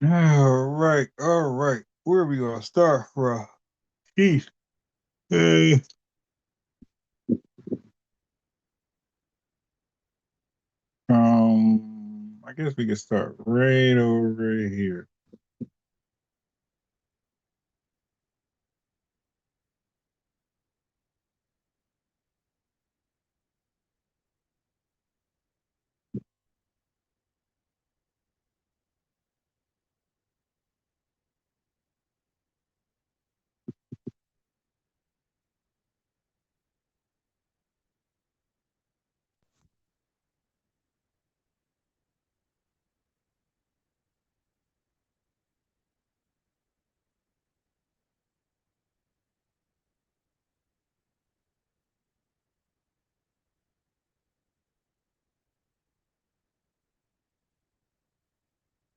All right. Where are we gonna start from? Jeez. Uh, I guess we can start right over here.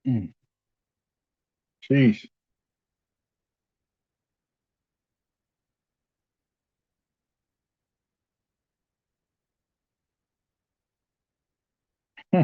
Mm, Jeez. Hmm.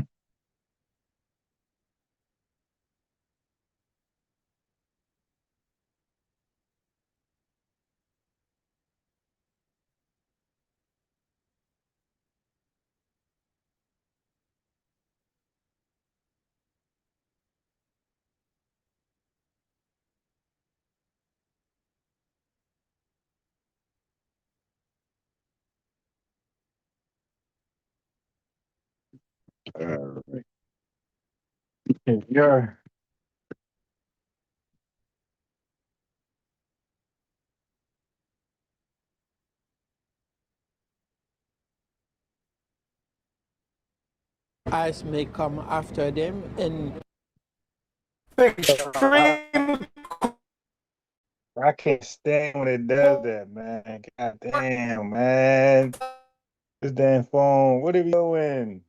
All right. Yeah. Ice may come after them and I, extreme. I can't stand when it does that, man. God damn, man. This damn phone. What are we doing?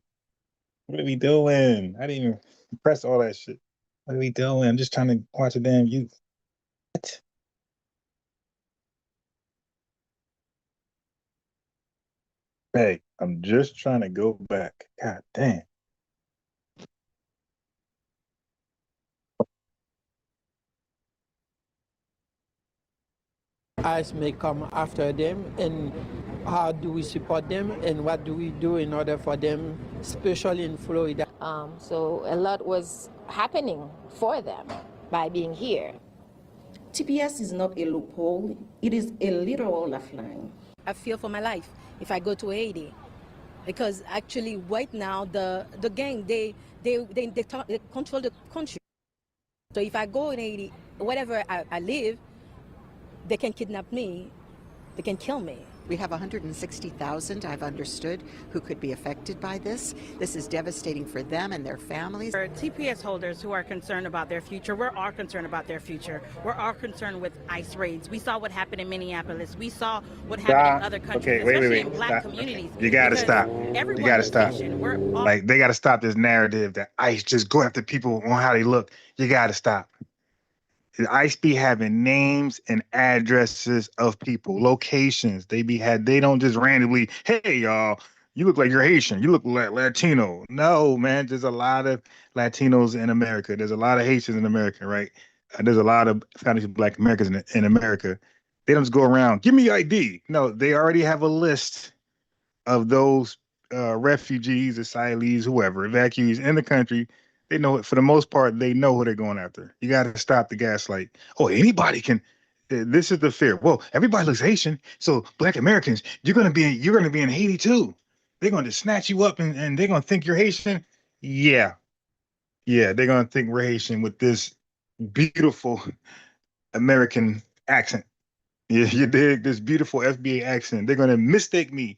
What are we doing? I didn't even press all that shit. What are we doing? I'm just trying to watch a damn youth. What? Hey, I'm just trying to go back. God damn. Ice may come after them and how do we support them and what do we do in order for them, especially in Florida. So a lot was happening for them by being here. TPS is not a loophole, it is a literal lifeline. I fear for my life if I go to Haiti, because actually right now the gang they control the country. So if I go in Haiti, wherever I live, they can kidnap me, they can kill me. We have 160,000, I've understood, who could be affected by this. This is devastating for them and their families. For TPS holders who are concerned about their future, we're all concerned about their future. We're all concerned with ICE raids. We saw what happened in Minneapolis. We saw what happened in Stop. other countries, Okay, especially in wait. black Stop. Okay. communities. You gotta Because stop. You everyone gotta was stop. mentioned. We're all Like they gotta stop this narrative that ICE just go after people on how they look. You gotta stop. ICE be having names and addresses of people, locations. They don't just randomly, hey y'all, you look like you're Haitian, you look like Latino. No, man, there's a lot of Latinos in America. There's a lot of Haitians in America, right? There's a lot of foundation Black Americans in America. They don't just go around, give me your ID. No, they already have a list of those refugees, asylees, whoever, evacuees in the country. They know it for the most part. They know who they're going after. You got to stop the gaslight. Oh, anybody can. This is the fear. Well, everybody looks Haitian, so Black Americans, you're gonna be in Haiti too. They're going to snatch you up and they're going to think you're Haitian. Yeah, yeah, they're going to think we're Haitian with this beautiful American accent. Yeah, you dig this beautiful FBA accent. They're gonna mistake me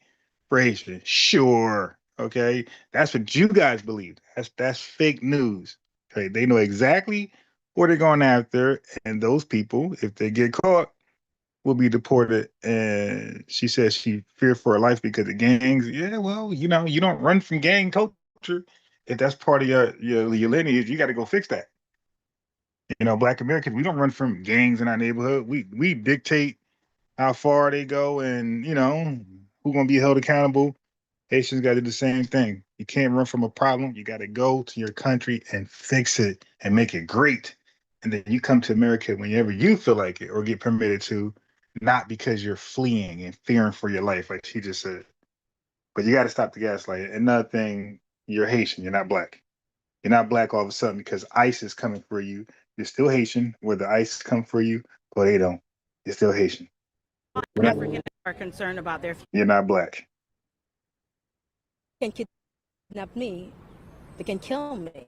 for Haitian. Sure. Okay. That's what you guys believe. That's fake news. Okay. They know exactly what they're going after, and those people, if they get caught, will be deported. And she says she feared for her life because of gangs. Yeah, well, you don't run from gang culture. If that's part of your lineage, you got to go fix that. Black Americans, we don't run from gangs in our neighborhood. We dictate how far they go and who's gonna be held accountable. Haitians got to do the same thing. You can't run from a problem. You got to go to your country and fix it and make it great. and then you come to America whenever you feel like it or get permitted to, not because you're fleeing and fearing for your life, like she just said. But you got to stop the gaslighting. Another thing, you're Haitian, you're not black. You're not black all of a sudden because ICE is coming for you. You're still Haitian, whether ICE come for you or they don't. You're still Haitian. Africans are concerned about their future. You're not black. They can kidnap me. They can kill me.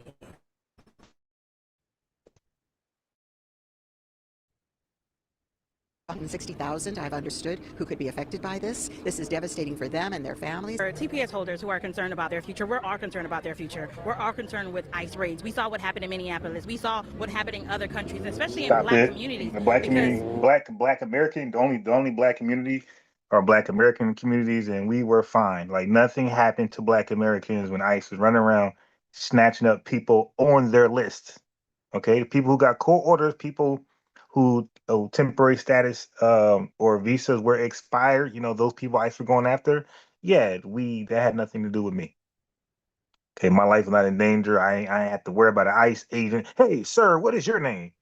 160,000, I've understood, who could be affected by this. This is devastating for them and their families. For TPS holders who are concerned about their future, we're all concerned about their future. We're all concerned with ICE raids. We saw what happened in Minneapolis. We saw what happened in other countries, especially in black communities. The black community, black American, the only black community are black American communities, and we were fine. Like nothing happened to black Americans when ICE was running around snatching up people on their list. Okay, people who got court orders, people who temporary status or visas were expired, those people ICE were going after. Yeah, that had nothing to do with me. Okay, my life was not in danger. I ain't have to worry about an ICE agent. Hey, sir, what is your name?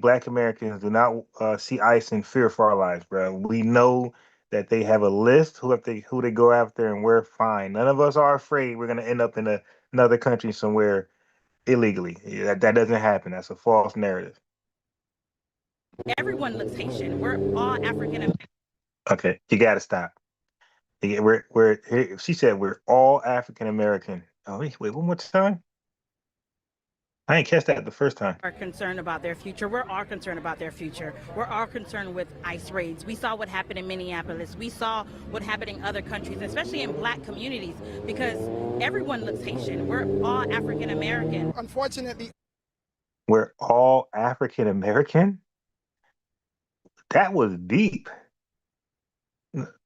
Black Americans do not see ICE in fear for our lives, bro. We know that they have a list who they go after, and we're fine. None of us are afraid we're gonna end up in another country somewhere illegally. That doesn't happen. That's a false narrative. Everyone looks Haitian. We're all African American. Okay, you gotta stop. She said we're all African American. Oh, wait, one more time. I didn't catch that the first time. Are concerned about their future. We're all concerned about their future. We're all concerned with ICE raids. We saw what happened in Minneapolis. We saw what happened in other countries, especially in black communities, because everyone looks Haitian. We're all African American. Unfortunately, we're all African American? That was deep.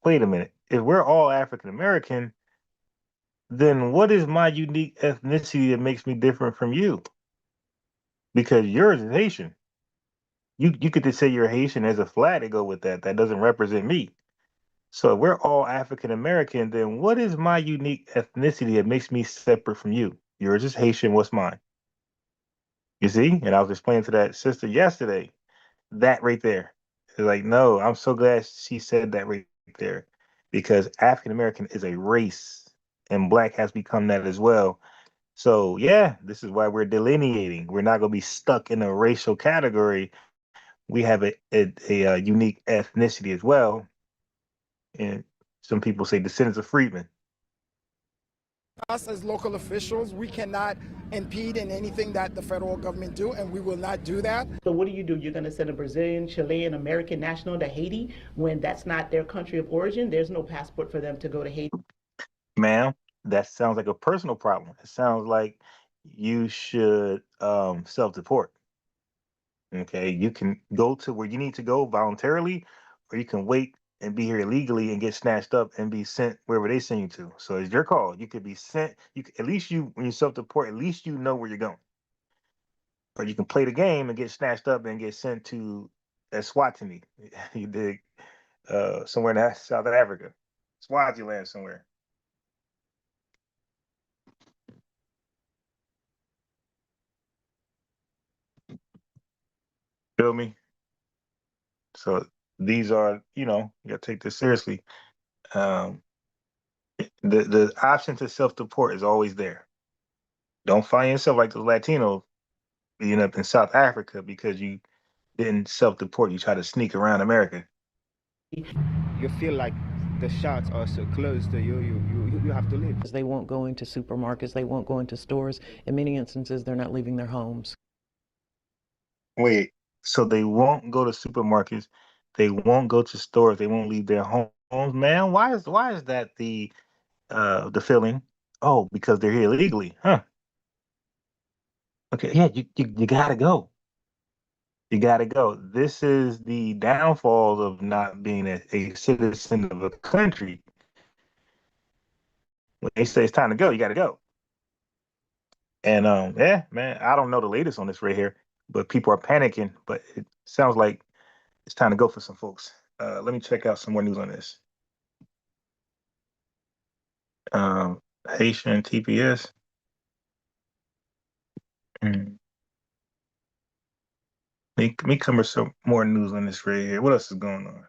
Wait a minute. If we're all African American, then what is my unique ethnicity that makes me different from you? Because yours is Haitian. You could just say you're Haitian as a flag to go with that. That doesn't represent me. So if we're all African American, then what is my unique ethnicity that makes me separate from you? Yours is Haitian. What's mine? You see? And I was explaining to that sister yesterday, that right there. It's like, no, I'm so glad she said that right there, because African American is a race and black has become that as well. So yeah, this is why we're delineating. We're not going to be stuck in a racial category. We have a unique ethnicity as well. And some people say descendants of freedmen. us as local officials, we cannot impede in anything that the federal government do, and we will not do that. So what do? You're going to send a Brazilian, Chilean, American national to Haiti when that's not their country of origin? There's no passport for them to go to Haiti. Ma'am, that sounds like a personal problem. It sounds like you should self-deport. Okay, you can go to where you need to go voluntarily, or you can wait and be here illegally and get snatched up and be sent wherever they send you to. So it's your call. You could be sent. At least when you self-deport, at least you know where you're going. Or you can play the game and get snatched up and get sent to Eswatini. You dig? Somewhere in South Africa, Swaziland somewhere. Feel me? So these are, you gotta take this seriously. The option to self-deport is always there. Don't find yourself like the Latinos being up in South Africa because you didn't self-deport. You try to sneak around America. You feel like the shots are so close to you. You have to leave. They won't go into supermarkets. They won't go into stores. In many instances, they're not leaving their homes. Wait, so they won't go to supermarkets. They won't go to stores. They won't leave their homes. Man, why is that the feeling? Oh, because they're here illegally, huh? Okay, yeah, you gotta go. You gotta go. This is the downfall of not being a citizen of a country. When they say it's time to go, you gotta go. And yeah, man, I don't know the latest on this right here, but people are panicking. But it sounds like it's time to go for some folks. Let me check out some more news on this. Haitian TPS. Let me cover some more news on this right here. What else is going on?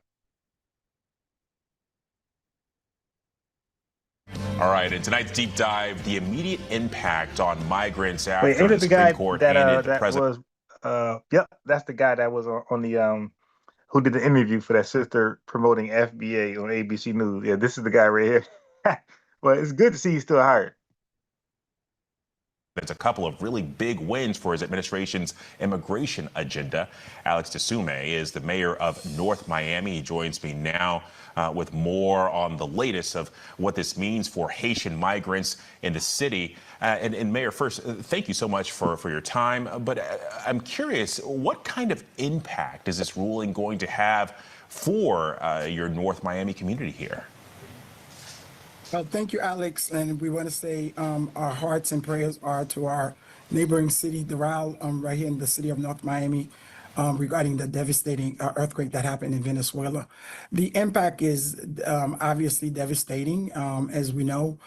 All right, in tonight's deep dive, the immediate impact on migrants Wait, after ain't the it the Supreme guy Court that handed that President. was yep, that's the guy that was on the who did the interview for that sister promoting FBA on ABC News. Yeah, this is the guy right here. Well, it's good to see he's still hired. It's a couple of really big wins for his administration's immigration agenda. Alex Desume is the mayor of North Miami. He joins me now with more on the latest of what this means for Haitian migrants in the city. And Mayor, first, thank you so much for your time. But I'm curious, what kind of impact is this ruling going to have for your North Miami community here? Well, thank you, Alex. And we want to say our hearts and prayers are to our neighboring city, Doral, right here in the city of North Miami, regarding the devastating earthquake that happened in Venezuela. The impact is obviously devastating, as we know.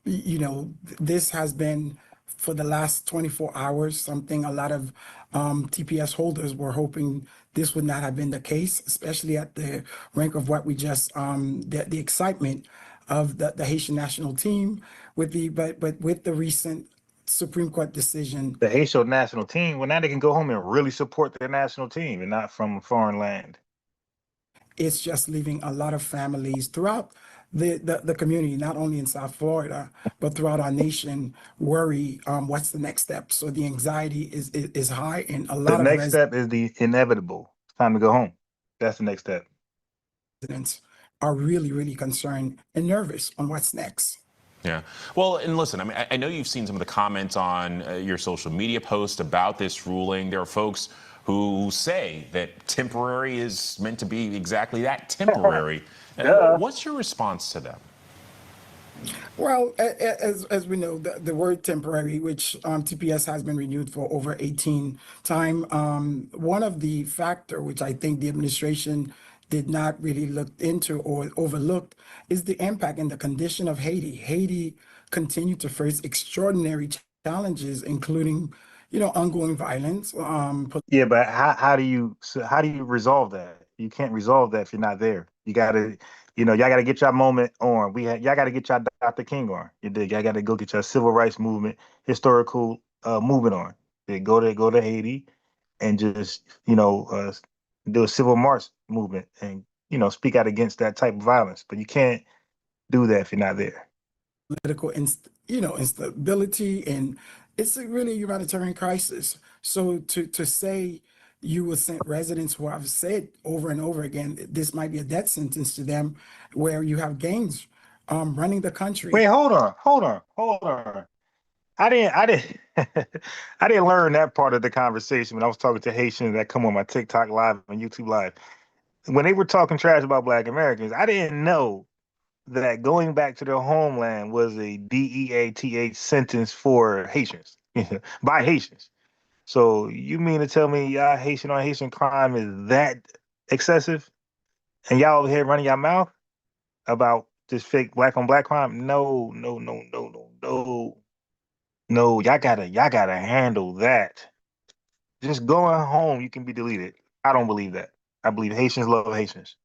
This has been for the last 24 hours, something a lot of TPS holders were hoping this would not have been the case, especially at the rank of what we just, the excitement of the Haitian national team with but with the recent Supreme Court decision. The Haitian national team, well, now they can go home and really support their national team and not from a foreign land. It's just leaving a lot of families throughout the community, not only in South Florida, but throughout our nation, worry what's the next step. So the anxiety is high, and a lot The of next step is the inevitable. It's time to go home. That's the next step. residents are really, really concerned and nervous on what's next. Yeah. Well, and listen, I mean, I know you've seen some of the comments on your social media posts about this ruling. There are folks who say that temporary is meant to be exactly that, temporary. What's your response to them? Well, as we know, the word temporary, which TPS has been renewed for over 18 times, one of the factor which I think the administration did not really look into or overlooked is the impact and the condition of Haiti. Haiti continued to face extraordinary challenges, including, ongoing violence. Yeah, but how do you resolve that? You can't resolve that if you're not there. You gotta, y'all gotta get your moment on. Y'all gotta get your Dr. King on. You dig? Y'all gotta go get your civil rights movement, historical movement on. They go to Haiti and just do a civil march movement and speak out against that type of violence. But you can't do that if you're not there. Political instability, and it's a really humanitarian crisis. So to say you will send residents who have said over and over again this might be a death sentence to them, where you have gangs running the country. Wait, hold on. I didn't I didn't learn that part of the conversation when I was talking to Haitians that come on my TikTok live and YouTube live. When they were talking trash about Black Americans, I didn't know that going back to their homeland was a DEATH sentence for Haitians by Haitians. So you mean to tell me y'all Haitian on Haitian crime is that excessive? And y'all over here running your mouth about this fake black on black crime? No. No, y'all gotta handle that. Just going home, you can be deleted. I don't believe that. I believe Haitians love Haitians.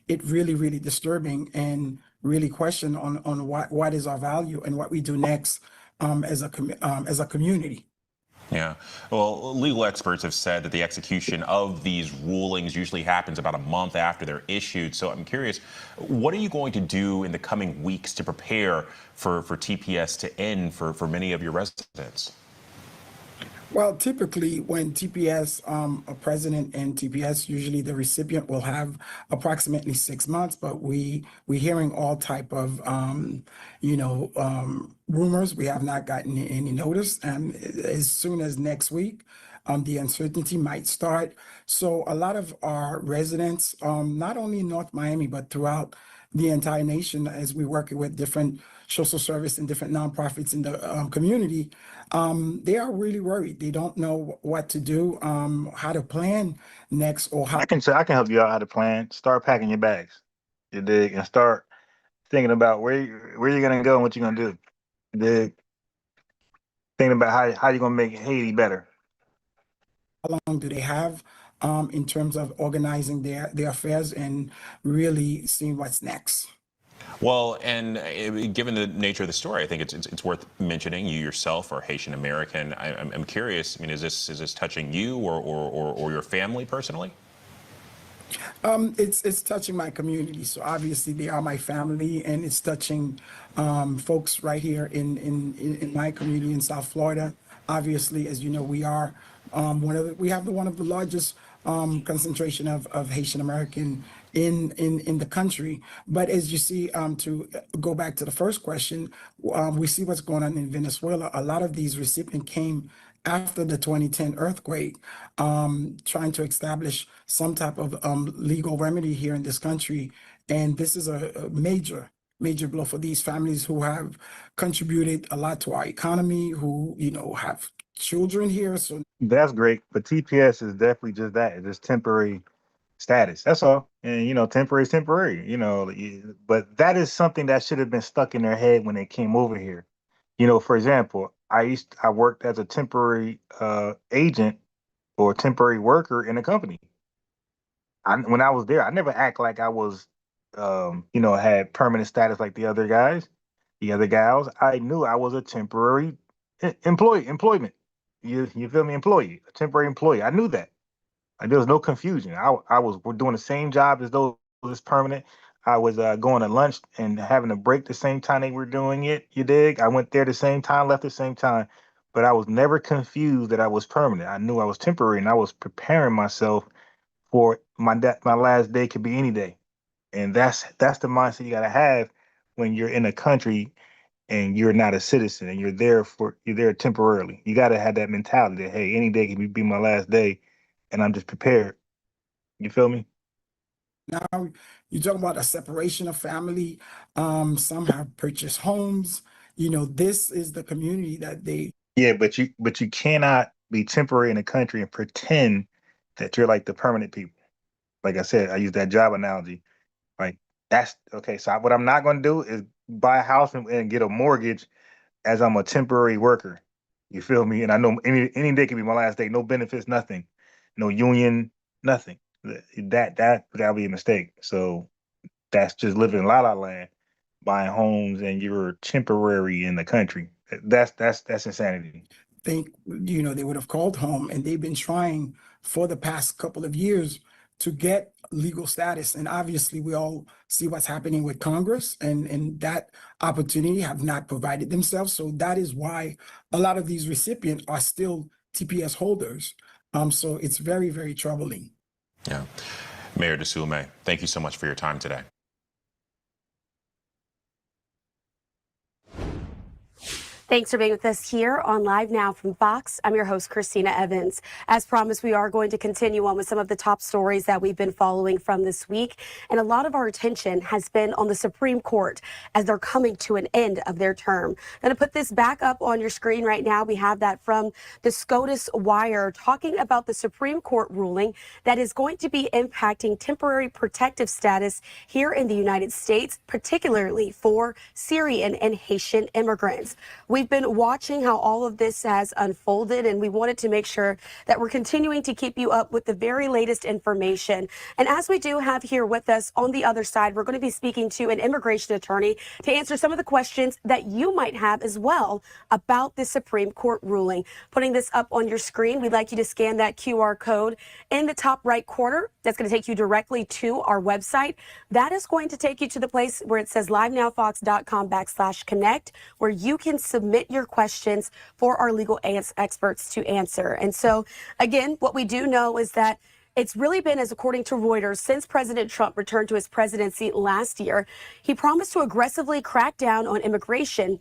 It really, really disturbing and really question on what is our value and what we do next as a community. Yeah. Well, legal experts have said that the execution of these rulings usually happens about a month after they're issued. So I'm curious, what are you going to do in the coming weeks to prepare for TPS to end for many of your residents? Well, typically when TPS, a president and TPS, usually the recipient will have approximately 6 months, but we're hearing all type of, rumors. We have not gotten any notice. And as soon as next week, the uncertainty might start. So a lot of our residents, not only in North Miami, but throughout the entire nation, as we work with different social service and different nonprofits in the community, they are really worried. They don't know what to do, how to plan next, or how. I can help you out how to plan. Start packing your bags, you dig, and start thinking about where you're gonna go and what you're gonna do. You dig? Thinking about how you're gonna make Haiti better. How long do they have in terms of organizing their affairs and really seeing what's next? Well, and given the nature of the story, I think it's worth mentioning. You yourself are Haitian American. I'm curious. I mean, is this touching you or your family personally? It's touching my community. So obviously they are my family, and it's touching folks right here in my community in South Florida. Obviously, as you know, we are we have one of the largest concentration of Haitian American in the country. But as you see, to go back to the first question, we see what's going on in Venezuela. A lot of these recipients came after the 2010 earthquake, trying to establish some type of legal remedy here in this country. And this is a major blow for these families who have contributed a lot to our economy, who, have children here. So That's great, but TPS is definitely just that. It's just temporary status. That's all. And temporary is temporary. But that is something that should have been stuck in their head when they came over here. For example, I worked as a temporary agent or temporary worker in a company. When I was there, I never act like I was, had permanent status like the other guys, the other gals. I knew I was a temporary employment. You feel me? Employee, a temporary employee. I knew that. There was no confusion. I was doing the same job as those was permanent. I was going to lunch and having a break the same time they were doing it. You dig? I went there the same time, left the same time, but I was never confused that I was permanent. I knew I was temporary, and I was preparing myself for my last day could be any day. And that's the mindset you got to have when you're in a country and you're not a citizen and you're there temporarily. You got to have that mentality that, hey, any day can be my last day, and I'm just prepared. You feel me? now you talk about a separation of family. Some have purchased homes. This is the community that they. Yeah, but you cannot be temporary in a country and pretend that you're like the permanent people. Like I said, I use that job analogy. Like that's okay. So what I'm not going to do is buy a house and get a mortgage as I'm a temporary worker. You feel me? And I know any day can be my last day. No benefits, nothing, no union, nothing. That'll be a mistake. So that's just living in la la land, buying homes, and you're temporary in the country. That's insanity. Think they would have called home, and they've been trying for the past couple of years to get legal status. And obviously we all see what's happening with Congress, and that opportunity have not provided themselves. So that is why a lot of these recipients are still TPS holders. So it's very, very troubling. Yeah. Mayor Dasume, thank you so much for your time today. Thanks for being with us here on Live Now from Fox. I'm your host, Christina Evans. As promised, we are going to continue on with some of the top stories that we've been following from this week. And a lot of our attention has been on the Supreme Court as they're coming to an end of their term. I'm going to put this back up on your screen right now. We have that from the SCOTUS Wire talking about the Supreme Court ruling that is going to be impacting temporary protective status here in the United States, particularly for Syrian and Haitian immigrants. We've been watching how all of this has unfolded, and we wanted to make sure that we're continuing to keep you up with the very latest information. And as we do have here with us on the other side, we're going to be speaking to an immigration attorney to answer some of the questions that you might have as well about the Supreme Court ruling. Putting this up on your screen, we'd like you to scan that QR code in the top right corner. That's going to take you directly to our website. That is going to take you to the place where it says livenowfox.com/connect, where you can submit your questions for our legal experts to answer. And so, again, what we do know is that it's really been, as according to Reuters, since President Trump returned to his presidency last year, he promised to aggressively crack down on immigration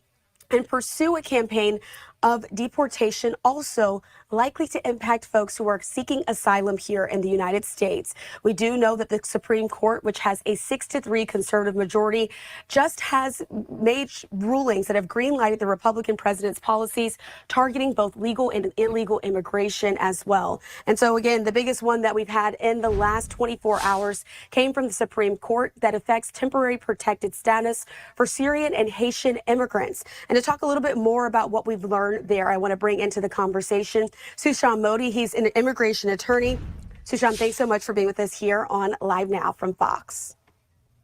and pursue a campaign of deportation, also likely to impact folks who are seeking asylum here in the United States. We do know that the Supreme Court, which has a 6-3 conservative majority, just has made rulings that have green-lighted the Republican president's policies targeting both legal and illegal immigration as well. And so, again, the biggest one that we've had in the last 24 hours came from the Supreme Court that affects temporary protected status for Syrian and Haitian immigrants. And to talk a little bit more about what we've learned learn there. I want to bring into the conversation Sushant Modi. He's an immigration attorney. Sushant, thanks so much for being with us here on Live Now from Fox.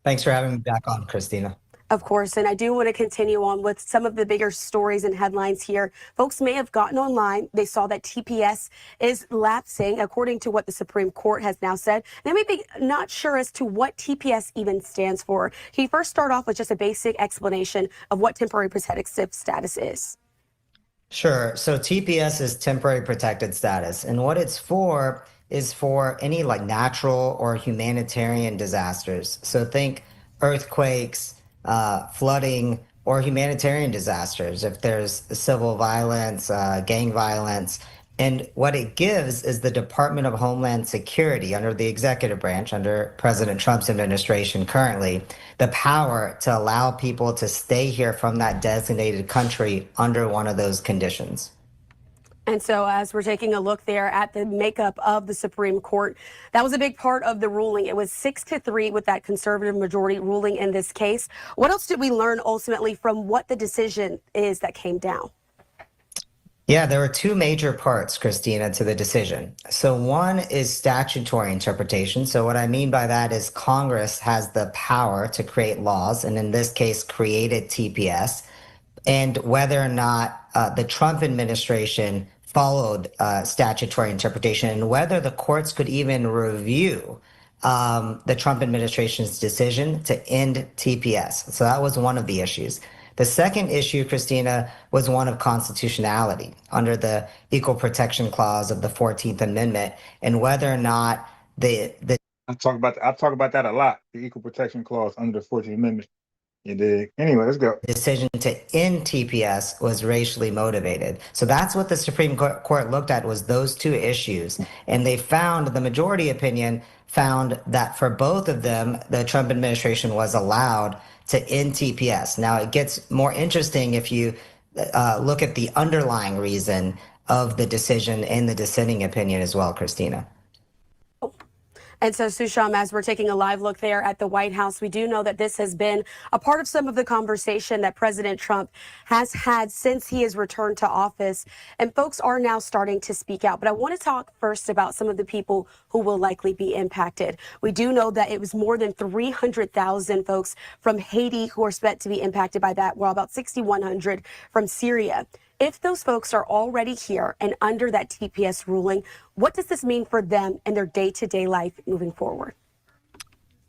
Thanks for having me back on, Christina. Of course, and I do want to continue on with some of the bigger stories and headlines here. Folks may have gotten online. They saw that TPS is lapsing, according to what the Supreme Court has now said. They may be not sure as to what TPS even stands for. Can you first start off with just a basic explanation of what temporary protective status is? Sure. So TPS is temporary protected status, and what it's for is for any like natural or humanitarian disasters. So think earthquakes, flooding, or humanitarian disasters, if there's civil violence, gang violence. And what it gives is the Department of Homeland Security, under the executive branch, under President Trump's administration currently, the power to allow people to stay here from that designated country under one of those conditions. And so as we're taking a look there at the makeup of the Supreme Court, that was a big part of the ruling. It was 6-3 with that conservative majority ruling in this case. What else did we learn ultimately from what the decision is that came down? Yeah, there were two major parts, Christina, to the decision. So one is statutory interpretation. So what I mean by that is Congress has the power to create laws, and in this case, created TPS. And whether or not the Trump administration followed statutory interpretation, and whether the courts could even review the Trump administration's decision to end TPS. So that was one of the issues. The second issue, Christina, was one of constitutionality under the Equal Protection Clause of the 14th Amendment, and whether or not I talk about that a lot. The Equal Protection Clause under the 14th Amendment. You did. Anyway, let's go. Decision to end TPS was racially motivated. So that's what the Supreme Court looked at, was those two issues. And they found, the majority opinion found that for both of them, the Trump administration was allowed to end TPS. Now, it gets more interesting if you look at the underlying reason of the decision in the dissenting opinion as well, Christina. And so, Sushant, as we're taking a live look there at the White House, we do know that this has been a part of some of the conversation that President Trump has had since he has returned to office. And folks are now starting to speak out. But I want to talk first about some of the people who will likely be impacted. We do know that it was more than 300,000 folks from Haiti who are expected to be impacted by that, while about 6,100 from Syria. If those folks are already here and under that TPS ruling, what does this mean for them and their day-to-day life moving forward?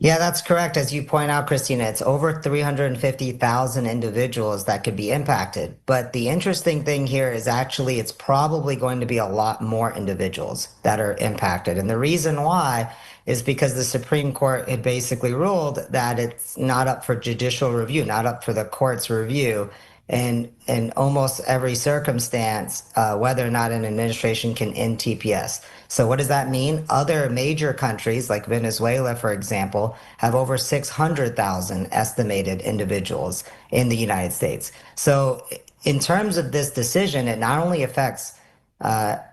Yeah, that's correct. As you point out, Christina, it's over 350,000 individuals that could be impacted. But the interesting thing here is actually it's probably going to be a lot more individuals that are impacted. And the reason why is because the Supreme Court had basically ruled that it's not up for judicial review, not up for the court's review. And in almost every circumstance, whether or not an administration can end TPS. So what does that mean? Other major countries like Venezuela, for example, have over 600,000 estimated individuals in the United States. So in terms of this decision, it not only affects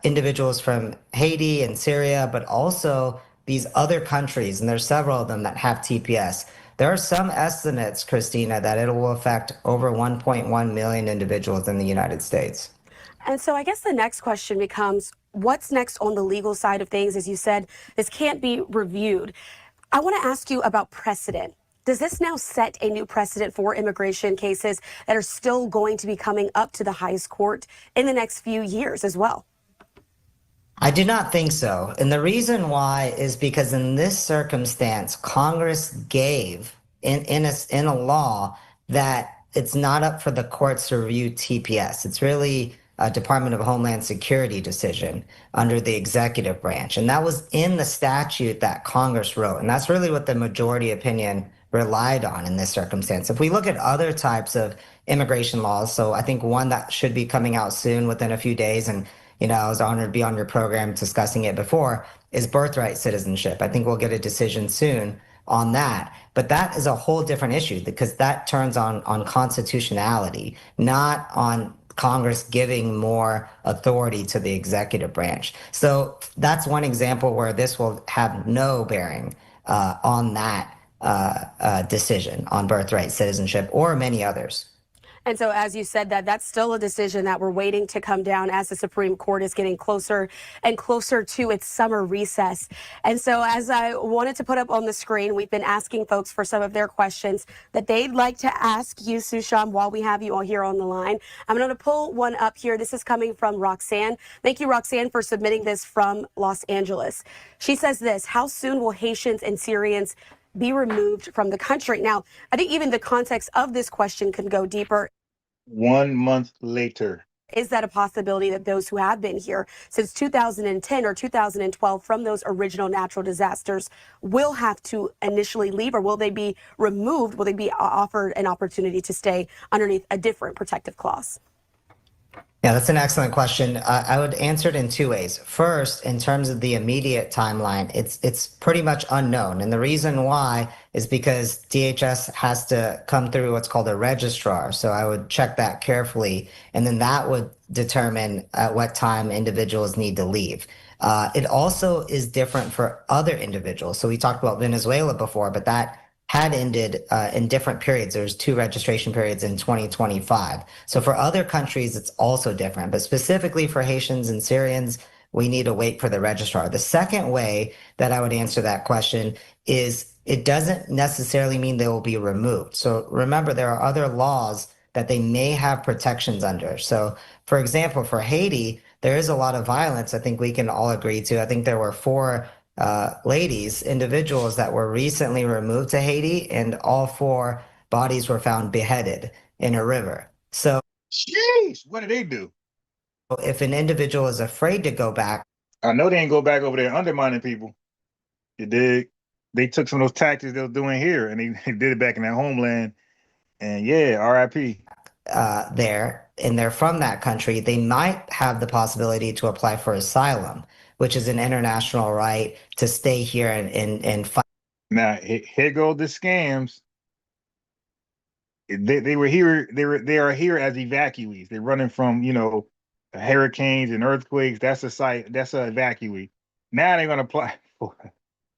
individuals from Haiti and Syria, but also these other countries, and there's several of them that have TPS. There are some estimates, Christina, that it will affect over 1.1 million individuals in the United States. And so I guess the next question becomes, what's next on the legal side of things? As you said, this can't be reviewed. I want to ask you about precedent. Does this now set a new precedent for immigration cases that are still going to be coming up to the highest court in the next few years as well? I do not think so. And the reason why is because in this circumstance, Congress gave in a law that it's not up for the courts to review TPS. It's really a Department of Homeland Security decision under the executive branch. And that was in the statute that Congress wrote. And that's really what the majority opinion relied on in this circumstance. If we look at other types of immigration laws, so I think one that should be coming out soon within a few days, and I was honored to be on your program discussing it before, is birthright citizenship. I think we'll get a decision soon on that. But that is a whole different issue because that turns on constitutionality, not on Congress giving more authority to the executive branch. So that's one example where this will have no bearing on that decision on birthright citizenship or many others. And so, as you said, that's still a decision that we're waiting to come down as the Supreme Court is getting closer and closer to its summer recess. And so, as I wanted to put up on the screen, we've been asking folks for some of their questions that they'd like to ask you, Susham, while we have you all here on the line. I'm going to pull one up here. This is coming from Roxanne. Thank you, Roxanne, for submitting this from Los Angeles. She says this: how soon will Haitians and Syrians be removed from the country? Now, I think even the context of this question could go deeper. 1 month later. Is that a possibility that those who have been here since 2010 or 2012 from those original natural disasters will have to initially leave, or will they be removed? Will they be offered an opportunity to stay underneath a different protective clause? Yeah, that's an excellent question. I would answer it in two ways. First, in terms of the immediate timeline, it's pretty much unknown. And the reason why is because DHS has to come through what's called a registrar. So I would check that carefully, and then that would determine at what time individuals need to leave. It also is different for other individuals. So we talked about Venezuela before, but that had ended in different periods. There's 2 registration periods in 2025. So for other countries, it's also different. But specifically for Haitians and Syrians, we need to wait for the registrar. The second way that I would answer that question is it doesn't necessarily mean they will be removed. So remember, there are other laws that they may have protections under. So for example, for Haiti, there is a lot of violence I think we can all agree to. I think there were 4 individuals that were recently removed to Haiti, and all 4 bodies were found beheaded in a river. So, jeez, what did they do? If an individual is afraid to go back, I know they ain't go back over there undermining people. You dig? They took some of those tactics they were doing here, and they did it back in their homeland. And yeah, RIP. There, and they're from that country, they might have the possibility to apply for asylum, which is an international right to stay here and fight. Now, here go the scams. They were here. They are here as evacuees. They're running from, hurricanes and earthquakes. That's a site. That's an evacuee. Now they're going to apply for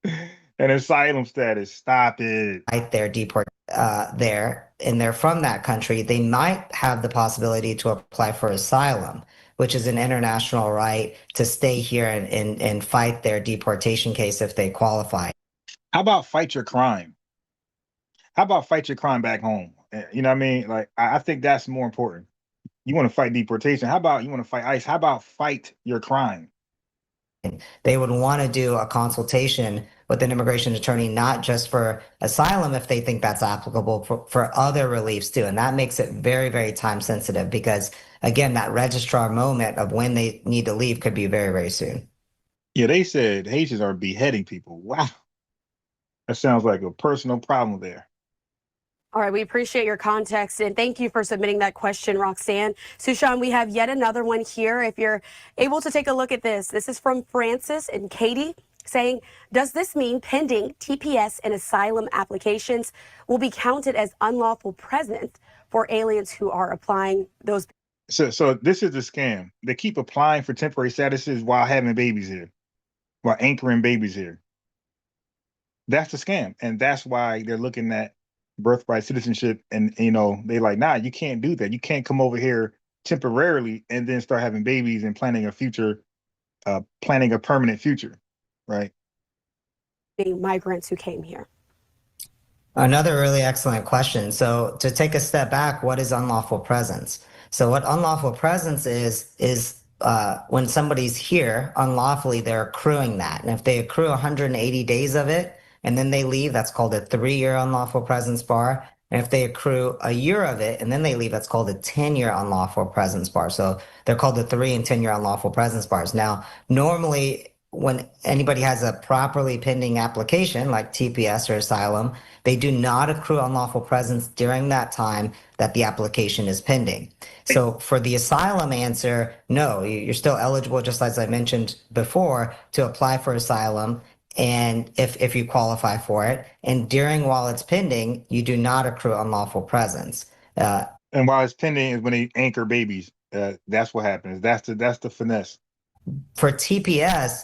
an asylum status. Stop it. Right, they're deported there, and they're from that country. They might have the possibility to apply for asylum, which is an international right to stay here and fight their deportation case if they qualify. How about fight your crime? How about fight your crime back home? You know what I mean? Like, I think that's more important. You want to fight deportation. How about you want to fight ICE? How about fight your crime? They would want to do a consultation with an immigration attorney, not just for asylum, if they think that's applicable, for other reliefs too. And that makes it very, very time sensitive because, again, that registrar moment of when they need to leave could be very, very soon. Yeah, they said Haitians are beheading people. Wow. That sounds like a personal problem there. All right, we appreciate your context, and thank you for submitting that question, Roxanne. Susham, we have yet another one here. If you're able to take a look at this, this is from Francis and Katie saying, does this mean pending TPS and asylum applications will be counted as unlawful presence for aliens who are applying those? So this is the scam. They keep applying for temporary statuses while having babies here, while anchoring babies here. That's the scam, and that's why they're looking at birthright citizenship, and they like, nah, you can't do that. You can't come over here temporarily and then start having babies and planning a future, planning a permanent future, right? Migrants who came here. Another really excellent question. So to take a step back, what is unlawful presence? So what unlawful presence is when somebody's here unlawfully, they're accruing that. And if they accrue 180 days of it, and then they leave, that's called a 3-year unlawful presence bar. And if they accrue a year of it and then they leave, that's called a 10-year unlawful presence bar. So they're called the 3 and 10-year unlawful presence bars. Now, normally when anybody has a properly pending application like TPS or asylum, they do not accrue unlawful presence during that time that the application is pending. So for the asylum answer, no, you're still eligible, just as I mentioned before, to apply for asylum. And if you qualify for it, and while it's pending, you do not accrue unlawful presence. And while it's pending is when they anchor babies. That's what happens. That's the finesse. For TPS,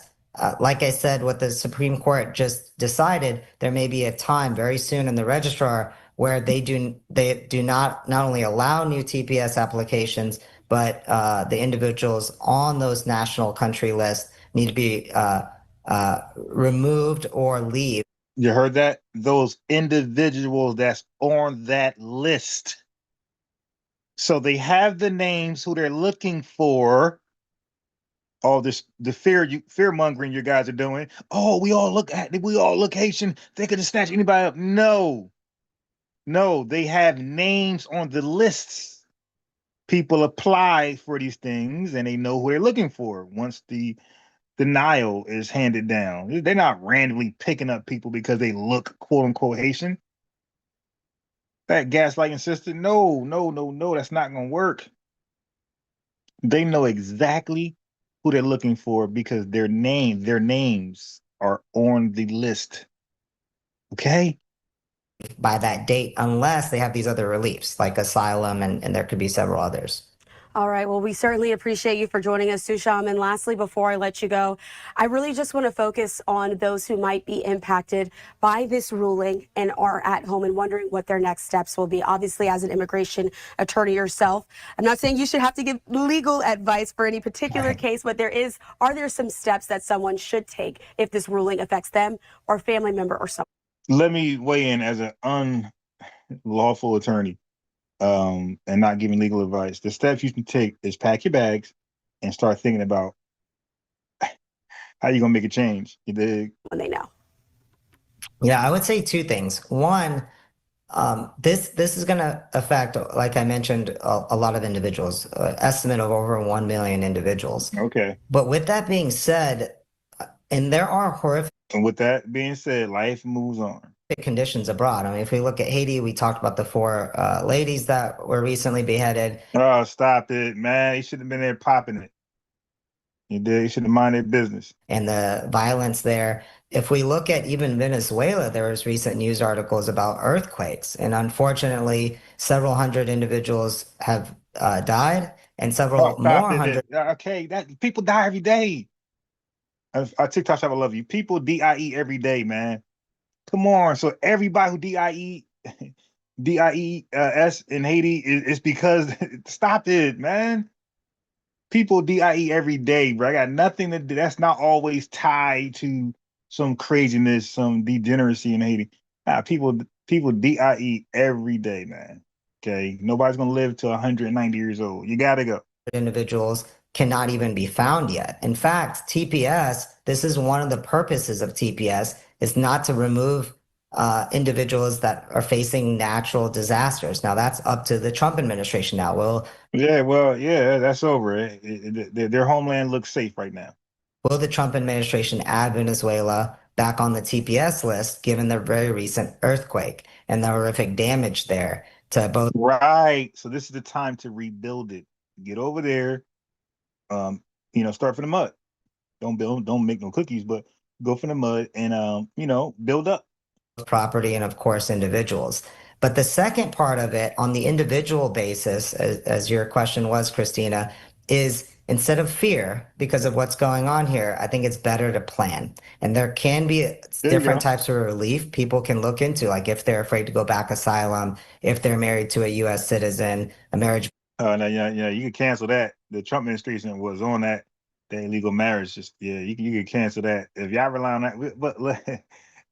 like I said, what the Supreme Court just decided, there may be a time very soon, and the registrar where they do not only allow new TPS applications, but the individuals on those national country lists need to be removed or leave. You heard that? Those individuals that's on that list. So they have the names who they're looking for. All this, the fear mongering you guys are doing. Oh, we all look Haitian. They could just snatch anybody up. No, they have names on the lists. People apply for these things and they know who they're looking for once the denial is handed down. They're not randomly picking up people because they look quote unquote Haitian. That gaslighting system, no, that's not gonna work. They know exactly who they're looking for because their names are on the list. Okay? By that date, unless they have these other reliefs like asylum, and there could be several others. All right. Well, we certainly appreciate you for joining us, Susham. And lastly, before I let you go, I really just want to focus on those who might be impacted by this ruling and are at home and wondering what their next steps will be. Obviously, as an immigration attorney yourself, I'm not saying you should have to give legal advice for any particular case, but are there some steps that someone should take if this ruling affects them or family member or someone? Let me weigh in as an unlawful attorney. And not giving legal advice. The steps you can take is pack your bags and start thinking about how you're gonna make a change. You dig? When they know. Yeah, I would say two things. One, this is going to affect, like I mentioned, a lot of individuals. Estimate of over 1 million individuals. Okay. But with that being said, and there are horrific. And with that being said, life moves on. Conditions abroad. I mean, if we look at Haiti, we talked about the 4 ladies that were recently beheaded. Oh, stop it, man. He should have been there popping it. You did. He should have minded business. And the violence there. If we look at even Venezuela, there was recent news articles about earthquakes. And unfortunately, several hundred individuals have died and several more hundred. Okay, that people die every day. Our TikTok shop, I love you. People DIE every day, man. Come on. So everybody who DIES in Haiti is because stop it, man. People DIE every day, bro. I got nothing to do. That's not always tied to some craziness, some degeneracy in Haiti. People DIE every day, man. Okay. Nobody's gonna live to 190 years old. You gotta go. Individuals cannot even be found yet. In fact, TPS, this is one of the purposes of TPS, is not to remove individuals that are facing natural disasters. Now that's up to the Trump administration now. That's over. Their homeland looks safe right now. Will the Trump administration add Venezuela back on the TPS list, given the very recent earthquake and the horrific damage there to both? Right. So this is the time to rebuild it. Get over there. Start from the mud. Don't make no cookies, but go from the mud and build up property and of course individuals. But the second part of it on the individual basis, as your question was, Christina, is instead of fear because of what's going on here, I think it's better to plan. And there can be different types of relief people can look into, like if they're afraid to go back, asylum, if they're married to a U.S. citizen, a marriage. You can cancel that. The Trump administration was on that illegal marriage. You can cancel that if y'all rely on that. But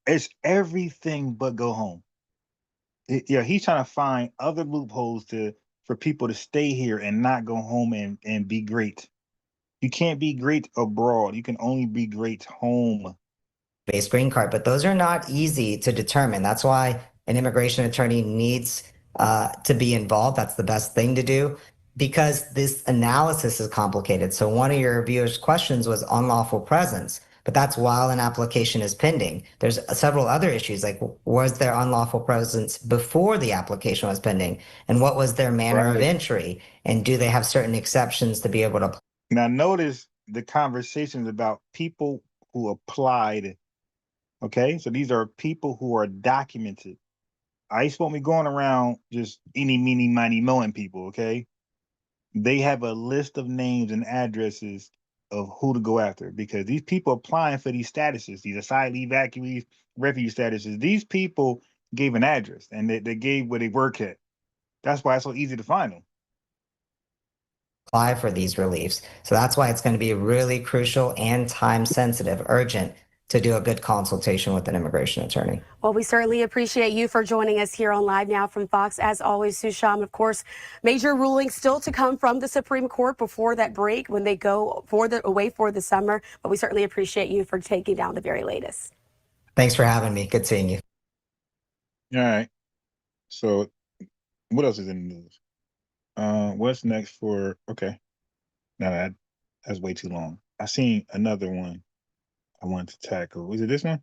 it's everything but go home. He's trying to find other loopholes for people to stay here and not go home and be great. You can't be great abroad. You can only be great home. Based green card, but those are not easy to determine. That's why an immigration attorney needs to be involved. That's the best thing to do because this analysis is complicated. So one of your viewers' questions was unlawful presence, but that's while an application is pending. There's several other issues, like was there unlawful presence before the application was pending? And what was their manner of entry? And do they have certain exceptions to be able to? Now notice the conversations about people who applied. Okay, so these are people who are documented. ICE won't be going around just eeny, meeny, miny, mowing people, okay? They have a list of names and addresses of who to go after because these people applying for these statuses, these asylum, evacuees, refugee statuses, these people gave an address, and they gave where they work at. That's why it's so easy to find them. Apply for these reliefs. So that's why it's going to be really crucial and time sensitive, urgent to do a good consultation with an immigration attorney. Well, we certainly appreciate you for joining us here on Live Now from Fox. As always, Susham, of course, major rulings still to come from the Supreme Court before that break when they go away for the summer. But we certainly appreciate you for taking down the very latest. Thanks for having me. Good seeing you. All right. So what else is in the news? What's next for, okay. No, that's way too long. I seen another one I wanted to tackle. Was it this one?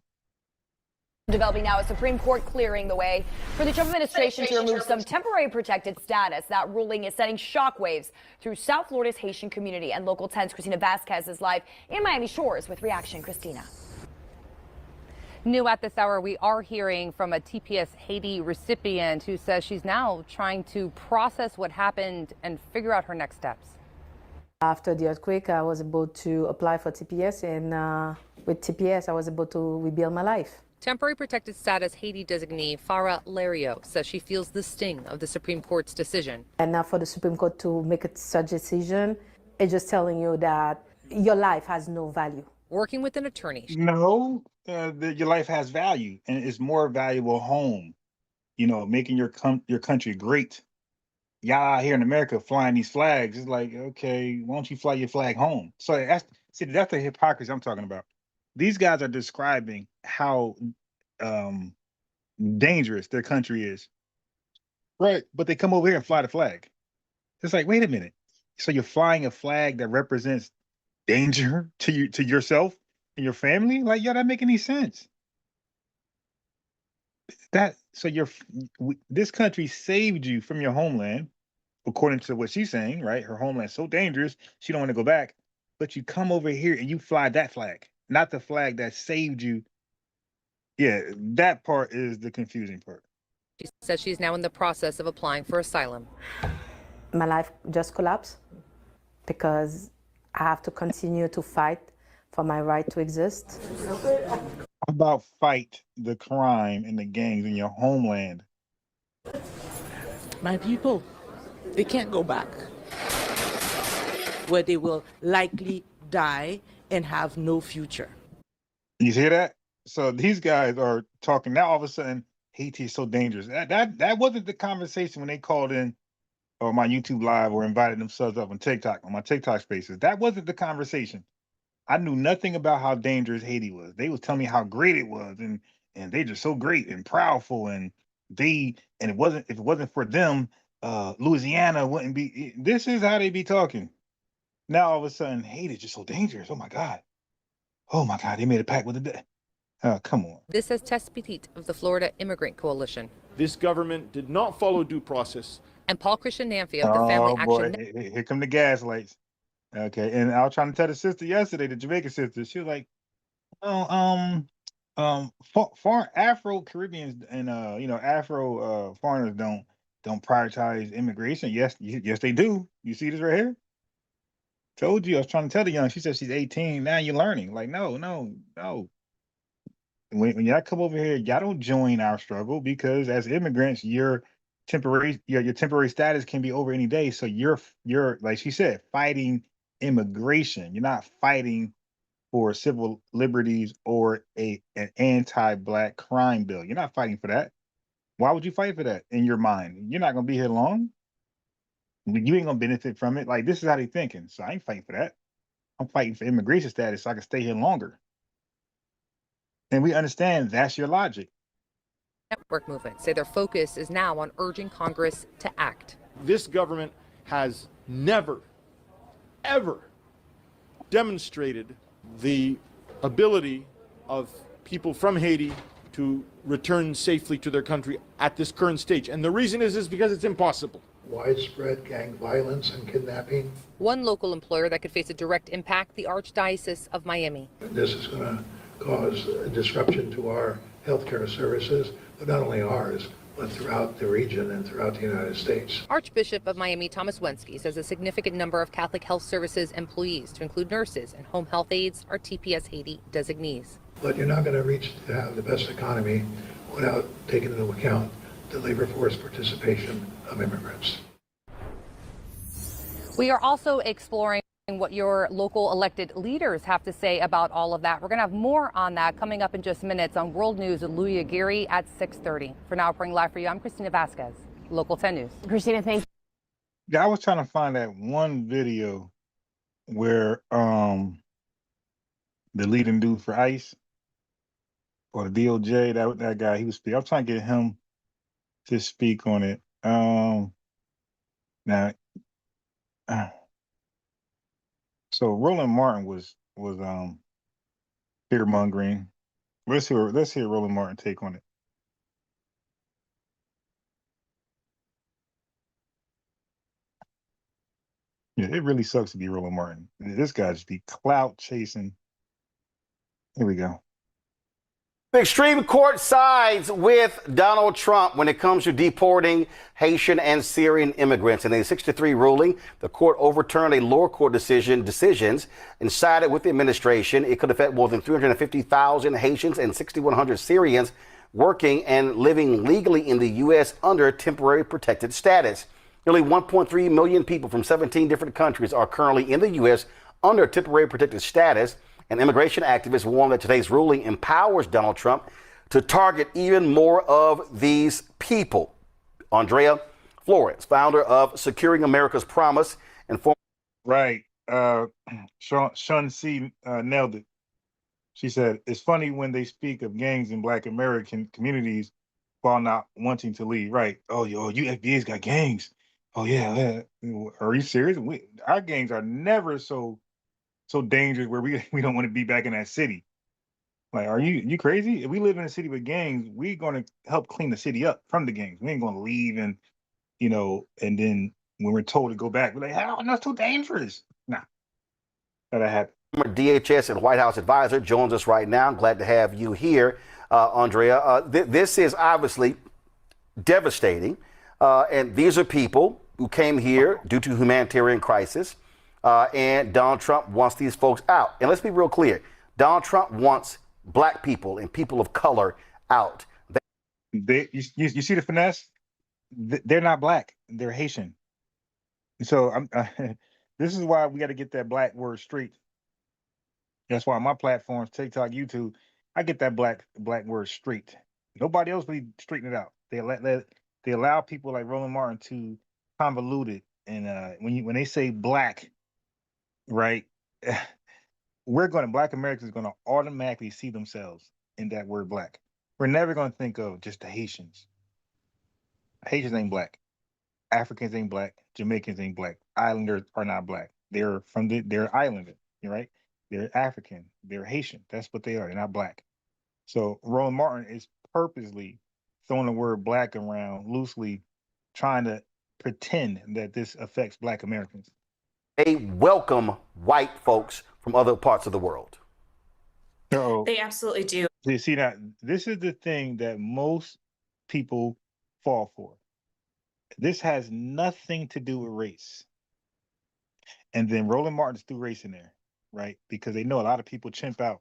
Developing now, a Supreme Court clearing the way for the Trump administration to remove some temporary protected status. That ruling is sending shockwaves through South Florida's Haitian community. And Local 10's Christina Vasquez is live in Miami Shores with reaction. Christina. New at this hour, we are hearing from a TPS Haiti recipient who says she's now trying to process what happened and figure out her next steps. After the earthquake, I was able to apply for TPS, and with TPS, I was able to rebuild my life. Temporary protected status Haiti designee Farah Lario says she feels the sting of the Supreme Court's decision. And now for the Supreme Court to make such a decision, it's just telling you that your life has no value. Working with an attorney. No, your life has value, and it's more valuable home. You know, making your country great. Y'all out here in America flying these flags. It's like, okay, why don't you fly your flag home? So that's the hypocrisy I'm talking about. These guys are describing how dangerous their country is, right? But they come over here and fly the flag. It's like, wait a minute. So you're flying a flag that represents danger to you, to yourself and your family? Like, yo, that make any sense? This country saved you from your homeland, according to what she's saying, right? Her homeland's so dangerous, she don't want to go back. But you come over here and you fly that flag, not the flag that saved you. Yeah, that part is the confusing part. She says she's now in the process of applying for asylum. My life just collapsed because I have to continue to fight for my right to exist. How about fight the crime and the gangs in your homeland? My people, they can't go back, where they will likely die and have no future. You hear that? So these guys are talking now. All of a sudden, Haiti is so dangerous. That wasn't the conversation when they called in or my YouTube live or invited themselves up on TikTok, on my TikTok spaces. That wasn't the conversation. I knew nothing about how dangerous Haiti was. They was telling me how great it was, and they just so great and proudful, and if it wasn't for them, Louisiana wouldn't be. This is how they be talking. Now all of a sudden, Haiti is just so dangerous. Oh my God, they made a pact with the dead. Oh, come on. This is Tess Petit of the Florida Immigrant Coalition. This government did not follow due process. And Paul Christian Namfi of the Family Action. Boy, here come the gaslights. Okay, and I was trying to tell the sister yesterday, the Jamaican sister. She was like, foreign Afro-Caribbeans and Afro foreigners don't prioritize immigration. Yes, they do. You see this right here? Told you. I was trying to tell the young. She said she's 18. Now you're learning. Like, no. When y'all come over here, y'all don't join our struggle, because as immigrants, your temporary status can be over any day. So you're like she said, fighting immigration. You're not fighting for civil liberties or an anti-Black crime bill. You're not fighting for that. Why would you fight for that in your mind? You're not gonna be here long. You ain't gonna benefit from it. Like, this is how they thinking. So I ain't fighting for that. I'm fighting for immigration status so I can stay here longer. And we understand that's your logic. Network movement say their focus is now on urging Congress to act. This government has never, ever demonstrated the ability of people from Haiti to return safely to their country at this current stage. And the reason is because it's impossible. Widespread gang violence and kidnapping. One local employer that could face a direct impact, the Archdiocese of Miami. This is going to cause a disruption to our healthcare services, but not only ours, but throughout the region and throughout the United States. Archbishop of Miami Thomas Wensky says a significant number of Catholic Health Services employees, to include nurses and home health aides, are TPS Haiti designees. But you're not going to reach to have the best economy without taking into account the labor force participation of immigrants. We are also exploring what your local elected leaders have to say about all of that. We're going to have more on that coming up in just minutes on World News with Louis Aguirre at 6:30. For now, bring live for you, I'm Christina Vasquez, Local 10 News. Christina, thank you. Yeah, I was trying to find that one video where the leading dude for ICE or the DOJ, that guy, he was speaking. I was trying to get him to speak on it. Now, so Roland Martin was fear mongering. Let's hear Roland Martin take on it. Yeah, it really sucks to be Roland Martin. This guy just be clout chasing. Here we go. The extreme court sides with Donald Trump when it comes to deporting Haitian and Syrian immigrants. In a 6-3 ruling, the court overturned a lower court decisions and sided with the administration. It could affect more than 350,000 Haitians and 6,100 Syrians working and living legally in the U.S. under temporary protected status. Nearly 1.3 million people from 17 different countries are currently in the U.S. under temporary protected status. And immigration activists warn that today's ruling empowers Donald Trump to target even more of these people. Andrea Flores, founder of Securing America's Promise and former. Right. Sean C. Nailed it. She said, it's funny when they speak of gangs in Black American communities while not wanting to leave. Right. Oh, you FBA's got gangs. Oh, yeah. Are you serious? Our gangs are never so dangerous where we don't want to be back in that city. Like, are you crazy? If we live in a city with gangs, we're going to help clean the city up from the gangs. We ain't going to leave and then when we're told to go back, we're like, oh, no, it's too dangerous. Nah, that'll happen. DHS and White House advisor joins us right now. I'm glad to have you here, Andrea. This is obviously devastating. And these are people who came here due to humanitarian crisis. And Donald Trump wants these folks out. And let's be real clear. Donald Trump wants Black people and people of color out. You see the finesse? They're not Black. They're Haitian. So this is why we got to get that Black word straight. That's why on my platforms, TikTok, YouTube, I get that black word straight. Nobody else really straighten it out. They allow people like Roland Martin to convolute it. And when they say Black, right, Black Americans are going to automatically see themselves in that word Black. We're never going to think of just the Haitians. Haitians ain't Black. Africans ain't Black. Jamaicans ain't Black. Islanders are not Black. They're Islander, right? They're African. They're Haitian. That's what they are. They're not Black. So Roland Martin is purposely throwing the word Black around loosely, trying to pretend that this affects Black Americans. They welcome white folks from other parts of the world. So they absolutely do. You see, that this is the thing that most people fall for. This has nothing to do with race. And then Roland Martin's threw race in there, right? Because they know a lot of people chimp out.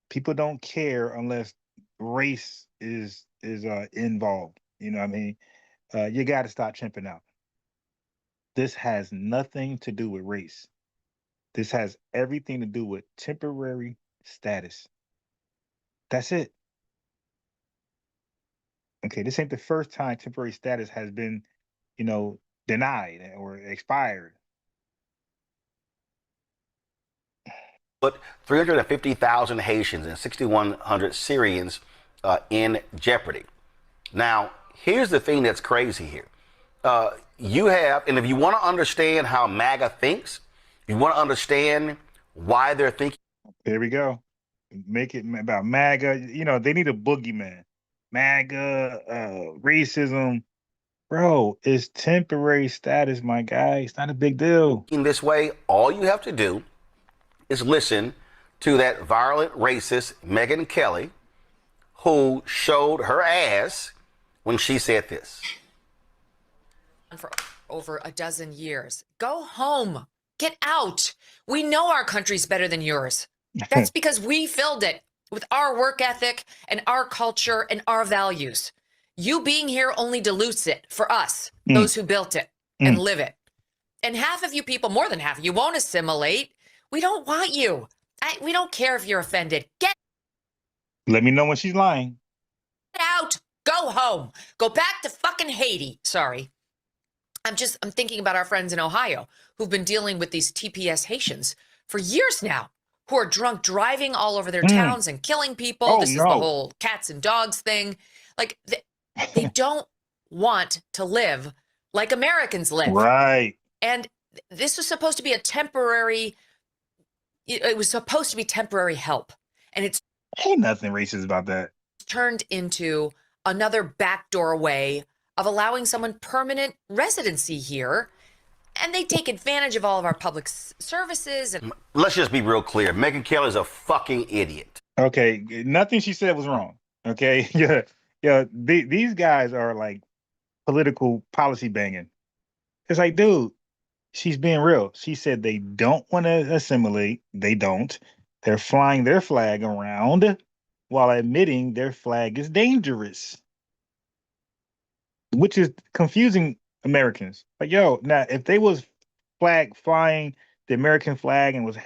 People don't care unless race is involved. You know what I mean? You got to stop chimping out. This has nothing to do with race. This has everything to do with temporary status. That's it. Okay, this ain't the first time temporary status has been, denied or expired. Put 350,000 Haitians and 6,100 Syrians in jeopardy. Now, here's the thing that's crazy here. And if you want to understand how MAGA thinks, you want to understand why they're thinking. There we go. Make it about MAGA. They need a boogeyman. MAGA, racism. Bro, it's temporary status, my guy. It's not a big deal. In this way, all you have to do is listen to that violent racist Megyn Kelly, who showed her ass when she said this. For over a dozen years. Go home. Get out. We know our country's better than yours. That's because we filled it with our work ethic and our culture and our values. You being here only dilutes it for us, those who built it and live it. And half of you people, more than half, you won't assimilate. We don't want you. We don't care if you're offended. Get Let me know when she's lying. out. Go home. Go back to fucking Haiti. Sorry. I'm thinking about our friends in Ohio who've been dealing with these TPS Haitians for years now, who are drunk driving all over their towns and killing people. Oh, This is the whole cats and dogs thing. Like, they don't want to live like Americans live. Right. And this was supposed to be a temporary, it was supposed to be temporary help. And it's ain't nothing racist about that. turned into another backdoor way of allowing someone permanent residency here. And they take advantage of all of our public services. And Let's just be real clear. Megyn Kelly's a fucking idiot. Okay, nothing she said was wrong. Okay, these guys are like political policy banging. It's like, dude, she's being real. She said they don't want to assimilate. They don't. They're flying their flag around while admitting their flag is dangerous, which is confusing Americans. Like, yo, now if they was flying the American flag and was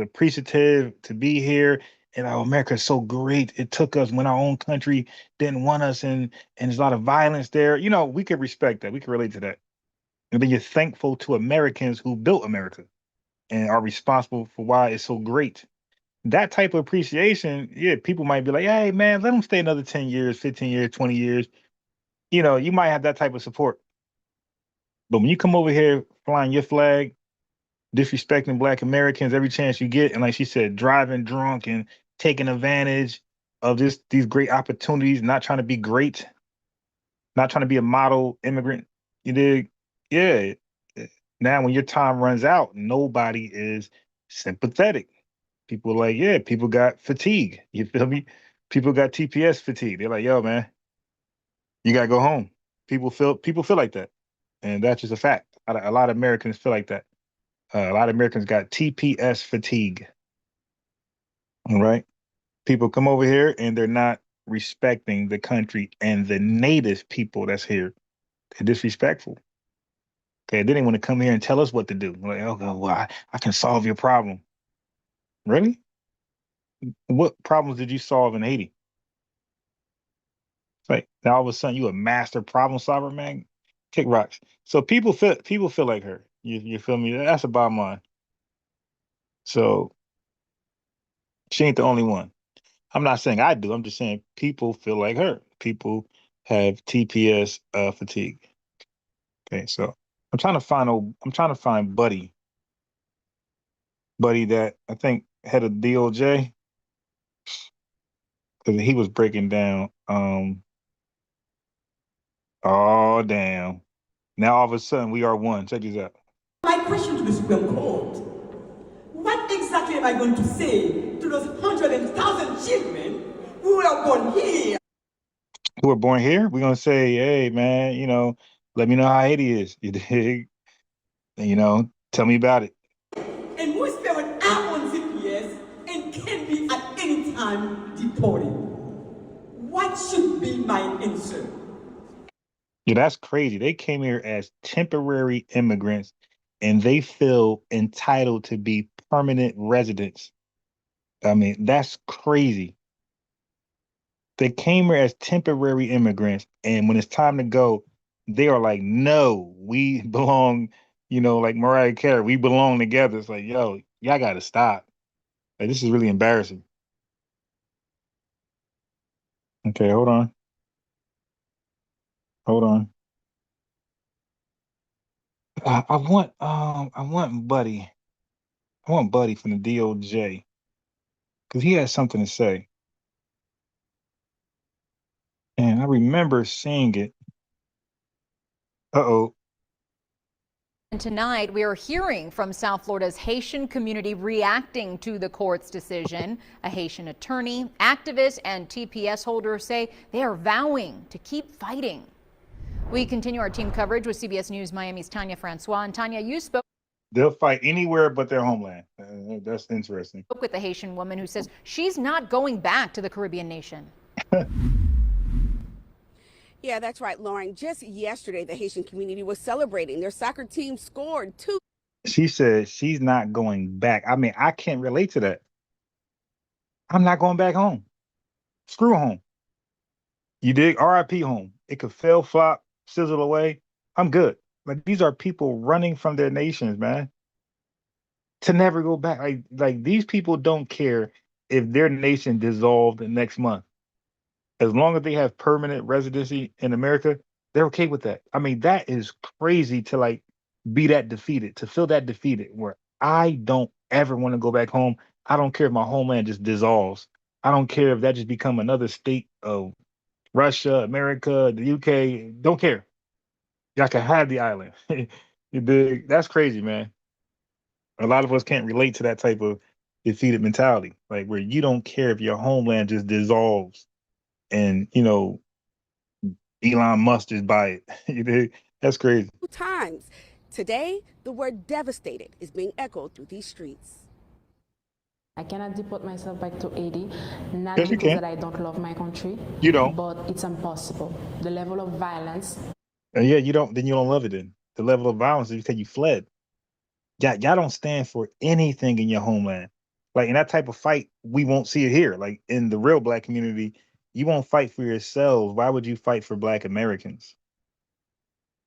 appreciative to be here, and America is so great. It took us when our own country didn't want us, and there's a lot of violence there. You know, we could respect that. We could relate to that. And then you're thankful to Americans who built America and are responsible for why it's so great. That type of appreciation, yeah, people might be like, hey, man, let them stay another 10 years, 15 years, 20 years. You know, you might have that type of support. But when you come over here flying your flag, disrespecting Black Americans every chance you get, and like she said, driving drunk and taking advantage of these great opportunities, not trying to be great, not trying to be a model immigrant, you dig? Yeah. Now when your time runs out, nobody is sympathetic. People are like, yeah, people got fatigue. You feel me? People got TPS fatigue. They're like, yo, man, you gotta go home. People feel like that. And that's just a fact. A lot of Americans feel like that. A lot of Americans got TPS fatigue. All right. People come over here and they're not respecting the country and the native people that's here. They're disrespectful. Okay, they didn't want to come here and tell us what to do. Like, oh, well, I can solve your problem. Really? What problems did you solve in Haiti? It's like now all of a sudden you a master problem solver, man. Kick rocks. So people feel like her. You feel me? That's the bottom line. So she ain't the only one. I'm not saying I do. I'm just saying people feel like her. People have TPS fatigue. Okay, so I'm trying to find Buddy that I think had a DOJ, because he was breaking down. Oh damn! Now all of a sudden we are one. Check this out. My question to the Supreme Court: what exactly am I going to say to those 100,000 children who were born here? Who were born here? We're gonna say, hey man, you know, let me know how Haiti is. You dig? And, you know, tell me about it. And whose parents are on CPS and can be at any time deported? What should be my answer? Yeah, that's crazy. They came here as temporary immigrants and they feel entitled to be permanent residents. I mean, that's crazy. They came here as temporary immigrants, and when it's time to go, they are like, no, we belong, you know, like Mariah Carey, we belong together. It's like, yo, y'all gotta stop. Like, this is really embarrassing. Okay, hold on. I want Buddy. I want Buddy from the DOJ, because he has something to say. And I remember seeing it. Uh-oh. And tonight, we are hearing from South Florida's Haitian community reacting to the court's decision. A Haitian attorney, activist, and TPS holder say they are vowing to keep fighting. We continue our team coverage with CBS News Miami's Tanya Francois. And Tanya, you spoke They'll fight anywhere but their homeland. That's interesting. with the Haitian woman who says she's not going back to the Caribbean nation. Yeah, that's right, Lauren. Just yesterday, the Haitian community was celebrating. Their soccer team scored 2. She said she's not going back. I mean, I can't relate to that. I'm not going back home. Screw home. You dig? RIP home. It could fail, flop, sizzle away. I'm good. Like, these are people running from their nations, man. To never go back. Like these people don't care if their nation dissolved next month. As long as they have permanent residency in America, they're okay with that. I mean, that is crazy to like be that defeated, to feel that defeated, where I don't ever want to go back home. I don't care if my homeland just dissolves. I don't care if that just become another state of Russia, America, the UK. Don't care. Y'all can have the island. You dig? That's crazy, man. A lot of us can't relate to that type of defeated mentality, like where you don't care if your homeland just dissolves. And, you know, Elon Musk just buy it. That's crazy. 2 times. Today, the word devastated is being echoed through these streets. I cannot deport myself back to Haiti, not Yes, you because can. that I don't love my country. You don't. But it's impossible. The level of violence. Yeah, you don't. Then you don't love it. Then the level of violence is because you fled. Y'all don't stand for anything in your homeland. Like in that type of fight, we won't see it here. Like in the real Black community, you won't fight for yourselves. Why would you fight for Black Americans?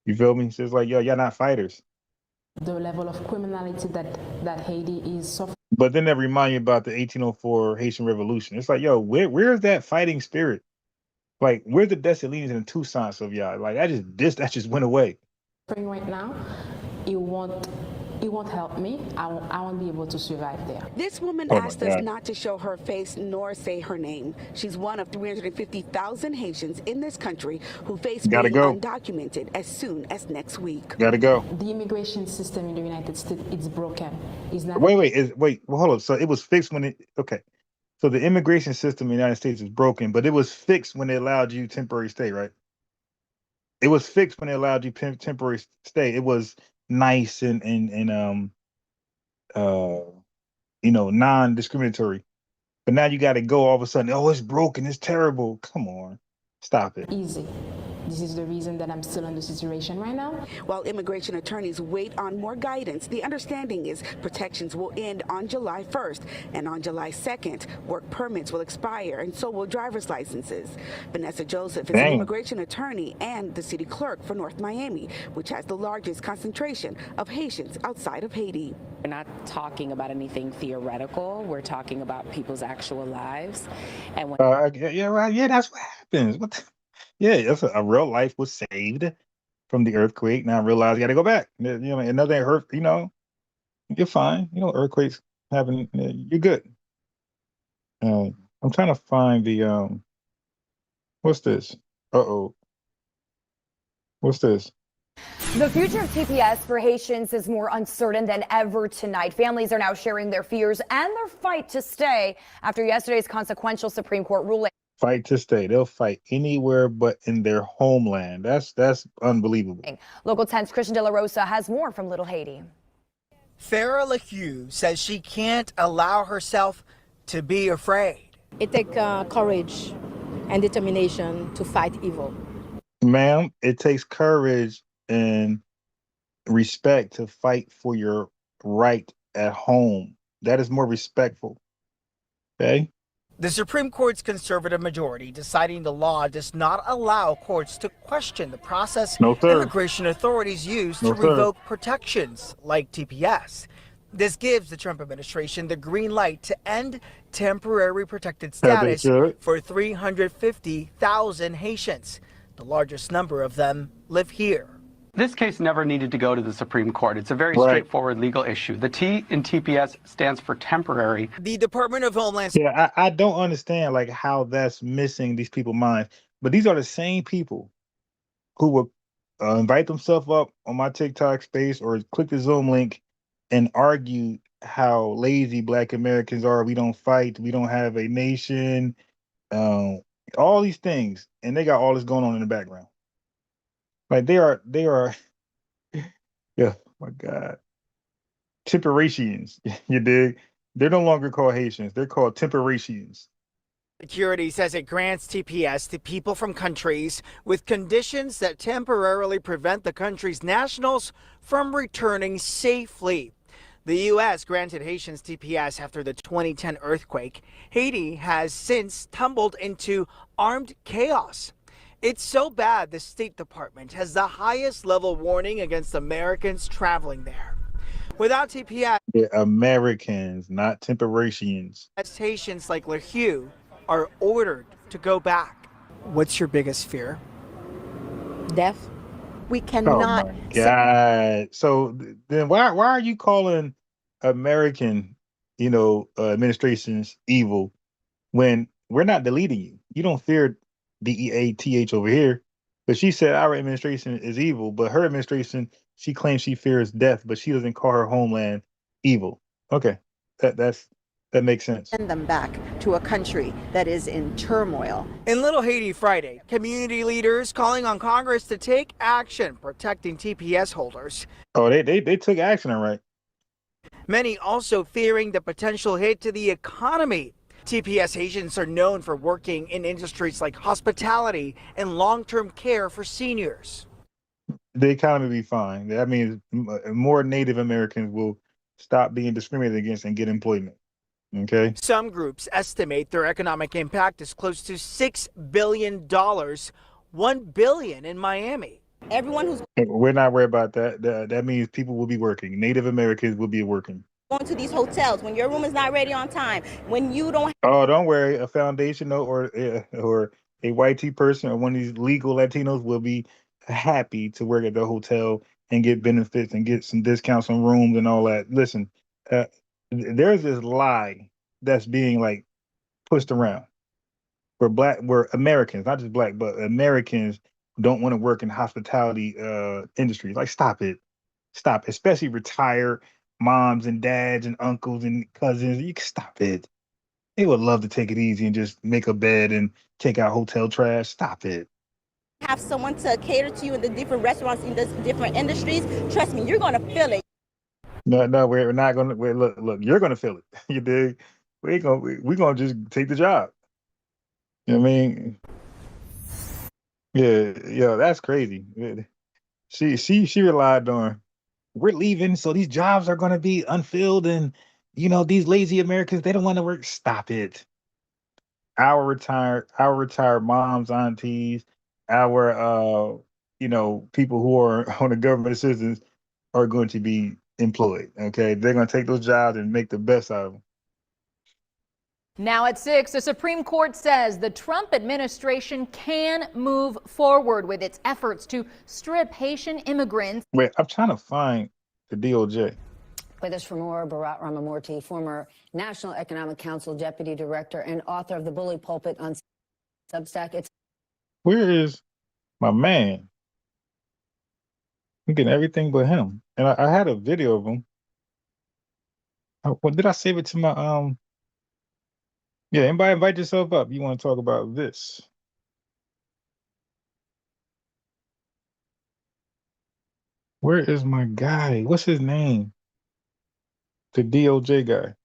You feel me? So it's like, yo, y'all not fighters. The level of criminality that Haiti is suffering. But then they remind you about the 1804 Haitian Revolution. It's like, yo, where's that fighting spirit? Like, where's the Dessalines and Toussaints of y'all? Like, that just went away. Right now, it won't help me. I won't be able to survive there. This woman asked us not to show her face nor say her name. She's one of 350,000 Haitians in this country who face being undocumented as soon as next week. Gotta go. The immigration system in the United States is broken. It's not. Wait, well, hold on. So it was fixed when So the immigration system in the United States is broken, but it was fixed when they allowed you temporary stay, right? It was fixed when they allowed you temporary stay. It was nice and non-discriminatory. But now you got to go all of a sudden. Oh, it's broken. It's terrible. Come on, stop it. Easy. This is the reason that I'm still in the situation right now. While immigration attorneys wait on more guidance, the understanding is protections will end on July 1st, and on July 2nd, work permits will expire, and so will driver's licenses. Vanessa Joseph is an immigration attorney and the city clerk for North Miami, which has the largest concentration of Haitians outside of Haiti. We're not talking about anything theoretical. We're talking about people's actual lives. And when that's what happens. Yeah, that's a real life was saved from the earthquake. Now I realize you got to go back. You know, another earth. You know, you're fine. You know, earthquakes happen. You're good. I'm trying to find the what's this? What's this? The future of TPS for Haitians is more uncertain than ever tonight. Families are now sharing their fears and their fight to stay after yesterday's consequential Supreme Court ruling. Fight to stay. They'll fight anywhere but in their homeland. That's unbelievable. Local 10's Christian De La Rosa has more from Little Haiti. Farrah LaHue says she can't allow herself to be afraid. It takes courage and determination to fight evil. Ma'am, it takes courage and respect to fight for your right at home. That is more respectful. Okay? The Supreme Court's conservative majority deciding the law does not allow courts to question the process immigration authorities use to revoke protections like TPS. This gives the Trump administration the green light to end temporary protected status for 350,000 Haitians. The largest number of them live here. This case never needed to go to the Supreme Court. It's a very straightforward legal issue. The T in TPS stands for temporary. The Department of Homeland Security. Yeah, I don't understand like how that's missing these people's minds. But these are the same people who were invite themselves up on my TikTok space or click the Zoom link and argue how lazy Black Americans are. We don't fight. We don't have a nation. All these things, and they got all this going on in the background. Like they are, yeah, my God, Temperatians. You dig? They're no longer called Haitians. They're called Temperatians. Security says it grants TPS to people from countries with conditions that temporarily prevent the country's nationals from returning safely. The U.S. granted Haitians TPS after the 2010 earthquake. Haiti has since tumbled into armed chaos. It's so bad the State Department has the highest level warning against Americans traveling there. Without TPS, They're Americans, not Temperatians. Haitians like LeHue are ordered to go back. What's your biggest fear? Death. We Oh cannot. my God! So then, why are you calling American, administrations evil when we're not deleting you? You don't fear DEATH over here, but she said our administration is evil, but her administration, she claims she fears death, but she doesn't call her homeland evil. Okay, that makes sense. Send them back to a country that is in turmoil. In Little Haiti Friday, community leaders calling on Congress to take action protecting TPS holders. Oh, they took action, all right. Many also fearing the potential hit to the economy. TPS agents are known for working in industries like hospitality and long-term care for seniors. The economy will be fine. That means more Native Americans will stop being discriminated against and get employment. Okay. Some groups estimate their economic impact is close to $6 billion, $1 billion in Miami. Everyone who's We're not worried about that. That means people will be working. Native Americans will be working. going to these hotels, when your room is not ready on time, when you don't. Oh, don't worry. A foundation or a white tea person or one of these legal Latinos will be happy to work at the hotel and get benefits and get some discounts on rooms and all that. Listen, there's this lie that's being like pushed around where Americans, not just Black, but Americans don't want to work in hospitality industries. Like, stop it. Stop, especially retired moms and dads and uncles and cousins. You can stop it. They would love to take it easy and just make a bed and take out hotel trash. Stop it. Have someone to cater to you in the different restaurants in the different industries. Trust me, you're going to feel it. No, we're not gonna. Look, you're gonna feel it. You dig? We're gonna just take the job. You know what I mean? Yeah, that's crazy. She relied on, we're leaving, so these jobs are gonna be unfilled, and these lazy Americans, they don't want to work. Stop it. Our retired moms, aunties, our people who are on the government assistance are going to be employed. Okay, they're going to take those jobs and make the best out of them. Now at 6, the Supreme Court says the Trump administration can move forward with its efforts to strip Haitian immigrants. Wait, I'm trying to find the DOJ. With us for more, Bharat Ramamurthy, former National Economic Council Deputy Director and author of The Bully Pulpit on Substack. Where is my man? I'm getting everything but him. And I had a video of him. Did I save it to my Yeah, anybody invite yourself up. You want to talk about this? Where is my guy? What's his name? The DOJ guy.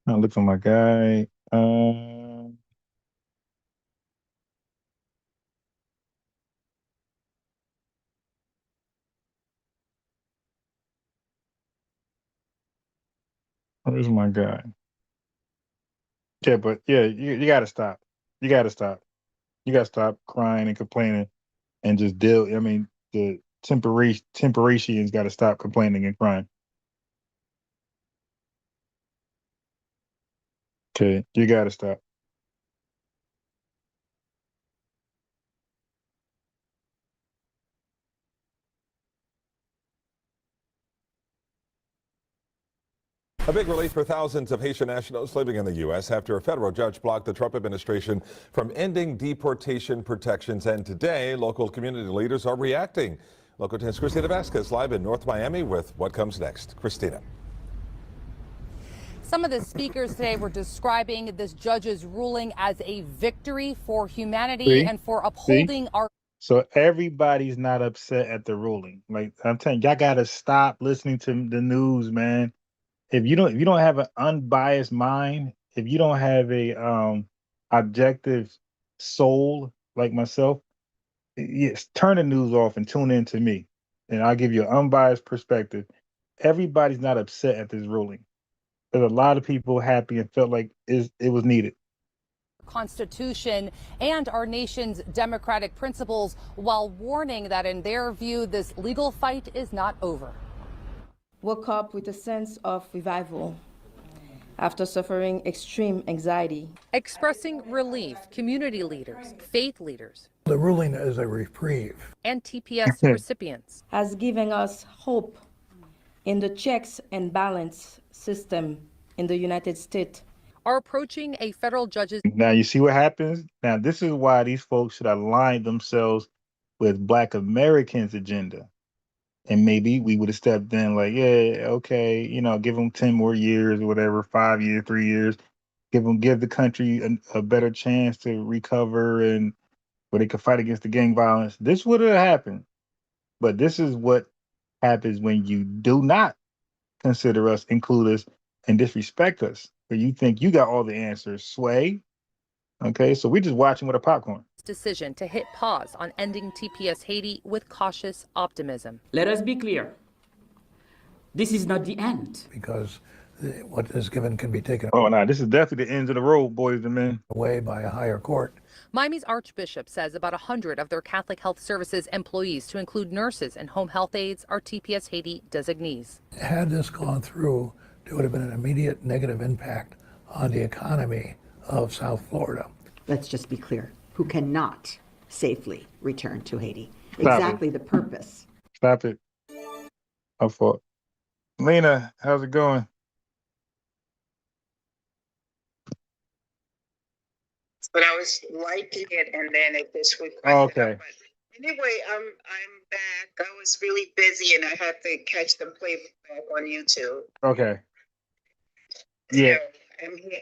I look for my guy. Where's my guy? Yeah, but yeah, you gotta stop. You gotta stop. You gotta stop crying and complaining and just deal. I mean, the temperatians gotta stop complaining and crying. Okay, you gotta stop. A big relief for thousands of Haitian nationals living in the U.S. after a federal judge blocked the Trump administration from ending deportation protections. And today, local community leaders are reacting. Local 10's Christina Vasquez live in North Miami with what comes next. Christina. Some of the speakers today were describing this judge's ruling as a victory for humanity and for upholding our. So everybody's not upset at the ruling. Like I'm telling you, y'all gotta stop listening to the news, man. If you don't have an unbiased mind, if you don't have a objective soul like myself, yes, turn the news off and tune in to me, and I'll give you an unbiased perspective. Everybody's not upset at this ruling. There's a lot of people happy and felt like it was needed. Constitution and our nation's democratic principles, while warning that in their view, this legal fight is not over. Woke up with a sense of revival after suffering extreme anxiety. Expressing relief, community leaders, faith leaders, The ruling is a reprieve. and TPS recipients has given us hope in the checks and balance system in the United States. are approaching a federal judge's. Now you see what happens? Now this is why these folks should align themselves with Black Americans' agenda. And maybe we would have stepped in like, yeah, okay, give them 10 more years or whatever, 5 years, 3 years, give the country a better chance to recover and where they could fight against the gang violence. This would have happened. But this is what happens when you do not consider us, include us, and disrespect us. Or you think you got all the answers, sway. Okay, so we're just watching with a popcorn. Decision to hit pause on ending TPS Haiti with cautious optimism. Let us be clear. This is not the end. Because what is given can be taken Oh, no, this is definitely the end of the road, boys and men. away by a higher court. Miami's Archbishop says about 100 of their Catholic Health Services employees, to include nurses and home health aides, are TPS Haiti designees. Had this gone through, there would have been an immediate negative impact on the economy of South Florida. Let's just be clear, who cannot safely return to Haiti. Stop Exactly the purpose. Stop it. My fault. Lena, how's it going? But I was liking it, and then it just requested. Oh, okay. But anyway, I'm back. I was really busy, and I had to catch the playback on YouTube. Okay. Yeah. So I'm here.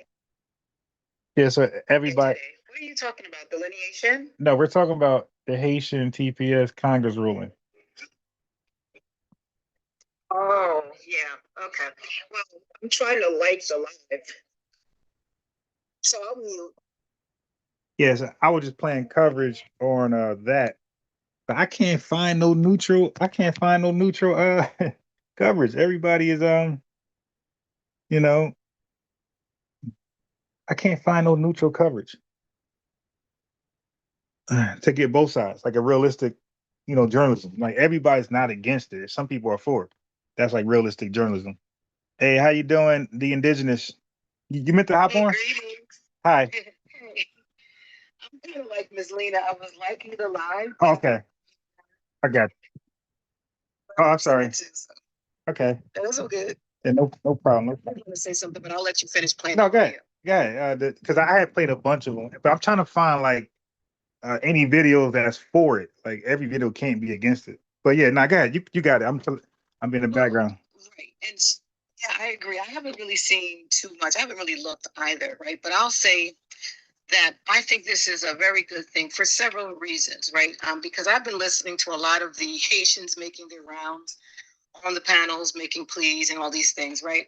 Yeah, so everybody. What are you talking about? Delineation? No, we're talking about the Haitian TPS Congress ruling. Oh, yeah. Okay. Well, I'm trying to like the live. So I'll mute. Yes, I was just playing coverage on that, but I can't find no neutral. Coverage. Everybody is I can't find no neutral coverage to get both sides, like a realistic, journalism. Like everybody's not against it. Some people are for it. That's like realistic journalism. Hey, how you doing? The indigenous. You meant to hop on? Hi. I'm kind of like Miss Lena. I was liking the live. Okay. I got you. Oh, I'm sorry. Okay. That was so good. Yeah, no problem. I was going to say something, but I'll let you finish playing. No, go ahead. Yeah, because I had played a bunch of them, but I'm trying to find like any video that's for it. Like every video can't be against it. But yeah, go ahead. You got it. I'm in the background. Right. And yeah, I agree. I haven't really seen too much. I haven't really looked either, right? But I'll say that I think this is a very good thing for several reasons, right? Because I've been listening to a lot of the Haitians making their rounds on the panels, making pleas and all these things, right?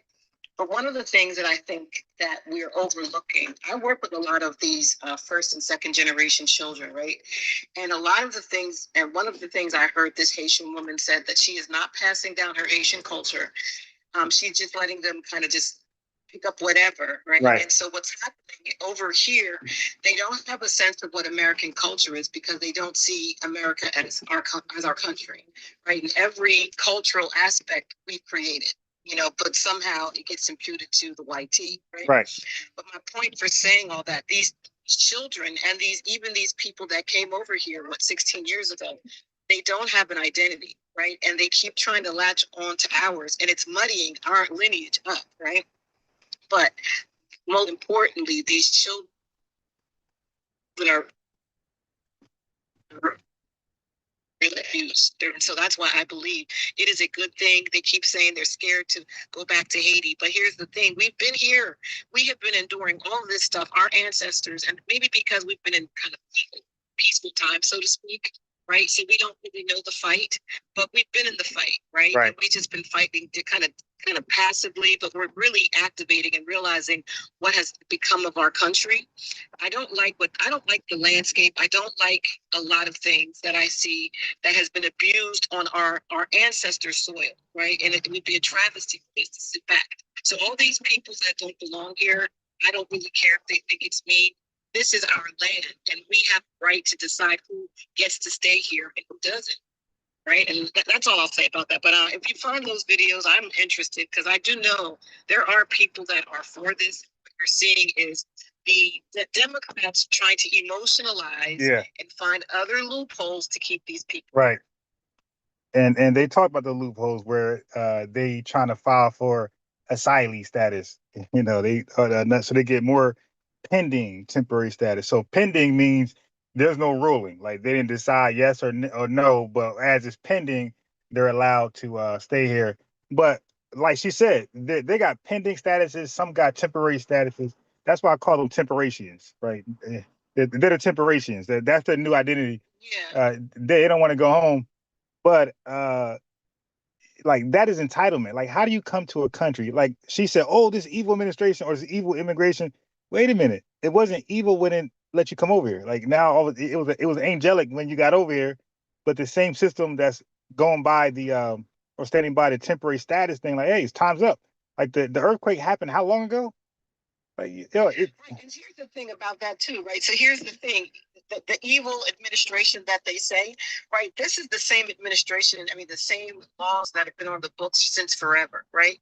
But one of the things that I think that we're overlooking, I work with a lot of these first and second generation children, right? And a lot of the things, and one of the things I heard this Haitian woman said that she is not passing down her Haitian culture. She's just letting them kind of just pick up whatever, right? And so what's happening over here, they don't have a sense of what American culture is because they don't see America as our country, right? In every cultural aspect we've created, but somehow it gets imputed to the white tea, right? Right. But my point for saying all that, these children and even these people that came over here, 16 years ago, they don't have an identity. right? And they keep trying to latch on to ours, and it's muddying our lineage up, right? But most importantly, these children are abused. And so that's why I believe it is a good thing. They keep saying they're scared to go back to Haiti. But here's the thing. We've been here. We have been enduring all of this stuff. Our ancestors, and maybe because we've been in kind of peaceful times, so to speak, right? So we don't really know the fight, but we've been in the fight, right? Right. And we just been fighting to kind of passively, but we're really activating and realizing what has become of our country. I don't like the landscape. I don't like a lot of things that I see that has been abused on our ancestors' soil, right? And it would be a travesty for us to sit back. So all these people that don't belong here, I don't really care if they think it's me. This is our land, and we have the right to decide who gets to stay here and who doesn't, right? And that's all I'll say about that. But if you find those videos, I'm interested because I do know there are people that are for this. What you're seeing is the Democrats trying to emotionalize and find other loopholes to keep these people. Right. And they talk about the loopholes where they trying to file for asylee status. You know, so they get more pending temporary status. So pending means there's no ruling. Like they didn't decide yes or no, but as it's pending, they're allowed to stay here. But like she said, they got pending statuses. Some got temporary statuses. That's why I call them temporations, right? They're the temporations. That's their new identity. Yeah. They don't want to go home, but like that is entitlement. Like, how do you come to a country? Like she said, oh, this evil administration or this evil immigration. Wait a minute, it wasn't evil when it let you come over here. Like now, it was angelic when you got over here, but the same system that's going by the or standing by the temporary status thing. Like, hey, it's time's up. Like the earthquake happened how long ago? Like, right. And here's the thing about that too, right? So here's the thing. The evil administration that they say, right? This is the same administration. I mean, the same laws that have been on the books since forever, right?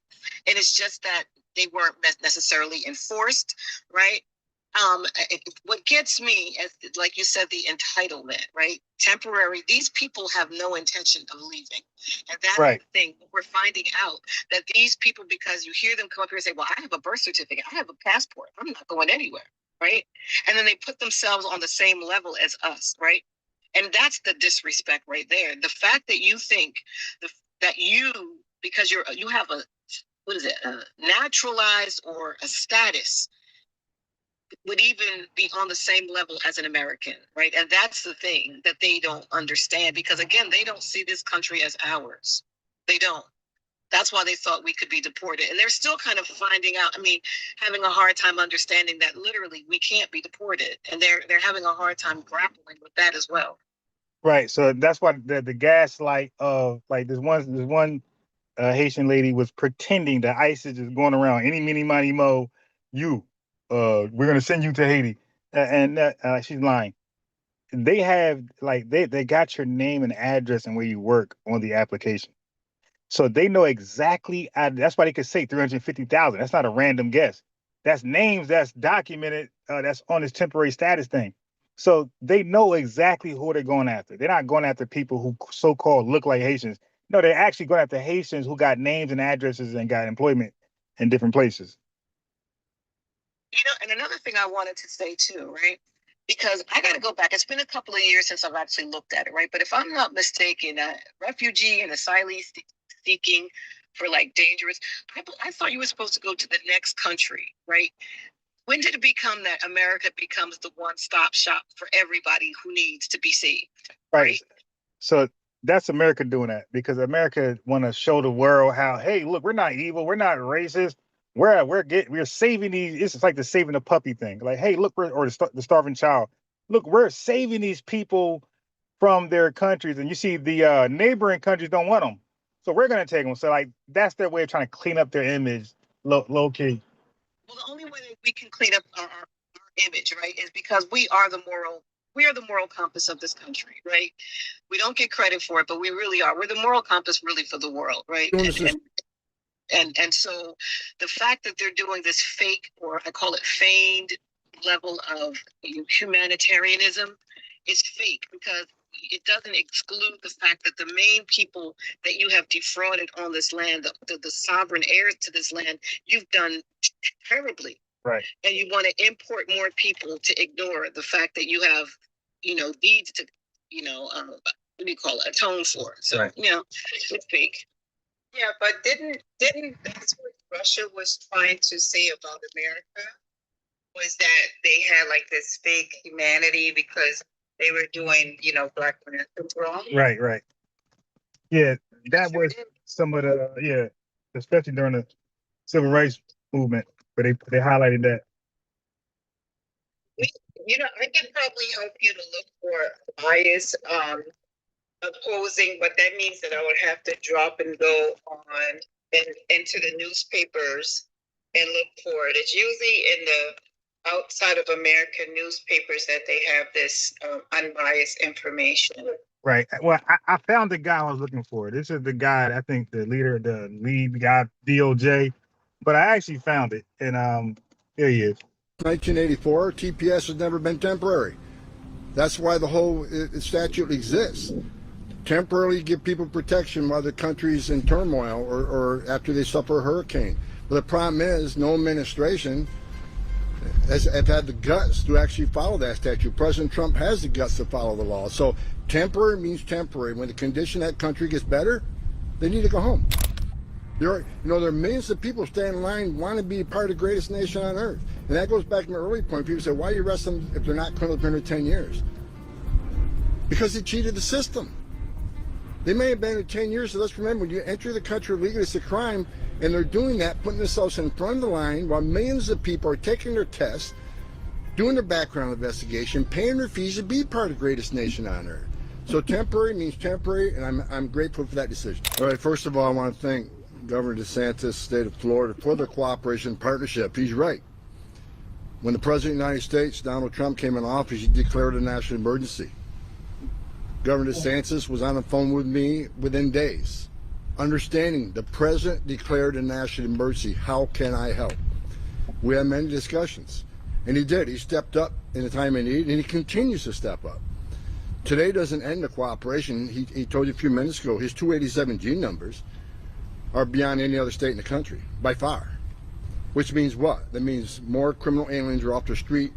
And it's just that they weren't necessarily enforced, right? What gets me, as like you said, the entitlement, right? Temporary. These people have no intention of leaving, and that's the thing. We're finding out that these people, because you hear them come up here and say, "Well, I have a birth certificate, I have a passport, I'm not going anywhere," right? And then they put themselves on the same level as us, right? And that's the disrespect right there. The fact that you think that because you have a naturalized or a status would even be on the same level as an American, right? And that's the thing that they don't understand, because again, they don't see this country as ours. They don't. That's why they thought we could be deported. And they're still kind of finding out, having a hard time understanding that literally we can't be deported. And they're having a hard time grappling with that as well. Right. So that's why the gaslight of like this one Haitian lady was pretending that ICE is just going around any, mini, money, mo, we're going to send you to Haiti. And she's lying. They have they got your name and address and where you work on the application. So they know exactly. That's why they could say 350,000. That's not a random guess. That's names that's documented. That's on this temporary status thing. So they know exactly who they're going after. They're not going after people who so-called look like Haitians. No, they're actually going after Haitians who got names and addresses and got employment in different places. And another thing I wanted to say too, right? Because I got to go back. It's been a couple of years since I've actually looked at it, right? But if I'm not mistaken, refugee and asylee seeking for dangerous, I thought you were supposed to go to the next country, right? When did it become that America becomes the one-stop shop for everybody who needs to be saved? Right. So that's America doing that, because America want to show the world how, hey, look, we're not evil, we're not racist. We're saving these. It's like the saving the puppy thing. Like, hey, look, or the starving child. Look, we're saving these people from their countries, and you see the neighboring countries don't want them, so we're gonna take them. So that's their way of trying to clean up their image, low key. Well, the only way that we can clean up our image, right, is because we are the moral compass of this country, right? We don't get credit for it, but we really are. We're the moral compass, really, for the world, right? And so the fact that they're doing this fake, or I call it feigned, level of humanitarianism is fake, because it doesn't exclude the fact that the main people that you have defrauded on this land, the sovereign heirs to this land, you've done terribly. Right. And you want to import more people to ignore the fact that you have, deeds to, what do you call it, atone for. So, right. It's big. Yeah, but didn't that's what Russia was trying to say about America, was that they had like this fake humanity because they were doing, Black men wrong. Right. Yeah, that was some of the, especially during the civil rights movement, but they highlighted that. I can probably help you to look for bias opposing, but that means that I would have to drop and go on into the newspapers and look for it. It's usually in the outside of American newspapers that they have this unbiased information. Right. Well, I found the guy I was looking for. This is the guy, I think the lead guy, DOJ, but I actually found it, and here he is. 1984, TPS has never been temporary. That's why the whole statute exists. Temporarily give people protection while the country's in turmoil or after they suffer a hurricane. But the problem is no administration have had the guts to actually follow that statute. President Trump has the guts to follow the law. So temporary means temporary. When the condition of that country gets better, they need to go home. There are millions of people standing in line want to be part of the greatest nation on earth. And that goes back to my early point. People say, why do you arrest them if they're not criminals for under 10 years? Because they cheated the system. They may have been in 10 years, so let's remember, when you enter the country illegally, it's a crime, and they're doing that, putting themselves in front of the line while millions of people are taking their tests, doing their background investigation, paying their fees to be part of the greatest nation on earth. So temporary means temporary, and I'm grateful for that decision. All right, first of all, I want to thank Governor DeSantis, state of Florida, for their cooperation and partnership. He's right. When the President of the United States, Donald Trump, came in office, he declared a national emergency. Governor DeSantis was on the phone with me within days, understanding the President declared a national emergency. How can I help? We had many discussions, and he did. He stepped up in the time of need, and he continues to step up. Today doesn't end the cooperation. He told you a few minutes ago, his 287G numbers are beyond any other state in the country, by far. Which means what? That means more criminal aliens are off the street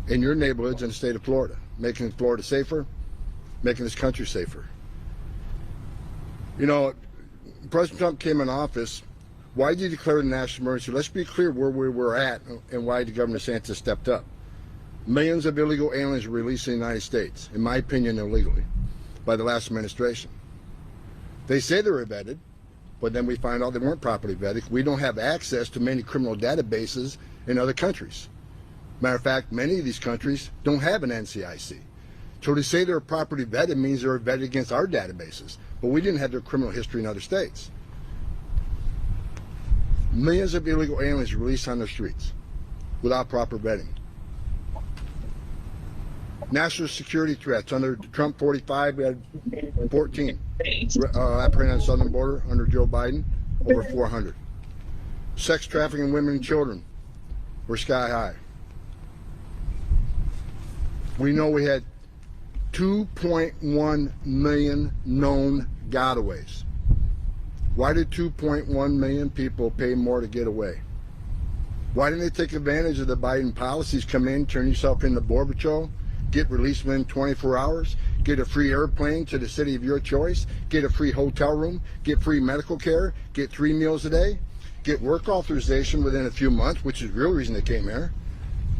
in your neighborhoods in the state of Florida, making Florida safer, making this country safer. President Trump came in office. Why did he declare the national emergency? Let's be clear where we were at and why the Governor DeSantis stepped up. Millions of illegal aliens were released in the United States, in my opinion, illegally, by the last administration. They say they were vetted, but then we find out they weren't properly vetted. We don't have access to many criminal databases in other countries. Matter of fact, many of these countries don't have an NCIC. So to say they're properly vetted means they're vetted against our databases, but we didn't have their criminal history in other states. Millions of illegal aliens released on the streets without proper vetting. National security threats under Trump 45, we had 14. Apprehended on the southern border under Joe Biden, over 400. Sex trafficking women and children were sky high. We know we had 2.1 million known gotaways. Why did 2.1 million people pay more to get away? Why didn't they take advantage of the Biden policies? Come in, turn yourself into Border Patrol, get released within 24 hours, get a free airplane to the city of your choice, get a free hotel room, get free medical care, get 3 meals a day, get work authorization within a few months, which is the real reason they came here.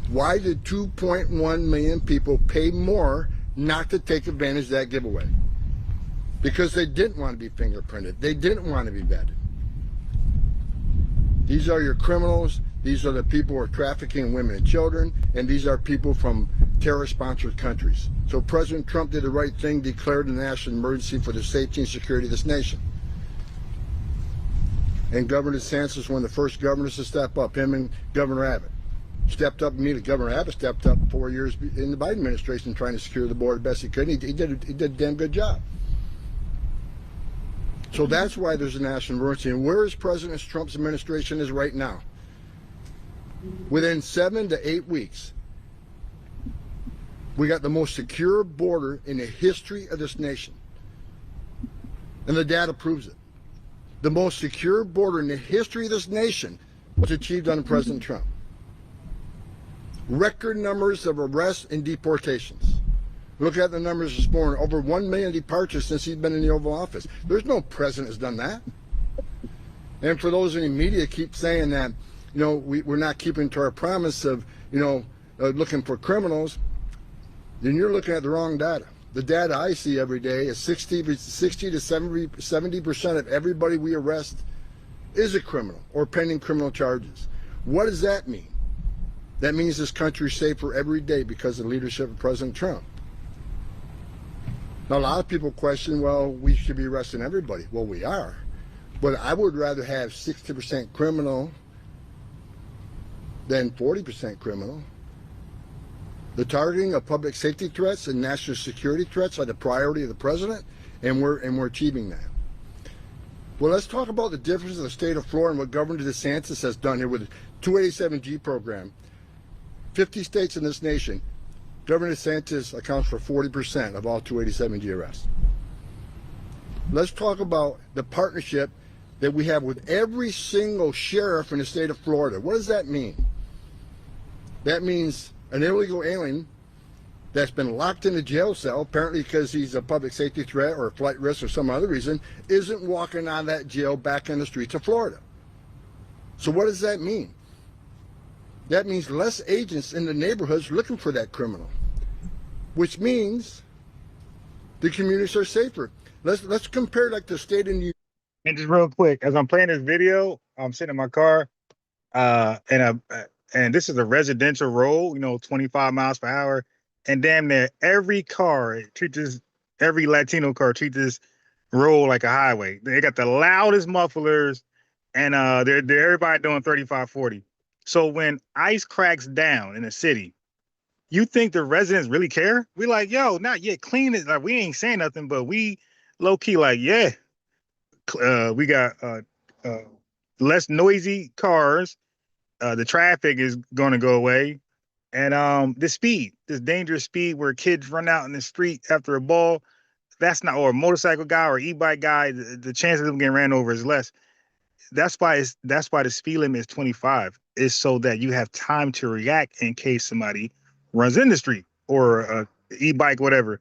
Why did 2.1 million people pay more not to take advantage of that giveaway? Because they didn't want to be fingerprinted. They didn't want to be vetted. These are your criminals. These are the people who are trafficking women and children, and these are people from terror-sponsored countries. So President Trump did the right thing, declared a national emergency for the safety and security of this nation. And Governor DeSantis was one of the first governors to step up, him and Governor Abbott. Stepped up immediately. Governor Abbott stepped up 4 years in the Biden administration trying to secure the border best he could. He did a damn good job. So that's why there's a national emergency. And where is President Trump's administration is right now? Within 7 to 8 weeks, We got the most secure border in the history of this nation. And the data proves it. The most secure border in the history of this nation was achieved under President Trump. Record numbers of arrests and deportations. Look at the numbers this morning, over 1 million departures since he's been in the Oval Office. There's no president that's done that. And for those in the media keep saying that, you know, we're not keeping to our promise of, you know, looking for criminals, then you're looking at the wrong data. The data I see every day is 60 to 70% of everybody we arrest is a criminal or pending criminal charges. What does that mean? That means this country is safer every day because of the leadership of President Trump. Now, a lot of people question, well, we should be arresting everybody. Well, we are. But I would rather have 60% criminal than 40% criminal. The targeting of public safety threats and national security threats are the priority of the president, and we're achieving that. Well, let's talk about the difference of the state of Florida and what Governor DeSantis has done here with the 287G program. 50 states in this nation, Governor DeSantis accounts for 40% of all 287G arrests. Let's talk about the partnership that we have with every single sheriff in the state of Florida. What does that mean? That means an illegal alien that's been locked in a jail cell, apparently because he's a public safety threat or a flight risk or some other reason, isn't walking out of that jail back in the streets of Florida. So what does that mean? That means less agents in the neighborhoods looking for that criminal, which means the communities are safer. Let's compare like the state in New York. And just real quick, as I'm playing this video, I'm sitting in my car, and this is a residential road, you know, 25 miles per hour, and damn near every Latino car treats this road like a highway. They got the loudest mufflers, and they're everybody doing 35, 40. So when ICE cracks down in a city, you think the residents really care? We like, yo, not yet, clean it. Like, we ain't saying nothing, but we low key like, yeah, we got less noisy cars. The traffic is going to go away. And the speed, this dangerous speed where kids run out in the street after a ball, that's not, or a motorcycle guy or e-bike guy, the chance of them getting ran over is less. That's why the speed limit is 25, is so that you have time to react in case somebody runs in the street or a e-bike, whatever.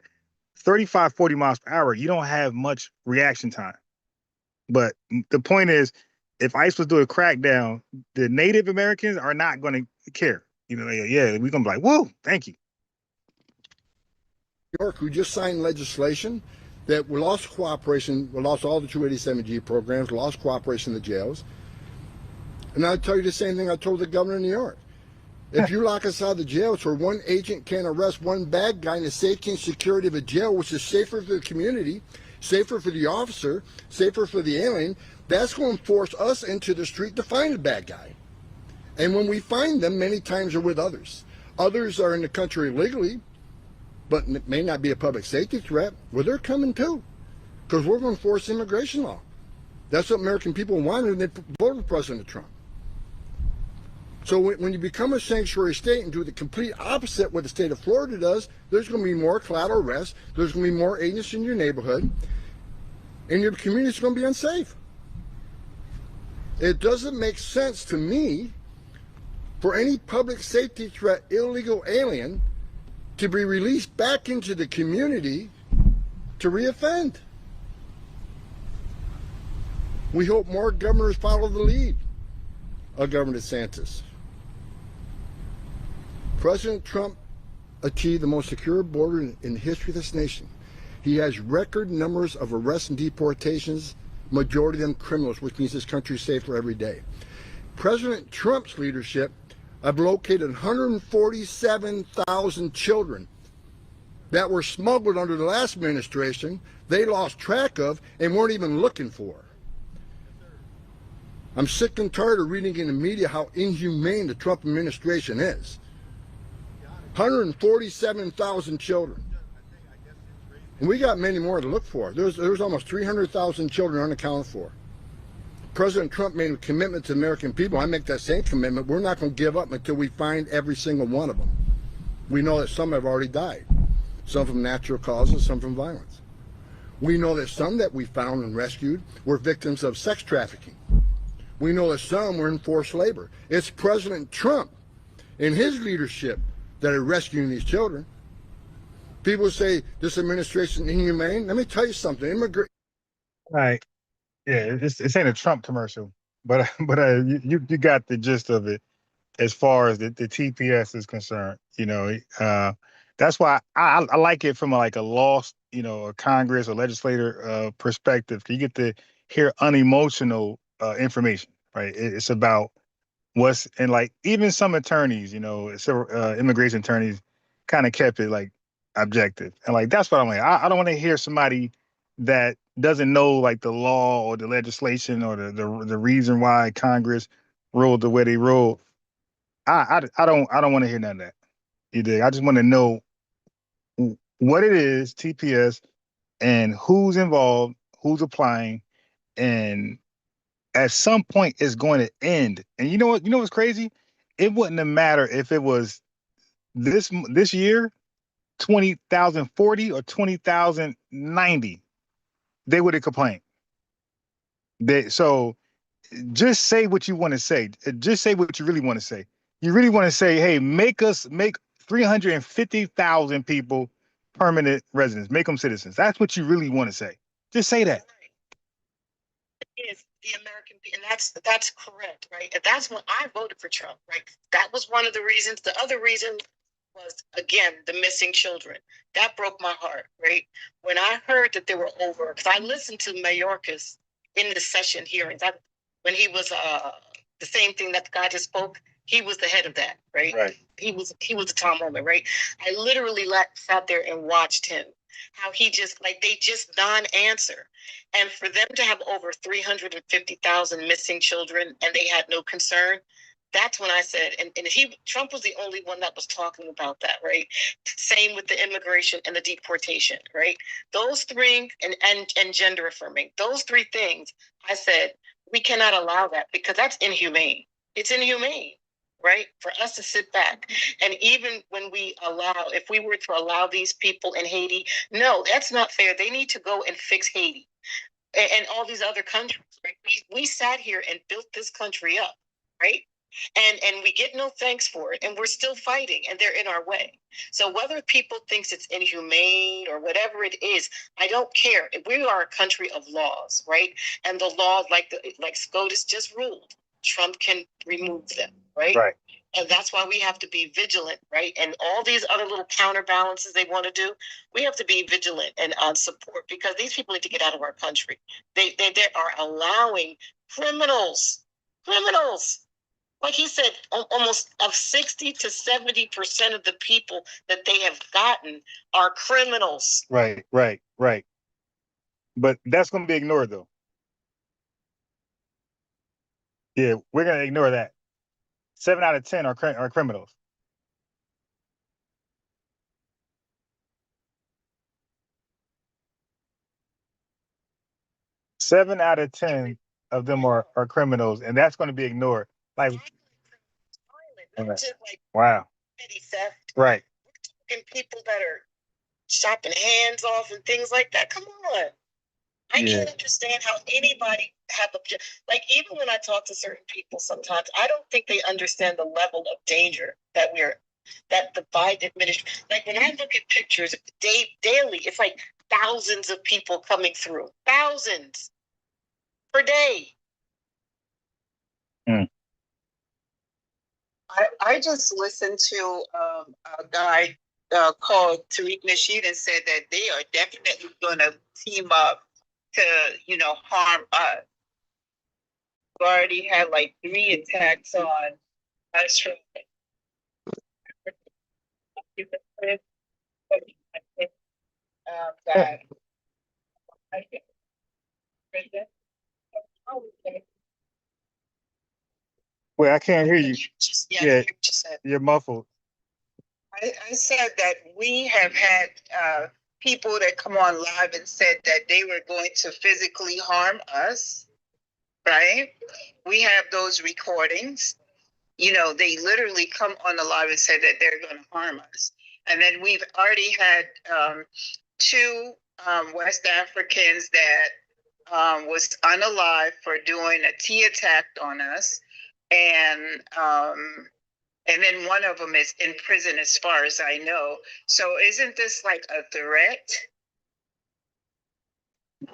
35, 40 miles per hour, you don't have much reaction time. But the point is, if ICE was doing a crackdown, the Native Americans are not going to care. You know, yeah, we're going to be like, whoa, thank you. New York, who just signed legislation that we lost cooperation, we lost all the 287G programs, lost cooperation in the jails. And I'll tell you the same thing I told the governor of New York. If you lock us out of the jails where one agent can arrest one bad guy in the safety and security of a jail, which is safer for the community, safer for the officer, safer for the alien, that's going to force us into the street to find the bad guy. And when we find them, many times are with others. Others are in the country illegally, but it may not be a public safety threat. Well, they're coming too, because we're going to force immigration law. That's what American people wanted when they voted for President Trump. So when you become a sanctuary state and do the complete opposite what the state of Florida does, there's going to be more collateral arrests, there's going to be more agents in your neighborhood, and your community is going to be unsafe. It doesn't make sense to me for any public safety threat illegal alien to be released back into the community to reoffend. We hope more governors follow the lead of Governor DeSantis. President Trump achieved the most secure border in the history of this nation. He has record numbers of arrests and deportations, majority of them criminals, which means this country is safer every day. President Trump's leadership have located 147,000 children that were smuggled under the last administration, they lost track of and weren't even looking for. I'm sick and tired of reading in the media how inhumane the Trump administration is. 147,000 children. And we got many more to look for. There's almost 300,000 children unaccounted for. President Trump made a commitment to the American people. I make that same commitment. We're not going to give up until we find every single one of them. We know that some have already died, some from natural causes, some from violence. We know that some that we found and rescued were victims of sex trafficking. We know that some were in forced labor. It's President Trump and his leadership that are rescuing these children. People say this administration is inhumane. Let me tell you something. Right. Yeah, it's ain't a Trump commercial, but you got the gist of it as far as the TPS is concerned. That's why I like it from a lost, a Congress or legislator perspective. You get to hear unemotional information, right? It's about what's, and even some attorneys, immigration attorneys kind of kept it objective. And that's what I'm like. I don't want to hear somebody that doesn't know the law or the legislation or the reason why Congress ruled the way they ruled. I don't want to hear none of that. You dig? I just want to know what it is, TPS, and who's involved, who's applying, and at some point it's going to end. And you know what? You know what's crazy? It wouldn't have mattered if it was this year, 20,040 or 20,090. They would have complained. So just say what you want to say. Just say what you really want to say. You really want to say, hey, make 350,000 people permanent residents, make them citizens. That's what you really want to say. Just say that. Is the American people, and that's correct, right? And that's when I voted for Trump, right? That was one of the reasons. The other reason was, again, the missing children. That broke my heart, right? When I heard that there were over, because I listened to Mayorkas in the session hearings. When he was the same thing that the guy just spoke, he was the head of that, right? Right. He was the Tom Holman, right? I literally sat there and watched him. How he just they just non-answer. And for them to have over 350,000 missing children and they had no concern, that's when I said, and Trump was the only one that was talking about that, right? Same with the immigration and the deportation, right? Those three, and gender affirming, those three things, I said, we cannot allow that because that's inhumane. It's inhumane. Right? For us to sit back. And even when if we were to allow these people in Haiti, no, that's not fair. They need to go and fix Haiti and all these other countries. Right? We sat here and built this country up, right? And we get no thanks for it. And we're still fighting and they're in our way. So whether people thinks it's inhumane or whatever it is, I don't care. We are a country of laws, right? And the laws, like SCOTUS just ruled, Trump can remove them, right? Right. And that's why we have to be vigilant, right? And all these other little counterbalances they want to do, we have to be vigilant and on support because these people need to get out of our country. They are allowing criminals, like he said, almost of 60 to 70% of the people that they have gotten are criminals. Right. But that's going to be ignored, though. Yeah, we're going to ignore that. 7 out of 10 are criminals. Seven out of 10 of them are criminals, and that's going to be ignored. Right. Wow. Petty theft. Right. And people that are chopping hands off and things like that. Come on. I can't understand how anybody have even when I talk to certain people sometimes, I don't think they understand the level of danger that the Biden administration, when I look at pictures daily, it's thousands of people coming through. Thousands per day. I just listened to a guy called Tariq Nasheed and said that they are definitely going to team up to, harm us. We already had 3 attacks on us from that. Wait, I can't hear you. Yeah, you're muffled. I said that we have had people that come on live and said that they were going to physically harm us, right? We have those recordings. They literally come on the live and said that they're going to harm us. And then we've already had two West Africans that was unalive for doing a tea attack on us. And then one of them is in prison as far as I know. So isn't this like a threat?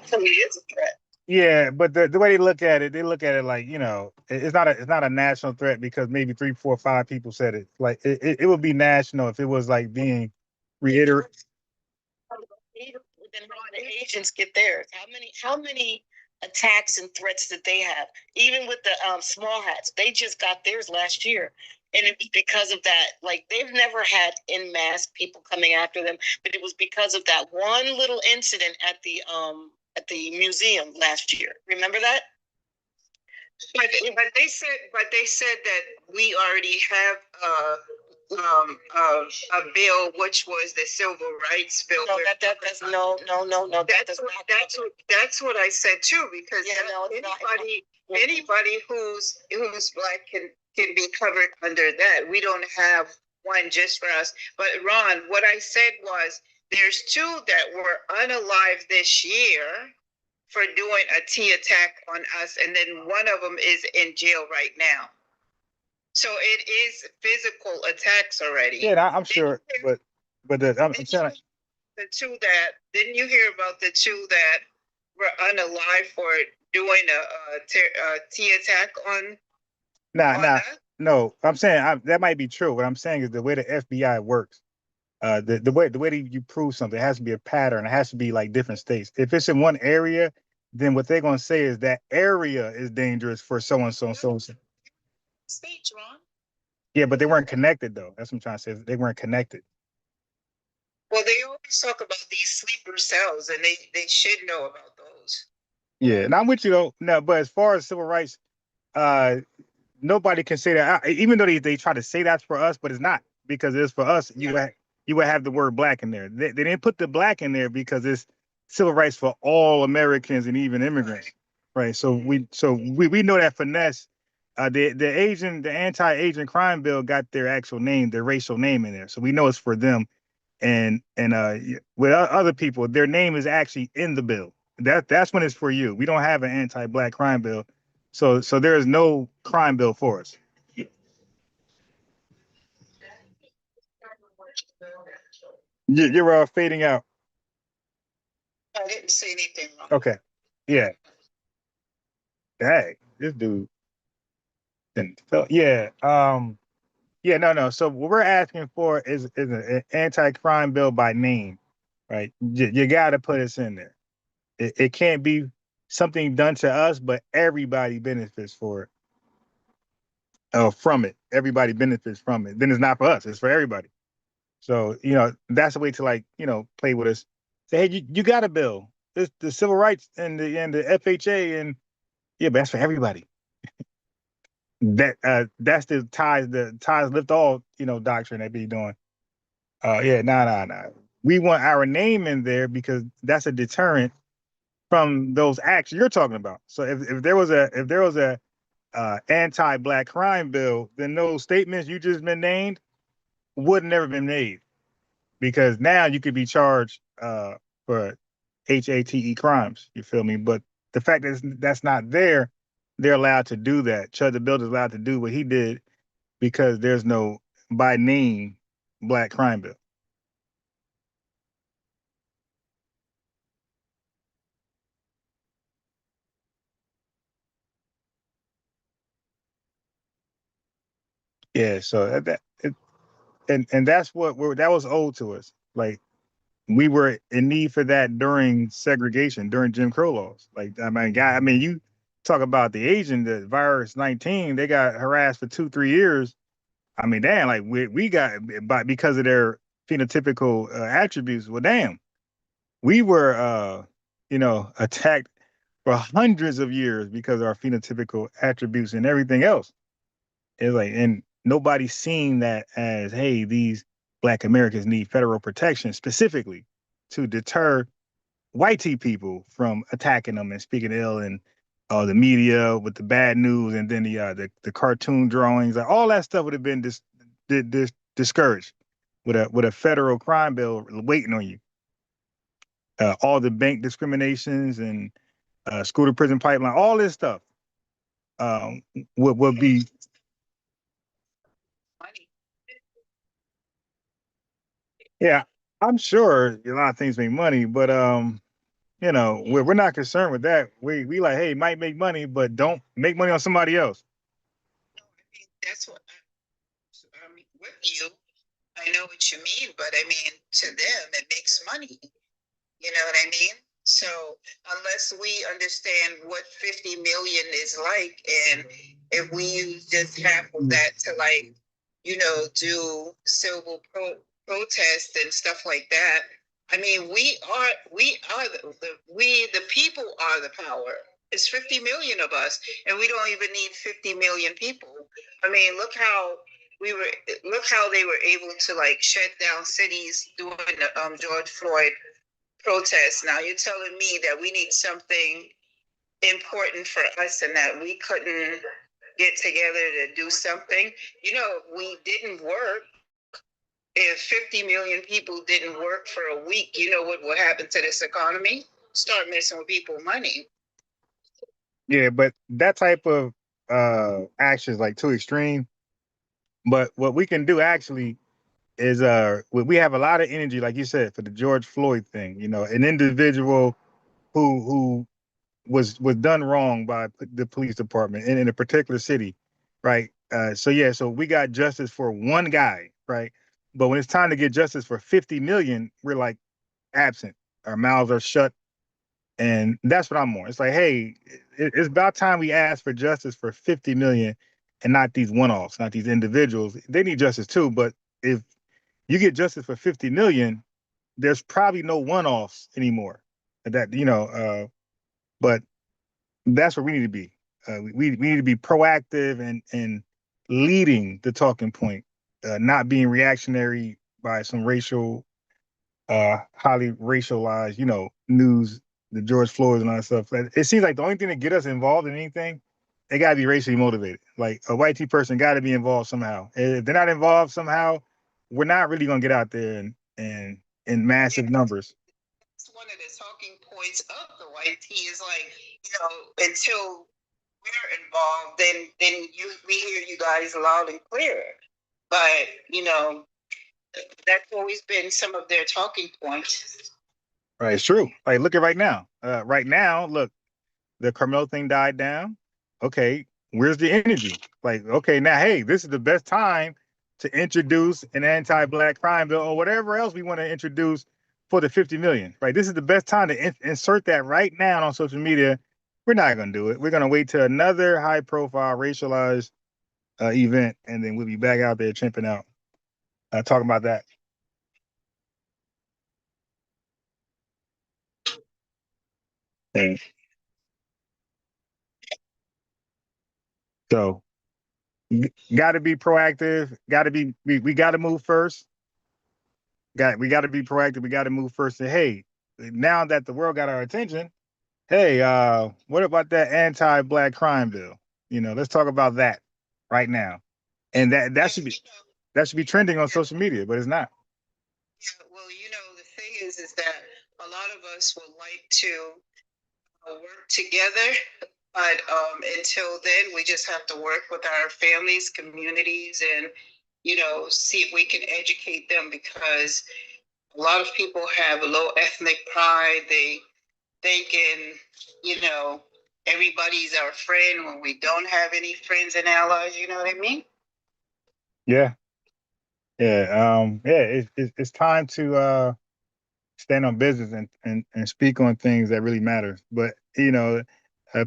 So it is a threat. Yeah, but the way they look at it like, you know, it's not a national threat because maybe 3, 4, 5 people said it. Like it would be national if it was like being reiterated. Then how did the agents get theirs? How many attacks and threats did they have? Even with the small hats, they just got theirs last year. And it was because of that. Like, they've never had en masse people coming after them, but it was because of that one little incident at the museum last year. Remember that? But they said that we already have a bill, which was the civil rights bill. No, that's no. That's what I said too, because anybody who's Black can be covered under that. We don't have one just for us. But Ron, what I said was there's two that were unalive this year for doing a tea attack on us, and then one of them is in jail right now. So it is physical attacks already. Yeah, I'm sure, but I'm telling the two that didn't you hear about the two that were unalive for doing a tea attack on? No. I'm saying that might be true. What I'm saying is the way the FBI works. The way that you prove something, it has to be a pattern. It has to be like different states. If it's in one area, then what they're gonna say is that area is dangerous for so and so and so. States, Ron. Yeah, but they weren't connected though. That's what I'm trying to say. They weren't connected. Well, they always talk about these sleeper cells, and they should know about those. Yeah, and I'm with you though. No, but as far as civil rights, nobody can say that. Even though they try to say that's for us, but it's not, because it's for us. You would have the word Black in there. They didn't put the Black in there because it's civil rights for all Americans and even immigrants, right? So we know that finesse. The anti-Asian crime bill got their actual name, their racial name in there, so we know it's for them. And with other people, their name is actually in the bill. That's when it's for you. We don't have an anti-Black crime bill, so there is no crime bill for us. You're fading out. I didn't say anything wrong. Okay. Yeah. Dang, this dude. Yeah. Yeah. No. So what we're asking for is an anti-crime bill by name, right? You got to put us in there. It can't be something done to us, but everybody benefits for it. From it. Everybody benefits from it. Then it's not for us. It's for everybody. So, that's a way to play with us. Say, hey, you got a bill. It's the civil rights and the FHA, and yeah, but that's for everybody. That's the ties lift all, doctrine they be doing. Nah. We want our name in there because that's a deterrent from those acts you're talking about. So if there was a anti-Black crime bill, then those statements you just been named would never been made, because now you could be charged for HATE crimes. You feel me? But the fact that that's not there, they're allowed to do that. Chud the Builder is allowed to do what he did because there's no by name Black crime bill. Yeah, so and that's what that was owed to us. Like, we were in need for that during segregation, during Jim Crow laws. Like, you talk about the Asian, the virus 19, they got harassed for 2-3 years. I mean, damn, like we got because of their phenotypical attributes. Well, damn, we were attacked for hundreds of years because of our phenotypical attributes and everything else. It's like, and nobody's seeing that as, hey, these Black Americans need federal protection specifically to deter white people from attacking them and speaking ill, and the media with the bad news, and then the cartoon drawings, like all that stuff would have been discouraged with a federal crime bill waiting on you. All the bank discriminations and school to prison pipeline, all this stuff would be. Yeah, I'm sure a lot of things make money, but we're not concerned with that. We like, hey, might make money, but don't make money on somebody else. That's what I mean with you. I know what you mean, but I mean, to them, it makes money. You know what I mean? So unless we understand what 50 million is like, and if we use just half of that to do civil protest and stuff like that, I mean, we are the people are the power. It's 50 million of us, and we don't even need 50 million people. I mean, look how they were able to shut down cities during the George Floyd protests. Now you're telling me that we need something important for us and that we couldn't get together to do something? We didn't work. If 50 million people didn't work for a week, you know what will happen to this economy? Start messing with people's money. Yeah, but that type of action is too extreme. But what we can do actually is we have a lot of energy, like you said, for the George Floyd thing. An individual who was done wrong by the police department in a particular city, right? So we got justice for one guy, right? But when it's time to get justice for 50 million, we're absent. Our mouths are shut. And that's what I'm on. It's like, hey, it's about time we ask for justice for 50 million and not these one-offs, not these individuals. They need justice too, but if you get justice for 50 million, there's probably no one-offs anymore. But that's where we need to be. We need to be proactive and leading the talking point, not being reactionary by some highly racialized, news, the George Floyd and all that stuff. It seems like the only thing that get us involved in anything, they gotta be racially motivated. Like a white person gotta be involved somehow. And if they're not involved somehow, we're not really gonna get out there and in massive numbers. It's one of the talking points of the white tea is until we're involved, then we hear you guys loud and clear. But that's always been some of their talking points. Right, it's true. Look at right now. Right now, look, the Carmel thing died down. Okay, where's the energy? Okay, now, hey, this is the best time to introduce an anti-Black crime bill or whatever else we want to introduce for the 50 million, right? This is the best time to insert that right now on social media. We're not going to do it. We're going to wait till another high-profile racialized event, and then we'll be back out there chimping out, talking about that. Okay. So, got to be proactive. We got to move first. We got to be proactive. We got to move first. And hey, now that the world got our attention, hey, what about that anti-Black crime bill? Let's talk about that right now. And that should be trending on social media, but it's not. Yeah, well, the thing is that a lot of us would like to work together, but until then, we just have to work with our families, communities, and see if we can educate them, because a lot of people have a low ethnic pride. They thinking, everybody's our friend when we don't have any friends and allies. You know what I mean? Yeah. It's time to stand on business and speak on things that really matter. But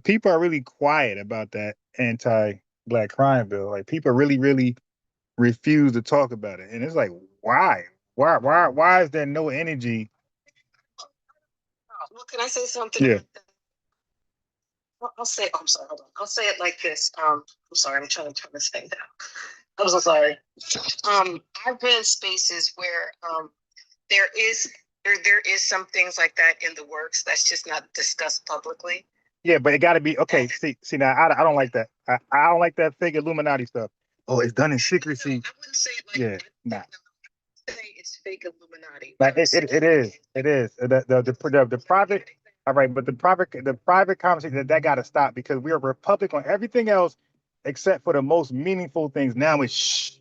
people are really quiet about that anti-Black crime bill. People really, really refuse to talk about it, and it's like, why is there no energy? Well, can I say something? Yeah. I'll say. I'm sorry. Hold on. I'll say it like this. I'm sorry. I'm trying to turn this thing down. I'm so sorry. I've been in spaces where there is some things like that in the works that's just not discussed publicly. Yeah, but it got to be okay. See now, I don't like that. I don't like that fake Illuminati stuff. Oh, it's done in secrecy. I wouldn't say it like yeah, that. nah. fake Illuminati. Like it is. The private. All right, but the private conversation that got to stop because we are Republic on everything else except for the most meaningful things. Now it's shh,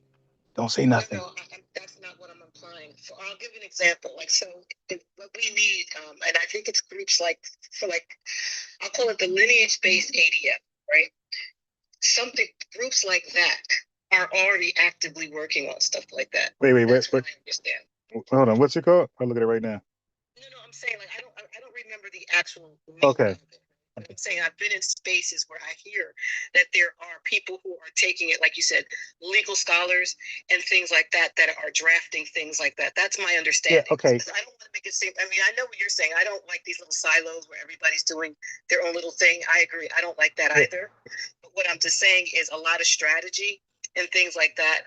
don't say nothing. No, that's not what I'm implying. So I'll give an example. Like, so what we need, and I think it's groups like, for like, I'll call it the lineage-based ADF, right? Groups like that are already actively working on stuff like that. Wait. I understand. Hold on. What's it called? I'll look at it right now. No, I'm saying like I don't remember the actual name Okay. of it. But I'm saying I've been in spaces where I hear that there are people who are taking it, like you said, legal scholars and things like that are drafting things like that. That's my understanding. Yeah, okay. I don't want to make it seem. I mean, I know what you're saying. I don't like these little silos where everybody's doing their own little thing. I agree. I don't like that either. But what I'm just saying is a lot of strategy and things like that.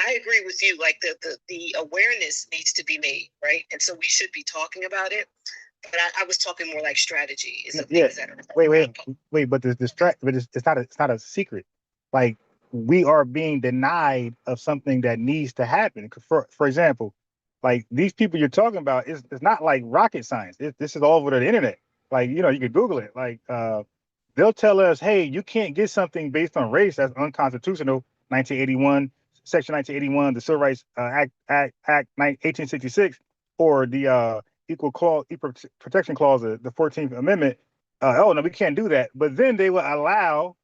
I agree with you. Like the awareness needs to be made, right? And so we should be talking about it. But I was talking more like strategy. Is the things that are Wait. But it's not a secret. Like we are being denied of something that needs to happen. For example, like these people you're talking about, it's not like rocket science. This is all over the internet. Like you can Google it. Like they'll tell us, hey, you can't get something based on race that's unconstitutional. 1981, Section 1981, the Civil Rights Act 1866, or the Equal Protection Clause, the 14th Amendment. Oh no, we can't do that. But then they will allow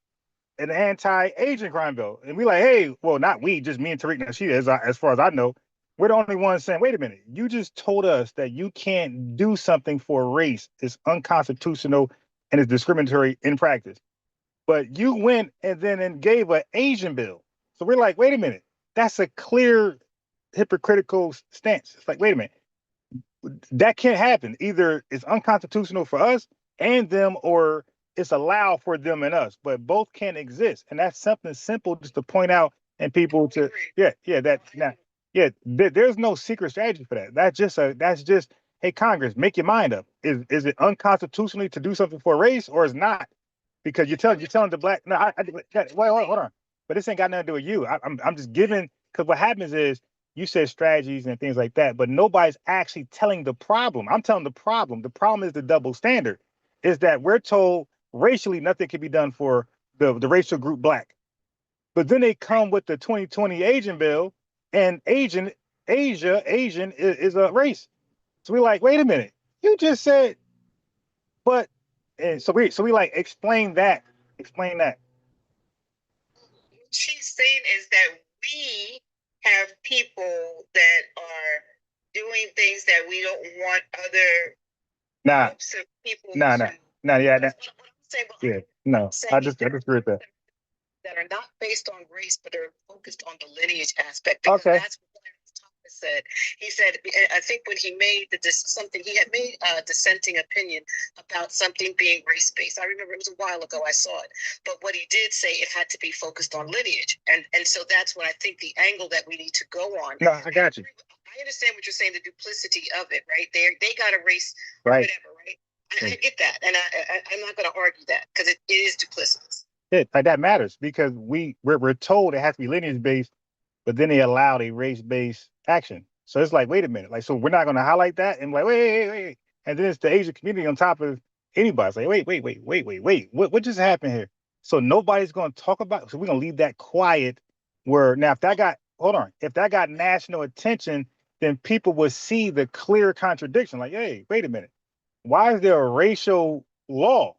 an anti-Asian crime bill, and we like, hey, well, not we, just me and Tariq Nasheed, as far as I know, we're the only ones saying, wait a minute, you just told us that you can't do something for race. It's unconstitutional and it's discriminatory in practice. But you went and gave an Asian bill. So we're like, wait a minute, that's a clear hypocritical stance. It's like, wait a minute. That can't happen. Either it's unconstitutional for us and them, or it's allowed for them and us. But both can't exist, and that's something simple just to point out and people to there's no secret strategy for that. That's just hey Congress, make your mind up. Is it unconstitutionally to do something for a race or is not? Because you're telling the black wait, hold on. But this ain't got nothing to do with you. I'm just giving because what happens is. You said strategies and things like that, but nobody's actually telling the problem. I'm telling the problem. The problem is the double standard, is that we're told racially nothing can be done for the racial group black. But then they come with the 2020 Asian bill, and Asian is a race. So we're like, wait a minute, you just said, but and so we like explain that. What she's saying is that we have people that are doing things that we don't want other groups of people I just agree with that. That are not based on race, but are focused on the lineage aspect. That's what Thomas said. He said, I think when he made he had made a dissenting opinion about something being race-based. I remember it was a while ago I saw it. But what he did say, it had to be focused on lineage. And so that's what I think the angle that we need to go on. No, I got you. I understand what you're saying, the duplicity of it, right? They got a race or whatever, right? I get that. And I'm not going to argue that because it is duplicitous. Like that matters because we're told it has to be lineage based, but then they allowed a race based action. So it's like, wait a minute, like so we're not going to highlight that and like wait, and then it's the Asian community on top of anybody. It's like wait, what just happened here? So nobody's going to talk about it. So we're going to leave that quiet. Where now if that got national attention, then people would see the clear contradiction. Like, hey, wait a minute, why is there a racial law?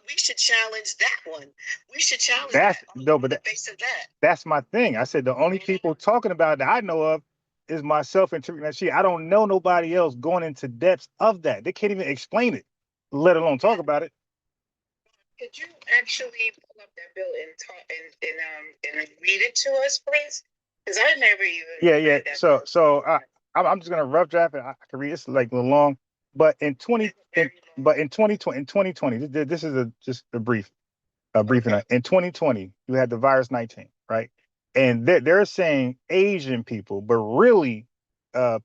We should challenge that one. We should challenge the base of that. That's my thing. I said the only people talking about it that I know of is myself and Tariq Nasheed. I don't know nobody else going into depths of that. They can't even explain it, let alone talk about it. Could you actually pull up that bill and read it to us, please? Because I never even read that. So I'm just gonna rough draft it. I can read it's like a little long, but in 2020, this is just a briefing. In 2020, you had the virus 19, right? And they're saying Asian people, but really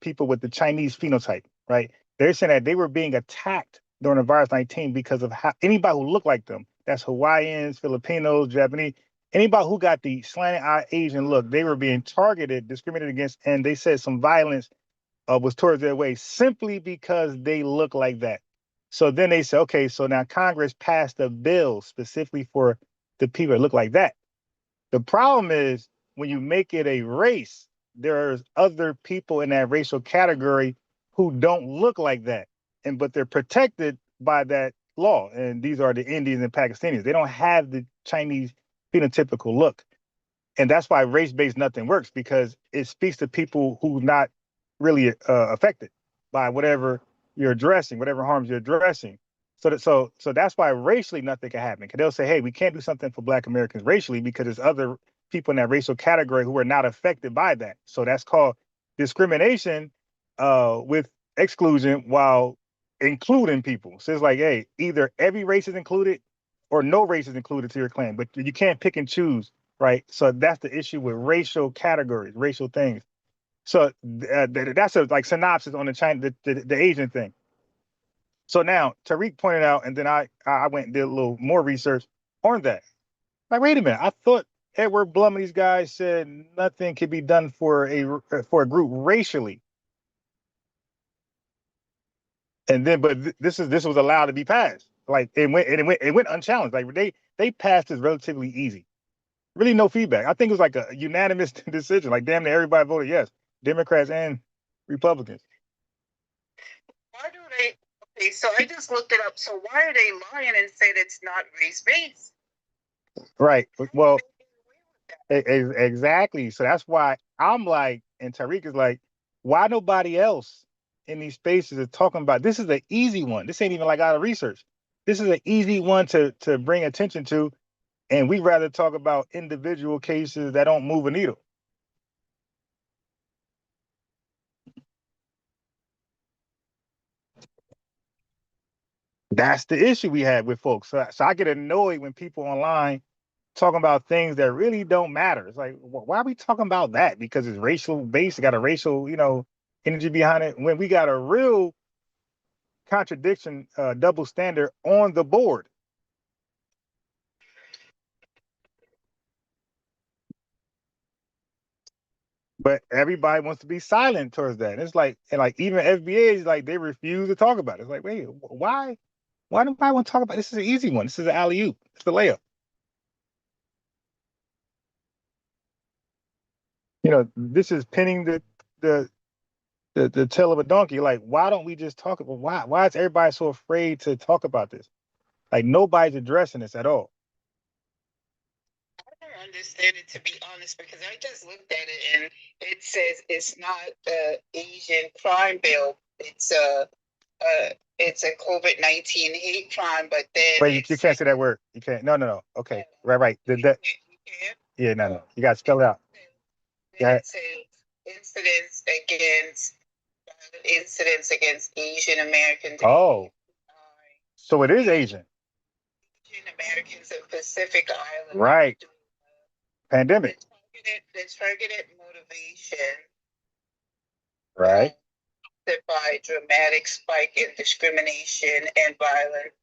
people with the Chinese phenotype, right? They're saying that they were being attacked during the virus 19 because of how anybody who looked like them. That's Hawaiians, Filipinos, Japanese. Anybody who got the slanted eye Asian look, they were being targeted, discriminated against, and they said some violence was towards their way simply because they look like that. So then they said, okay, so now Congress passed a bill specifically for the people that look like that. The problem is when you make it a race, there's other people in that racial category who don't look like that, but they're protected by that law. And these are the Indians and Pakistanis. They don't have the Chinese phenotypical look. And that's why race-based nothing works, because it speaks to people who not really affected by whatever you're addressing, whatever harms you're addressing. So that's why racially nothing can happen. Because they'll say, hey, we can't do something for Black Americans racially because there's other people in that racial category who are not affected by that. So that's called discrimination with exclusion while including people. So it's like, hey, either every race is included or no race is included to your claim, but you can't pick and choose, right? So that's the issue with racial categories, racial things. So that's a like synopsis on the Asian thing. So now Tariq pointed out, and then I went and did a little more research on that. Like, wait a minute, I thought Edward Blum and these guys said nothing could be done for a group racially. And then, but this was allowed to be passed. Like it went unchallenged. Like they passed this relatively easy. Really no feedback. I think it was like a unanimous decision. Like damn near everybody voted yes, Democrats and Republicans. Why do they? Okay, so I just looked it up. So why are they lying and say it's not race-based? Right. Well, exactly. So that's why I'm like, and Tariq is like, why nobody else in these spaces is talking about this? Is an easy one. This ain't even like out of research. This is an easy one to bring attention to, and we rather talk about individual cases that don't move a needle. That's the issue we have with folks. So I get annoyed when people online talking about things that really don't matter. It's like, why are we talking about that? Because it's racial based. It got a racial, energy behind it. When we got a real contradiction, double standard on the board. But everybody wants to be silent towards that. And it's like, even FBA is like, they refuse to talk about it. It's like, wait, why? Why do I want to talk about it? This is an easy one. This is an alley-oop. It's the layup. This is pinning the tail of a donkey. Like, why don't we just talk about why is everybody so afraid to talk about this? Like nobody's addressing this at all. I don't understand it, to be honest, because I just looked at it and it says it's not an Asian crime bill. It's a COVID-19 hate crime, but then Wait, you can't say that word. You can't. No. Okay, right. Yeah, no. You got to spell it out. It says incidents against Asian Americans. Oh, so it is Asian. Asian Americans in Pacific Island. Right. Pandemic. The targeted motivation. Right. By dramatic spike in discrimination and violence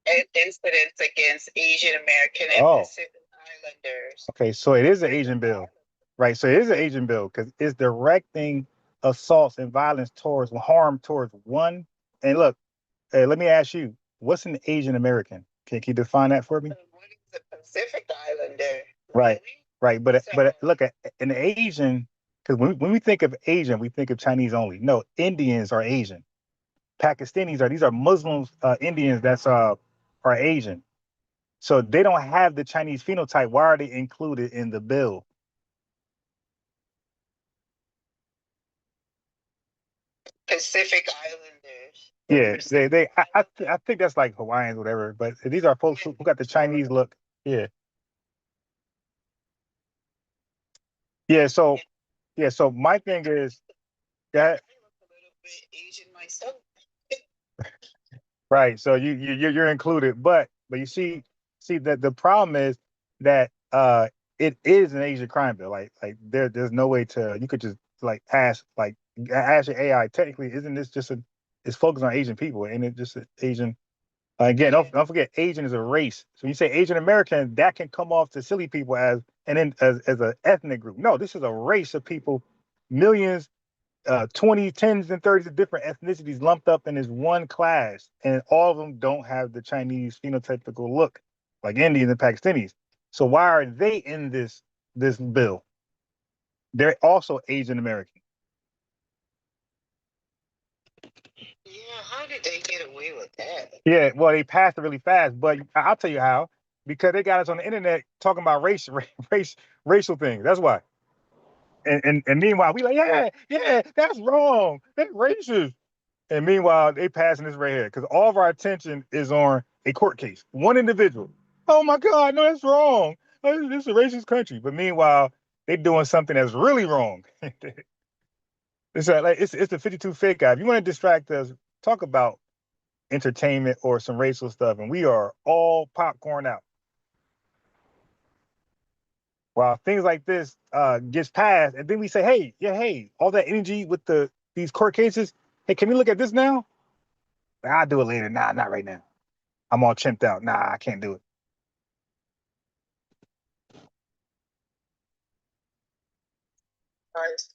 and incidents against Asian American and Pacific Islanders. Okay, so it is an Asian bill. Right, so it is an Asian bill because it's directing assaults and violence towards harm towards one. And look, let me ask you, what's an Asian American? Can you define that for me? What is a Pacific Islander? Right. But look, an Asian, because when we think of Asian, we think of Chinese only. No, Indians are Asian. Pakistanis these are Muslims, Indians that's are Asian. So they don't have the Chinese phenotype. Why are they included in the bill? Pacific Islanders. Yeah, I think that's like Hawaiians, whatever. But these are folks who got the Chinese look. Yeah. So my thing is that Asian myself. Right. So you're included, but you see that the problem is that it is an Asian crime bill. Like there's no way you could just ask your AI, technically, isn't this just it's focused on Asian people, and it just an Asian Again, don't forget, Asian is a race. So you say Asian American, that can come off to silly people as an ethnic group. No, this is a race of people, millions, 20, 10s, and 30s of different ethnicities lumped up in this one class, and all of them don't have the Chinese phenotypical look, like Indians and Pakistanis. So why are they in this bill? They're also Asian American. Yeah, how did they get away with that? Yeah, well, they passed it really fast, but I'll tell you how. Because they got us on the internet talking about racial things. That's why. And meanwhile, we like, yeah, that's wrong. That's racist. And meanwhile, they passing this right here because all of our attention is on a court case. One individual. Oh my God, no, that's wrong. This is a racist country. But meanwhile, they doing something that's really wrong. It's the 52 fake guy. If you want to distract us, talk about entertainment or some racial stuff, and we are all popcorn out. While things like this gets passed, and then we say, hey, all that energy with these court cases, hey, can we look at this now? I'll do it later. Nah, not right now. I'm all chimped out. Nah, I can't do it.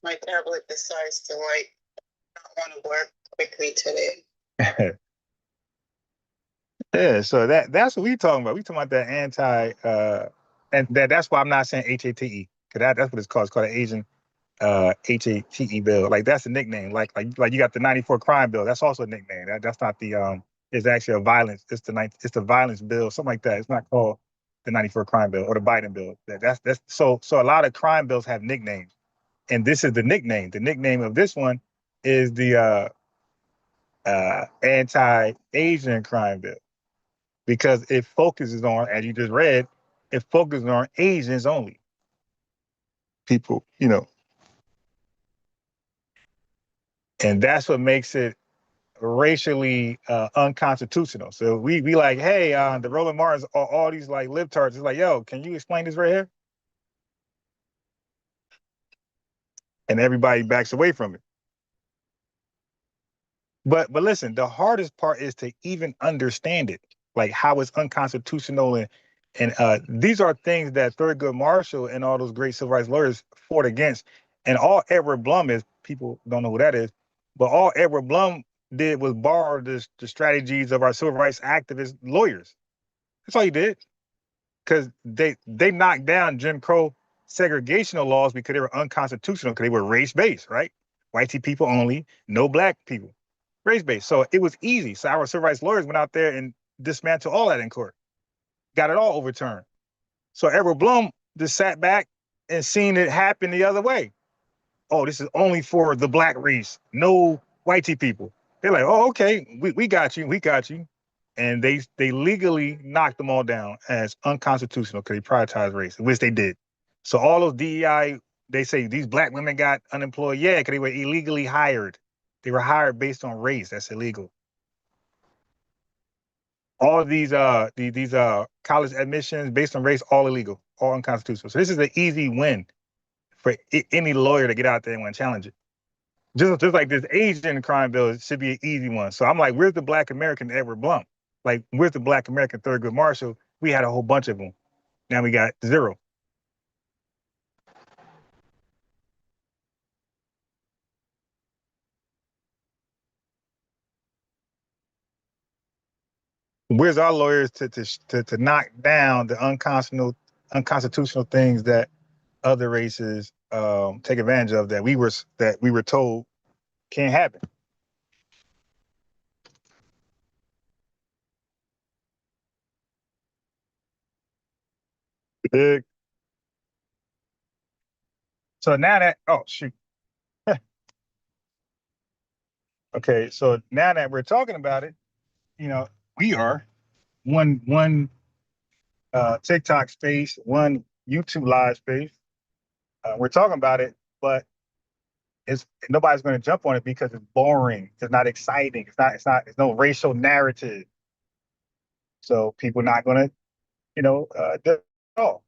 My tablet decides to not want to work quickly today. Yeah, so that's what we talking about. We talking about that and that's why I'm not saying HATE, because that's what it's called. It's called an Asian HATE bill. Like that's a nickname. Like you got the 94 crime bill. That's also a nickname. That's not the it's actually a violence. It's the violence bill, something like that. It's not called the 94 crime bill or the Biden bill. That's so a lot of crime bills have nicknames. And this is the nickname. The nickname of this one is the anti-Asian crime bill, because it focuses on, as you just read, it focuses on Asians only. People, and that's what makes it racially unconstitutional. So we like, hey, the Roland Martins, all these like libtards, it's like, yo, can you explain this right here? And everybody backs away from it. But listen, the hardest part is to even understand it, like how it's unconstitutional, and these are things that Thurgood Marshall and all those great civil rights lawyers fought against. And all Edward Blum is, people don't know who that is, but all Edward Blum did was borrow the strategies of our civil rights activist lawyers. That's all he did, because they knocked down Jim Crow segregational laws because they were unconstitutional, because they were race-based, right? White people only, no black people. Race-based. So it was easy. So our civil rights lawyers went out there and dismantled all that in court. Got it all overturned. So Edward Blum just sat back and seen it happen the other way. Oh, this is only for the black race, no white people. They're like, oh, okay, we got you, And they legally knocked them all down as unconstitutional because they prioritized race, which they did. So all those DEI, they say these black women got unemployed. Yeah, because they were illegally hired. They were hired based on race. That's illegal. All of these college admissions based on race, all illegal, all unconstitutional. So this is an easy win for any lawyer to get out there and want to challenge it. Just like this Asian crime bill, it should be an easy one. So I'm like, where's the black American Edward Blum? Like, where's the black American Thurgood Marshall? We had a whole bunch of them. Now we got zero. Where's our lawyers to knock down the unconstitutional things that other races take advantage of, that we were told can't happen? Big. So now that, oh shoot. Okay, so now that we're talking about it, we are one TikTok space, one YouTube live space. We're talking about it, but nobody's going to jump on it because it's boring. It's not exciting. It's no racial narrative. So people not going to, do it all.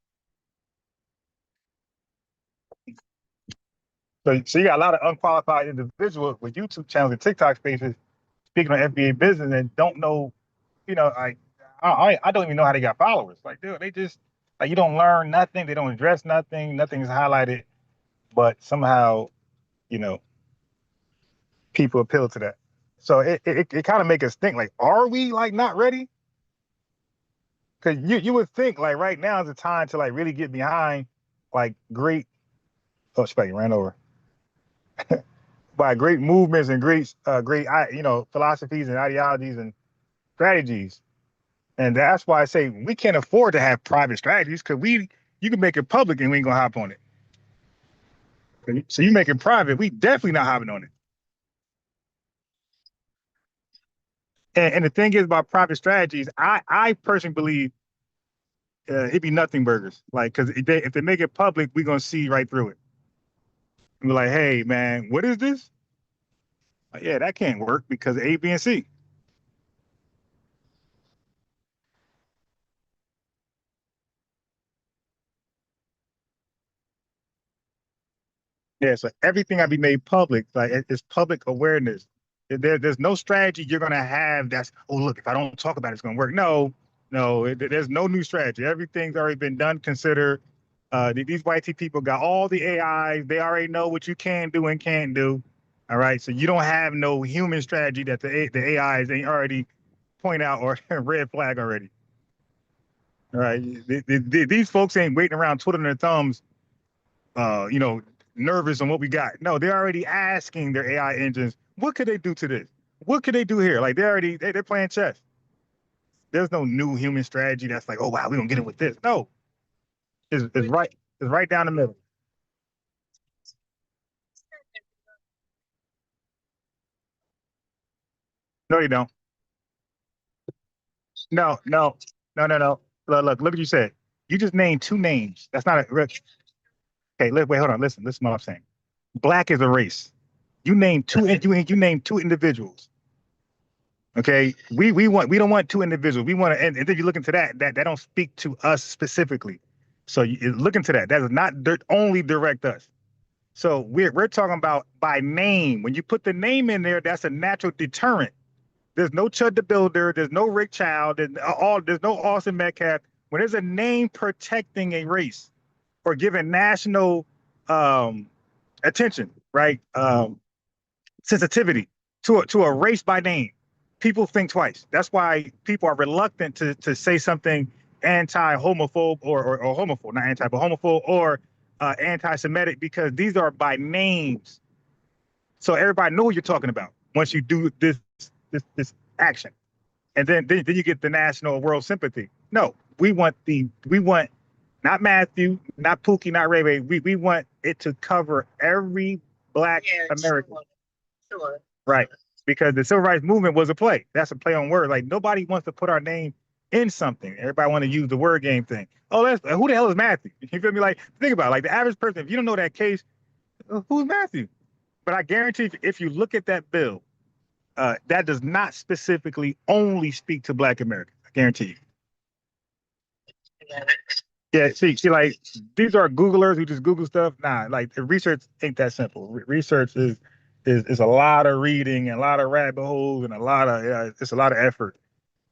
So you got a lot of unqualified individuals with YouTube channels and TikTok spaces speaking on FBA business and don't know you know, I don't even know how they got followers. Like, dude, they just like you don't learn nothing, they don't address nothing, nothing's highlighted, but somehow, you know, people appeal to that. So it kind of make us think like, are we like not ready? Because you would think like right now is the time to like really get behind like great. Oh, spec ran over. By great movements and great philosophies and ideologies and strategies. And that's why I say we can't afford to have private strategies because you can make it public and we ain't gonna hop on it. So you make it private, we definitely not hopping on it. And the thing is about private strategies, I personally believe it'd be nothing burgers. Like, because if they make it public, we're gonna see right through it. And we're like, hey man, what is this? Like, yeah, that can't work because A, B, and C. Yeah, so everything I be made public, like it's public awareness. There's no strategy you're gonna have that's, oh look, if I don't talk about it, it's gonna work. No, there's no new strategy. Everything's already been done, considered. These white people got all the AIs. They already know what you can do and can't do. All right, so you don't have no human strategy that the AIs ain't already point out or red flag already. All right, these folks ain't waiting around twiddling their thumbs, nervous on what we got. No, they're already asking their AI engines, what could they do to this? What could they do here? Like they're playing chess. There's no new human strategy that's like, oh wow, we're gonna get it with this. No, it's right down the middle. No, you don't. No. Look what you said. You just named two names. That's not a okay. Wait, hold on. Listen to what I'm saying. Black is a race. You named two. You named two individuals. Okay, we don't want two individuals. We want to, and then you look into that don't speak to us specifically. So you look into that. That does not only direct us. So we're talking about by name. When you put the name in there, that's a natural deterrent. There's no Chud the Builder. There's no Rick Child. There's no Austin Metcalf. When there's a name protecting a race or giving national attention, right? Sensitivity to a race by name, people think twice. That's why people are reluctant to say something anti-homophobe or homophobe, not anti, but homophobe or anti-Semitic, because these are by names. So everybody know who you're talking about once you do this action. And then you get the national world sympathy. No, we want not Matthew, not Pookie, not Ray Ray. We want it to cover every Black American. Sure. Right. Because the civil rights movement was a play. That's a play on word. Like nobody wants to put our name in something. Everybody want to use the word game thing. Oh, who the hell is Matthew? You feel me? Like, think about it. Like the average person, if you don't know that case, who's Matthew? But I guarantee if you look at that bill, that does not specifically only speak to Black Americans. I guarantee you. Yeah, see, like these are Googlers who just Google stuff. Nah, like the research ain't that simple. Research is a lot of reading and a lot of rabbit holes and it's a lot of effort.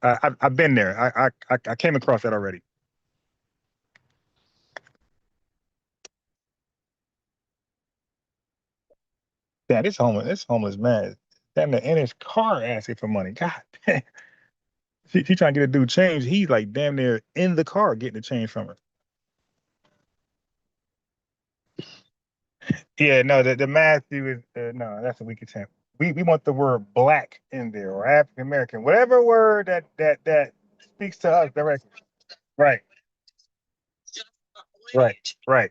I've been there. I came across that already. Yeah, this homeless man, damn near in his car asking for money. God damn. She trying to get a dude change. He's like damn near in the car getting the change from her. Yeah, no, the Matthew is no, that's a weak attempt. We want the word Black in there or African American, whatever word that speaks to us directly. Right. Right.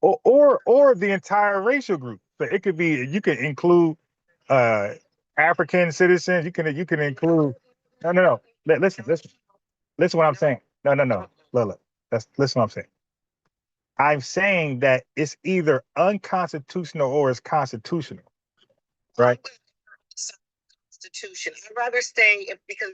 Or the entire racial group. So it could be, you can include African citizens. You can include no. Listen what I'm saying. No. Look. Listen what I'm saying. I'm saying that it's either unconstitutional or it's constitutional. Right. Constitution. I'd rather stay because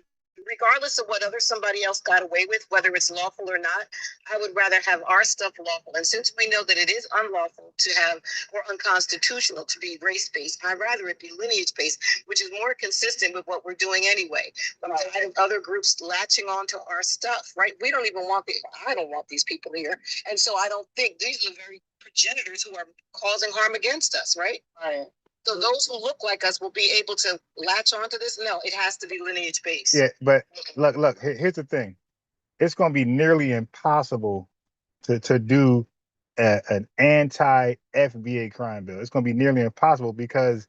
regardless of what somebody else got away with, whether it's lawful or not, I would rather have our stuff lawful. And since we know that it is unlawful to have, or unconstitutional to be race-based, I'd rather it be lineage-based, which is more consistent with what we're doing anyway. But I have other groups latching on to our stuff, right? We don't even want I don't want these people here. And so I don't think these are the very progenitors who are causing harm against us, right? Right. So those who look like us will be able to latch onto this? No, it has to be lineage based. Yeah, but look, here's the thing. It's going to be nearly impossible to do an anti-FBA crime bill. It's going to be nearly impossible because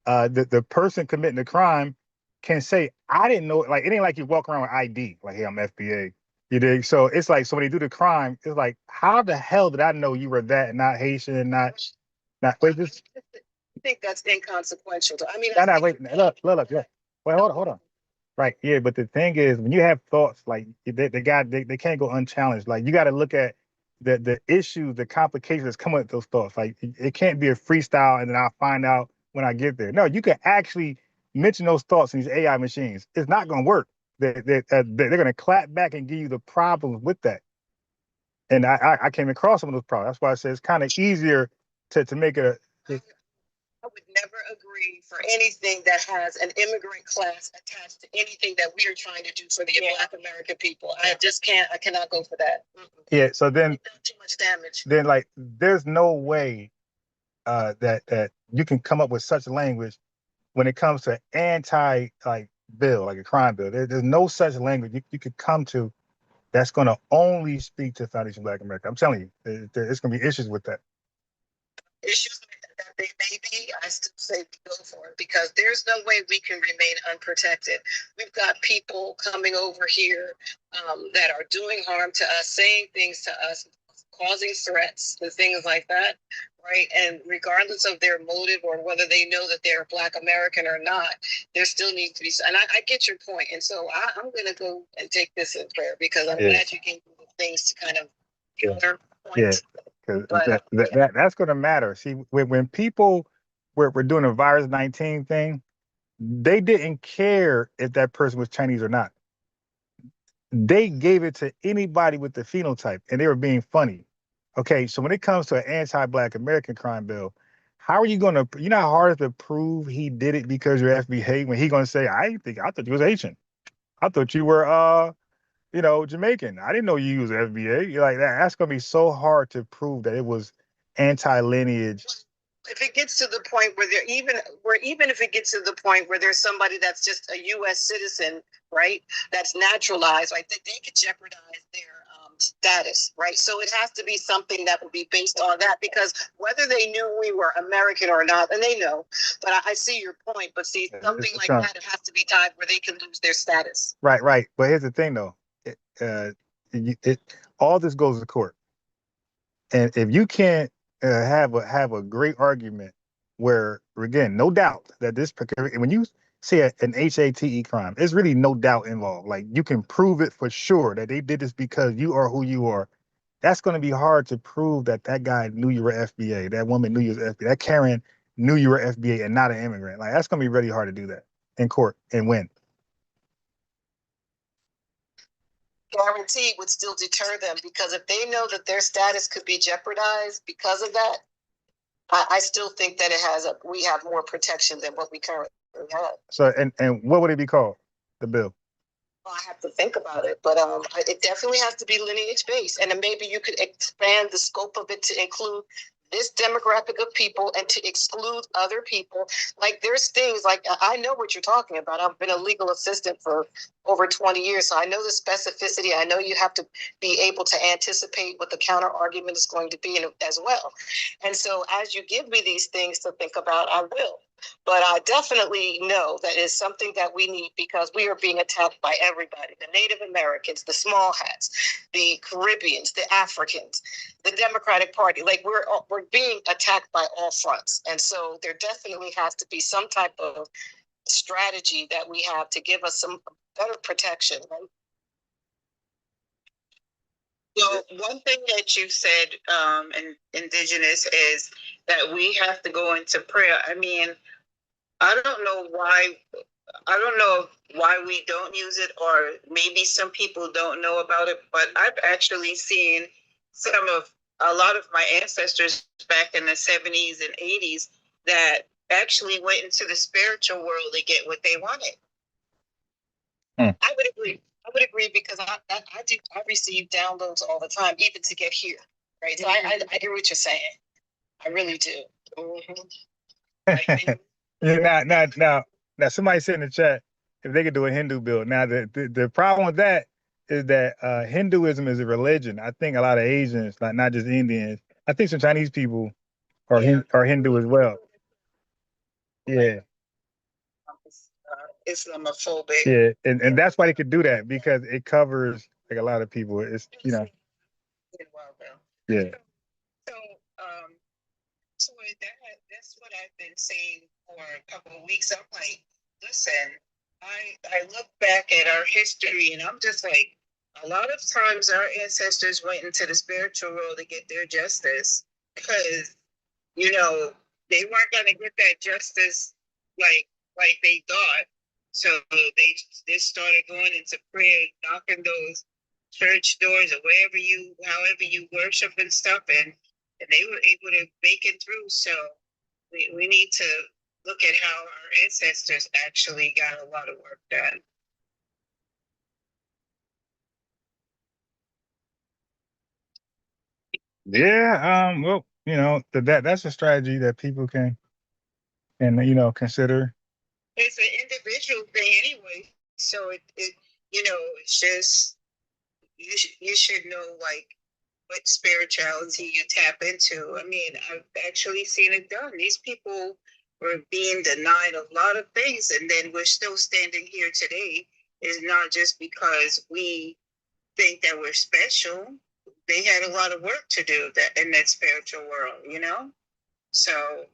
the person committing the crime can say, I didn't know, like, it ain't like you walk around with ID, like, hey, I'm FBA. You dig? So it's like, so when they do the crime, it's like, how the hell did I know you were that and not Haitian, not wait, just I think that's inconsequential. I mean, no, wait, look, yeah. Wait, hold on. Right, yeah, but the thing is, when you have thoughts, like they can't go unchallenged. Like, you got to look at the issues, the complications that's come with those thoughts. Like, it can't be a freestyle and then I'll find out when I get there. No, you can actually mention those thoughts in these AI machines. It's not going to work. They're going to clap back and give you the problems with that. And I came across some of those problems. That's why I said it's kind of easier to make it I would never agree for anything that has an immigrant class attached to anything that we are trying to do for the Black American people. I cannot go for that. Yeah, so then too much damage. Then, like, there's no way that you can come up with such language when it comes to bill, like a crime bill. There's no such language you could come to that's going to only speak to Foundation Black America. I'm telling you, there's going to be issues with that. Issues that they may be, I still say we go for it because there's no way we can remain unprotected. We've got people coming over here that are doing harm to us, saying things to us, causing threats and things like that, right? And regardless of their motive or whether they know that they're Black American or not, there still needs to be. And I get your point. And so I'm going to go and take this in prayer because I'm glad you gave me the things to kind of counter points. Because that's going to matter. See, when people were doing a virus 19 thing, they didn't care if that person was Chinese or not. They gave it to anybody with the phenotype, and they were being funny. Okay, so when it comes to an anti-Black American crime bill, how are you going to? You know how hard it is to prove he did it because you're FBA when he's going to say, I thought you was Haitian. I thought you were Jamaican. I didn't know you was FBA. You're like that. That's gonna be so hard to prove that it was anti-lineage. If it gets to the point where even if it gets to the point where there's somebody that's just a U.S. citizen, right, that's naturalized, right, that they could jeopardize their status, right? So it has to be something that would be based on that because whether they knew we were American or not, and they know, but I see your point. But see, something like that, it has to be tied where they can lose their status. Right. But here's the thing, though. All this goes to court, and if you can't have a great argument where, again, no doubt that when you say an HATE crime, there's really no doubt involved. Like, you can prove it for sure that they did this because you are who you are. That's going to be hard to prove that guy knew you were FBA, that woman knew you was FBA, that Karen knew you were FBA and not an immigrant. Like, that's going to be really hard to do that in court and win. Guarantee would still deter them because if they know that their status could be jeopardized because of that, I still think that we have more protection than what we currently have. So, and what would it be called, the bill? Well, I have to think about it, but it definitely has to be lineage based, and then maybe you could expand the scope of it to include this demographic of people and to exclude other people. Like, there's things like, I know what you're talking about. I've been a legal assistant for over 20 years, so I know the specificity. I know you have to be able to anticipate what the counter argument is going to be as well. And so as you give me these things to think about, I will. But I definitely know that it's something that we need because we are being attacked by everybody, the Native Americans, the small hats, the Caribbeans, the Africans, the Democratic Party. Like, we're being attacked by all fronts. And so there definitely has to be some type of strategy that we have to give us some better protection. Right? So one thing that you said, in Indigenous, is that we have to go into prayer. I mean, I don't know why I don't know why we don't use it, or maybe some people don't know about it, but I've actually seen a lot of my ancestors back in the 70s and 80s that actually went into the spiritual world to get what they wanted. I would agree. I would agree because I receive downloads all the time, even to get here. Right. So I hear what you're saying. I really do. Yeah, now, somebody said in the chat if they could do a Hindu build. Now, the problem with that is that Hinduism is a religion. I think a lot of Asians, like not just Indians, I think some Chinese people are Hindu as well. Yeah. Islamophobic. Yeah, and that's why they could do that, because it covers like a lot of people. It's yeah. So that's what I've been saying for a couple of weeks. I'm like, listen, I look back at our history and I'm just like, a lot of times our ancestors went into the spiritual world to get their justice because, you know, they weren't going to get that justice like they thought. So they just started going into prayer, knocking those church doors or however you worship and stuff, and they were able to make it through. So we need to look at how our ancestors actually got a lot of work done. Yeah, well, that's a strategy that people can consider. It's an individual thing anyway, so it it's just you should know like what spirituality you tap into. I mean, I've actually seen it done. These people were being denied a lot of things, and then we're still standing here today. Is not just because we think that we're special. They had a lot of work to do in that spiritual world, So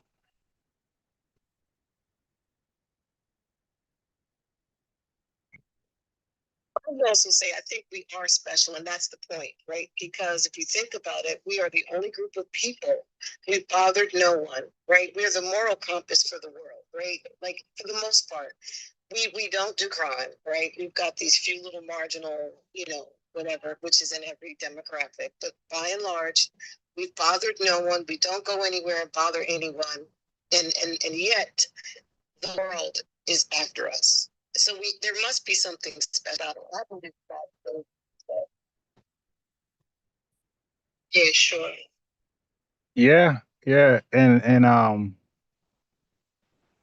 I would also say I think we are special, and that's the point, right? Because if you think about it, we are the only group of people who bothered no one, right? We're the moral compass for the world, right? Like for the most part, we don't do crime, right? We've got these few little marginal, whatever, which is in every demographic, but by and large, we've bothered no one. We don't go anywhere and bother anyone, and yet the world is after us. So there must be something special. I believe that. Yeah, sure. Yeah, and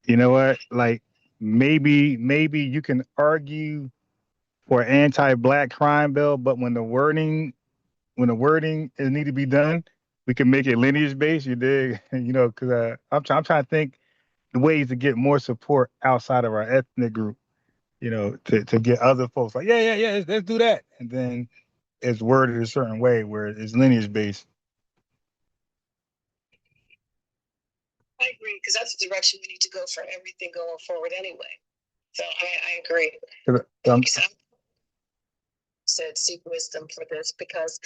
you know what? Like maybe you can argue for an anti-black crime bill, but when the wording is need to be done, we can make it lineage based. You dig? Because I'm trying to think the ways to get more support outside of our ethnic group. To get other folks like, yeah, let's do that, and then it's worded a certain way where it's lineage based. I agree, because that's the direction we need to go for everything going forward anyway. So I agree. Said seek wisdom for this, because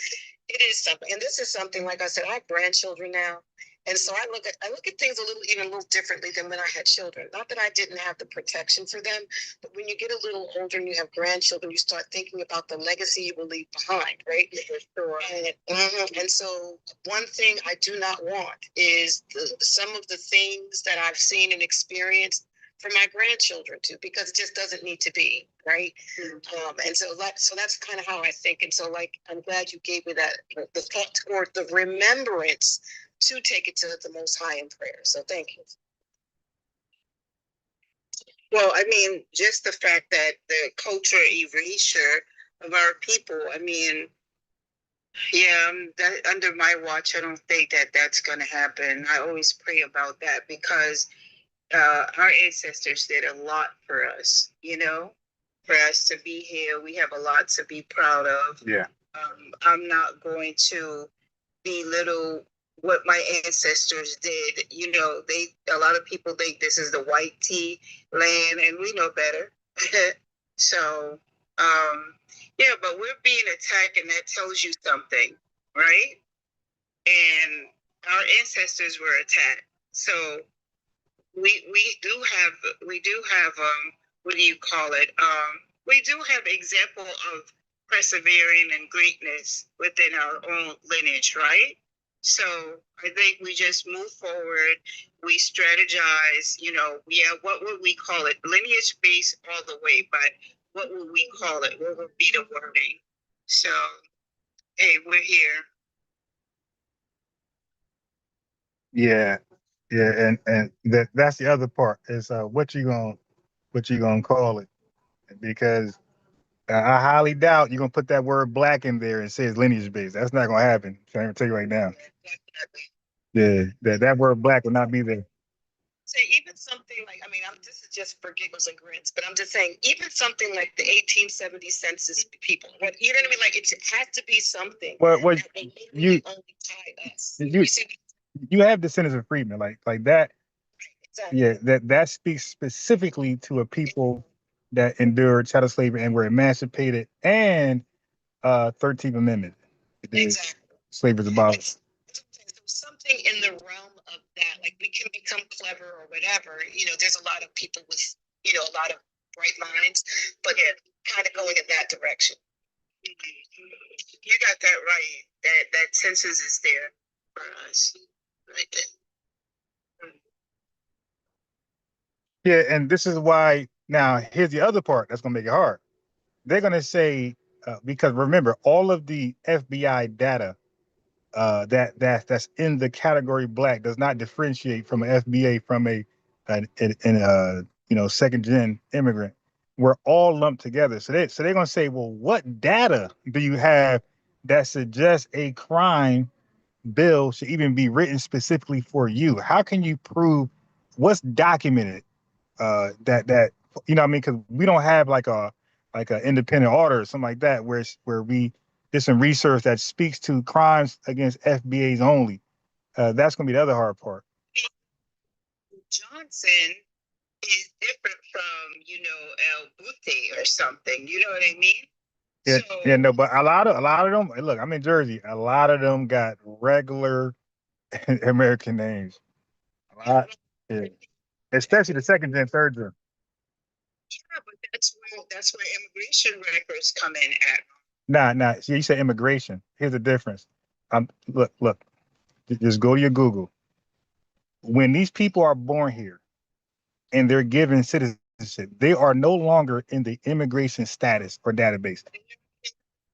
it is something, and this is something, like I said, I have grandchildren now, and so I look at things even a little differently than when I had children. Not that I didn't have the protection for them, but when you get a little older and you have grandchildren, you start thinking about the legacy you will leave behind, right? And so one thing I do not want is some of the things that I've seen and experienced for my grandchildren too, because it just doesn't need to be, right? And so that's kind of how I think. And so I'm glad you gave me that, the thought toward the remembrance to take it to the Most High in prayer. So thank you. Well, I mean, just the fact that the cultural erasure of our people, I mean, yeah, that under my watch, I don't think that that's going to happen. I always pray about that, because our ancestors did a lot for us, for us to be here. We have a lot to be proud of. Yeah. I'm not going to belittle what my ancestors did. A lot of people think this is the white tea land, and we know better. So, yeah, but we're being attacked, and that tells you something, right? And our ancestors were attacked. So we do have what do you call it? We do have example of persevering and greatness within our own lineage, right? So I think we just move forward. We strategize, what would we call it? Lineage based all the way, but what would we call it? What would be the wording? So, hey, we're here. Yeah, yeah, and that's the other part is what you gonna call it, because I highly doubt you're gonna put that word black in there and say it's lineage based. That's not gonna happen. I'm gonna tell you right now. Yeah, that word black will not be there. Say even something like, this is just for giggles and grins, but I'm just saying, even something like the 1870 census people, you know what I mean? Like it has to be something Well, that will literally only tie us. you have descendants of freedmen like that. Exactly. Yeah, that speaks specifically to a people that endured chattel slavery and were emancipated, and 13th Amendment. Exactly. Slavery is abolished. So something in the realm of that, like we can become clever or whatever. There's a lot of people with, a lot of bright minds, but kind of going in that direction. You got that right. That census is there for us, right there. Yeah, and this is why. Now, here's the other part that's gonna make it hard. They're gonna say because remember, all of the FBI data that's in the category black does not differentiate from an FBA from a second gen immigrant. We're all lumped together. So they're gonna say, well, what data do you have that suggests a crime bill should even be written specifically for you? How can you prove what's documented that what I mean? Because we don't have like a independent order or something like that where we did some research that speaks to crimes against FBAs only. That's gonna be the other hard part. Johnson is different from, El Butte or something. You know what I mean? Yeah, yeah, no, but a lot of them. Look, I'm in Jersey. A lot of them got regular American names. A lot, yeah. Especially the second gen, third gen. Yeah, but that's where immigration records come in at. Nah. See, you said immigration. Here's the difference. Look. Just go to your Google. When these people are born here and they're given citizenship, they are no longer in the immigration status or database.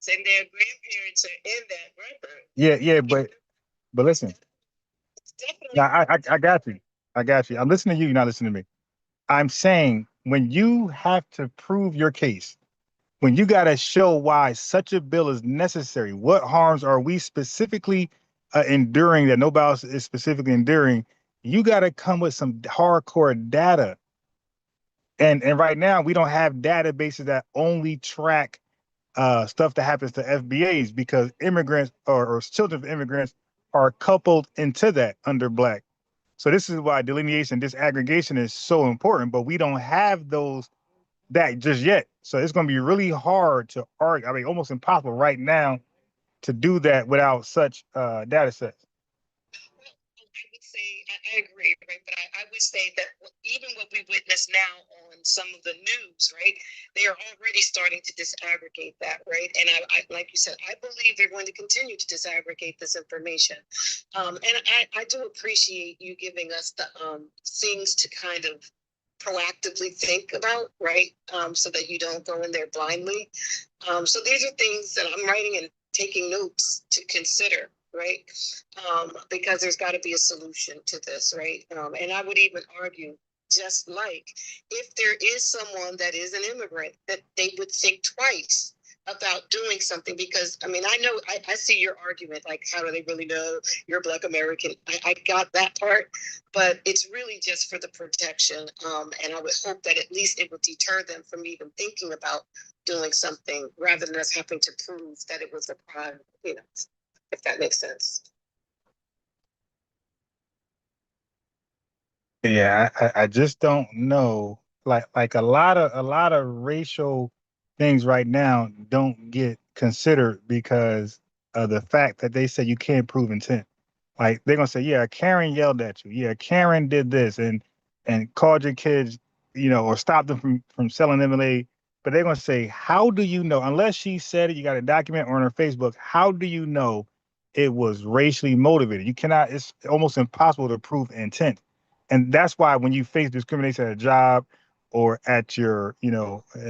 And their grandparents are in that record. Yeah, but listen. Now I got you. I got you. I'm listening to you. You're not listening to me. I'm saying when you have to prove your case, when you got to show why such a bill is necessary, what harms are we specifically enduring that nobody else is specifically enduring, you got to come with some hardcore data. And right now, we don't have databases that only track stuff that happens to FBAs because immigrants or children of immigrants are coupled into that under Black. So this is why delineation, disaggregation is so important, but we don't have that just yet. So it's going to be really hard to argue. I mean, almost impossible right now to do that without such data sets. I would say, I agree, right? But I would say that even what we witness now on some of the news, right? They are already starting to disaggregate that, right? And I like you said, I believe they're going to continue to disaggregate this information. And I do appreciate you giving us the things to kind of proactively think about, right? So that you don't go in there blindly. So these are things that I'm writing and taking notes to consider, right? Because there's got to be a solution to this, right? And I would even argue, just like if there is someone that is an immigrant, that they would think twice about doing something, because I mean, I know I see your argument, like how do they really know you're Black American? I got that part, but it's really just for the protection. And I would hope that at least it would deter them from even thinking about doing something rather than us having to prove that it was a crime, if that makes sense. Yeah, I just don't know. Like a lot of racial things right now don't get considered because of the fact that they say you can't prove intent. Like they're gonna say, yeah, Karen yelled at you. Yeah, Karen did this and called your kids, or stop them from selling MMA. But they're going to say, how do you know, unless she said it, you got a document or on her Facebook, how do you know it was racially motivated? You cannot, it's almost impossible to prove intent. And that's why when you face discrimination at a job or at your, in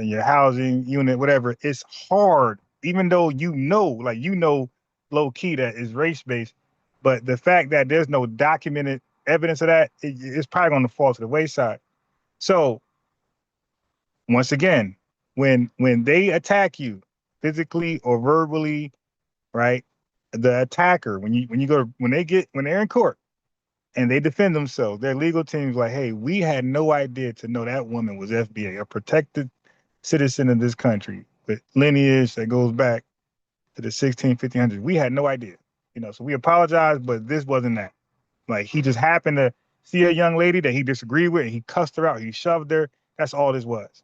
your housing unit, whatever, it's hard, even though low key that is race-based. But the fact that there's no documented evidence of that, it's probably going to fall to the wayside. So once again, when they attack you physically or verbally, right? The attacker, when they're in court and they defend themselves, their legal team's like, hey, we had no idea to know that woman was FBA, a protected citizen of this country with lineage that goes back to the 1500s. We had no idea, so we apologize, but this wasn't that. Like, he just happened to see a young lady that he disagreed with and he cussed her out, he shoved her. That's all this was.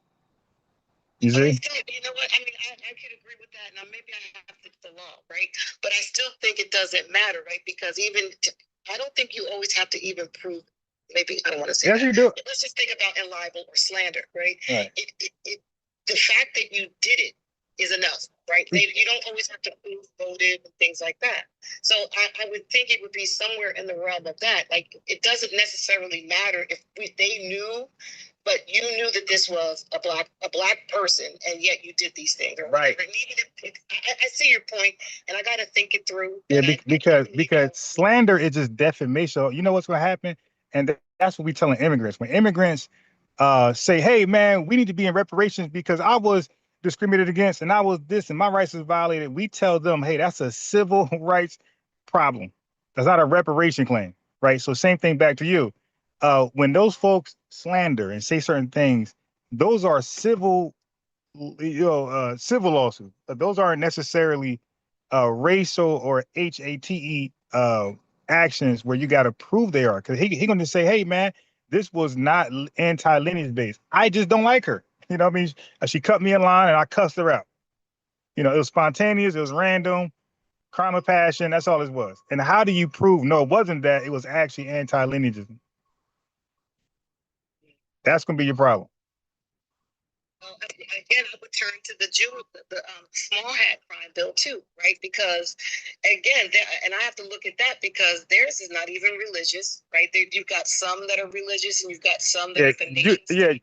You see? You know what? I mean, I could agree with that. Now, maybe I have the law, right? But I still think it doesn't matter, right? Because I don't think you always have to even prove. Maybe I don't want to say yes, that. You do. Let's just think about libel or slander, right? Right. The fact that you did it is enough, right? You don't always have to prove motive and things like that. So I would think it would be somewhere in the realm of that. Like, it doesn't necessarily matter if they knew. But you knew that this was a black person, and yet you did these things. Right. I see your point, and I got to think it through. Yeah, because slander is just defamation. You know what's going to happen? And that's what we telling immigrants. When immigrants say, hey, man, we need to be in reparations because I was discriminated against and I was this and my rights was violated, we tell them, hey, that's a civil rights problem. That's not a reparation claim, right? So same thing back to you. When those folks slander and say certain things, those are civil lawsuits. Those aren't necessarily racial or HATE actions where you got to prove they are. Because he going to say, hey, man, this was not anti-lineage based. I just don't like her. You know what I mean? She cut me in line and I cussed her out. It was spontaneous. It was random. Crime of passion. That's all it was. And how do you prove, no, it wasn't that. It was actually anti-lineagism. That's going to be your problem. Again, I would turn to the small hat crime bill too, right? Because again, and I have to look at that because theirs is not even religious, right? You've got some that are religious and you've got some that are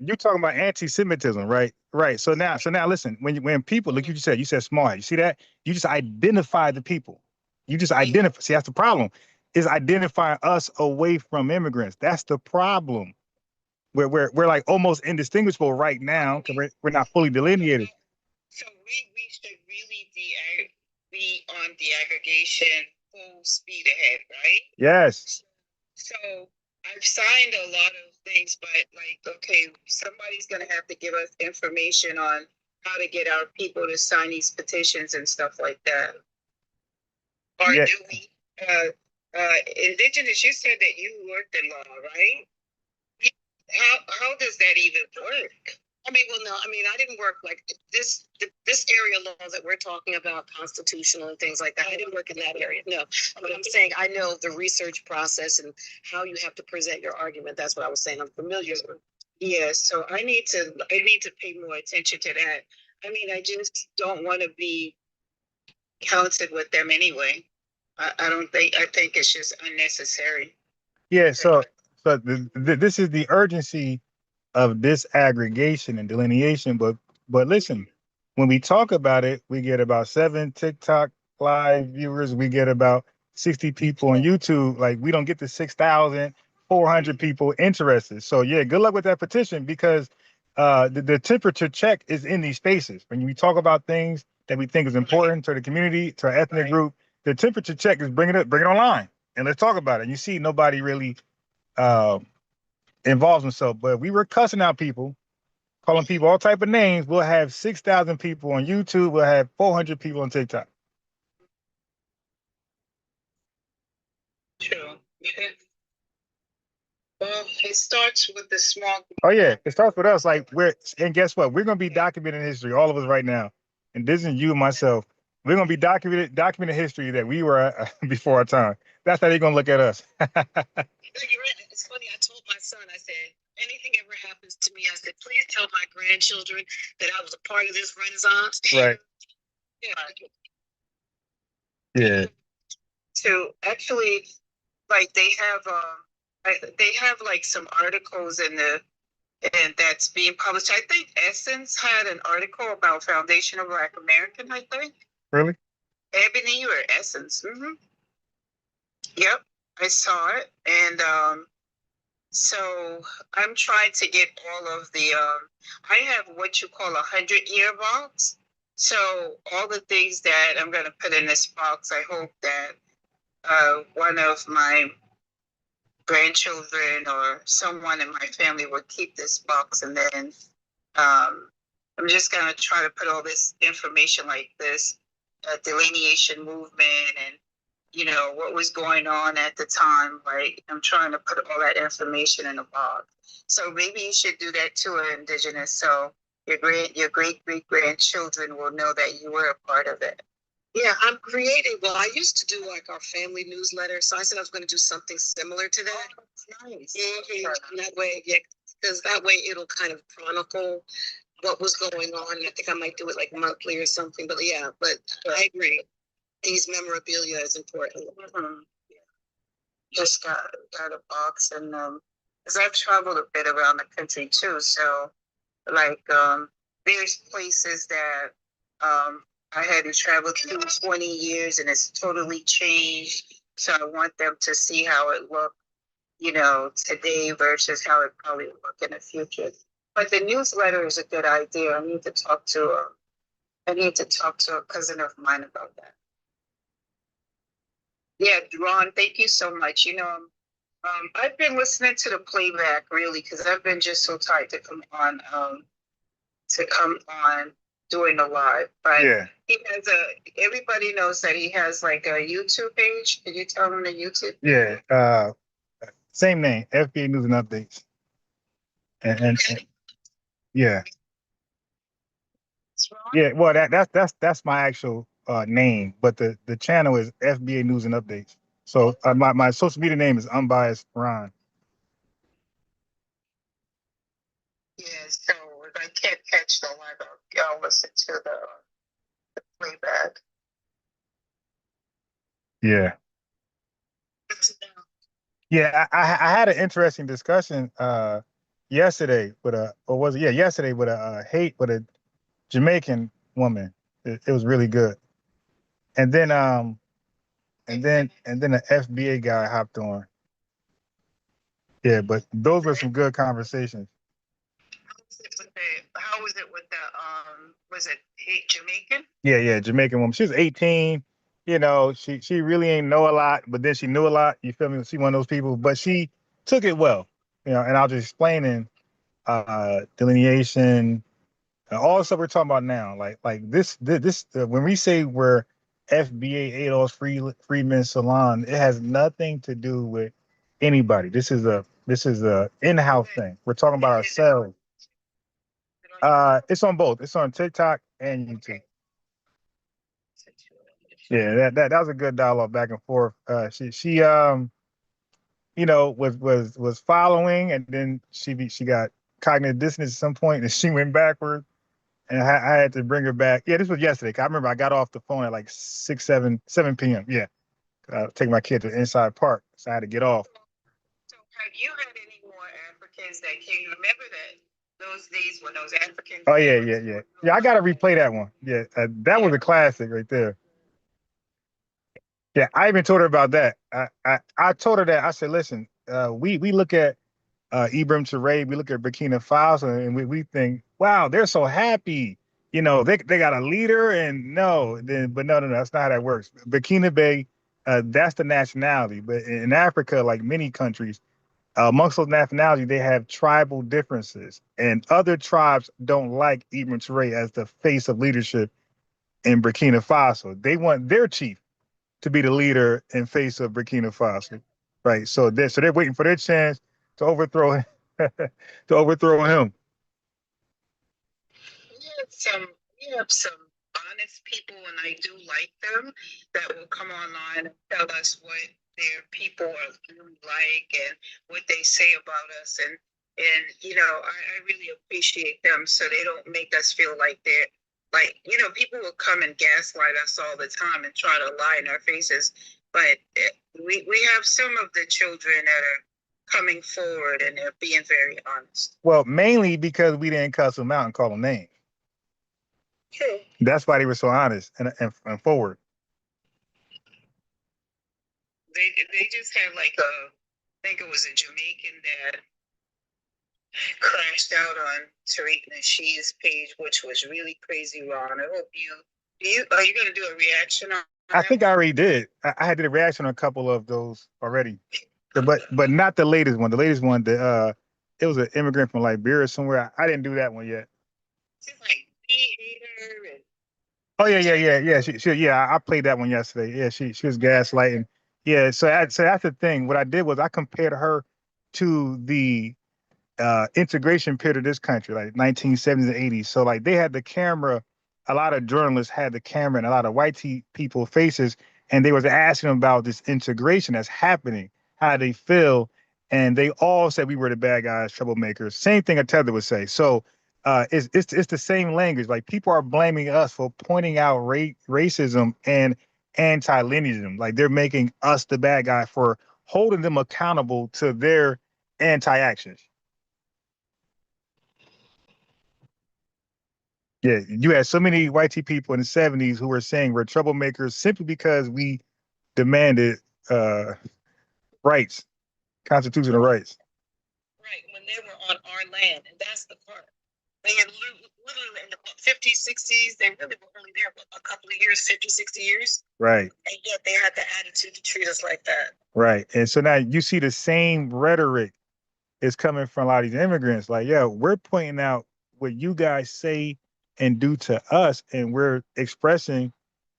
you're talking about anti-Semitism, right? Right. So now listen, when people look, you said small hat. You see that? You just identify the people. You just identify. See, that's the problem. Is identifying us away from immigrants. That's the problem. We're like almost indistinguishable right now because we're not fully delineated. So we should really be on the aggregation full speed ahead, right? Yes. So I've signed a lot of things, but okay, somebody's gonna have to give us information on how to get our people to sign these petitions and stuff like that. Or do we indigenous, you said that you worked in law, right? How does that even work? I didn't work like this area of law that we're talking about, constitutional and things like that. I didn't work in that area, no. But I'm saying I know the research process and how you have to present your argument. That's what I was saying. I'm familiar with. Yeah, so I need to pay more attention to that. I just don't want to be counted with them anyway. I think it's just unnecessary. Yeah, so this is the urgency of disaggregation and delineation. But listen, when we talk about it, we get about 7 TikTok live viewers. We get about 60 people on YouTube. Like, we don't get the 6,400 people interested. So yeah, good luck with that petition because the temperature check is in these spaces. When we talk about things that we think is important to the community, to our ethnic group, the temperature check is bring it online and let's talk about it. You see, nobody really involves themselves, but we were cussing out people, calling people all type of names. We'll have 6,000 people on YouTube. We'll have 400 people on TikTok. True. Well, it starts with the small group. Oh yeah, it starts with us. And guess what? We're gonna be documenting history, all of us right now. And this is you and myself. We're gonna be documenting history that we were before our time. That's how they're gonna look at us. You're right. It's funny. I told my son, I said, anything ever happens to me, I said, please tell my grandchildren that I was a part of this renaissance. Right. Yeah. To actually, like they have like some articles and that's being published. I think Essence had an article about Foundation of Black American, I think. Really? Ebony or Essence. Yep, I saw it. And so I'm trying to get all of the, I have what you call 100-year box. So all the things that I'm going to put in this box, I hope that one of my grandchildren or someone in my family will keep this box. And then I'm just going to try to put all this information like this delineation movement and, you know, what was going on at the time. Like, I'm trying to put all that information in a box. So maybe you should do that too, Indigenous. So your great-great-grandchildren will know that you were a part of it. Yeah, I'm creating. Well, I used to do like our family newsletter, so I said I was going to do something similar to that. Oh, that's nice. Mm-hmm. That way, yeah, because that way it'll kind of chronicle what was going on. I think I might do it like monthly or something. But yeah, but I agree. These memorabilia is important. Mm-hmm. Just got a box, and because I've traveled a bit around the country too, so like there's places that I hadn't traveled to 20 years and it's totally changed. So I want them to see how it looked, you know, today versus how it probably will look in the future. But the newsletter is a good idea. I need to talk to a cousin of mine about that. Yeah, Ron, thank you so much. You know, I've been listening to the playback really because I've been just so tired to come on doing a live. But yeah. He has everybody knows that he has like a YouTube page. Can you tell him the YouTube? Yeah, same name, FBA News and Updates. And yeah. Yeah, well that's my actual name, but the channel is FBA News and Updates. So my social media name is Unbiased Ron. Yeah, so if I can't catch the live, I'll listen to the playback. Yeah. Yeah, I had an interesting discussion yesterday with yesterday with a Jamaican woman. It was really good. And then and then the FBA guy hopped on. Yeah, but those were some good conversations. How was it with the was it Jamaican? Yeah, Jamaican woman. She was 18. You know, she really ain't know a lot, but then she knew a lot. You feel me? She one of those people, but she took it well. You know, and I was just explaining delineation, all the stuff we're talking about now. Like this when we say we're FBA Adolf Freedman Salon, it has nothing to do with anybody. This is a in-house thing. We're talking about ourselves. It's on both. It's on TikTok and YouTube. Yeah, that was a good dialogue back and forth. She you know, was following, and then she got cognitive dissonance at some point, and she went backward, and I had to bring her back. Yeah, this was yesterday. I remember I got off the phone at like 7 p.m. Yeah, taking my kid to Inside Park, so I had to get off. So have you had any more Africans that came? Remember those days when those Africans? Oh yeah. I gotta replay that one. Yeah, that was a classic right there. Yeah, I even told her about that. I told her that. I said, listen, we look at Ibrahim Traoré, we look at Burkina Faso, and we think, wow, they're so happy. You know, they got a leader, and no, that's not how that works. Burkina Faso, that's the nationality. But in Africa, like many countries, amongst those nationalities, they have tribal differences, and other tribes don't like Ibrahim Traoré as the face of leadership in Burkina Faso. They want their chief to be the leader and face of Burkina Faso, right? So they're waiting for their chance to overthrow him. We have some honest people, and I do like them, that will come online and tell us what their people are like and what they say about us. And And, you know, I really appreciate them so they don't make us feel like they're like, you know, people will come and gaslight us all the time and try to lie in our faces. But we have some of the children that are coming forward and they're being very honest. Well, mainly because we didn't cuss them out and call them names. True. That's why they were so honest and forward. They just had like I think it was a Jamaican that crashed out on Tariq Nasheed's page, which was really crazy, Ron. I hope are you gonna do a reaction on I think I already did. I had did a reaction on a couple of those already. But not the latest one. The latest one, it was an immigrant from Liberia somewhere. I didn't do that one yet. She's like hater and Oh yeah. She I played that one yesterday. Yeah, she was gaslighting. Yeah, so that's the thing. What I did was I compared her to the integration period of this country, like 1970s and 80s. So like they had the camera, a lot of journalists had the camera and a lot of white people faces, and they was asking them about this integration that's happening, how they feel, and they all said we were the bad guys, troublemakers. Same thing a tether would say. So it's the same language. Like people are blaming us for pointing out racism and anti-lineagism. Like they're making us the bad guy for holding them accountable to their anti-actions. Yeah, you had so many white people in the 70s who were saying we're troublemakers simply because we demanded rights, constitutional rights. right when they were on our land, and that's the part. They had literally in the 50s, 60s, they really were only there for a couple of years, 50, 60 years. Right. And yet they had the attitude to treat us like that. Right. And so now you see the same rhetoric is coming from a lot of these immigrants. Like, yeah, we're pointing out what you guys say and do to us, and we're expressing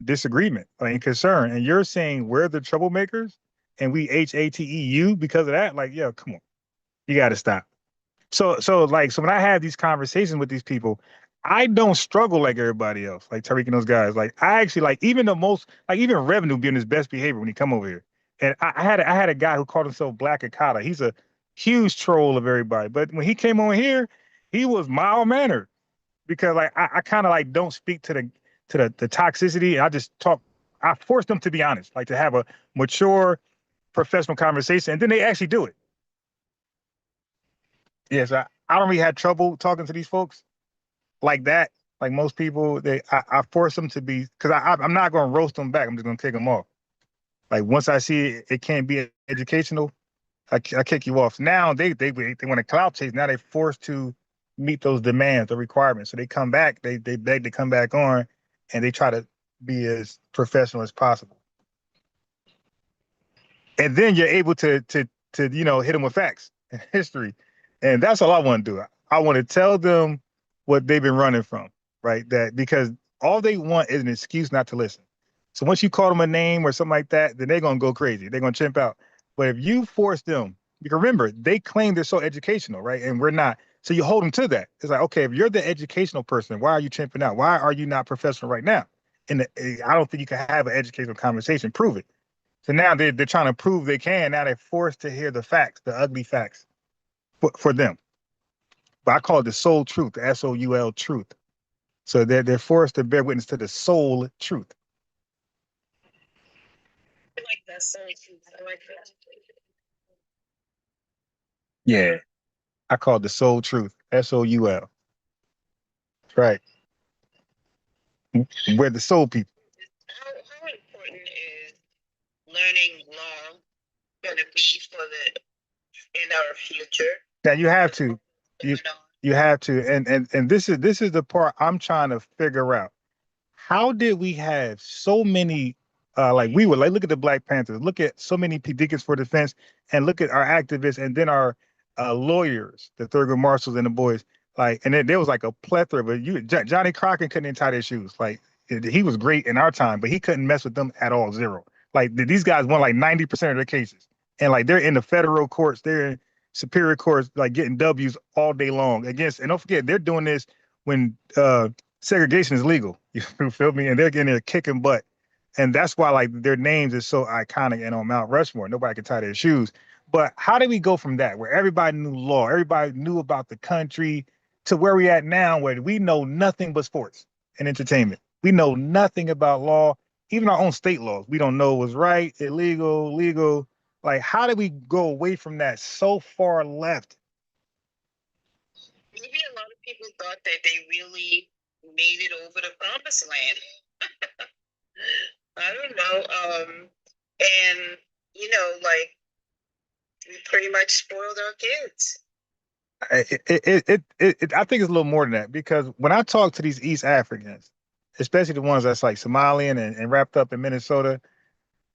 disagreement and concern. And you're saying we're the troublemakers and we HATEU because of that. Like, yeah, come on. You got to stop. So when I have these conversations with these people, I don't struggle like everybody else, like Tariq and those guys. Like I actually like even the most, like even Revenue being his best behavior when he come over here. And I had a guy who called himself Black Akata. He's a huge troll of everybody. But when he came on here, he was mild mannered because like I kind of like don't speak to the toxicity. I just talk. I force them to be honest, like to have a mature, professional conversation, and then they actually do it. Yes, I don't really have trouble talking to these folks like that. Like most people, I force them to be, because I'm not going to roast them back. I'm just going to kick them off. Like once I see it can't be educational, I kick you off. Now they want to clout chase. Now they're forced to meet those demands, the requirements. So they come back, they beg to come back on, and they try to be as professional as possible. And then you're able to hit them with facts and history. And that's all I want to do. I want to tell them what they've been running from, right? That because all they want is an excuse not to listen. So once you call them a name or something like that, then they're going to go crazy. They're going to chimp out. But if you force them, because remember, they claim they're so educational, right? And we're not. So you hold them to that. It's like, okay, if you're the educational person, why are you chimping out? Why are you not professional right now? And I don't think you can have an educational conversation. Prove it. So now they're trying to prove they can. Now they're forced to hear the facts, the ugly facts. For them. But I call it the soul truth, the SOUL truth. So they're forced to bear witness to the soul truth. I like that soul truth. I like that. Yeah. I call it the soul truth, SOUL. That's right. We're the soul people. How important is learning law going to be in our future? Now you have to. You have to. And this is the part I'm trying to figure out. How did we have so many look at the Black Panthers, look at so many deacons for defense, and look at our activists, and then our lawyers, the Thurgood Marshalls and the boys. Like, and then there was like a plethora, but Johnny Crockett couldn't even tie their shoes. Like he was great in our time, but he couldn't mess with them at all. Zero. Like these guys won like 90% of their cases. And like they're in the federal courts, they're in superior courts, like getting W's all day long against. And don't forget, they're doing this when segregation is legal. You feel me? And they're getting there kicking butt. And that's why like their names is so iconic and on Mount Rushmore. Nobody can tie their shoes. But how do we go from that, where everybody knew law, everybody knew about the country, to where we at now, where we know nothing but sports and entertainment? We know nothing about law, even our own state laws. We don't know what's right, illegal, legal. Like, how do we go away from that so far left? Maybe a lot of people thought that they really made it over the promised land. I don't know. And like, we pretty much spoiled our kids. I think it's a little more than that, because when I talk to these East Africans, especially the ones that's like Somalian and wrapped up in Minnesota,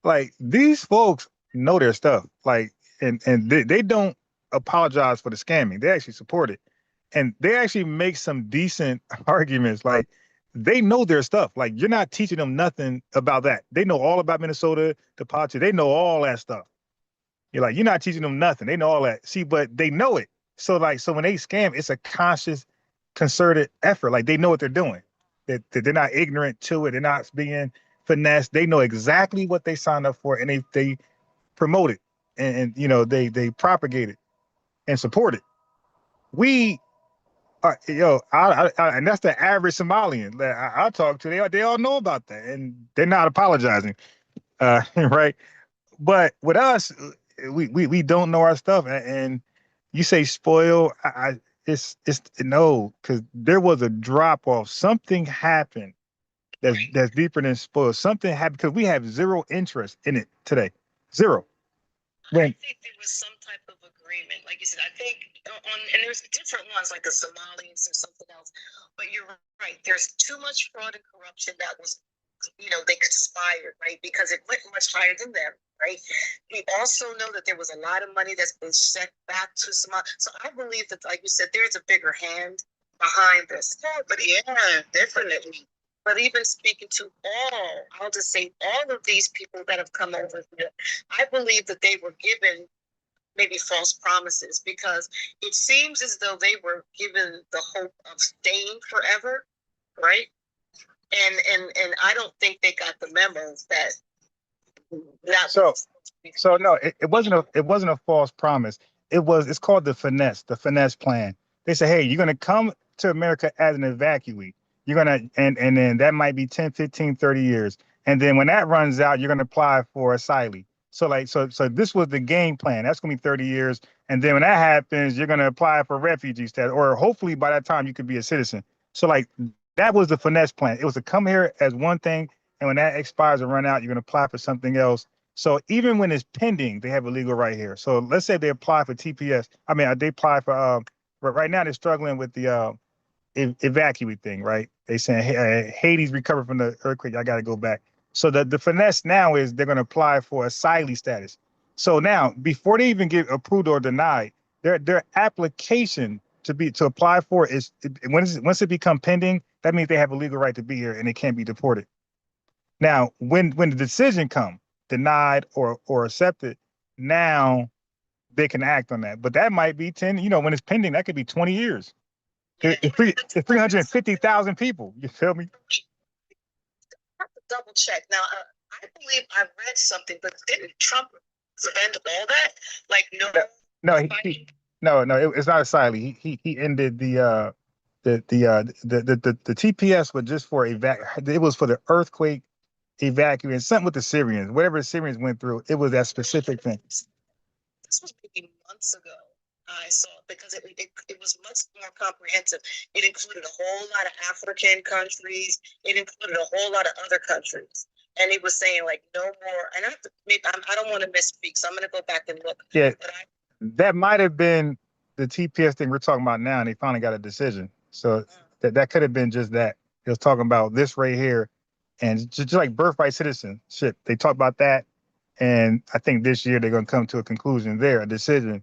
like, these folks know their stuff. Like, and they don't apologize for the scamming. They actually support it. And they actually make some decent arguments. Like, they know their stuff. Like, you're not teaching them nothing about that. They know all about Minnesota, the politics. They know all that stuff. You're not teaching them nothing. They know all that. See, but they know it. So when they scam, it's a conscious, concerted effort. Like, they know what they're doing. That they're not ignorant to it. They're not being finessed. They know exactly what they signed up for, and they promote it, and they propagate it and support it. We are, and that's the average Somalian that I talk to. They all know about that, and they're not apologizing, right? But with us, we don't know our stuff, and you say spoil. It's no, because there was a drop off. Something happened that's deeper than spoil. Something happened because we have zero interest in it today. Zero. I think there was some type of agreement, like you said. I think and there's different ones, like the Somalians or something else. But you're right. There's too much fraud and corruption that was, they conspired, right? Because it went much higher than them, right? We also know that there was a lot of money that's been sent back to Somalia. So I believe that, like you said, there's a bigger hand behind this. But yeah, definitely. But even speaking to I'll just say all of these people that have come over here, I believe that they were given maybe false promises, because it seems as though they were given the hope of staying forever, right? And I don't think they got the memos that. So no, it wasn't a false promise. It's called the finesse plan. They say, hey, you're gonna come to America as an evacuee. You're gonna and then that might be 10, 15, 30 years. And then when that runs out, you're gonna apply for asylum. So this was the game plan. That's gonna be 30 years. And then when that happens, you're gonna apply for refugee status, or hopefully by that time you could be a citizen. So that was the finesse plan. It was to come here as one thing, and when that expires and run out, you're gonna apply for something else. So even when it's pending, they have a legal right here. So let's say they apply for TPS. I mean, they apply for right now they're struggling with the evacuee thing, right? They saying, hey, Haiti's recovered from the earthquake. I got to go back. So the finesse now is they're going to apply for asylum status. So now, before they even get approved or denied, their application to apply for is once it become pending, that means they have a legal right to be here and they can't be deported. Now, when the decision comes, denied or accepted, now they can act on that. But that might be 10. When it's pending, that could be 20 years. It's 350,000 people. You feel me? I have to double check. Now, I believe I read something, but didn't Trump spend all that? Like, no, it's not asylum. He ended the TPS was just for it was for the earthquake evacuation, something with the Syrians. Whatever the Syrians went through, it was that specific thing. This was maybe months ago. I saw it because it was much more comprehensive. It included a whole lot of African countries. It included a whole lot of other countries. And he was saying, like, no more. And I don't want to misspeak, so I'm going to go back and look. Yeah, that might have been the TPS thing we're talking about now, and they finally got a decision. So that could have been just that. It was talking about this right here, and just like birthright citizenship. They talked about that, and I think this year they're going to come to a conclusion there, a decision.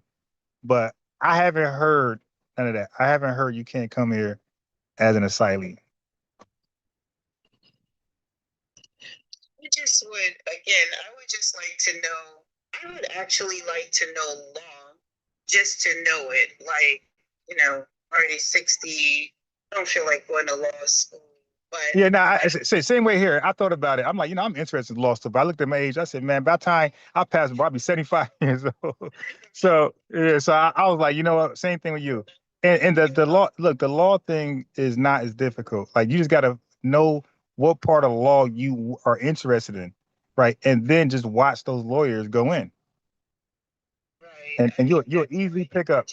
But I haven't heard none of that. I haven't heard you can't come here as an asylee. I would just like to know, I would actually like to know law, just to know it. Like, already 60, I don't feel like going to law school. Yeah, no, I say same way here. I thought about it. I'm like, I'm interested in law stuff. But I looked at my age. I said, man, by the time I pass, I'll be 75 years old. So yeah, so I was like, you know what? Same thing with you. And the law, look, the law thing is not as difficult. Like you just got to know what part of law you are interested in, right? And then just watch those lawyers go in. Right. And you'll easily pick up.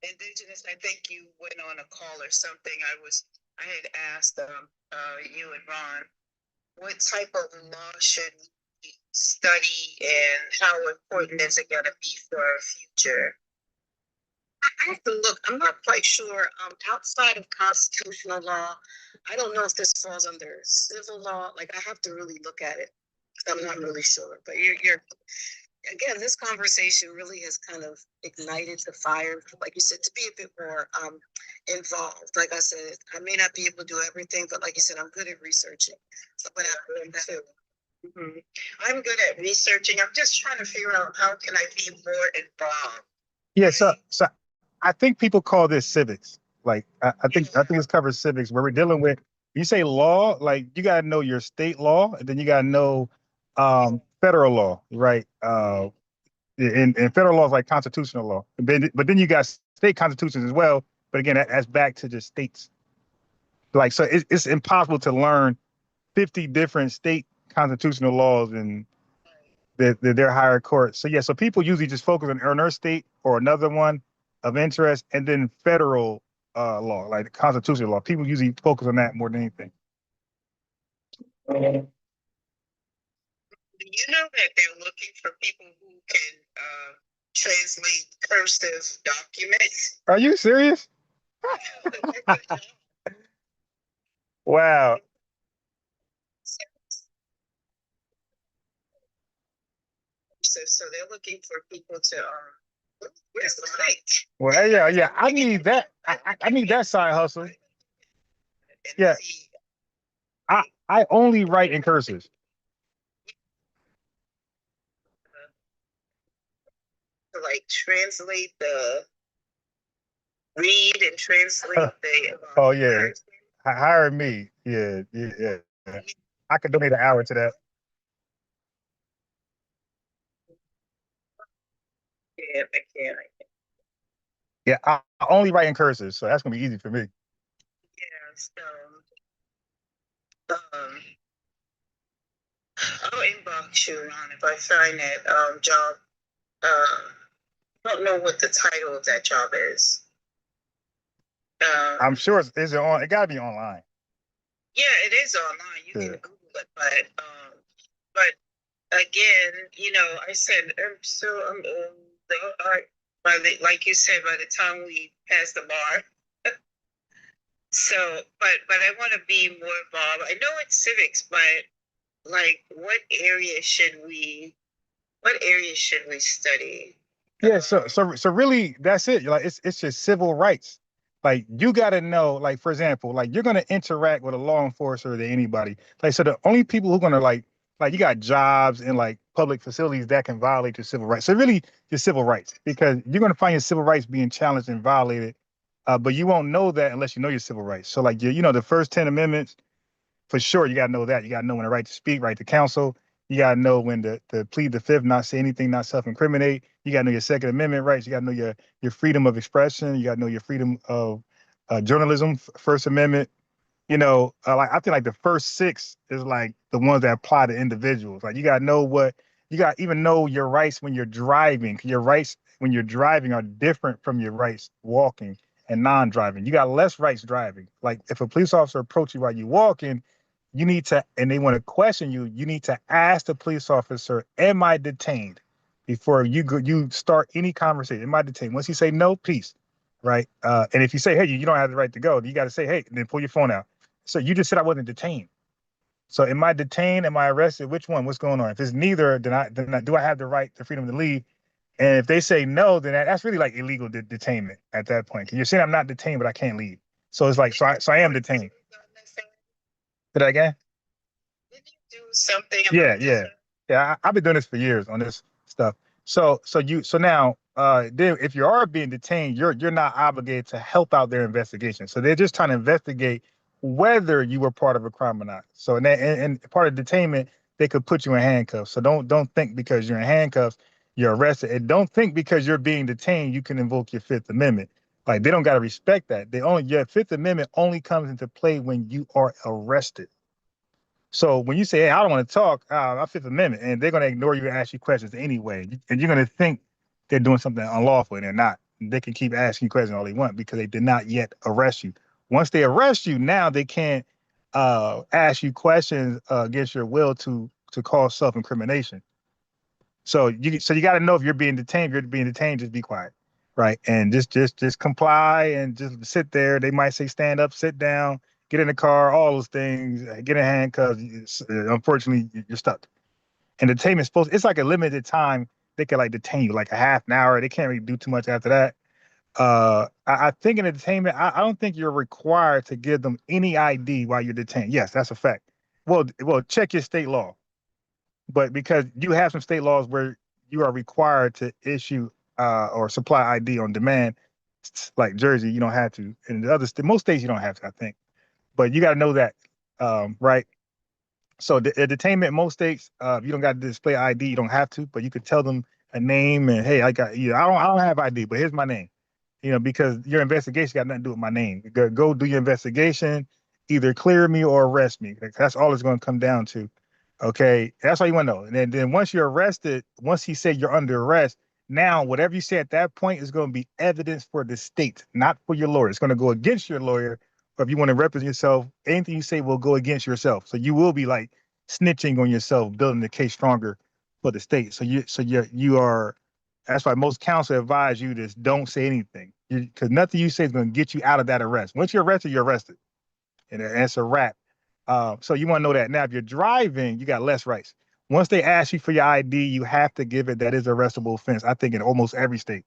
Indigenous, I think you went on a call or something. I had asked you and Ron, what type of law should we study and how important is it going to be for our future? I have to look. I'm not quite sure. Outside of constitutional law, I don't know if this falls under civil law. Like I have to really look at it. I'm not really sure. But you're again, this conversation really has kind of ignited the fire, like you said, to be a bit more involved. Like I said, I may not be able to do everything, but like you said, I'm good at researching. So, but I'm good at researching. I'm just trying to figure out how can I be more involved. Yeah, so I think people call this civics. Like I think this covers civics where we're dealing with. You say law, like you got to know your state law, and then you got to know federal law, right? And federal law is like constitutional law, but then you got state constitutions as well. But again, that's back to just states. Like so, it's impossible to learn 50 different state constitutional laws and their higher courts. So yeah, so people usually just focus on their state or another one of interest, and then federal law, like the constitutional law. People usually focus on that more than anything. Do you know that they're looking for people who can translate cursive documents? Are you serious? Wow. So they're looking for people to where's the link? Well, yeah. I need that. I need that side hustle. Yeah. I only write in cursive. To like translate read and translate the. Oh yeah, hire me. Yeah. I could donate an hour to that. Yeah, I can. Yeah, I only write in cursive, so that's gonna be easy for me. Yeah, so I'll inbox you, Ron, if I find that job. I don't know what the title of that job is. I'm sure is it on? It gotta be online. Yeah, it is online. You can Google it, but again, I said like you said, by the time we pass the bar. So, but I want to be more involved. I know it's civics, but like, what area should we study? Yeah, so really that's it. Like it's just civil rights. Like you gotta know, like for example, like you're gonna interact with a law enforcer or anybody. Like so the only people who are gonna like you got jobs in like public facilities that can violate your civil rights. So really your civil rights, because you're gonna find your civil rights being challenged and violated. But you won't know that unless you know your civil rights. So like the first 10 amendments, for sure, you gotta know that. You gotta know when the right to speak, right to counsel. You gotta know when to plead the fifth, not say anything, not self-incriminate. You gotta know your Second Amendment rights. You gotta know your freedom of expression. You gotta know your freedom of journalism, First Amendment. Like I think like the first 6 is like the ones that apply to individuals. Like you gotta know even know your rights when you're driving. Your rights when you're driving are different from your rights walking and non-driving. You got less rights driving. Like if a police officer approaches you while you're walking, you need to, and they want to question you, you need to ask the police officer, am I detained? Before you start any conversation. Am I detained? Once you say no, peace, right? And if you say, hey, you don't have the right to go, you got to say, hey, and then pull your phone out. So you just said I wasn't detained. So am I detained? Am I arrested? Which one? What's going on? If it's neither, then do I have the right, the freedom to leave? And if they say no, then that's really like illegal detainment at that point. Because you're saying I'm not detained, but I can't leave. So it's like, so I am detained. Did I again? Did you do something? Yeah. I've been doing this for years on this stuff. So now, if you are being detained, you're not obligated to help out their investigation. So they're just trying to investigate whether you were part of a crime or not. So and part of detainment, they could put you in handcuffs. So don't think because you're in handcuffs, you're arrested. And don't think because you're being detained, you can invoke your Fifth Amendment. Like, they don't got to respect that. Your Fifth Amendment only comes into play when you are arrested. So when you say, hey, I don't want to talk, my Fifth Amendment, and they're going to ignore you and ask you questions anyway. And you're going to think they're doing something unlawful, and they're not. They can keep asking you questions all they want because they did not yet arrest you. Once they arrest you, now they can't ask you questions against your will to cause self-incrimination. So you got to know if you're being detained. If you're being detained, just be quiet, right? And just comply and just sit there. They might say stand up, sit down, get in the car, all those things, get in handcuffs. Unfortunately, you're stuck. And detainment it's like a limited time. They can like detain you like a half an hour. They can't really do too much after that. I think in the detainment, I don't think you're required to give them any ID while you're detained. Yes, that's a fact. Well, check your state law. But because you have some state laws where you are required to issue or supply ID on demand, like Jersey, you don't have to. And the most states you don't have to, I think. But you got to know that, right? So the detainment in most states, you don't got to display ID. You don't have to, but you could tell them a name and, hey, I don't have ID, but here's my name. Because your investigation got nothing to do with my name. Go do your investigation, either clear me or arrest me. That's all it's going to come down to. Okay, that's all you want to know. And then once you're arrested, once he said you're under arrest, now whatever you say at that point is going to be evidence for the state, not for your lawyer. It's going to go against your lawyer. Or if you want to represent yourself, anything you say will go against yourself. So you will be like snitching on yourself, building the case stronger for the state. So you are. That's why most counsel advise you to don't say anything, because nothing you say is going to get you out of that arrest. Once you're arrested, and it's a wrap. So you want to know that. Now, if you're driving, you got less rights. Once they ask you for your ID, you have to give it. That is an arrestable offense. I think in almost every state,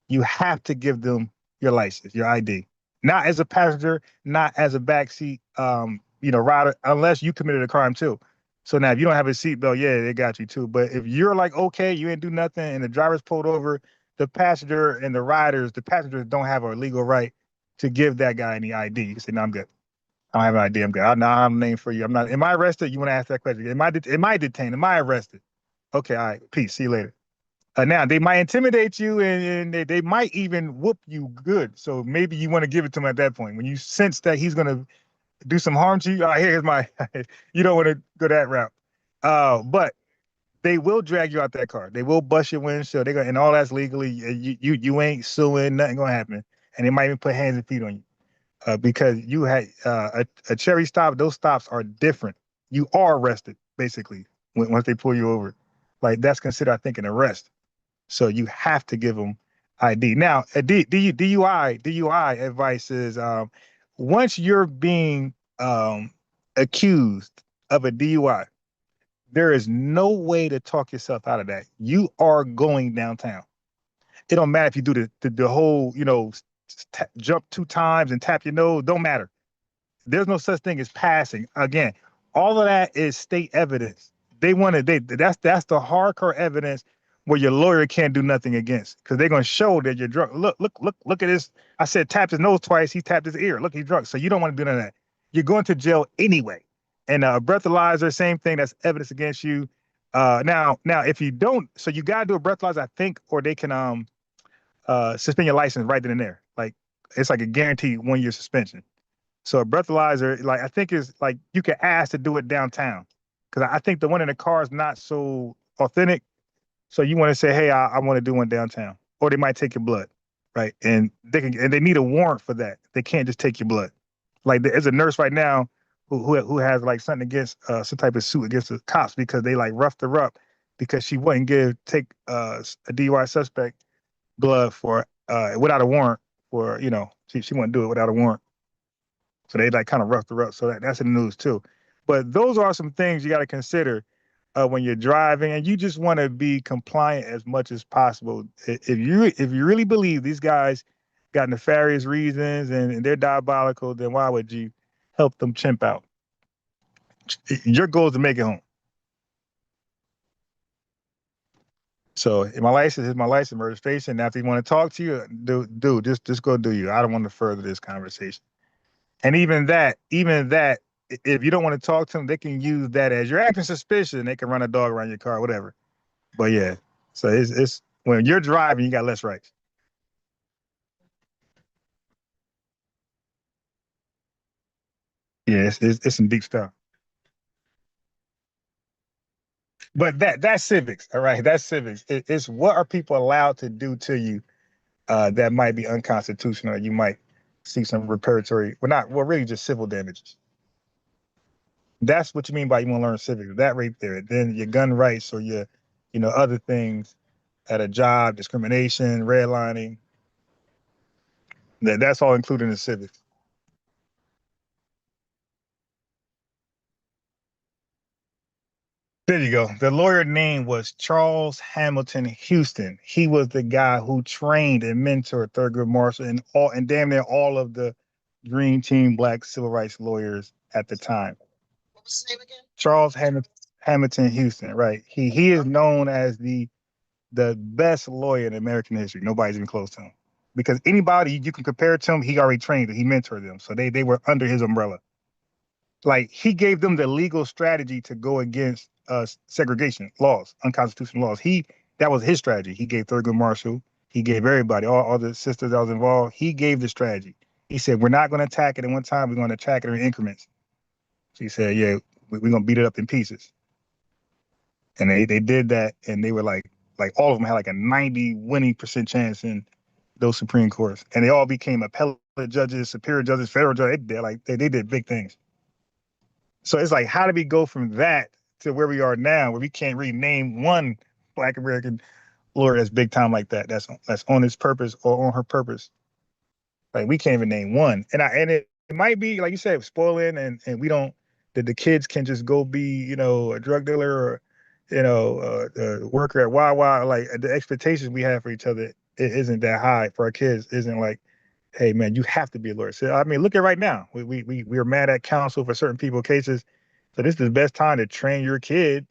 you have to give them your license, your ID. Not as a passenger, not as a backseat, rider, unless you committed a crime too. So now, if you don't have a seatbelt, yeah, they got you too. But if you're like, okay, you ain't do nothing, and the driver's pulled over, the passengers don't have a legal right to give that guy any ID. You can say, no, I'm good. I don't have an ID. I'm good. I don't have a name for you. I'm not. Am I arrested? You want to ask that question? Am I detained? Am I arrested? Okay, all right. Peace. See you later. Now they might intimidate you, and they might even whoop you good. So maybe you want to give it to him at that point when you sense that he's gonna do some harm to you. All right, here's my. You don't want to go that route. But they will drag you out that car. They will bust your windshield. And all that's legally. You ain't suing. Nothing gonna happen. And they might even put hands and feet on you. Because you had a cherry stop. Those stops are different. You are arrested, basically, once they pull you over. Like, that's considered, I think, an arrest. So you have to give them ID. Now, DUI advice is once you're being accused of a DUI, there is no way to talk yourself out of that. You are going downtown. It don't matter if you do the whole, jump 2 times and tap your nose. Don't matter. There's no such thing as passing. Again, all of that is state evidence. That's the hardcore evidence where your lawyer can't do nothing against, because they're gonna show that you're drunk. Look at this. I said tap his nose twice. He tapped his ear. Look, he's drunk. So you don't want to do none of that. You're going to jail anyway. And a breathalyzer, same thing. That's evidence against you. Now, if you don't, so you gotta do a breathalyzer, I think, or they can suspend your license right then and there. Like, it's like a guaranteed 1-year suspension. So a breathalyzer, like, I think is like you can ask to do it downtown, because I think the one in the car is not so authentic. So you want to say, hey, I want to do one downtown, or they might take your blood, right? And they need a warrant for that. They can't just take your blood. Like, there's a nurse right now who has like something against some type of suit against the cops because they like roughed her up because she wouldn't take a DUI suspect blood for without a warrant for, she wouldn't do it without a warrant. So they like kind of roughed her up. So that's in the news too. But those are some things you got to consider when you're driving, and you just want to be compliant as much as possible. If you really believe these guys got nefarious reasons and they're diabolical, then why would you help them chimp out? Your goal is to make it home. So my license is my license registration. Now, if they want to talk to you, just go do you. I don't want to further this conversation. And even that, if you don't want to talk to them, they can use that as you're acting suspicious. And they can run a dog around your car, whatever. But yeah, so it's when you're driving, you got less rights. Yeah, it's some deep stuff. But that's civics, all right. That's civics. It's what are people allowed to do to you that might be unconstitutional. You might see some reparatory, really just civil damages. That's what you mean by you want to learn civics. That right there. Then your gun rights or your, other things at a job, discrimination, redlining. That's all included in civics. There you go. The lawyer name was Charles Hamilton Houston. He was the guy who trained and mentored Thurgood Marshall and damn near all of the Dream Team Black civil rights lawyers at the time. What was his name again? Charles Hamilton Houston, right? He is known as the best lawyer in American history. Nobody's even close to him. Because anybody you can compare to him, he already trained them. He mentored them. So they were under his umbrella. Like, he gave them the legal strategy to go against segregation laws, unconstitutional laws. That was his strategy. He gave Thurgood Marshall, he gave everybody, all the sisters that was involved, he gave the strategy. He said, we're not going to attack it at one time, we're going to attack it in increments. So he said, yeah, we're going to beat it up in pieces. And they did that, and they were like all of them had like a 90% winning chance in those Supreme Courts. And they all became appellate judges, superior judges, federal judges. They did big things. So it's like, how do we go from that to where we are now, where we can't really name one Black American lawyer that's big time like that, that's on his purpose or on her purpose? Like, we can't even name one. And it might be, like you said, spoiling, and we don't, that the kids can just go be, a drug dealer or, a worker at Wawa. Like, the expectations we have for each other, it isn't that high for our kids. Isn't like, hey man, you have to be a lawyer. So I mean, look at right now. We're mad at counsel for certain people cases. So this is the best time to train your kid,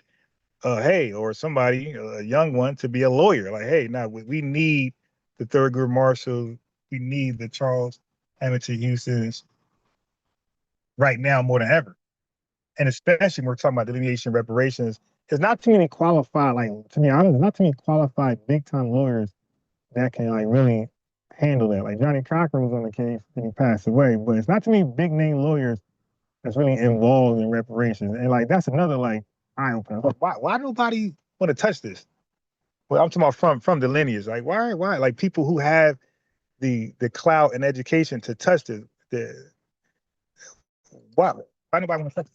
or somebody, a young one, to be a lawyer. Like, hey, now we need the Thurgood Marshall, we need the Charles Hamilton Houstons right now more than ever. And especially when we're talking about delineation reparations, there's not too many qualified, to be honest, not too many qualified big time lawyers that can really handle that. Like, Johnny Cochran was on the case and he passed away, but it's not too many big name lawyers that's really involved in reparations. And that's another eye opener. Why nobody want to touch this? Well, I'm talking about from the lineage. Like, why? Like, people who have the clout and education to touch this. Why nobody want to touch this?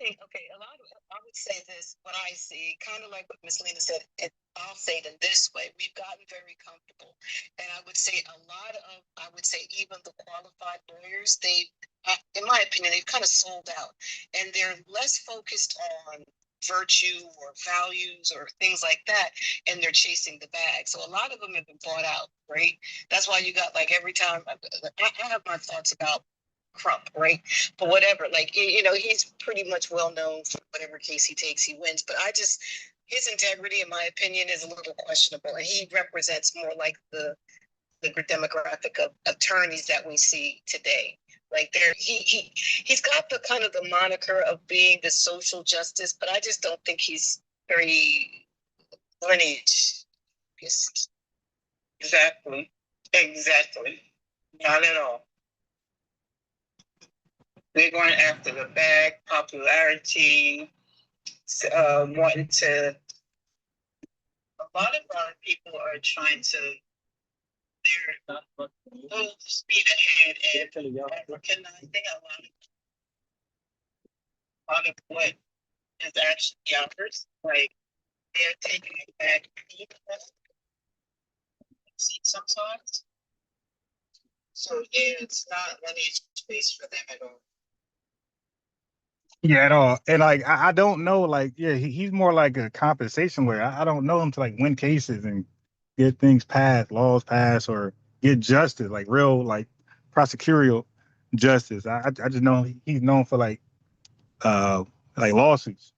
Okay, I would say this, what I see, kind of like what Ms. Lena said, and I'll say it in this way, we've gotten very comfortable. And I would say even the qualified lawyers, in my opinion, they've kind of sold out, and they're less focused on virtue or values or things like that, and they're chasing the bag. So a lot of them have been bought out, right? That's why you got, every time, I have my thoughts about Crump, right? But whatever, he's pretty much well known for whatever case he takes, he wins. But his integrity, in my opinion, is a little questionable, and he represents more like the demographic of attorneys that we see today. Like, he's got the kind of the moniker of being the social justice, but I just don't think he's very lineage. Yes. Exactly. Not at all. They're going after the bag, popularity, wanting to. A lot of our people are trying to. They're full speed ahead and recognizing a lot of what is actually ours. Like, they're taking it back sometimes. So yeah, it's not lineage space for them at all. Yeah, at all. And I don't know, he's more like a compensation lawyer. I don't know him to win cases and get things passed, laws passed, or get justice, real prosecutorial justice. I just know he's known for lawsuits.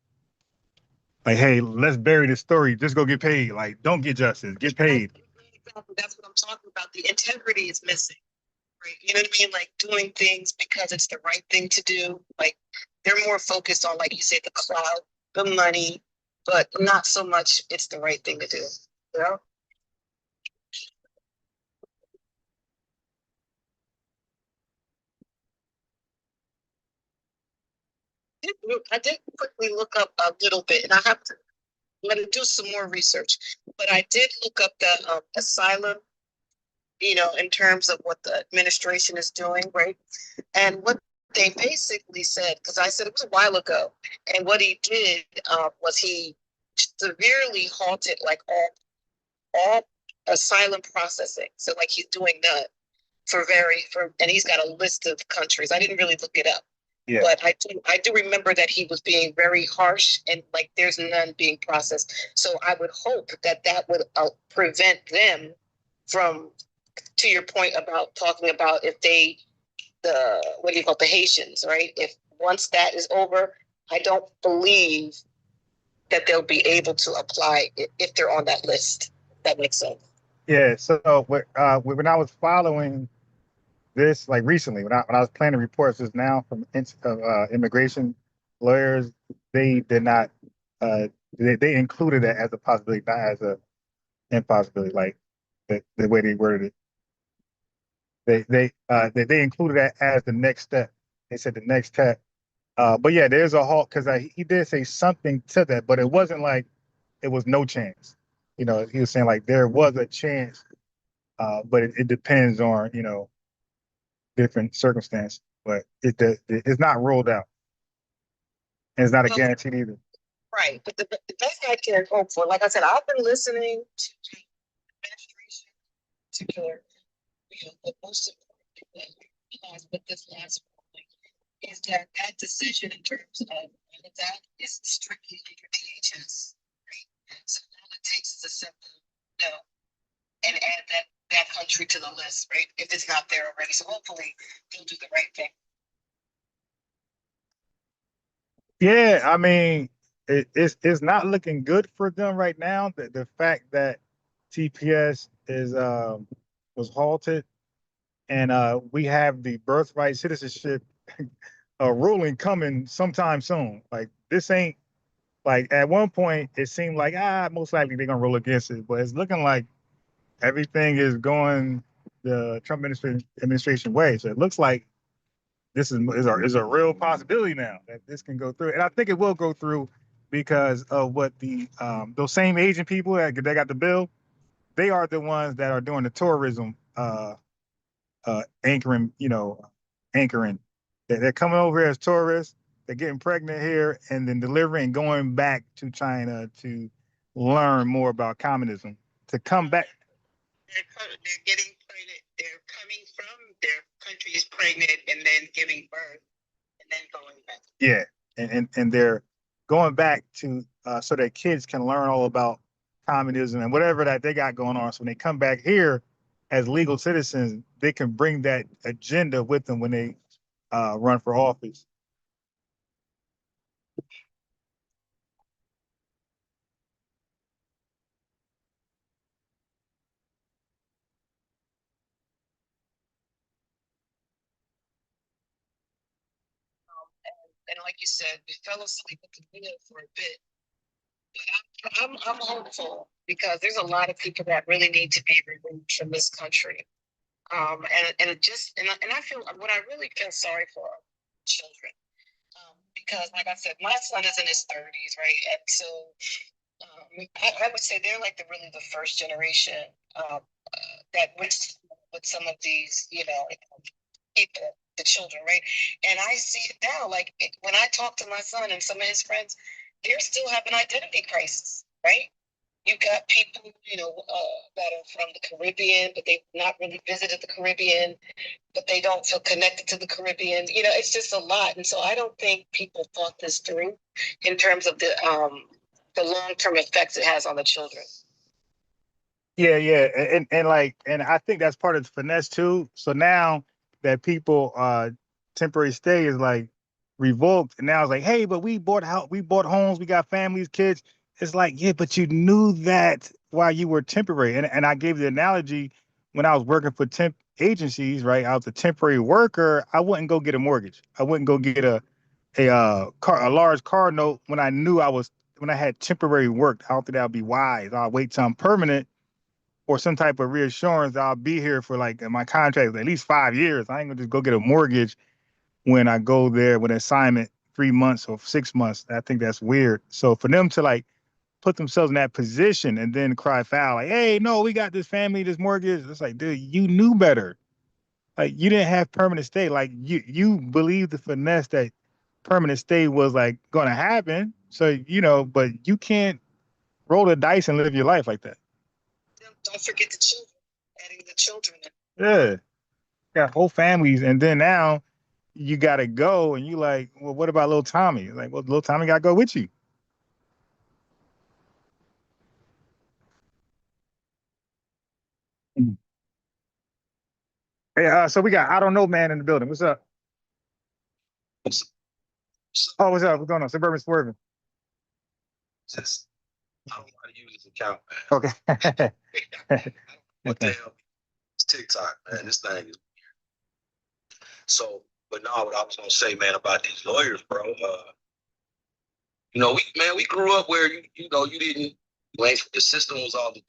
Like, hey, let's bury this story. Just go get paid. Like, don't get justice. Get paid. Exactly. That's what I'm talking about. The integrity is missing. right? You know what I mean? Like doing things because it's the right thing to do. Like they're more focused on, like you said, the clout, the money, but not so much it's the right thing to do. You know? I did quickly look up a little bit, and I'm going to do some more research. But I did look up the asylum, you know, in terms of what the administration is doing, right? And what they basically said, because I said it was a while ago, and what he did was he severely halted like all asylum processing. So like he's doing that and he's got a list of countries. I didn't really look it up. Yeah. But I do remember that he was being very harsh and like there's none being processed. So I would hope that would prevent them from, to your point about talking about if the Haitians, right? If once that is over, I don't believe that they'll be able to apply if they're on that list. That makes sense. Yeah. So when I was following this, like recently, when I was planning reports just now from immigration lawyers, they did not. They included it as a possibility, not as a impossibility. Like the way they worded it, they included that as the next step. They said the next step. But yeah, there's a halt because he did say something to that, but it wasn't like it was no chance. You know, he was saying like there was a chance, but it depends on, you know, different circumstances. But it's not ruled out. And it's not a guarantee either. Right. But the best I can hope for, like I said, I've been listening to the administration in particular. You know, the most important thing that we realized with this last ruling is that decision in terms of that is strictly under DHS. Right? So all it takes is a simple no and add that country to the list, right? If it's not there already. So hopefully they'll do the right thing. Yeah, I mean, it's not looking good for them right now. The fact that TPS is was halted, and we have the birthright citizenship ruling coming sometime soon. Like this ain't like at one point it seemed like most likely they're gonna rule against it, but it's looking like everything is going the Trump administration way. So it looks like this is a real possibility now that this can go through, and I think it will go through because of what the those same Asian people that got the bill, they are the ones that are doing the tourism anchoring. They're coming over here as tourists, they're getting pregnant here, and then delivering and going back to China to learn more about communism. To come back, they're getting pregnant. They're coming from their countries pregnant and then giving birth and then going back. Yeah, and they're going back to so that kids can learn all about communism and whatever that they got going on. So when they come back here as legal citizens, they can bring that agenda with them when they run for office. And like you said, we fell asleep at the wheel for a bit. But I'm hopeful because there's a lot of people that really need to be removed from this country. And I feel what I really feel sorry for are children. Because like I said, my son is in his 30s, right? And so I would say they're like the first generation that went with some of these, you know, people, the children, right? And I see it now. Like when I talk to my son and some of his friends, they're still having identity crisis, right? You got people, you know, that are from the Caribbean, but they've not really visited the Caribbean, but they don't feel connected to the Caribbean. You know, it's just a lot. And so I don't think people thought this through in terms of the long-term effects it has on the children. Yeah, and I think that's part of the finesse too. So now that people temporary stay is like revoked, and now it's like, hey, but we bought homes, we got families, kids. It's like, yeah, but you knew that while you were temporary. And I gave the analogy when I was working for temp agencies, right? I was a temporary worker. I wouldn't go get a mortgage. I wouldn't go get a large car note when I had temporary work. I don't think that would be wise. I'll wait till I'm permanent or some type of reassurance. I'll be here for like my contract at least 5 years. I ain't gonna just go get a mortgage when I go there with an assignment 3 months or 6 months. I think that's weird. So for them to like put themselves in that position and then cry foul, like, hey, no, we got this family, this mortgage. It's like, dude, you knew better. Like you didn't have permanent stay. Like you believed the finesse that permanent stay was like gonna happen. So, but you can't roll the dice and live your life like that. Don't forget the children, adding the children. Yeah. Got whole families, and then now you gotta go and you like, well, what about little Tommy? Like, well, little Tommy gotta go with you. Hey, so we got I don't know man in the building. What's up? Oh, what's up? What's going on? Suburban Swerving. Just, I don't know how to use this account, man. Okay. What the hell? It's TikTok, man. This thing is weird. So, but no, what I was gonna say, man, about these lawyers, bro. We grew up where you the system was all that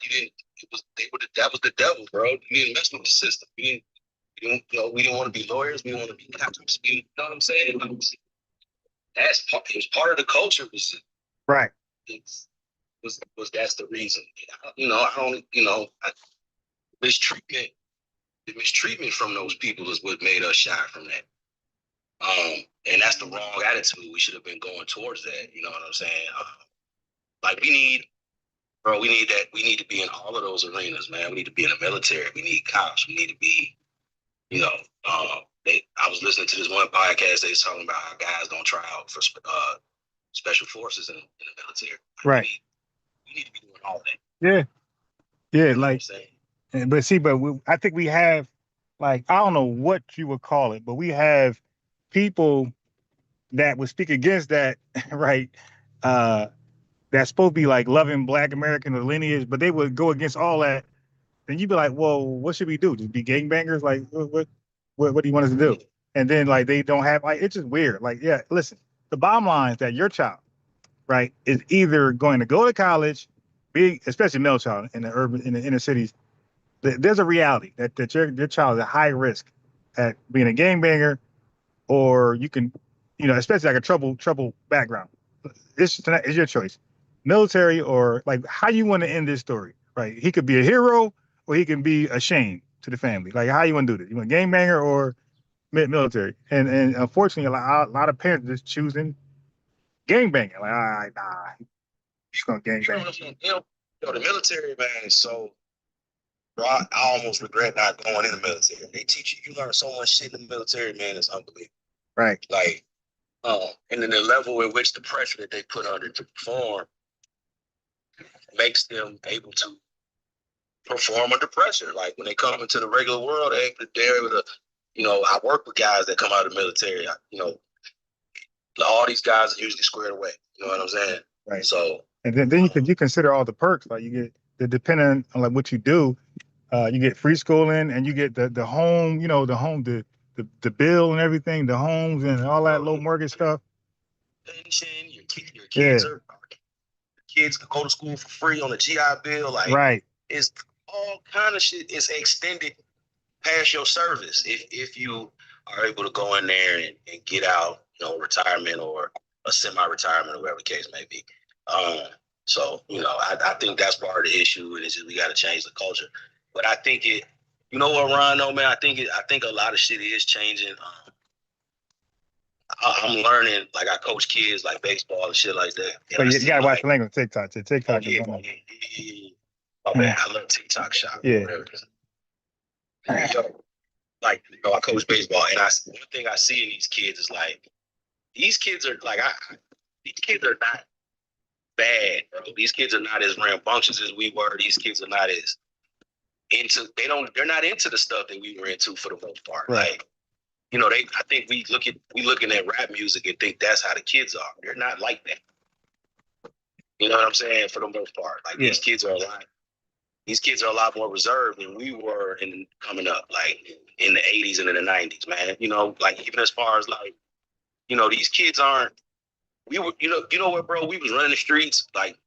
that was the devil, bro. You didn't mess with the system. We didn't want to be lawyers. We want to be captains. You know what I'm saying? It was part of the culture. Right. That's the reason. The mistreatment from those people is what made us shy from that. And that's the wrong attitude. We should have been going towards that. You know what I'm saying? We need that. We need to be in all of those arenas, man. We need to be in the military. We need cops. We need to be, I was listening to this one podcast. They was talking about how guys don't try out for special forces in the military. Right. We need to be doing all that. Yeah. Yeah. I think we have, like, I don't know what you would call it, but we have people that would speak against that, right? That's supposed to be like loving Black American or lineage, but they would go against all that. Then you'd be like, well, what should we do? Just be gangbangers? Like, what do you want us to do? And then like they don't have, like, it's just weird. Like, yeah, listen, the bottom line is that your child, right, is either going to go to college, especially male child in the inner cities. There's a reality that your child is at high risk at being a gangbanger, or you can, especially like a trouble background. It's your choice, military or like how you want to end this story, right? He could be a hero or he can be a shame to the family. Like how you want to do this? You want a gangbanger or military? And unfortunately, a lot of parents are just choosing gangbanging. Like, all right, nah, he's gonna gangbang. The military, man, is so. Bro, I almost regret not going in the military. They teach you learn so much shit in the military, man. It's unbelievable. Right. Like, and then the level in which the pressure that they put under to perform makes them able to perform under pressure. Like when they come into the regular world, they're able to, I work with guys that come out of the military. All these guys are usually squared away. You know what I'm saying? Right. So. And then you consider all the perks. Like you get depending on like what you do, you get free schooling and you get the home, the bill and everything, the homes and all that low mortgage stuff. Pension, your kids kids can go to school for free on a GI Bill. Like, right. It's all kind of shit. It's extended past your service if you are able to go in there and get out, retirement or a semi-retirement or whatever the case may be. So, I think that's part of the issue, and it's just we got to change the culture. But I think what, Ron, though, man, I think a lot of shit is changing. I'm learning, like I coach kids like baseball and shit like that. So you gotta watch the language on TikTok. TikTok is my bad. I love TikTok shop. Yeah. I coach baseball, and one thing I see in these kids is like these kids are not bad, bro. These kids are not as rambunctious as we were. These kids are not as they're not into the stuff that we were into for the most part. Right. Like, I think we looking at rap music and think that's how the kids are. They're not like that. You know what I'm saying? For the most part, like these kids are a lot These kids are a lot more reserved than we were in coming up, like in the 80s and in the 90s, man. You know, like even as far as like, you know, these kids aren't, we were, you know what, bro? We was running the streets like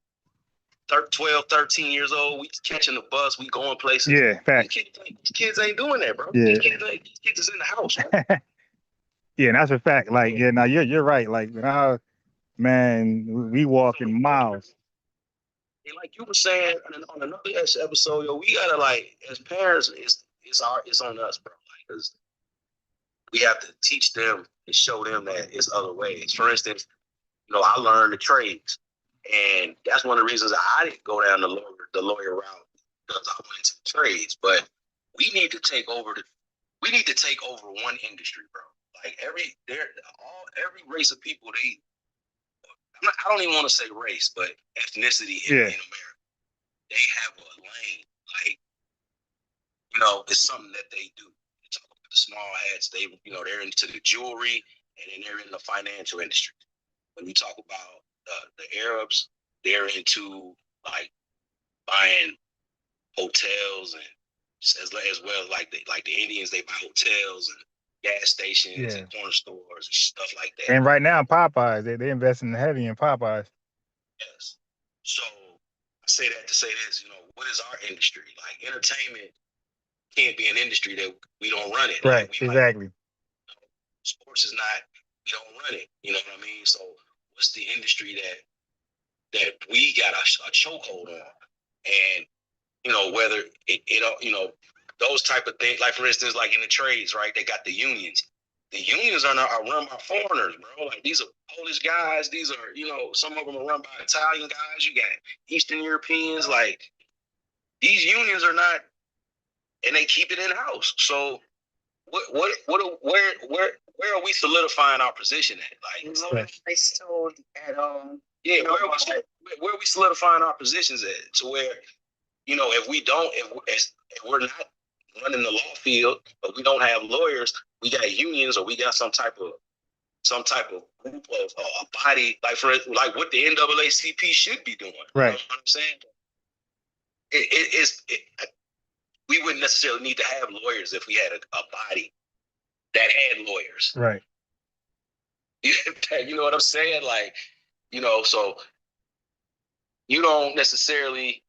12, 13 years old. We catching the bus. We going places. Yeah, fact. These kids ain't doing that, bro. Yeah. These kids is in the house, man. Yeah, and that's a fact. Like, yeah, now you're right. Like, now, man, we walking miles. And like you were saying on another episode, yo, we gotta like as parents, it's on us, bro. Like, cause we have to teach them and show them that it's other ways. For instance, you know, I learned the trades, and that's one of the reasons I didn't go down the lawyer route, because I went into the trades. But we need to take over one industry, bro. Like every race of people, I don't even want to say race, but ethnicity in America, they have a lane. Like, you know, it's something that they do. They talk about the small hats. They're into the jewelry, and then they're in the financial industry. When you talk about the Arabs, they're into like buying hotels, and as well as like the Indians, they buy hotels and gas stations and corner stores and stuff like that. And right now, Popeyes, they investing heavy in Popeyes. Yes. So I say that to say this, you know, what is our industry? Like entertainment can't be an industry that we don't run it. Right, Like, exactly. Sports is not, we don't run it. You know what I mean? So what's the industry that we got a chokehold on? And, you know, whether you know, those type of things, like for instance, like in the trades, right? They got the unions. The unions are run by foreigners, bro. Like these are Polish guys. These are, you know, some of them are run by Italian guys. You got Eastern Europeans. Like these unions are not, and they keep it in house. So where are we solidifying our position at? Like I still at all. Yeah, where are we solidifying our positions at? To where, you know, if we're not running the law field, but we don't have lawyers, we got unions, or we got some type of group of a body, like what the NAACP should be doing. Right. You know what I'm saying? We wouldn't necessarily need to have lawyers if we had a body that had lawyers. Right. You know what I'm saying? Like, you know, so you don't necessarily,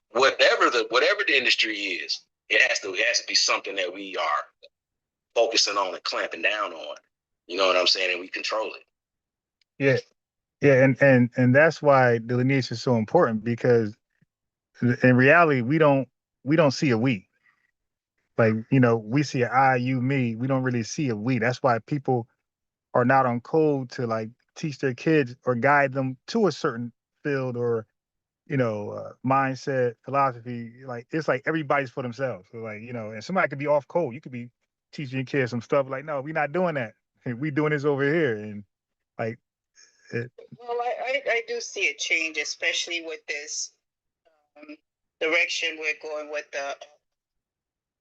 whatever the industry is, it has to be something that we are focusing on and clamping down on. You know what I'm saying? And we control it. Yeah, and that's why delineation is so important, because in reality we don't see a we. Like, you know, we see an I, you, me. We don't really see a we. That's why people are not on code to like teach their kids or guide them to a certain field or, you know, mindset, philosophy. Like it's like everybody's for themselves. So like, you know, and somebody could be off code. You could be teaching your kids some stuff like, no, we're not doing that. We doing this over here. And like, Well, I do see a change, especially with this direction we're going with the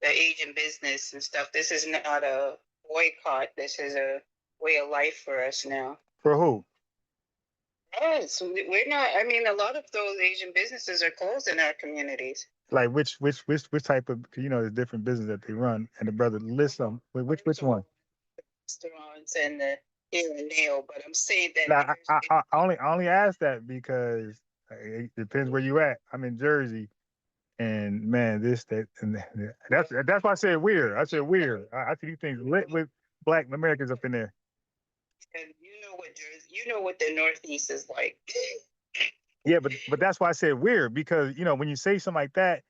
Asian business and stuff. This is not a boycott. This is a way of life for us now. For who? Yes, we're not. I mean, a lot of those Asian businesses are closed in our communities. Like which type of, you know, there's different business that they run, and the brother lists them. Which one? Restaurants and the here and nail, but I'm saying that. Now, I only ask that because it depends where you at. I'm in Jersey, and man, that's why I said weird. I said weird. I see these things lit with Black Americans up in there. And you know what the Northeast is like. Yeah, but that's why I said weird, because, you know, when you say something like that,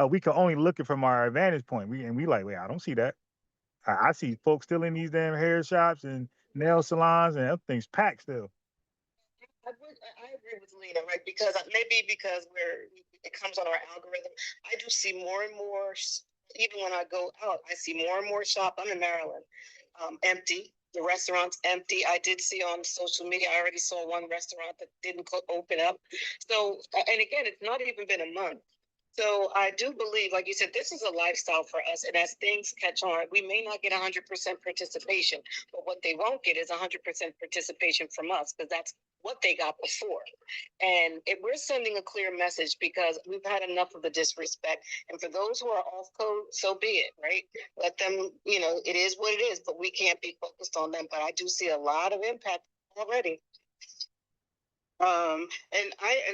we can only look it from our vantage point. We like, wait, I don't see that. I see folks still in these damn hair shops and nail salons and everything's packed still. I agree with Lena, right? Because maybe because it comes on our algorithm. I do see more and more, even when I go out, I see more and more shop. I'm in Maryland, empty. The restaurant's empty. I did see on social media, I already saw one restaurant that didn't open up. So, and again, it's not even been a month. So I do believe, like you said, this is a lifestyle for us. And as things catch on, we may not get 100% participation, but what they won't get is 100% participation from us, because that's what they got before. And we're sending a clear message because we've had enough of the disrespect. And for those who are off code, so be it, right? Let them, it is what it is, but we can't be focused on them. But I do see a lot of impact already. And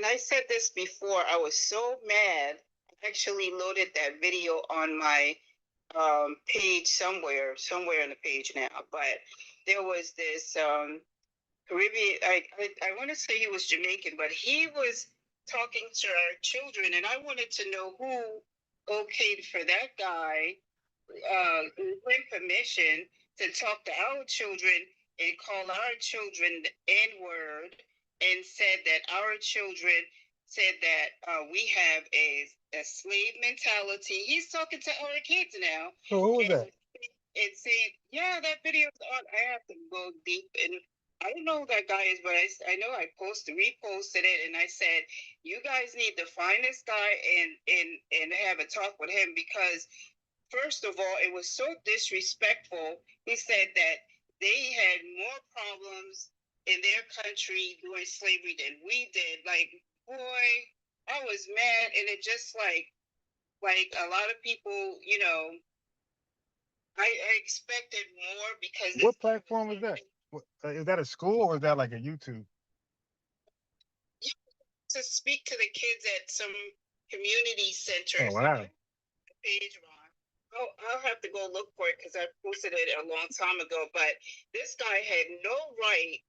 I said this before, I was so mad. I actually loaded that video on my page somewhere in the page now, but there was this Caribbean, I want to say he was Jamaican, but he was talking to our children, and I wanted to know who okayed for that guy, with permission to talk to our children and call our children the N-word, and said that our children said that we have a slave mentality. He's talking to our kids now. So who was that? And saying, yeah, that video's on. I have to go deep, and I don't know who that guy is, but I know I reposted it, and I said, you guys need to find this guy and have a talk with him, because first of all, it was so disrespectful. He said that they had more problems in their country during slavery than we did. Like, boy, I was mad, and it just like a lot of people, I expected more because. What platform is that? Is that a school or is that like a YouTube? To speak to the kids at some community center. Oh, wow. Page, Ron. I'll have to go look for it because I posted it a long time ago. But this guy had no right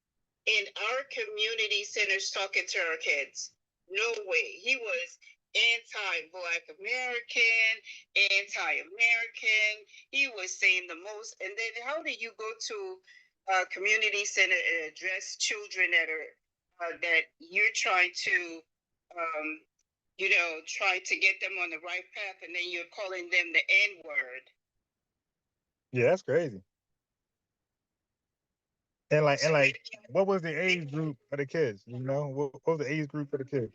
in our community centers talking to our kids. No way. He was anti-Black American, anti-American. He was saying the most. And then how do you go to a community center and address children that are that you're trying to try to get them on the right path, and then you're calling them the N-word? Yeah, that's crazy. And what was the age group of the kids? What was the age group of the kids?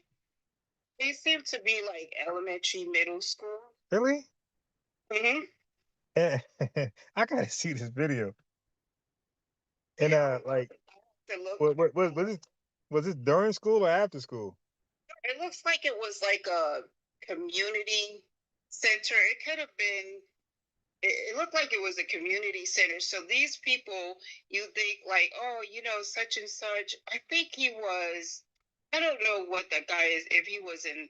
They seem to be like elementary, middle school. Really? Mm-hmm. I gotta see this video. And was this during school or after school? It looks like it was like a community center. It could have been. It looked like it was a community center. So these people, you think like, oh, such and such. I think he was. I don't know what that guy is. If he was in.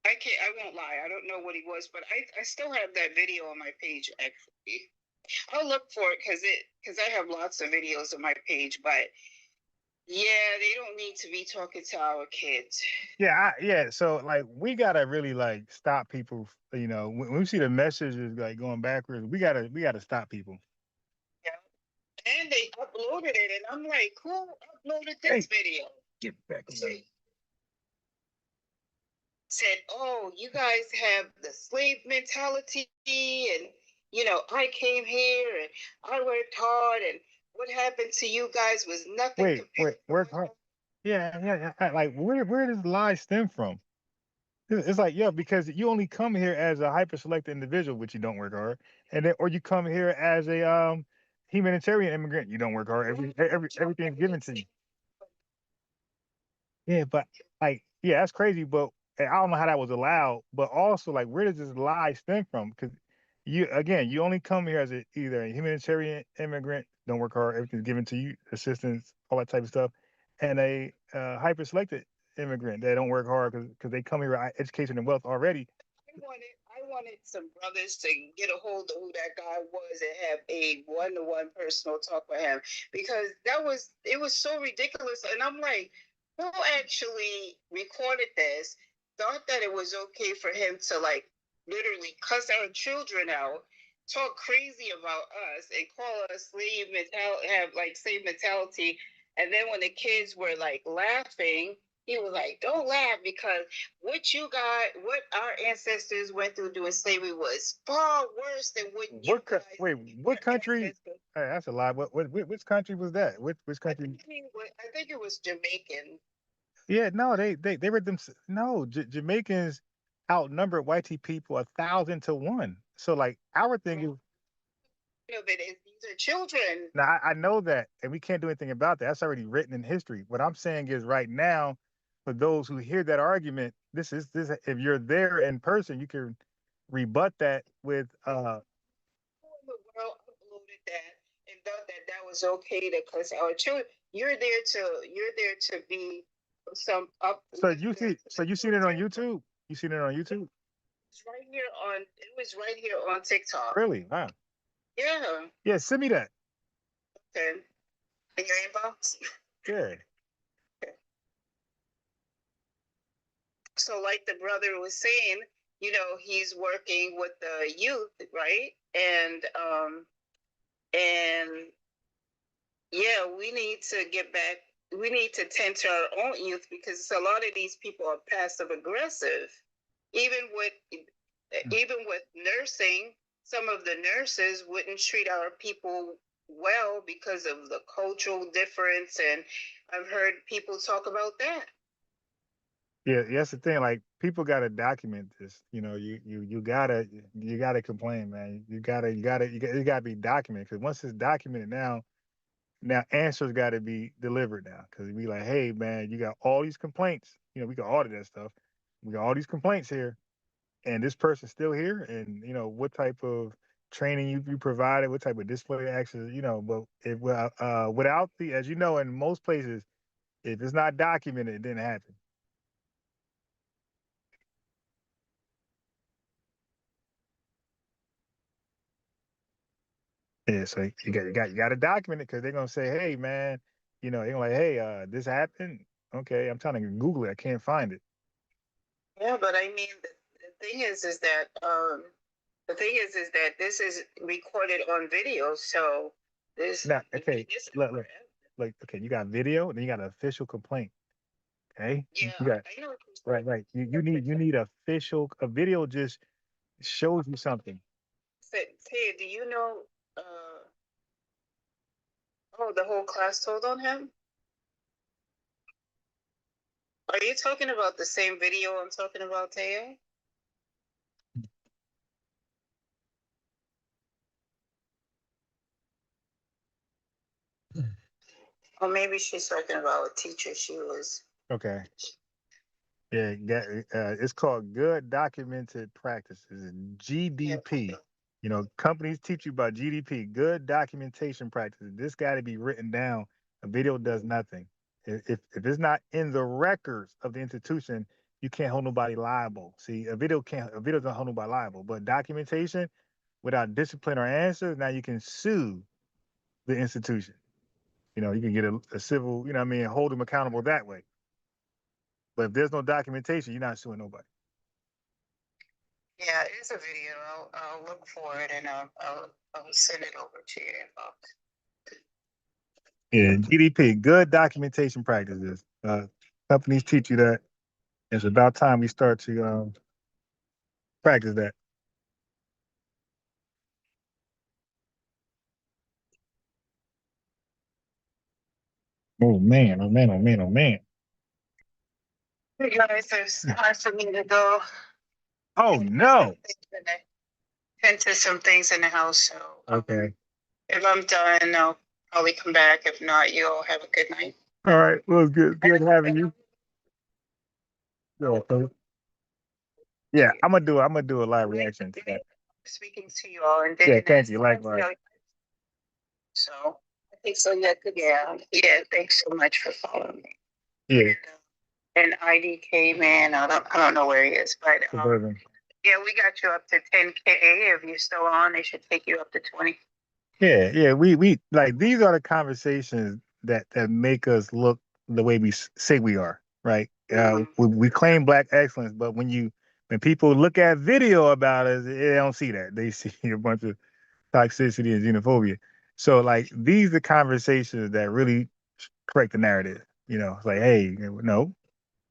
I won't lie. I don't know what he was, but I still have that video on my page, actually. I'll look for it because I have lots of videos on my page, but yeah, they don't need to be talking to our kids. Yeah. So we gotta really stop people. When we see the messages going backwards, we gotta stop people. Yeah. And they uploaded it, and I'm like, who uploaded this video? Get back away. Said, oh, you guys have the slave mentality, and I came here and I worked hard, and what happened to you guys was nothing. Wait, work hard. Yeah. Where does lie stem from? It's because you only come here as a hyper selected individual, which you don't work hard, and then or you come here as a humanitarian immigrant, you don't work hard. Everything's given to you. Yeah, but that's crazy. But I don't know how that was allowed. But also, where does this lie stem from? Because you only come here as either a humanitarian immigrant, don't work hard, everything's given to you, assistance, all that type of stuff, and a hyper selected immigrant that don't work hard because they come here with education and wealth already. I wanted some brothers to get a hold of who that guy was and have a one-to-one personal talk with him, because it was so ridiculous. And I'm like, who actually recorded this, thought that it was okay for him to literally cuss our children out, talk crazy about us, and call us slave mentality. And then when the kids were laughing, he was like, don't laugh, because what our ancestors went through during slavery was far worse than what country? Hey, that's a lie. Which country was that? Which country? I think it was Jamaican. Yeah, no, they were them. No, Jamaicans outnumbered white people 1,000 to 1. So like our thing is, these are children. now I know that, and we can't do anything about that. That's already written in history. What I'm saying is right now, for those who hear that argument, this. If you're there in person, you can rebut that with The world uploaded that and thought that that was okay to cuss our children. You're there to be some up. So you seen it on YouTube? You seen it on YouTube? It was right here on TikTok. Really? Wow. Yeah. Yeah, send me that. Okay. In your inbox? Yeah. So like the brother was saying, he's working with the youth, right? And yeah, we need to get back. We need to tend to our own youth because a lot of these people are passive aggressive. Even with nursing, some of the nurses wouldn't treat our people well because of the cultural difference, and I've heard people talk about that. Yeah, that's the thing. Like people gotta document this. You gotta complain, man. You gotta be documented because once it's documented now answers gotta be delivered now. Because we like, hey man, you got all these complaints. We can audit that stuff. We got all these complaints here, and this person's still here. And what type of training you provided, what type of disciplinary actions, But if without the, as you know, in most places, if it's not documented, it didn't happen. Yeah, so you got to document it because they're gonna say, hey man, they're gonna like, hey, this happened. Okay, I'm trying to Google it, I can't find it. Yeah, but I mean, the thing is that this is recorded on video, so this. Now, okay, look, okay, you got video, then you got an official complaint. Okay, yeah, you got I know. right. You need a video just shows you something. Ted, do you know? Oh, the whole class told on him. Are you talking about the same video I'm talking about, Teo? Or maybe she's talking about a teacher she was. Okay. Yeah, it's called Good Documented Practices, GDP. Companies teach you about GDP, good documentation practices. This got to be written down. A video does nothing. If it's not in the records of the institution, you can't hold nobody liable. See, a video doesn't hold nobody liable, but documentation without discipline or answers, now you can sue the institution. You can get a civil, hold them accountable that way. But if there's no documentation, you're not suing nobody. Yeah, it's a video. I'll look for it and I'll send it over to your inbox. Yeah, GDP, good documentation practices. Companies teach you that. It's about time we start to practice that. Oh man, oh man, oh man, oh man. Hey guys, it's time for me to go. Oh no. Tend to some things in the house, so okay. If I'm done, I'll probably come back. If not, you all have a good night. All right. Well, good having you. Yeah, I'm gonna do a live reaction to that. Speaking to you all, and yeah, thank you. Likewise. So I think so. Yeah. Thanks so much for following me. Yeah. And ID came in. I don't know where he is, but yeah, we got you up to 10K. If you're still on, they should take you up to 20. Yeah. We like these are the conversations that make us look the way we say we are, right? We claim Black excellence, but when people look at video about us, they don't see that. They see a bunch of toxicity and xenophobia. So like these are conversations that really correct the narrative. It's like, hey, no,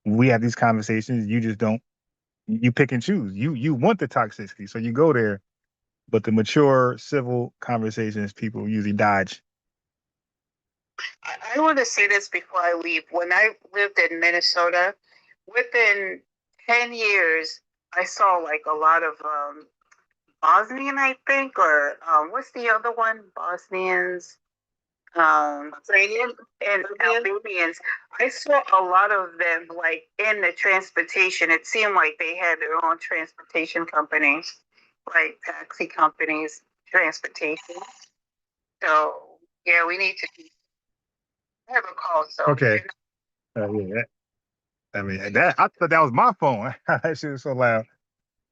we have these conversations. You just don't. You pick and choose. You want the toxicity, so you go there. But the mature civil conversations, people usually dodge. I want to say this before I leave. When I lived in Minnesota, within 10 years, I saw like a lot of Bosnian, I think, or what's the other one? Bosnians, Ukrainian, and Albanians. I saw a lot of them like in the transportation. It seemed like they had their own transportation companies, like taxi companies, transportation. So yeah, we need to have a call. So Okay. Yeah. I mean, that I thought that was my phone. That shit was so loud.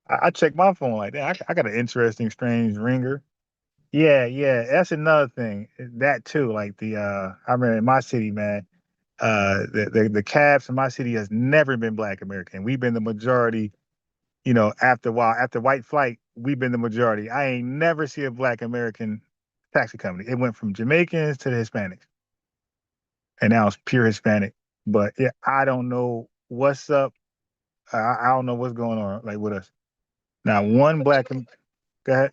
I checked my phone like that. I got an interesting, strange ringer. Yeah, yeah. That's another thing. That too. Like I remember in my city, man. The cabs in my city has never been Black American. We've been the majority. You know, after a while, after white flight, we've been the majority. I ain't never see a Black American taxi company. It went from Jamaicans to the Hispanics, and now it's pure Hispanic. But yeah, I don't know what's up. I don't know what's going on like with us. Now, one Black. Go ahead.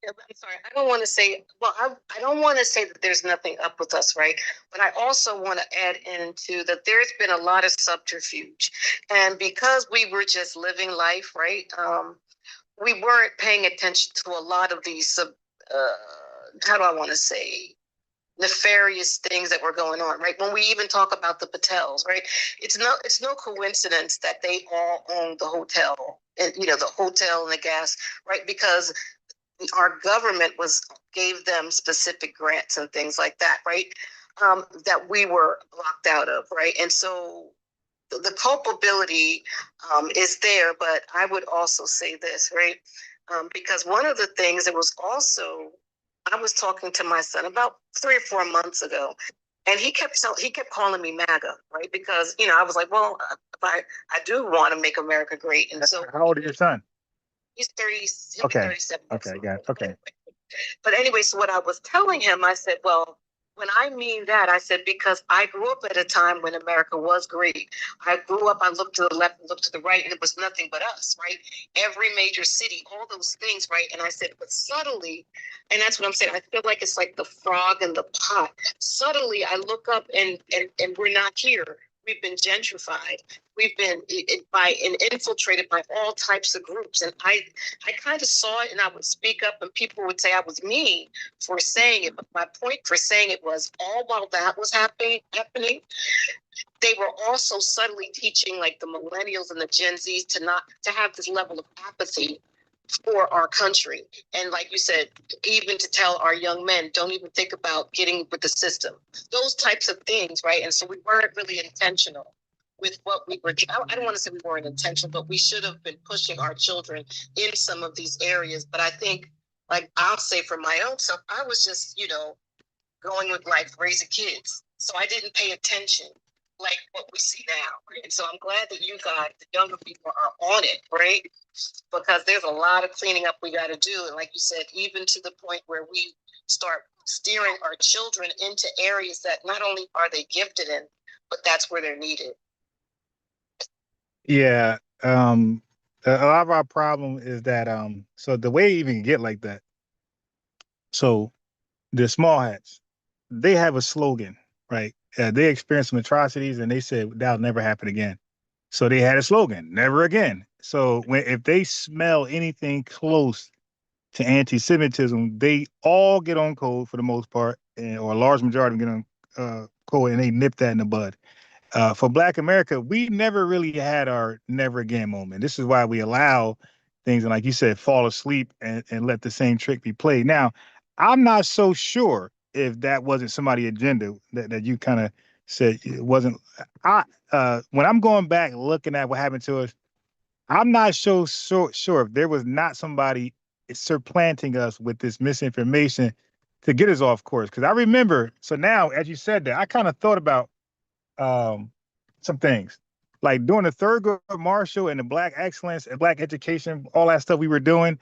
Yeah, but I'm sorry. I don't want to say, well, I don't want to say that there's nothing up with us, right? But I also want to add into that there's been a lot of subterfuge. And because we were just living life, right? We weren't paying attention to a lot of these, how do I want to say, nefarious things that were going on, right? When we even talk about the Patels, right? It's no coincidence that they all own the hotel and, you know, the hotel and the gas, right? Because our government gave them specific grants and things like that, right? That we were locked out of, right? And so the culpability is there, but I would also say this, right? Because one of the things that was also, I was talking to my son about 3 or 4 months ago, and he kept calling me MAGA, right? Because, you know, I was like, well, I do want to make America great. And so, how old is your son? He's 30, Okay. 37. Okay, got it. Okay. But anyway, so what I was telling him, I said, well, when I mean that, I said, because I grew up at a time when America was great. I grew up, I looked to the left and looked to the right, and it was nothing but us, right? Every major city, all those things, right? And I said, but subtly, and that's what I'm saying, I feel like it's like the frog in the pot. Subtly, I look up and we're not here. We've been gentrified. We've been infiltrated by all types of groups. And I kind of saw it, and I would speak up, and people would say I was mean for saying it. But my point for saying it was, all while that was happening, they were also subtly teaching like the millennials and the Gen Zs to have this level of apathy for our country. And like you said, even to tell our young men, don't even think about getting with the system. Those types of things, right? And so we weren't really intentional with what we were. I don't want to say we weren't intentional, but we should have been pushing our children in some of these areas. But I think, like I'll say for my own self, I was just, you know, going with life, raising kids. So I didn't pay attention like what we see now. Right? And so I'm glad that you guys, the younger people, are on it, right? Because there's a lot of cleaning up we got to do. And like you said, even to the point where we start steering our children into areas that not only are they gifted in, but that's where they're needed. Yeah. A lot of our problem is that so the way you even get like that. So the small hats, they have a slogan, right? They experienced some atrocities, and they said that'll never happen again. So they had a slogan, never again. So if they smell anything close to anti-Semitism, they all get on code for the most part, or a large majority get on code, and they nip that in the bud. For Black America, we never really had our never again moment. This is why we allow things, and like you said, fall asleep and let the same trick be played. Now, I'm not so sure if that wasn't somebody's agenda that you kind of said it wasn't. When I'm going back looking at what happened to us, I'm not so sure if there was not somebody supplanting us with this misinformation to get us off course. Because I remember, so now as you said that, I kind of thought about some things like during the Thurgood Marshall and the Black excellence and Black education, all that stuff we were doing.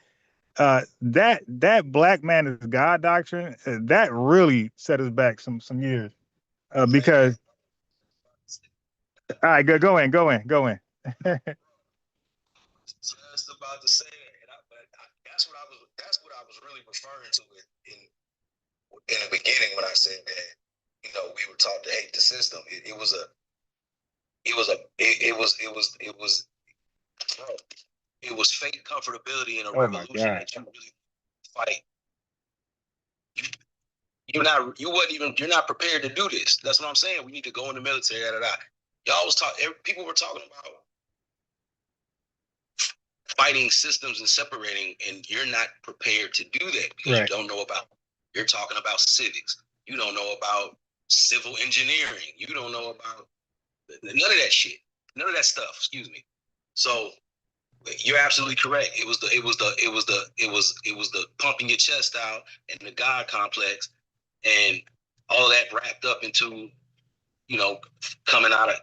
That Black man is God doctrine, that really set us back some years. Because all right, go in. Just about to say that, but that's what I was really referring to in the beginning when I said that, you know, we were taught to hate the system. It was It was fake comfortability in a Oh my revolution God. that you really fight. You're not prepared to do this. That's what I'm saying. We need to go in the military. Y'all was talking. People were talking about fighting systems and separating, and you're not prepared to do that because you don't know about. You're talking about civics. You don't know about civil engineering. You don't know about none of that shit. None of that stuff. Excuse me. So you're absolutely correct. It was the pumping your chest out and the God complex, and all that wrapped up into, coming out of,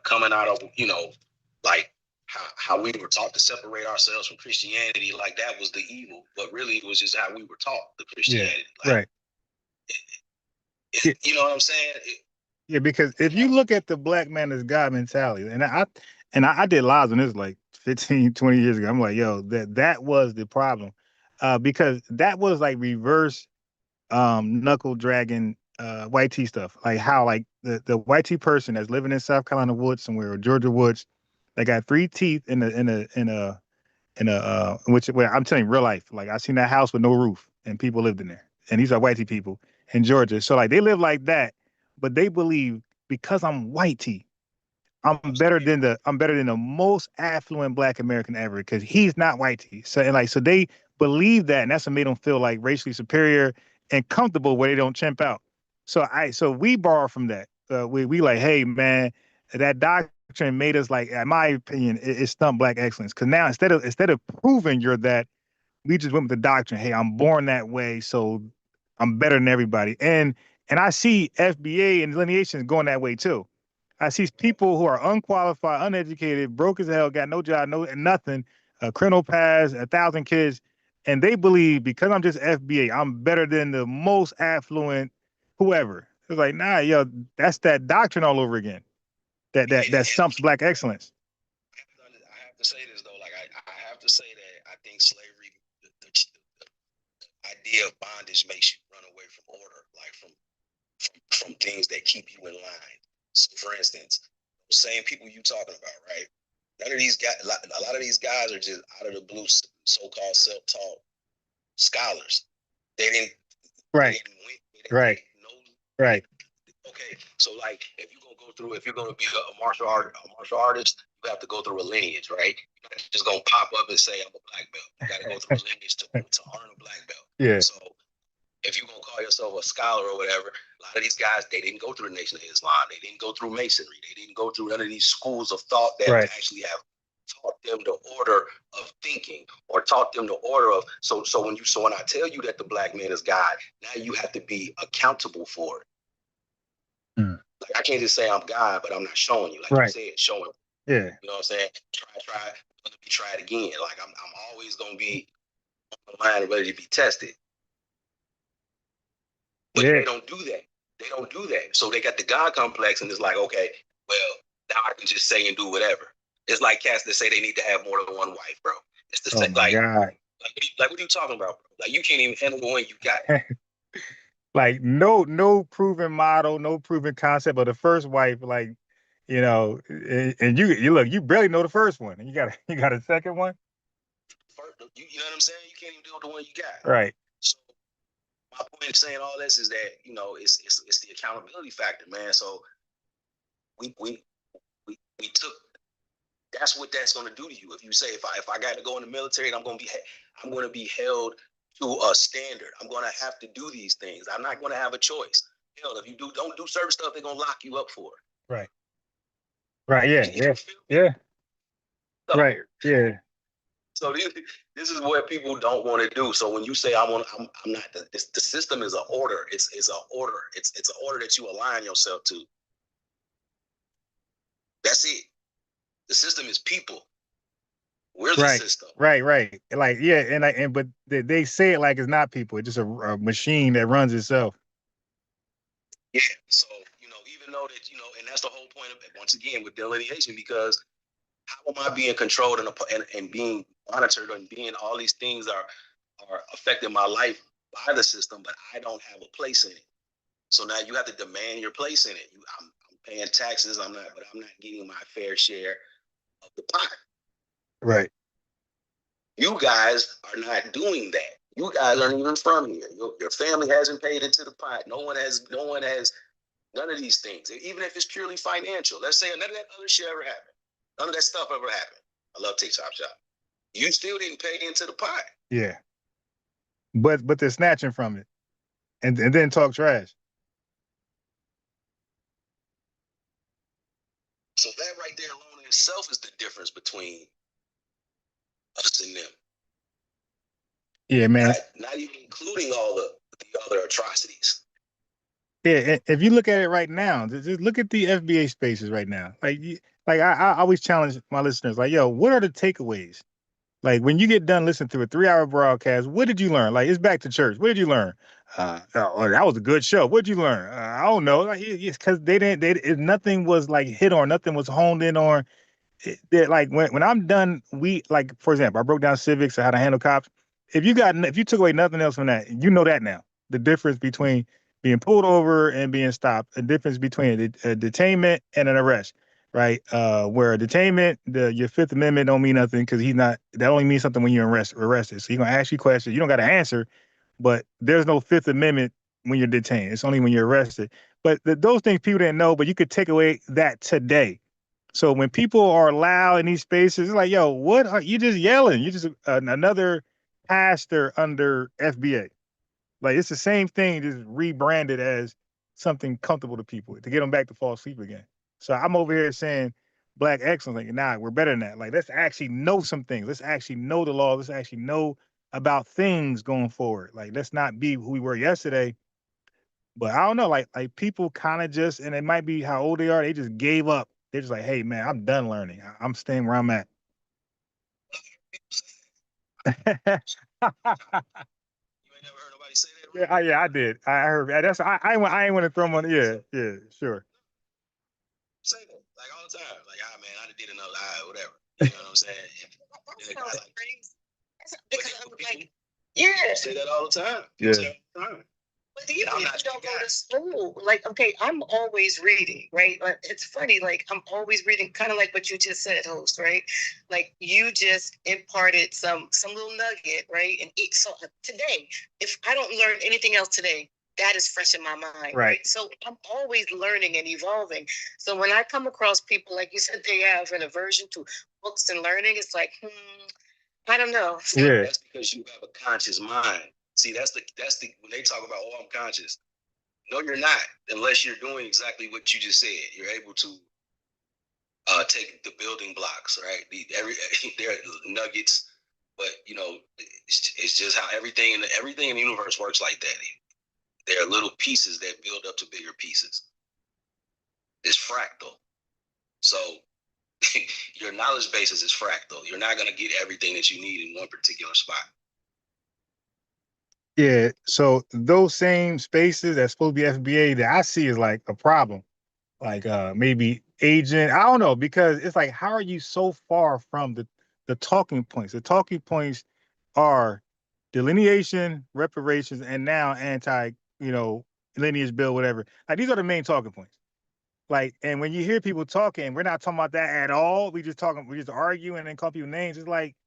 like how we were taught to separate ourselves from Christianity, like that was the evil, but really it was just how we were taught the Christianity. Yeah, like, right. You know what I'm saying? Yeah, because if you look at the black man as God mentality, and I did lives on this like 15, 20 years ago. I'm like, yo, that was the problem. Because that was like reverse knuckle dragging white tea stuff. Like how like the white tea person that's living in South Carolina woods somewhere or Georgia woods, they got 3 teeth in a which where I'm telling you real life. Like I seen that house with no roof and people lived in there. And these are white tea people in Georgia. So like they live like that, but they believe because I'm white tea, I'm better than the most affluent black American ever because he's not white tea. So they believe that, and that's what made them feel like racially superior and comfortable where they don't chimp out. So we borrow from that. We like, hey man, that doctrine made us like, in my opinion, it stumped black excellence. Because now instead of proving you're that, we just went with the doctrine. Hey, I'm born that way, so I'm better than everybody. And I see FBA and delineations going that way too. I see people who are unqualified, uneducated, broke as hell, got no job, no nothing, criminal past, 1,000 kids, and they believe because I'm just FBA, I'm better than the most affluent whoever. It's like, nah, yo, that's that doctrine all over again. That stumps black excellence. I have to say this though, like I have to say that I think slavery, the idea of bondage makes you run away from order, like from things that keep you in line. So for instance, the same people you talking about, right? None of these guys, a lot of these guys are just out of the blue, so-called self-taught scholars. They didn't. Right. Right. Okay, so like if you're gonna be a martial artist, you have to go through a lineage, right? You're not just gonna pop up and say I'm a black belt. You gotta go through a lineage to earn a black belt. Yeah. So if you're gonna call yourself a scholar or whatever, a lot of these guys, they didn't go through the Nation of Islam, they didn't go through Masonry, they didn't go through none of these schools of thought that actually have taught them the order of thinking or taught them the order of so when I tell you that the black man is God, now you have to be accountable for it. Like I can't just say I'm God, but I'm not showing you. Like you said, showing. Yeah. You know what I'm saying? Try it again. Like I'm always gonna be on the line and ready to be tested. But they don't do that. They don't do that. So they got the God complex, and it's like, okay, well, now I can just say and do whatever. It's like cats that say they need to have more than one wife, bro. It's the same. God. Like what are you talking about, bro? Like you can't even handle the one you got. Like no proven model, no proven concept of the first wife, like, you know, and you look, you barely know the first one, and you got a second one. You know what I'm saying? You can't even deal with the one you got. Right. So my point of saying all this is that, you know, it's the accountability factor, man. So we took. That's what that's going to do to you. If you say if I got to go in the military, and I'm going to be held to a standard. I'm going to have to do these things. I'm not going to have a choice. Hell, if you don't do certain stuff, they're going to lock you up for it. Right. Right. Yeah. Right. Yeah. So this is what people don't want to do. So when you say I'm not, the system is an order. It's an order. It's an order that you align yourself to. That's it. The system is people. We're the system. Right. Like, yeah, but they say it like it's not people. It's just a machine that runs itself. Yeah. So, you know, even though that, you know, and that's the whole point of it, once again, with delineation, because how am I being controlled and being monitored and being all these things are affecting my life by the system, but I don't have a place in it. So now you have to demand your place in it. I'm paying taxes, but I'm not getting my fair share of the pot. Right. You guys are not doing that. You guys aren't even from here. Your family hasn't paid into the pot. No one has none of these things. Even if it's purely financial. Let's say none of that other shit ever happened. None of that stuff ever happened. I love TikTok Shop. You still didn't pay into the pot. Yeah. But they're snatching from it and then talk trash. So that right there alone in itself is the difference between us and them. Yeah, man. Not even including all the other atrocities. Yeah, if you look at it right now, just look at the FBA spaces right now. I always challenge my listeners, like, yo, what are the takeaways? Like, when you get done listening to a 3-hour broadcast, what did you learn? Like, it's back to church. What did you learn? That was a good show. What did you learn? I don't know. Like, it's because nothing was like hit on, nothing was honed in on. Like when I'm done, for example, I broke down civics, how to handle cops. If you took away nothing else from that, you know that now. The difference between being pulled over and being stopped, the difference between a detainment and an arrest, right? Where a detainment, your Fifth Amendment don't mean nothing because that only means something when you're arrested. So he's gonna ask you questions, you don't got to answer, but there's no Fifth Amendment when you're detained. It's only when you're arrested. But those things people didn't know, but you could take away that today. So when people are loud in these spaces, it's like, yo, what are you just yelling? You just another pastor under FBA. Like, it's the same thing, just rebranded as something comfortable to people to get them back to fall asleep again. So I'm over here saying Black excellence. Like, nah, we're better than that. Like, let's actually know some things. Let's actually know the law. Let's actually know about things going forward. Like, let's not be who we were yesterday. But I don't know, like people kind of just, and it might be how old they are, they just gave up. They're just like, hey, man, I'm done learning. I'm staying where I'm at. Yeah, I did. I heard. That's I ain't want to throw them on. Yeah, sure. Say that like all the time. Like, man, I did another whatever. You know what I'm saying? Because I'm like, yeah. Say that all the time. Yeah. But even if you don't go to school, like, okay, I'm always reading, right? Like, it's funny, like, I'm always reading, kind of like what you just said, host, right? Like, you just imparted some little nugget, right? And so today, if I don't learn anything else today, that is fresh in my mind, right? So I'm always learning and evolving. So when I come across people, like you said, they have an aversion to books and learning, it's like, I don't know. Yeah. That's because you have a conscious mind. See, that's the when they talk about, oh, I'm conscious. No, you're not, unless you're doing exactly what you just said. You're able to take the building blocks, right? There are nuggets, but it's just how everything in the universe works like that. There are little pieces that build up to bigger pieces. It's fractal. So your knowledge basis is fractal. You're not going to get everything that you need in one particular spot. Yeah, so those same spaces that's supposed to be FBA that I see is like a problem. Like maybe agent, I don't know, because it's like, how are you so far from the talking points? The talking points are delineation, reparations, and now lineage bill, whatever. Like, these are the main talking points. Like, and when you hear people talking, we're not talking about that at all. We just arguing and then call people names. It's like,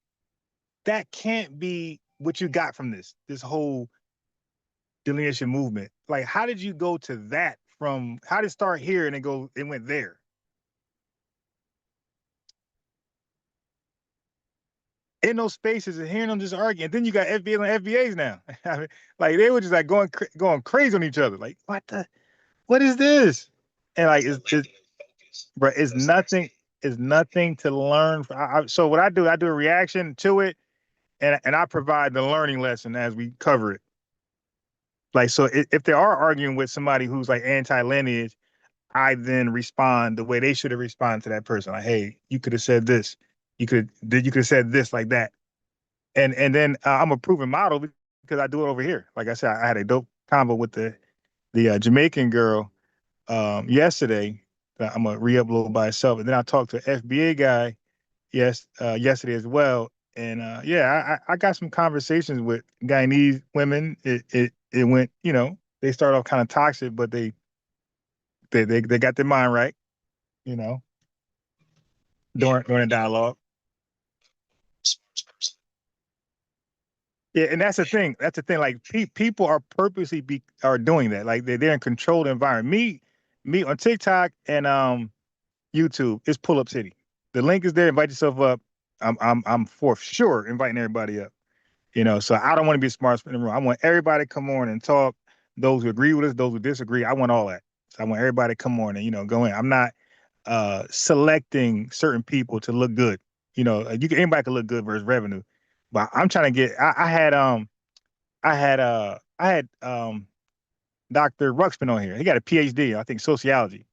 that can't be what you got from this whole delineation movement. Like, how did you go to that how did it start here and it went there? In those spaces and hearing them just argue. And then you got FBA and FBAs now. I mean, like, they were just like going crazy on each other. Like, what is this? And like, it's nothing to learn. So what I do a reaction to it, and I provide the learning lesson as we cover it. Like, so if they are arguing with somebody who's like anti-lineage, I then respond the way they should have responded to that person. Like, hey, you could have said this. You could have said this, like that. And then I'm a proven model because I do it over here. Like I said, I had a dope combo with the Jamaican girl yesterday. I'm gonna re-upload by itself. And then I talked to an FBA guy yesterday as well. And I got some conversations with Guyanese women. It went, they start off kind of toxic, but they got their mind right, during the dialogue. Yeah, and that's the thing. That's the thing. Like people are purposely are doing that. Like they're in controlled environment. Me on TikTok and YouTube, it's Pull Up City. The link is there. Invite yourself up. I'm for sure inviting everybody up. You know, so I don't want to be a smart in the room. I want everybody to come on and talk. Those who agree with us, those who disagree. I want all that. So I want everybody to come on and go in. I'm not selecting certain people to look good. Anybody can look good versus revenue, but I'm trying to get. I had Dr. Ruxpin on here. He got a PhD, I think, sociology,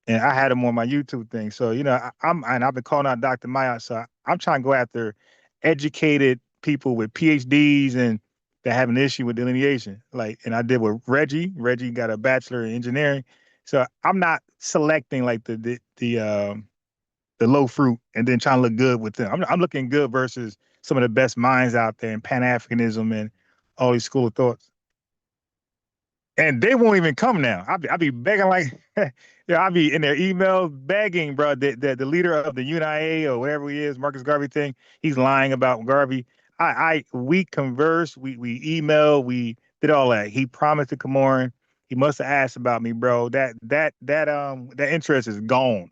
and I had him on my YouTube thing. So I've been calling out Dr. Maya. So I'm trying to go after educated people with PhDs and that have an issue with delineation. And I did with Reggie. Reggie got a bachelor in engineering. So I'm not selecting like the low fruit and then trying to look good with them. I'm looking good versus some of the best minds out there in Pan-Africanism and all these school of thoughts. And they won't even come now. I'll be begging I'll be in their emails begging, bro, that the leader of the UNIA or whatever he is, Marcus Garvey thing, he's lying about Garvey. We conversed, we emailed, we did all that. He promised to come on. He must have asked about me, bro. That interest is gone.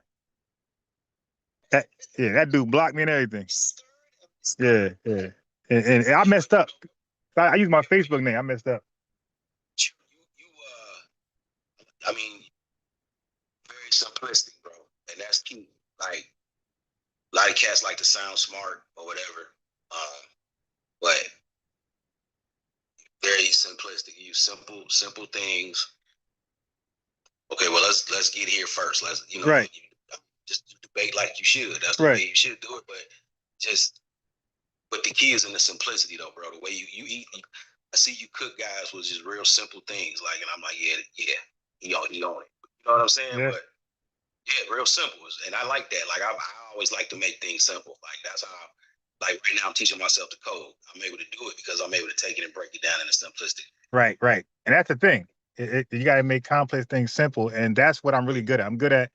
That dude blocked me and everything. Yeah. And I messed up. I used my Facebook name. I messed up. I mean, very simplistic, bro, and that's key. Like, a lot of cats like to sound smart or whatever, but very simplistic. You use simple things. Okay, well, let's get here first. Let's right. Just debate like you should. That's the way you should do it. But the key is in the simplicity, though, bro. The way you eat. I see you cook guys with just real simple things, and I'm like, yeah. He on it. You know what I'm saying? Yeah. But yeah, real simple. And I like that. I always like to make things simple. That's how right now I'm teaching myself to code. I'm able to do it because I'm able to take it and break it down in a simplistic. Right. And that's the thing. You got to make complex things simple. And that's what I'm really good at. I'm good at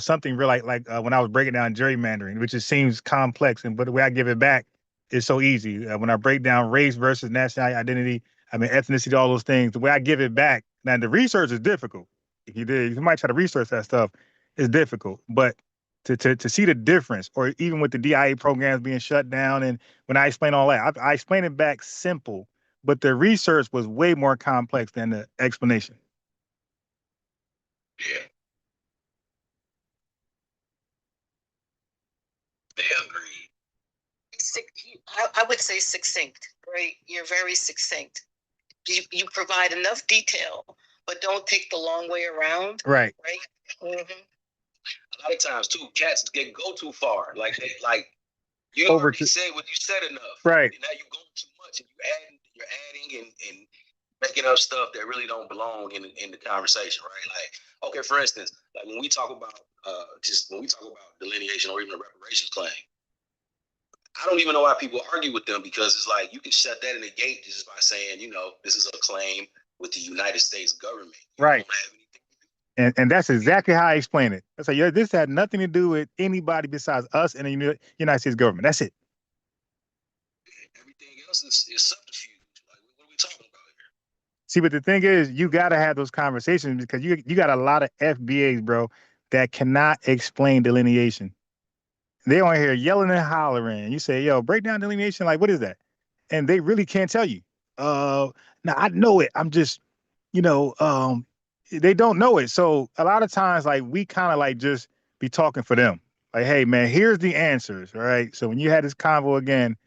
something real like when I was breaking down gerrymandering, which just seems complex. But the way I give it back is so easy. When I break down race versus national identity, ethnicity, all those things, the way I give it back. Now, the research is difficult. If you might try to research that stuff, it's difficult. But to see the difference, or even with the DIA programs being shut down, and when I explain all that, I explain it back simple, but the research was way more complex than the explanation. Yeah. They agree. I would say succinct, right? You're very succinct. You provide enough detail, but don't take the long way around. Right. Mm-hmm. A lot of times too, cats go too far. You already said what you said enough. Right. And now you're going too much, and you're adding and making up stuff that really don't belong in the conversation, right? Okay, for instance, when we talk about delineation or even a reparations claim, I don't even know why people argue with them, because it's you can shut that in the gate just by saying, this is a claim with the United States government. Right. And that's exactly how I explain it. I say, this had nothing to do with anybody besides us and the United States government. That's it. Everything else is subterfuge. What are we talking about here? See, but the thing is, you got to have those conversations, because you got a lot of FBAs, bro, that cannot explain delineation. They on here yelling and hollering. You say, yo, break down delineation. What is that? And they really can't tell you. Now I know it. I'm just, they don't know it. So a lot of times, we kind of just be talking for them. Hey, man, here's the answers. All right. So when you had this convo again,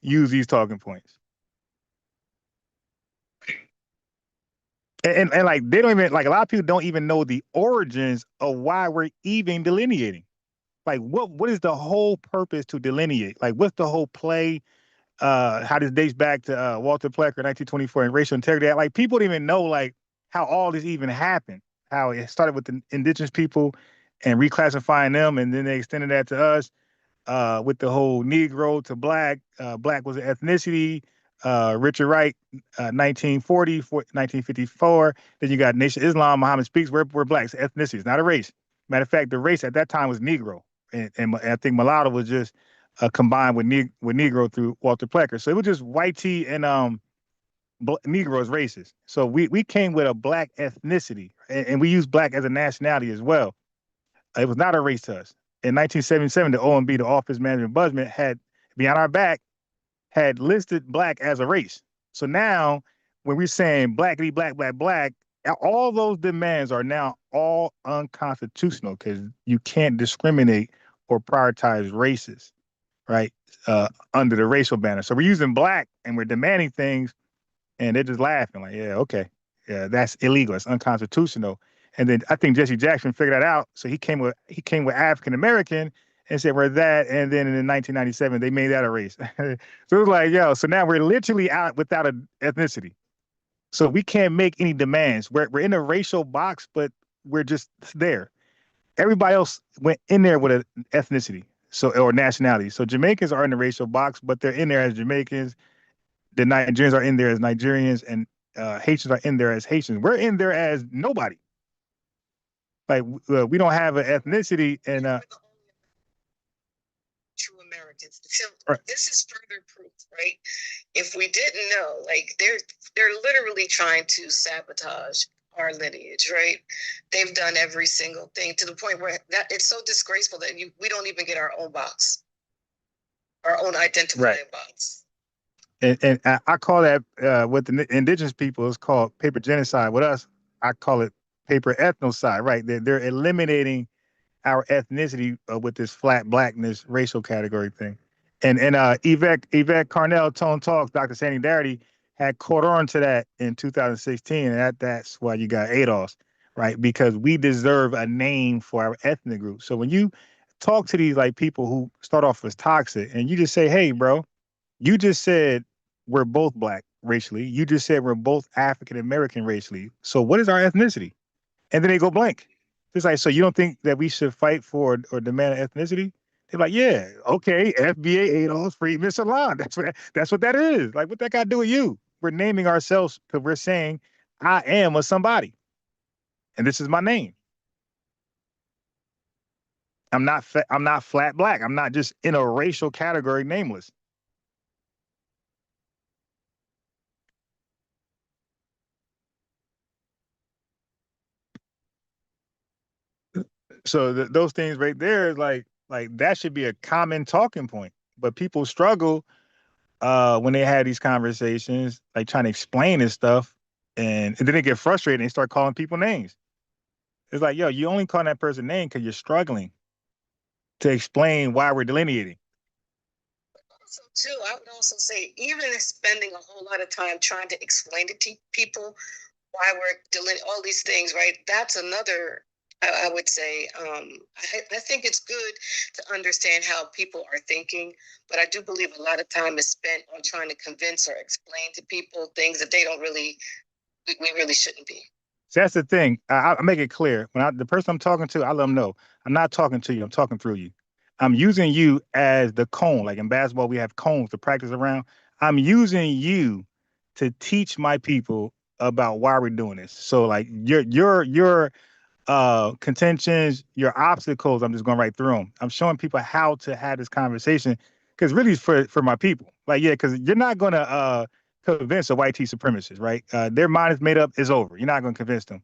use these talking points. And they don't even, a lot of people don't even know the origins of why we're even delineating. What is the whole purpose to delineate? What's the whole play? How this dates back to Walter Plecker, 1924, and racial integrity. People don't even know how all this even happened. How it started with the indigenous people and reclassifying them, and then they extended that to us with the whole Negro to Black. Black was an ethnicity. Richard Wright, 1954. Then you got Nation of Islam. Muhammad speaks. We're Blacks. Ethnicity. It's not a race. Matter of fact, the race at that time was Negro. And I think mulatto was just combined with Negro through Walter Plecker. So it was just white tea and Negro as races. So we came with a black ethnicity, and we used black as a nationality as well. It was not a race to us. In 1977, the OMB, the Office Management Budget, had behind our back had listed black as a race. So now, when we're saying blackity black, black, black, all those demands are now all unconstitutional because you can't discriminate or prioritize races, right? Under the racial banner. So we're using black and we're demanding things, and they're just laughing like, yeah, okay, yeah, that's illegal, it's unconstitutional. And then I think Jesse Jackson figured that out. So he came with African American and said we're that. And then in 1997 they made that a race. So it was like, yo, so now we're literally out without an ethnicity. So we can't make any demands. We're in a racial box, but we're just there. Everybody else went in there with an ethnicity, or nationality. So Jamaicans are in the racial box, but they're in there as Jamaicans. The Nigerians are in there as Nigerians, and Haitians are in there as Haitians. We're in there as nobody. Like we don't have an ethnicity, and true Americans. So this is further proof, right? If we didn't know, like they're literally trying to sabotage our lineage, right? They've done every single thing to the point where that it's so disgraceful that we don't even get our own box, our own identifying box. And I call that with the indigenous people, it's called paper genocide. With us, I call it paper ethnocide, right? They're eliminating our ethnicity with this flat blackness racial category thing. And Yvette Carnell, Tone Talks, Dr. Sandy Darity had caught on to that in 2016, and that's why you got ADOS, right? Because we deserve a name for our ethnic group. So when you talk to these like people who start off as toxic, and you just say, hey, bro, you just said we're both black racially. You just said we're both African American racially. So what is our ethnicity? And then they go blank. It's like, so you don't think that we should fight for or demand ethnicity? They're like, yeah, okay, FBA Adolf Freedman Salon. That's what that is. Like, what that got to do with you? We're naming ourselves because we're saying I am a somebody, and this is my name. I'm not flat black. I'm not just in a racial category nameless. So those things right there is like that should be a common talking point. But people struggle when they had these conversations, like trying to explain this stuff, and then they get frustrated and they start calling people names. It's like, yo, you only calling that person name because you're struggling to explain why we're delineating. Also, too, I would also say, even spending a whole lot of time trying to explain to people why we're delineating all these things, right? That's another. I would say, I think it's good to understand how people are thinking, but I do believe a lot of time is spent on trying to convince or explain to people things that they don't really, we really shouldn't be. So that's the thing. I make it clear. When the person I'm talking to, I let them know, I'm not talking to you, I'm talking through you. I'm using you as the cone. Like in basketball, we have cones to practice around. I'm using you to teach my people about why we're doing this. So like your contentions, your obstacles, I'm just going right through them. I'm showing people how to have this conversation because really it's for my people. Like, yeah, because you're not going to convince a white tea supremacist, right? Their mind is made up, it's over. You're not going to convince them.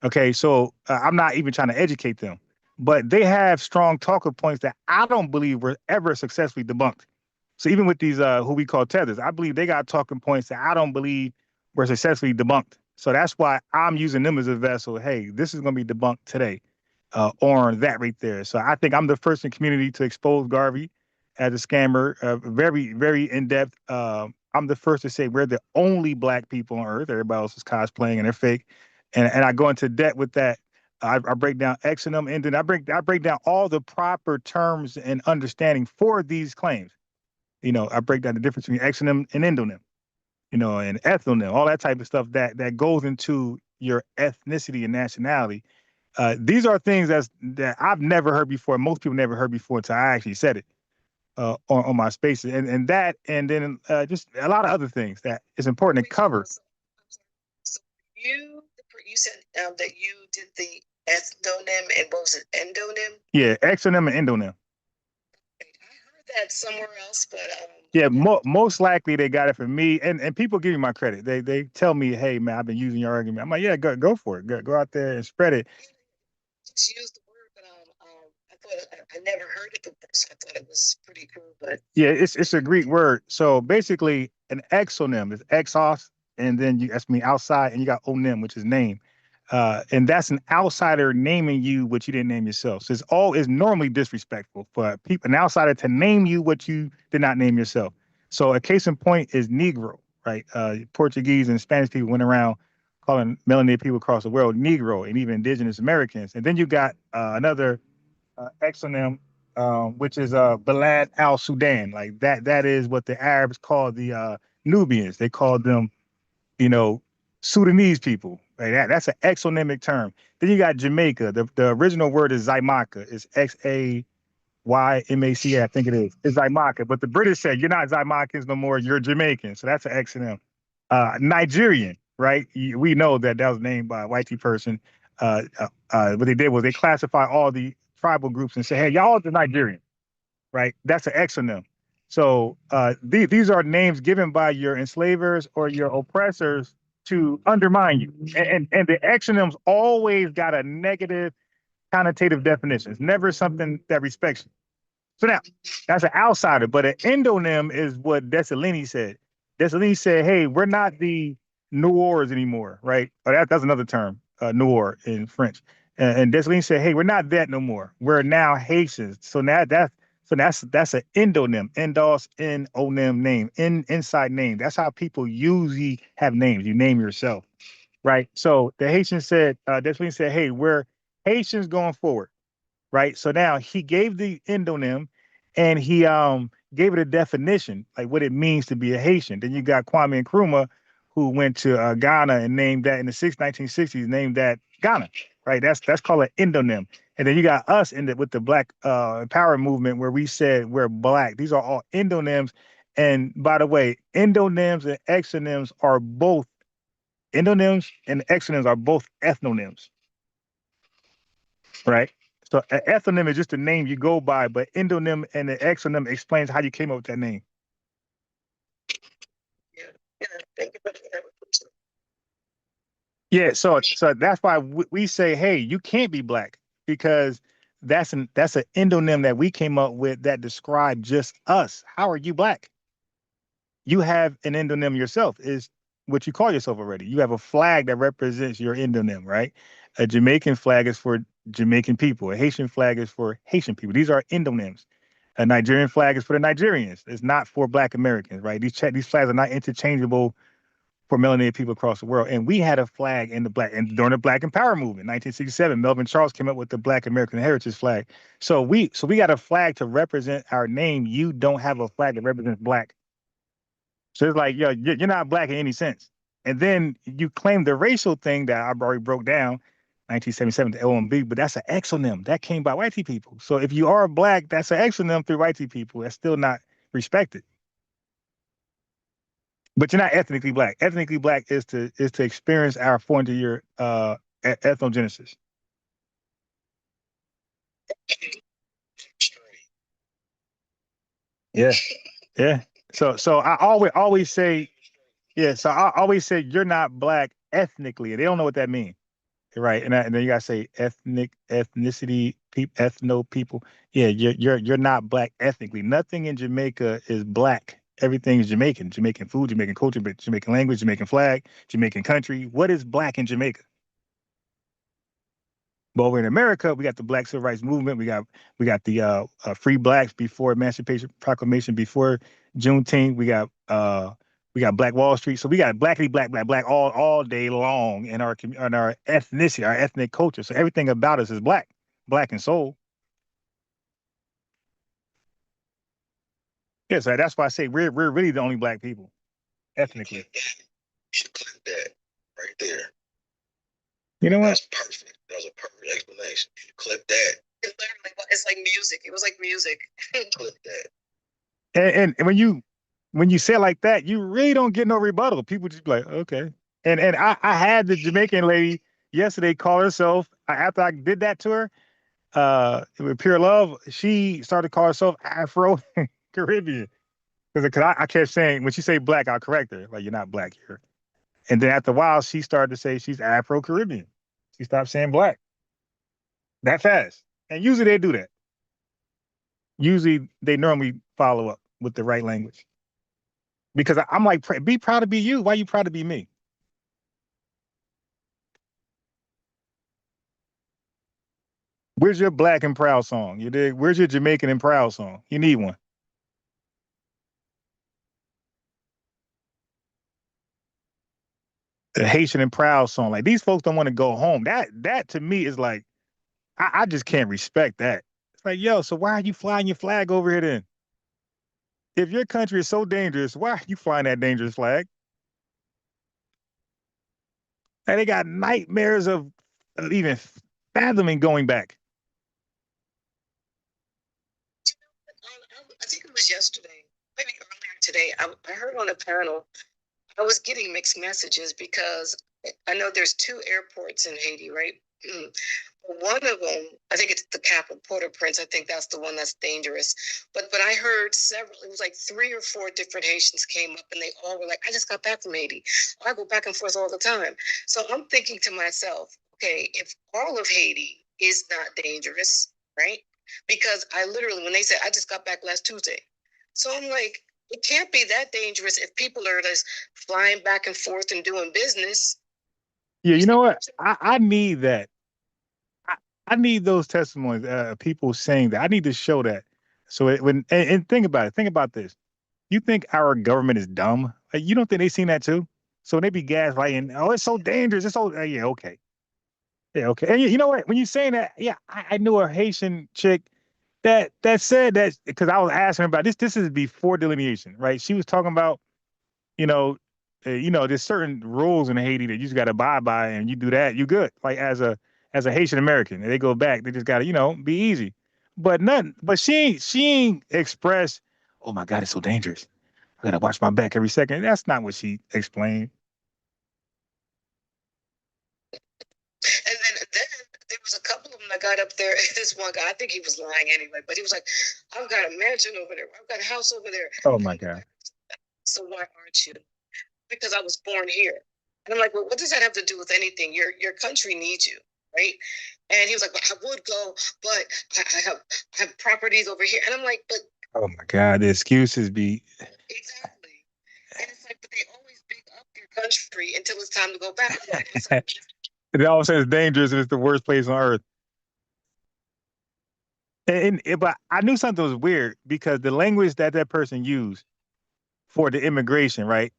Okay, so I'm not even trying to educate them. But they have strong talking points that I don't believe were ever successfully debunked. So even with these who we call tethers, I believe they got talking points that I don't believe were successfully debunked. So that's why I'm using them as a vessel. Hey, this is going to be debunked today, or that right there. So I think I'm the first in community to expose Garvey as a scammer, very, very in-depth. I'm the first to say we're the only black people on earth. Everybody else is cosplaying and they're fake. And I go into debt with that. I break down exonym, and then I break down all the proper terms and understanding for these claims. You know, I break down the difference between exonym and endonym, you know, and ethnonym, all that type of stuff that goes into your ethnicity and nationality. These are things that I've never heard before. Most people never heard before until I actually said it on my spaces, and then just a lot of other things that is important to cover. So you said that you did the ethnonym and what was it, endonym? Yeah, exonym and endonym. I heard that somewhere else, but Yeah, most likely they got it from me, and people give me my credit. They tell me, hey man, I've been using your argument. I'm like, yeah, go for it. Go out there and spread it. just use the word, but I thought I never heard it before, so I thought it was pretty cool. But Yeah, it's a Greek word. So basically, an exonym is exos, and then that's mean outside, and you got onym, which is name. And that's an outsider naming you what you didn't name yourself. So it's normally disrespectful for an outsider to name you what you did not name yourself. So a case in point is Negro, right? Portuguese and Spanish people went around calling melanated people across the world Negro, and even indigenous Americans. And then you got another exonym, which is Balad al Sudan. Like that is what the Arabs call the Nubians. They call them, Sudanese people. Right? That's an exonymic term. Then you got Jamaica. The original word is Zaimaka. It's Xaymaca, I think it is. It's Zaimaka. But the British said, you're not Zaimakans no more, you're Jamaican. So that's an exonym. Nigerian, right? We know that was named by a white person. What they did was they classify all the tribal groups and say, hey, y'all are the Nigerian, right? That's an exonym. So these are names given by your enslavers or your oppressors to undermine you. And the exonyms always got a negative connotative definition. It's never something that respects you. So now, that's an outsider, but an endonym is what Dessalini said. Dessalini said, hey, we're not the Noirs anymore, right? Or that's another term, Noir in French. And Dessalini said, hey, we're not that no more. We're now Haitians. So now that's an endonym, endos, onym name, inside name. That's how people usually have names. You name yourself, right? So the Haitian said, Dessalini said, hey, we're Haitians going forward. Right. So now he gave the endonym and he gave it a definition, like what it means to be a Haitian. Then you got Kwame Nkrumah, who went to Ghana and named that in the 1960s, named that Ghana. Right. That's called an endonym. And then you got us with the Black Power movement, where we said we're Black. These are all endonyms. And by the way, endonyms and exonyms are both ethnonyms. Right. So an ethnonym is just a name you go by, but endonym and the exonym explains how you came up with that name. thank you for the clarification. Yeah, so that's why we say, hey, you can't be Black, because that's an endonym that we came up with that described just us. How are you Black? You have an endonym yourself, is what you call yourself already. You have a flag that represents your endonym, right? A Jamaican flag is for Jamaican people. A Haitian flag is for Haitian people. These are endonyms. A Nigerian flag is for the Nigerians. It's not for Black Americans, right? These flags are not interchangeable for melanated people across the world. And we had a flag in during the Black Empower movement, 1967. Melvin Charles came up with the Black American Heritage flag. So we got a flag to represent our name. You don't have a flag that represents Black. So it's like, yo, you're not Black in any sense. And then you claim the racial thing that I already broke down, 1977, the OMB, but that's an exonym that came by white people. So if you are Black, that's an exonym through white people. That's still not respected. But you're not ethnically Black. Ethnically Black is to experience our 400-year ethnogenesis. Yeah, yeah. So I always say, yeah. So I always say you're not Black ethnically. They don't know what that means. Right, and then you gotta say ethnicity, ethno people. Yeah, you're not Black ethnically. Nothing in Jamaica is Black. Everything is Jamaican. Jamaican food, Jamaican culture, Jamaican language, Jamaican flag, Jamaican country. What is Black in Jamaica? But over in America, we got the Black Civil Rights Movement. We got the Free Blacks before Emancipation Proclamation, before Juneteenth. We got Black Wall Street. So we got blackity black all day long in our ethnicity, our ethnic culture. So everything about us is Black in soul. Yeah, so that's why I say we're really the only Black people, ethnically. You should clip that right there. You know what? That's perfect. That was a perfect explanation. You should clip that. It's like music. It was like music. Clip that. And when you say it like that, you really don't get no rebuttal. People just be like, okay. And I had the Jamaican lady yesterday call herself, after I did that to her, with pure love, she started to call herself Afro. Afro-Caribbean. Because I kept saying, when she say black, I'll correct her. Like, you're not black here. And then after a while, she started to say she's Afro-Caribbean. She stopped saying black that fast. And usually they do that. Usually they normally follow up with the right language. Because I'm like, be proud to be you. Why are you proud to be me? Where's your black and proud song? You dig? Where's your Jamaican and proud song? You need one. The Haitian and proud song. Like, these folks don't want to go home. That to me is like, I just can't respect that. It's like, yo, so why are you flying your flag over here then? If your country is so dangerous, why are you flying that dangerous flag? And they got nightmares of even fathoming going back. I think it was yesterday, maybe earlier today. I heard on a panel, I was getting mixed messages because I know there's 2 airports in Haiti, right? One of them, I think it's the capital, Port-au-Prince. I think that's the one that's dangerous. But I heard several, it was like 3 or 4 different Haitians came up and they all were like, I just got back from Haiti. I go back and forth all the time. So I'm thinking to myself, okay, if all of Haiti is not dangerous, right? Because I literally, when they said, I just got back last Tuesday. So I'm like, it can't be that dangerous if people are just flying back and forth and doing business. Yeah, you know what? I need that. I need those testimonies, people saying that. I need to show that. So and think about it. Think about this. You think our government is dumb? Like, you don't think they seen that too? So they be gaslighting. Oh, it's so dangerous. It's so yeah, okay. Yeah, okay. And you know what? When you saying that, yeah, I knew a Haitian chick that said that, because I was asking her about this. This is before delineation, right? She was talking about, there's certain rules in Haiti that you just got to abide by, and you do that, you good. Like as a Haitian American, and they go back, they just got to, be easy. But nothing. But she ain't expressed, oh my God, it's so dangerous. I gotta watch my back every second. That's not what she explained. And then there was a couple of them that got up there. This one guy, I think he was lying anyway, but he was like, I've got a mansion over there. I've got a house over there. Oh my God. So why aren't you? Because I was born here. And I'm like, well, what does that have to do with anything? Your country needs you, right? And he was like, well, I would go, but I have properties over here. And I'm like, but oh my God, the excuses be exactly. And it's like, but they always big up your country until it's time to go back. it all says dangerous and it's the worst place on earth. But I knew something was weird because the language that person used for the immigration, right?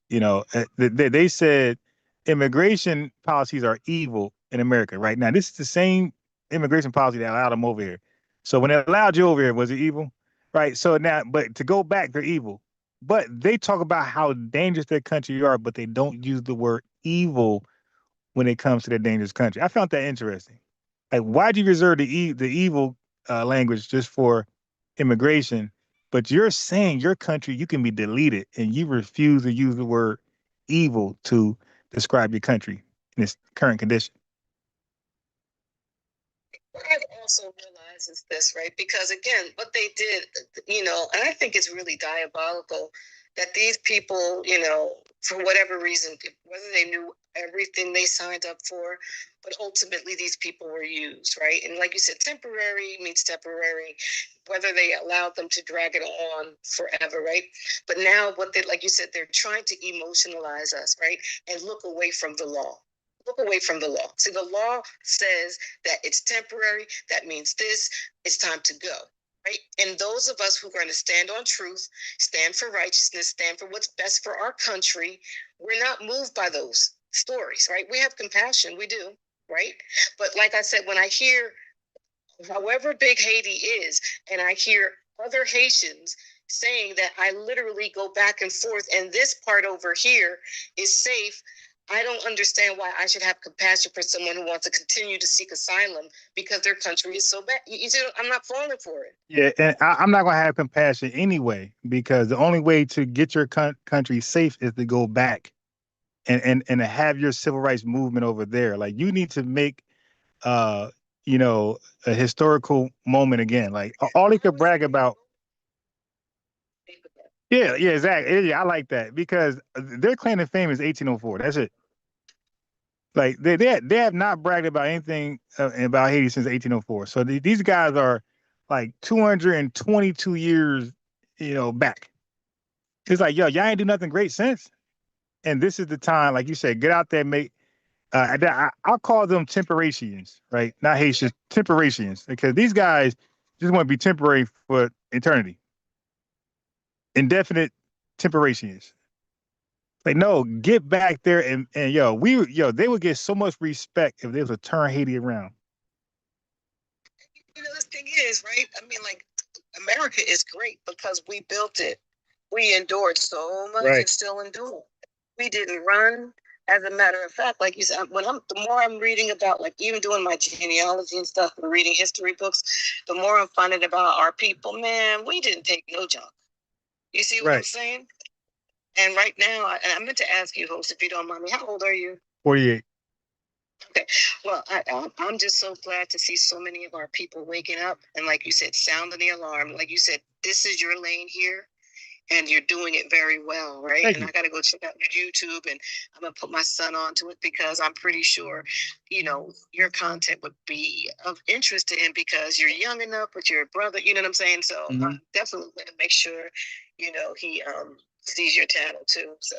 They said immigration policies are evil in America right now. This is the same immigration policy that allowed them over here. So when it allowed you over here, was it evil? Right. So now, but to go back, they're evil. But they talk about how dangerous their country are, but they don't use the word evil when it comes to their dangerous country. I found that interesting. Like, why'd you reserve the evil language just for immigration? But you're saying your country, you can be deleted, and you refuse to use the word evil to describe your country in its current condition. What I've also realized is this, right? Because again, what they did, and I think it's really diabolical that these people, for whatever reason, whether they knew everything they signed up for, but ultimately these people were used, right? And like you said, temporary means temporary, whether they allowed them to drag it on forever, right? But now like you said, they're trying to emotionalize us, right? And look away from the law. Look away from the law. See, the law says that it's temporary. That means this. It's time to go, right? And those of us who are going to stand on truth, stand for righteousness, stand for what's best for our country, we're not moved by those stories, right? We have compassion. We do, right? But like I said, when I hear, however big Haiti is, and I hear other Haitians saying that I literally go back and forth and this part over here is safe, I don't understand why I should have compassion for someone who wants to continue to seek asylum because their country is so bad. You see, I'm not falling for it. Yeah, and I'm not going to have compassion anyway, because the only way to get your country safe is to go back and to have your civil rights movement over there. Like, you need to make, a historical moment again. Like, all they could brag about. Yeah, yeah, exactly. Yeah, I like that because their claim to fame is 1804. That's it. Like they have not bragged about anything about Haiti since 1804. So these guys are like 222 years, back. It's like, yo, y'all ain't do nothing great since. And this is the time, like you said, get out there, make. I'll call them temporatians, right? Not Haitians, temporatians, because these guys just want to be temporary for eternity. Indefinite temporatians. Like, no, get back there and they would get so much respect if they was to turn Haiti around. The thing is, right? I mean, like, America is great because we built it. We endured so much and still endure. We didn't run. As a matter of fact, like you said, the more I'm reading about, like, even doing my genealogy and stuff and reading history books, the more I'm finding about our people. Man, we didn't take no junk. You see what I'm saying? And right now, I meant to ask you, host, if you don't mind me, how old are you? 48. Okay. Well, I'm just so glad to see so many of our people waking up and, like you said, sounding the alarm. Like you said, this is your lane here, and you're doing it very well, right? I got to go check out your YouTube, and I'm going to put my son onto it because I'm pretty sure, your content would be of interest to him because you're young enough, but you're a brother, you know what I'm saying? So I'm definitely going to make sure, he sees your channel too. So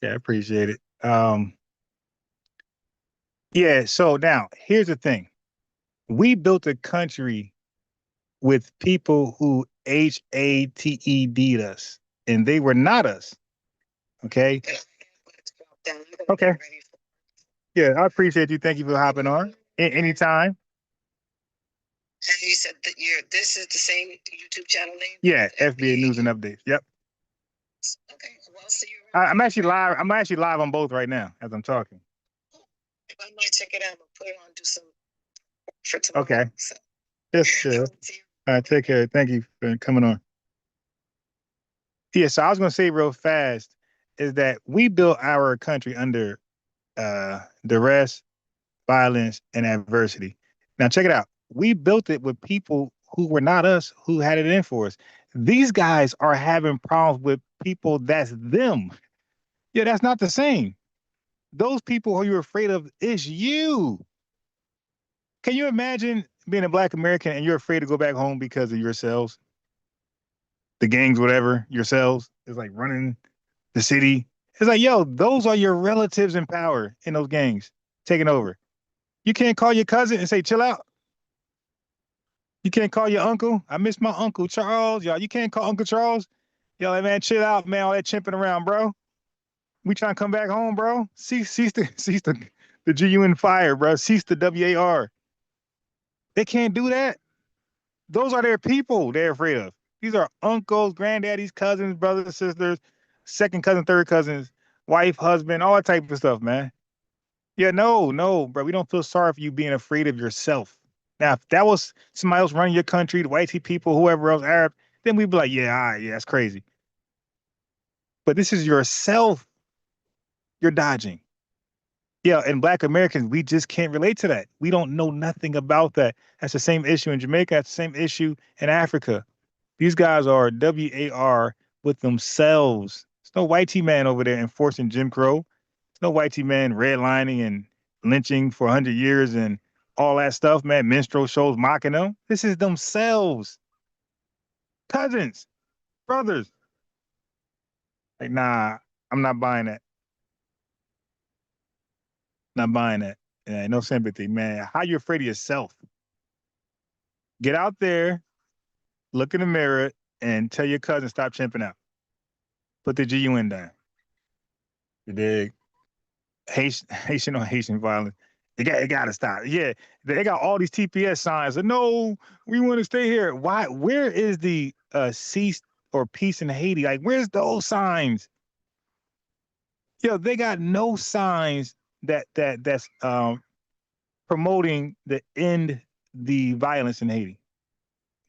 Yeah, I appreciate it. Yeah, so now here's the thing. We built a country with people who HATED'd us, and they were not us. Okay? Okay. Yeah, I appreciate you. Thank you for hopping on. Anytime. And you said that this is the same YouTube channel name? Yeah, FBA News and Updates. Yep. Okay, well, see you. I'm actually live. I'm actually live on both right now as I'm talking. I might check it out. I'll put it on, do some for tomorrow. Okay. So. Yes, sir. All right, take care. Thank you for coming on. Yeah, so I was going to say real fast is that we built our country under duress, violence, and adversity. Now, check it out. We built it with people who were not us, who had it in for us. These guys are having problems with people that's them. Yeah, that's not the same. Those people who you're afraid of is you. Can you imagine being a Black American and you're afraid to go back home because of yourselves? The gangs, whatever, yourselves. It's like running the city. It's like, yo, those are your relatives in power in those gangs taking over. You can't call your cousin and say, chill out. You can't call your uncle. I miss my Uncle Charles, y'all. You can't call Uncle Charles. Yo, like, man, chill out, man. All that chimping around, bro. We trying to come back home, bro. Cease the GUN fire, bro. Cease the WAR. They can't do that. Those are their people they're afraid of. These are uncles, granddaddies, cousins, brothers, sisters, second cousin, third cousins, wife, husband, all that type of stuff, man. Yeah, no, bro. We don't feel sorry for you being afraid of yourself. Now, if that was somebody else running your country, the white people, whoever else, Arab, then we'd be like, yeah, all right, yeah, that's crazy. But this is yourself you're dodging. Yeah, and Black Americans, we just can't relate to that. We don't know nothing about that. That's the same issue in Jamaica. That's the same issue in Africa. These guys are WAR with themselves. There's no white man over there enforcing Jim Crow. There's no white man redlining and lynching for 100 years and all that stuff, man. Minstrel shows mocking them. This is themselves. Cousins, brothers. Like, nah, I'm not buying that. Not buying that. Yeah, no sympathy, man. How you afraid of yourself? Get out there, look in the mirror, and tell your cousin stop chimping out. Put the GUN down. You dig? Haitian on Haitian violence. It got to stop. Yeah, they got all these TPS signs. No, we want to stay here. Why? Where is the cease or peace in Haiti? Like, where's those signs? Yo, they got no signs that's promoting the end the violence in Haiti.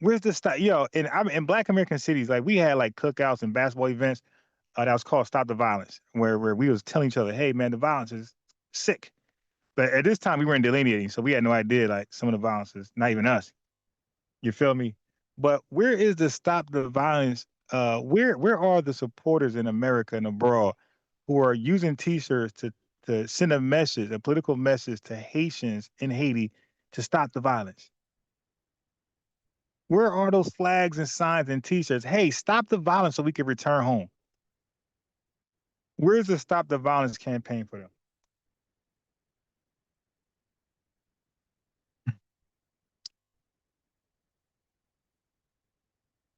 Where's the stuff? Yo, in Black American cities, like we had like cookouts and basketball events that was called Stop the Violence, where we was telling each other, hey man, the violence is sick. But at this time we weren't delineating, so we had no idea like some of the violence is not even us. You feel me? But where is the Stop the Violence where are the supporters in America and abroad who are using T-shirts to send a message, a political message to Haitians in Haiti to stop the violence? Where are those flags and signs and T-shirts? Hey, stop the violence so we can return home. Where's the Stop the Violence campaign for them?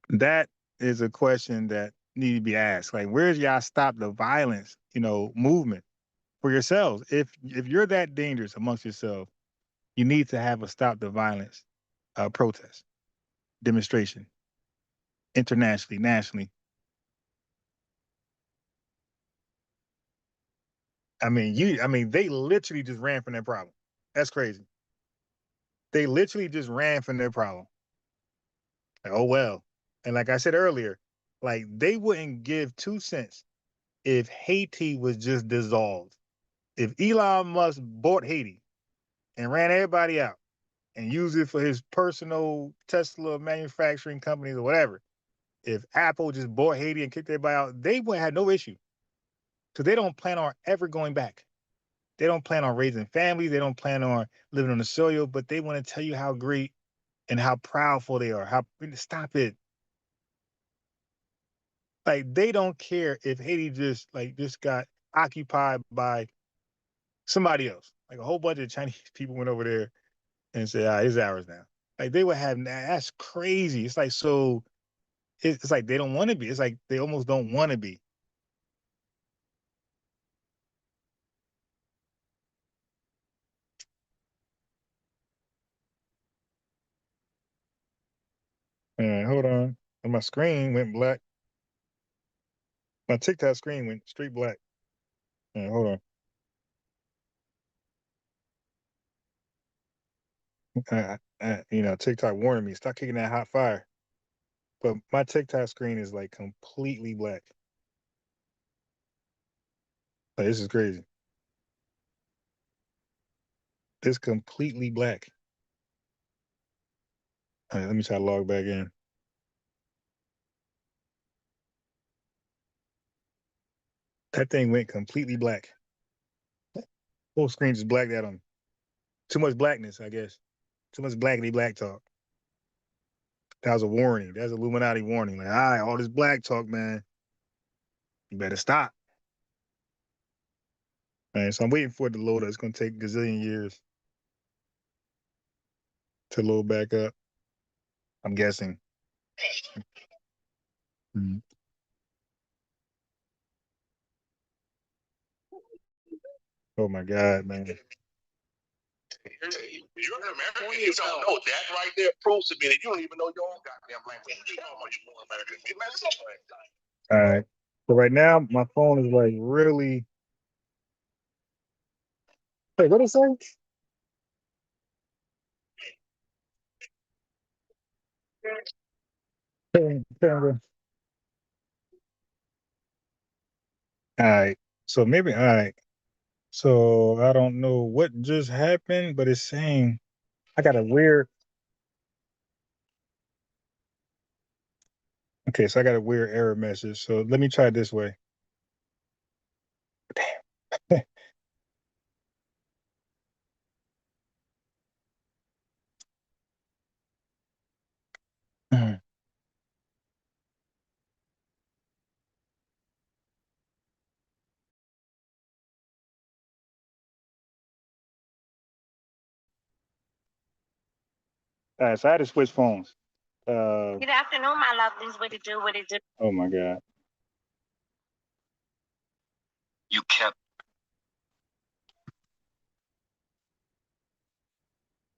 That is a question that need to be asked. Like, where's y'all Stop the Violence, movement for yourselves? If you're that dangerous amongst yourselves, you need to have a Stop the Violence protest, demonstration, internationally, nationally. I mean, they literally just ran from their problem. That's crazy. They literally just ran from their problem. Like, oh well. And like I said earlier, like they wouldn't give 2 cents if Haiti was just dissolved. If Elon Musk bought Haiti and ran everybody out and used it for his personal Tesla manufacturing companies or whatever, if Apple just bought Haiti and kicked everybody out, they would have no issue. Because they don't plan on ever going back. They don't plan on raising families. They don't plan on living on the soil, but they want to tell you how great and how proudful they are. Stop it. Like, they don't care if Haiti just got occupied by somebody else. Like a whole bunch of Chinese people went over there and said, it's ours now. Like they would have, that's crazy. It's like, so it's like they don't want to be. It's like they almost don't want to be. Hold on. And my screen went black. My TikTok screen went straight black. Hold on. TikTok warning me, stop kicking that hot fire. But my TikTok screen is like completely black. Like, this is crazy. It's completely black. All right, let me try to log back in. That thing went completely black. Whole screen just blacked out on me. Too much blackness, I guess. Too much blackity black talk. That was a warning. That's an Illuminati warning. Like, all right, all this black talk, man. You better stop. All right, so I'm waiting for it to load up. It's going to take a gazillion years to load back up. I'm guessing. Mm-hmm. Oh my God, man. You're American. You don't know that right there proves to me that you don't even know your own goddamn language. You know how much more American. All right. So right now, my phone is like really. Hey, what did it say? All right. So maybe, all right. So I don't know what just happened, but it's saying I got a weird. Okay, so I got a weird error message. So let me try it this way. Damn. All right, so I had to switch phones. Good afternoon, my lovelies. What it do? What it do? Oh my God. You kept.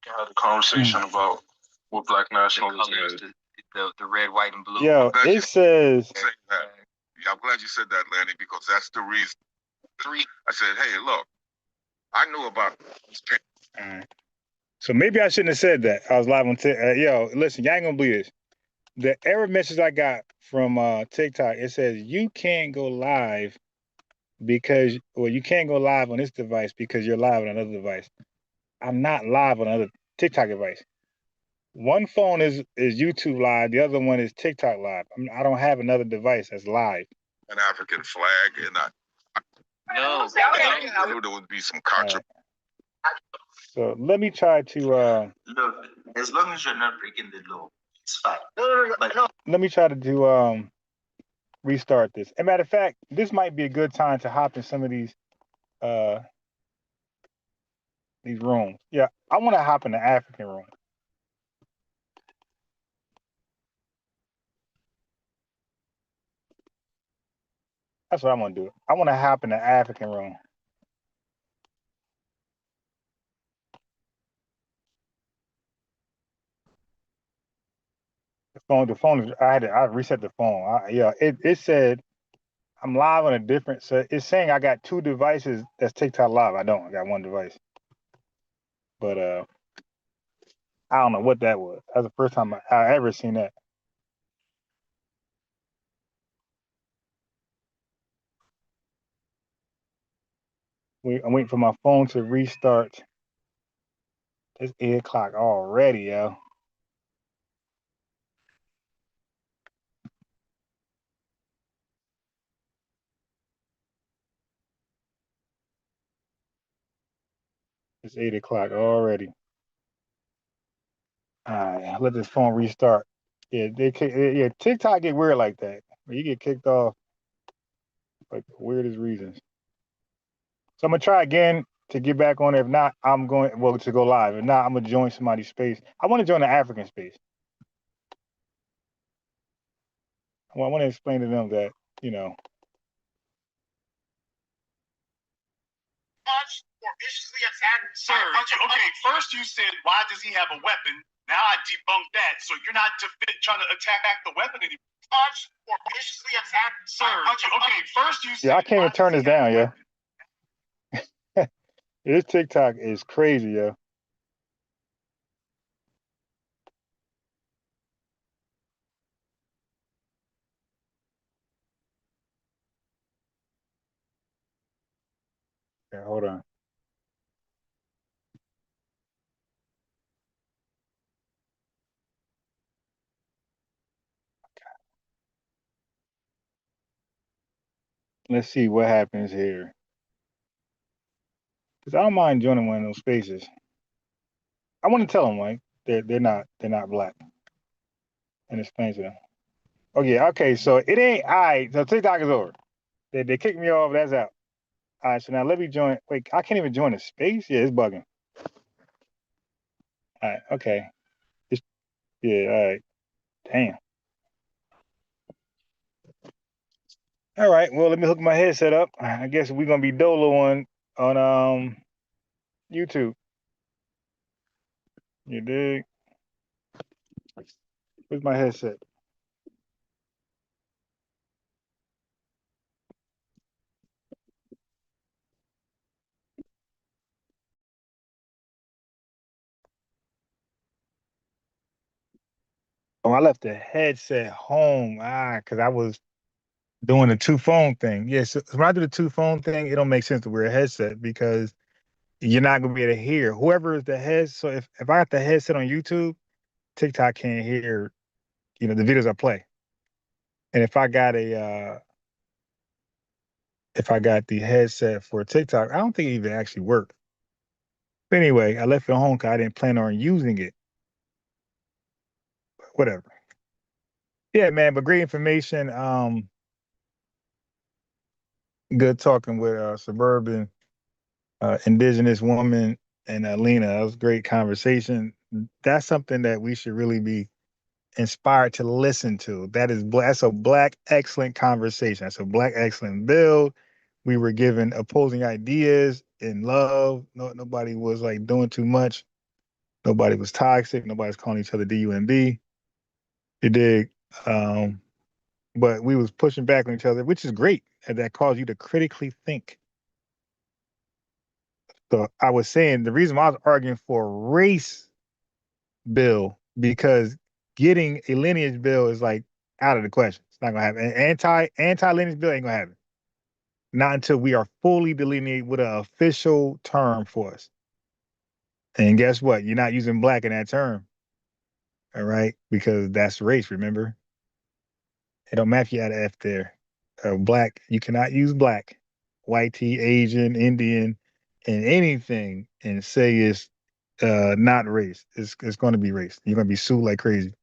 Had a conversation about what black nationalism is. The red, white, and blue. Yo, it says. Yeah, I'm glad you said that, Lanny, because that's the reason. I said, hey, look, I knew about this. All right. So maybe I shouldn't have said that. I was live on yo, listen, y'all ain't gonna believe this. The error message I got from TikTok, it says you can't go live because, well, you can't go live on this device because you're live on another device. I'm not live on another TikTok device. One phone is YouTube Live. The other one is TikTok Live. I don't have another device that's live. An African flag, and I knew there would be some controversy. So let me try to. Look, as long as you're not breaking the law, it's fine. Let me try to do restart this. As a matter of fact, this might be a good time to hop in some of these rooms. Yeah, I want to hop in the African room. That's what I'm gonna do. I want to hop in the African room. The phone is. I reset the phone. It said I'm live on a different. So it's saying I got two devices that's TikTok live. I don't. I got one device. But I don't know what that was. That's the first time I ever seen that. I'm waiting for my phone to restart. It's 8 o'clock already, yo. It's 8 o'clock already. All right, let this phone restart. Yeah, TikTok get weird like that. You get kicked off like the weirdest reasons. So I'm gonna try again to get back on. If not, I'm going to go live. If not, I'm gonna join somebody's space. I want to join the African space. Well, I want to explain to them that, Viciously attacked. Sir, okay, first you said, why does he have a weapon? Now I debunked that. So you're not trying to attack the weapon anymore. Viciously attacked. Sir, okay, first you said. Yeah, I can't even turn this down, yo. This TikTok is crazy, yo. Okay, hold on. Let's see what happens here. Because I don't mind joining one of those spaces. I want to tell them, like, they're not black. And explain to them. Oh yeah, okay, so it ain't all right. So TikTok is over. They kicked me off, that's out. All right, so now let me join. Wait, I can't even join a space? Yeah, it's bugging. All right, okay. Yeah, all right. Damn. All right, well, let me hook my headset up. I guess we're gonna be Dolo on YouTube. You dig? Where's my headset? Oh, I left the headset home. Because I was doing the two phone thing. Yeah, so when I do the two phone thing, it don't make sense to wear a headset because you're not gonna be able to hear whoever is the head. So if I got the headset on YouTube, TikTok can't hear, the videos I play. And if I got the headset for TikTok, I don't think it even actually worked. But anyway, I left it home because I didn't plan on using it. Whatever. Yeah, man, but great information. Good talking with suburban indigenous woman and Lena. That was a great conversation. That's something that we should really be inspired to listen to. That's a black excellent conversation. That's a black excellent bill. We were given opposing ideas in love. Nobody was like doing too much. Nobody was toxic. Nobody's calling each other DUMB. You dig? But we was pushing back on each other, which is great. And that caused you to critically think. So I was saying the reason why I was arguing for a race bill, because getting a lineage bill is like out of the question. It's not gonna happen. An anti-lineage bill ain't gonna happen. Not until we are fully delineated with an official term for us. And guess what? You're not using black in that term. All right, because that's race. Remember, it don't matter if you add an F there. Black, you cannot use black, white, tea, Asian, Indian, and anything, and say it's not race. It's going to be race. You're going to be sued like crazy.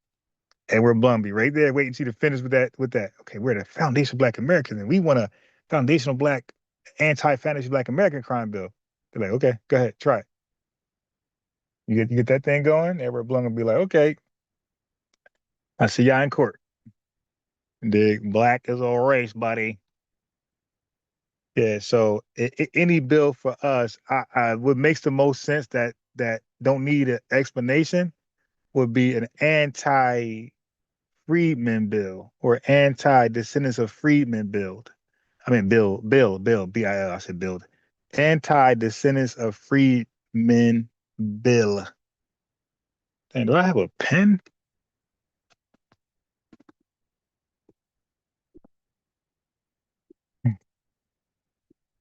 And we're Bumby right there, waiting to finish with that. Okay, we're the foundational Black Americans, and we want a foundational Black, anti-fantasy Black American crime bill. They're like, okay, go ahead, try it. You get that thing going, Edward Blum will be like, okay, I see y'all in court. Black is a race, buddy. Yeah, so any bill for us, what makes the most sense that don't need an explanation would be an anti-freedmen bill or anti-descendants of freedmen bill. I mean, bill, B-I-L, I said build. Anti-descendants of freedmen bill. Dang, do I have a pen?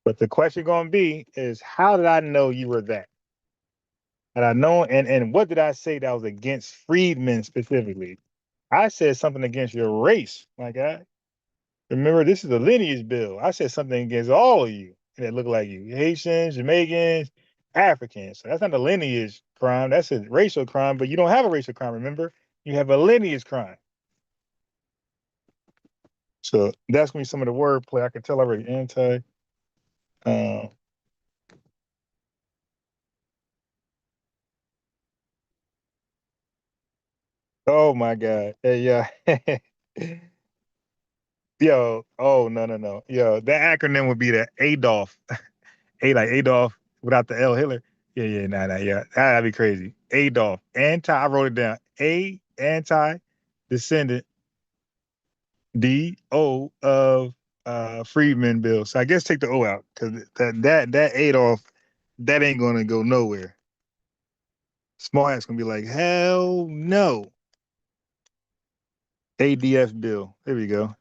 But the question gonna be is, how did I know you were that? And I know, and what did I say that was against freedmen specifically? I said something against your race, my guy. Remember, this is a lineage bill. I said something against all of you that look like you. Haitians, Jamaicans, Africans. So that's not a lineage crime. That's a racial crime, but you don't have a racial crime, remember? You have a lineage crime. So that's gonna be some of the wordplay. I can tell already. Anti. Oh my God. Hey, yeah. Yo, oh no. Yo, that acronym would be the ADOLF. A like Adolf without the L, Hitler. Yeah, nah, yeah. That'd be crazy. ADOLF. I wrote it down. Anti-descendant. D-O of Freedmen bill. So I guess take the O out, because that Adolf, that ain't gonna go nowhere. Small hat's gonna be like, hell no. ADF bill. There we go.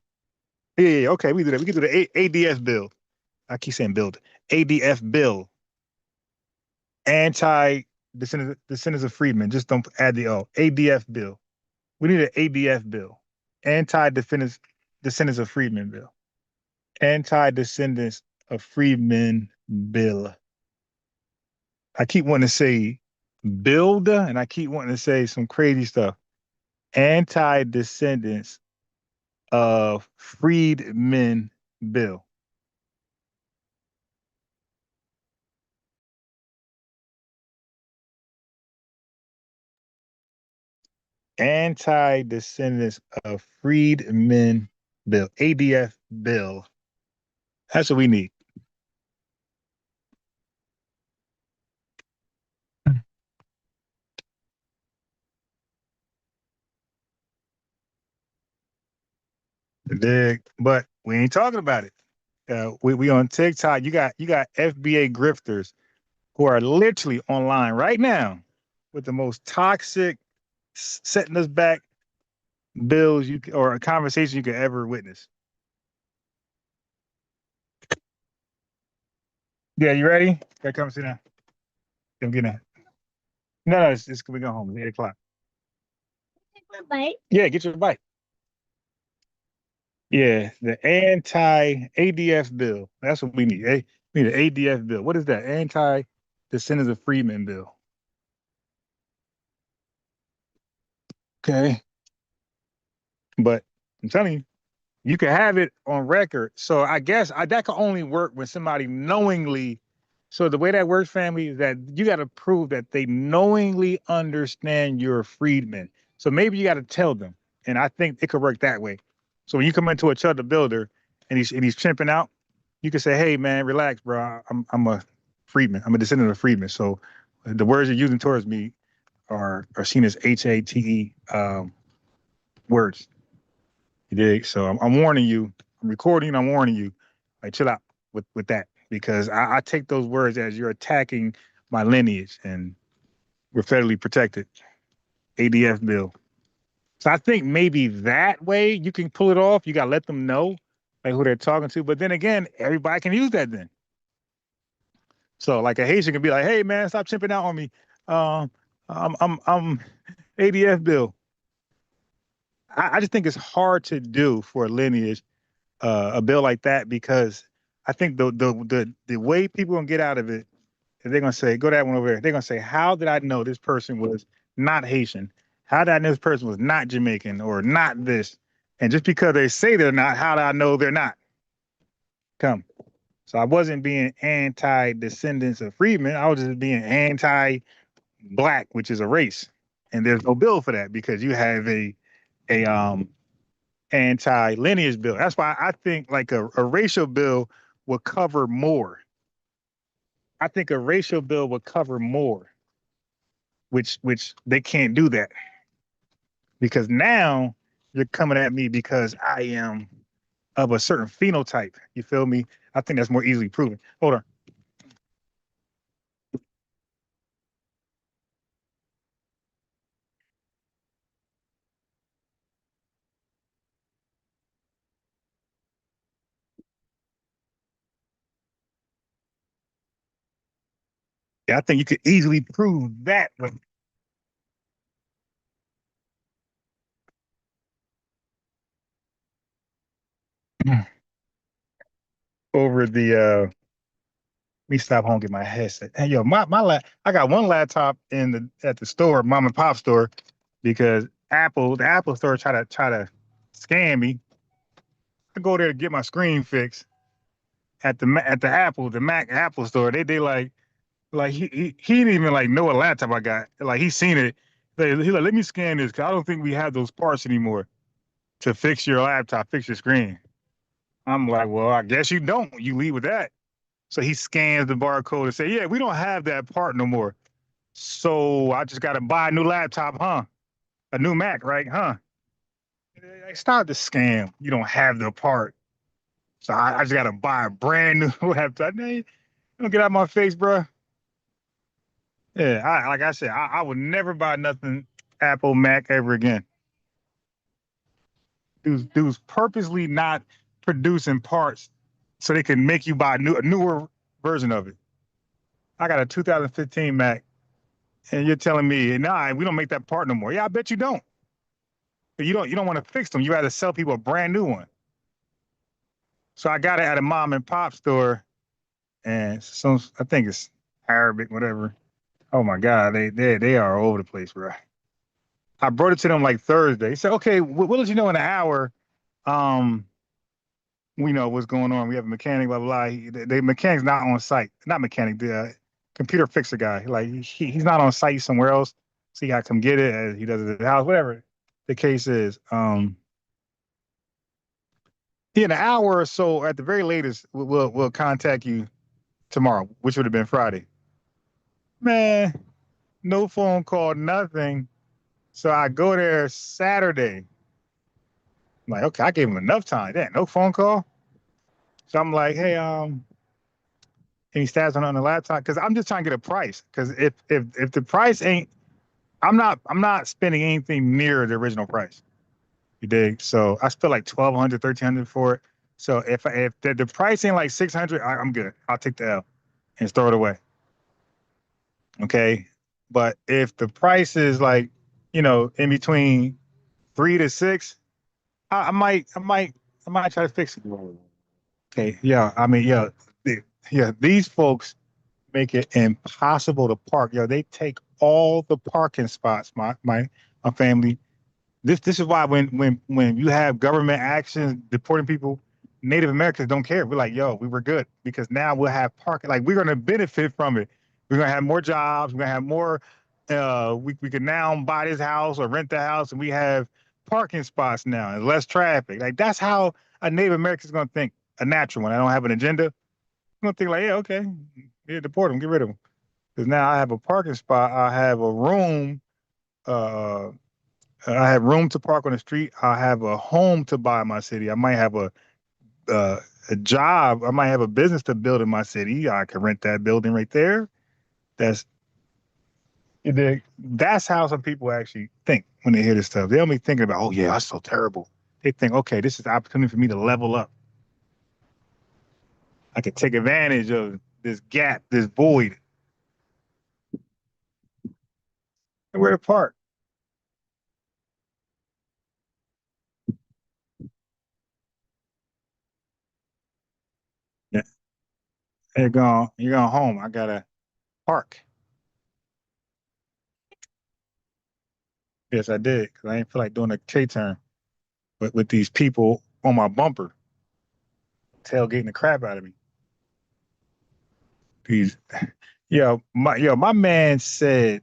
Yeah, okay, we do that. We can do the ADF bill. I keep saying build. ADF bill. Descendants of freedmen. Just don't add the O. ADF bill. We need an ADF bill. Descendants of freedmen bill. Anti-descendants of freedmen bill. I keep wanting to say build, and I keep wanting to say some crazy stuff. Anti-descendants of freedmen bill. Anti-descendants of freedmen bill. ADF bill. That's what we need. But we ain't talking about it. We on TikTok. You got FBA grifters who are literally online right now with the most toxic, setting us back bills or a conversation you could ever witness. Yeah, you ready? Gotta come sit down. Come get in. No, it's we go home. It's 8 o'clock. Take my bite. Yeah, get your bite. Yeah, the anti-ADF bill. That's what we need. We need an ADF bill. What is that? Anti-Descendants of Freedmen bill. Okay. But I'm telling you, you can have it on record. So I guess that can only work when somebody knowingly. So the way that works, family, is that you got to prove that they knowingly understand you're a freedman. So maybe you got to tell them, and I think it could work that way. So when you come into a Chudder builder and he's chimping out, you can say, "Hey man, relax, bro. I'm a freedman. I'm a descendant of freedmen. So the words you're using towards me are seen as HATE words. You dig? So I'm warning you. I'm recording and I'm warning you. Like, chill out with that, because I take those words as you're attacking my lineage, and we're federally protected. ADF bill. So I think maybe that way you can pull it off. You got to let them know like who they're talking to. But then again, everybody can use that then. So like a Haitian can be like, "Hey man, stop chimping out on me. I'm ADF bill." I just think it's hard to do for a lineage, a bill like that, because I think the way people gonna get out of it is they're gonna say, go that one over there. They're gonna say, how did I know this person was not Haitian? How did I know this person was not Jamaican or not this? And just because they say they're not, how do I know they're not? Come. So I wasn't being anti-descendants of freedmen. I was just being anti-black, which is a race. And there's no bill for that because you have a anti-lineage bill. That's why I think like a racial bill would cover more. I think a racial bill would cover more, which they can't do that because now you're coming at me because I am of a certain phenotype. You feel me? I think that's more easily proven. Hold on. Yeah, I think you could easily prove that with over the let me stop home and get my headset. And yo, I got one laptop at the store, mom and pop store, because the Apple store try to scam me. I go there to get my screen fixed at the Mac Apple store. They like he didn't even like know what laptop I got. Like he seen it. He like, let me scan this because I don't think we have those parts anymore to fix your laptop, fix your screen. I'm like, well, I guess you don't. You leave with that. So he scans the barcode and say, yeah, we don't have that part no more. So I just got to buy a new laptop, huh? A new Mac, right? Huh? Stop the scam. You don't have the part. So I just got to buy a brand new laptop. Hey, don't get out of my face, bro. Yeah, like I said, I would never buy nothing Apple Mac ever again. Dudes purposely not producing parts so they can make you buy a newer version of it. I got a 2015 Mac, and you're telling me, nah, we don't make that part no more. Yeah, I bet you don't. But you don't want to fix them. You rather sell people a brand new one. So I got it at a mom and pop store, and so I think it's Arabic, whatever. Oh my God, they are all over the place, bro. I brought it to them like Thursday. He said, okay, we'll let you know in an hour. We know what's going on. We have a mechanic, blah, blah, blah. The mechanic's not on site. Not mechanic, the computer fixer guy. Like he's not on site somewhere else. So you got to come get it as he does it at the house, whatever the case is. In an hour or so, at the very latest, we'll contact you tomorrow, which would have been Friday. Man, no phone call, nothing. So I go there Saturday. I'm like, okay, I gave him enough time. Yeah, no phone call. So I'm like, hey, any stats on the laptop? Because I'm just trying to get a price. Because if the price ain't, I'm not spending anything near the original price. You dig? So I spent like $1,200, $1,300 for it. So if the price ain't like $600, I'm good. I'll take the L and throw it away. Okay. But if the price is like, in between 3 to 6, I might try to fix it. Okay. Yeah. I mean, yeah. These folks make it impossible to park. They take all the parking spots. My family. This is why when you have government action deporting people, Native Americans don't care. We're like, we were good because now we'll have parking. Like we're gonna benefit from it. We're gonna have more jobs. We're gonna have more. We can now buy this house or rent the house, and we have parking spots now and less traffic. Like that's how a Native American is gonna think. A natural one. I don't have an agenda. I'm gonna think like, yeah, okay, yeah, deport them, get rid of them. Because now I have a parking spot. I have a room. I have room to park on the street. I have a home to buy in my city. I might have a job. I might have a business to build in my city. I can rent that building right there. That's how some people actually think when they hear this stuff. They don't be thinking about, oh yeah, that's so terrible. They think, okay, this is the opportunity for me to level up. I could take advantage of this gap, this void. And where to park? You're going home. I gotta park. Yes, I did, because I didn't feel like doing a K-turn. But with these people on my bumper, tailgating the crap out of me. These, my man said,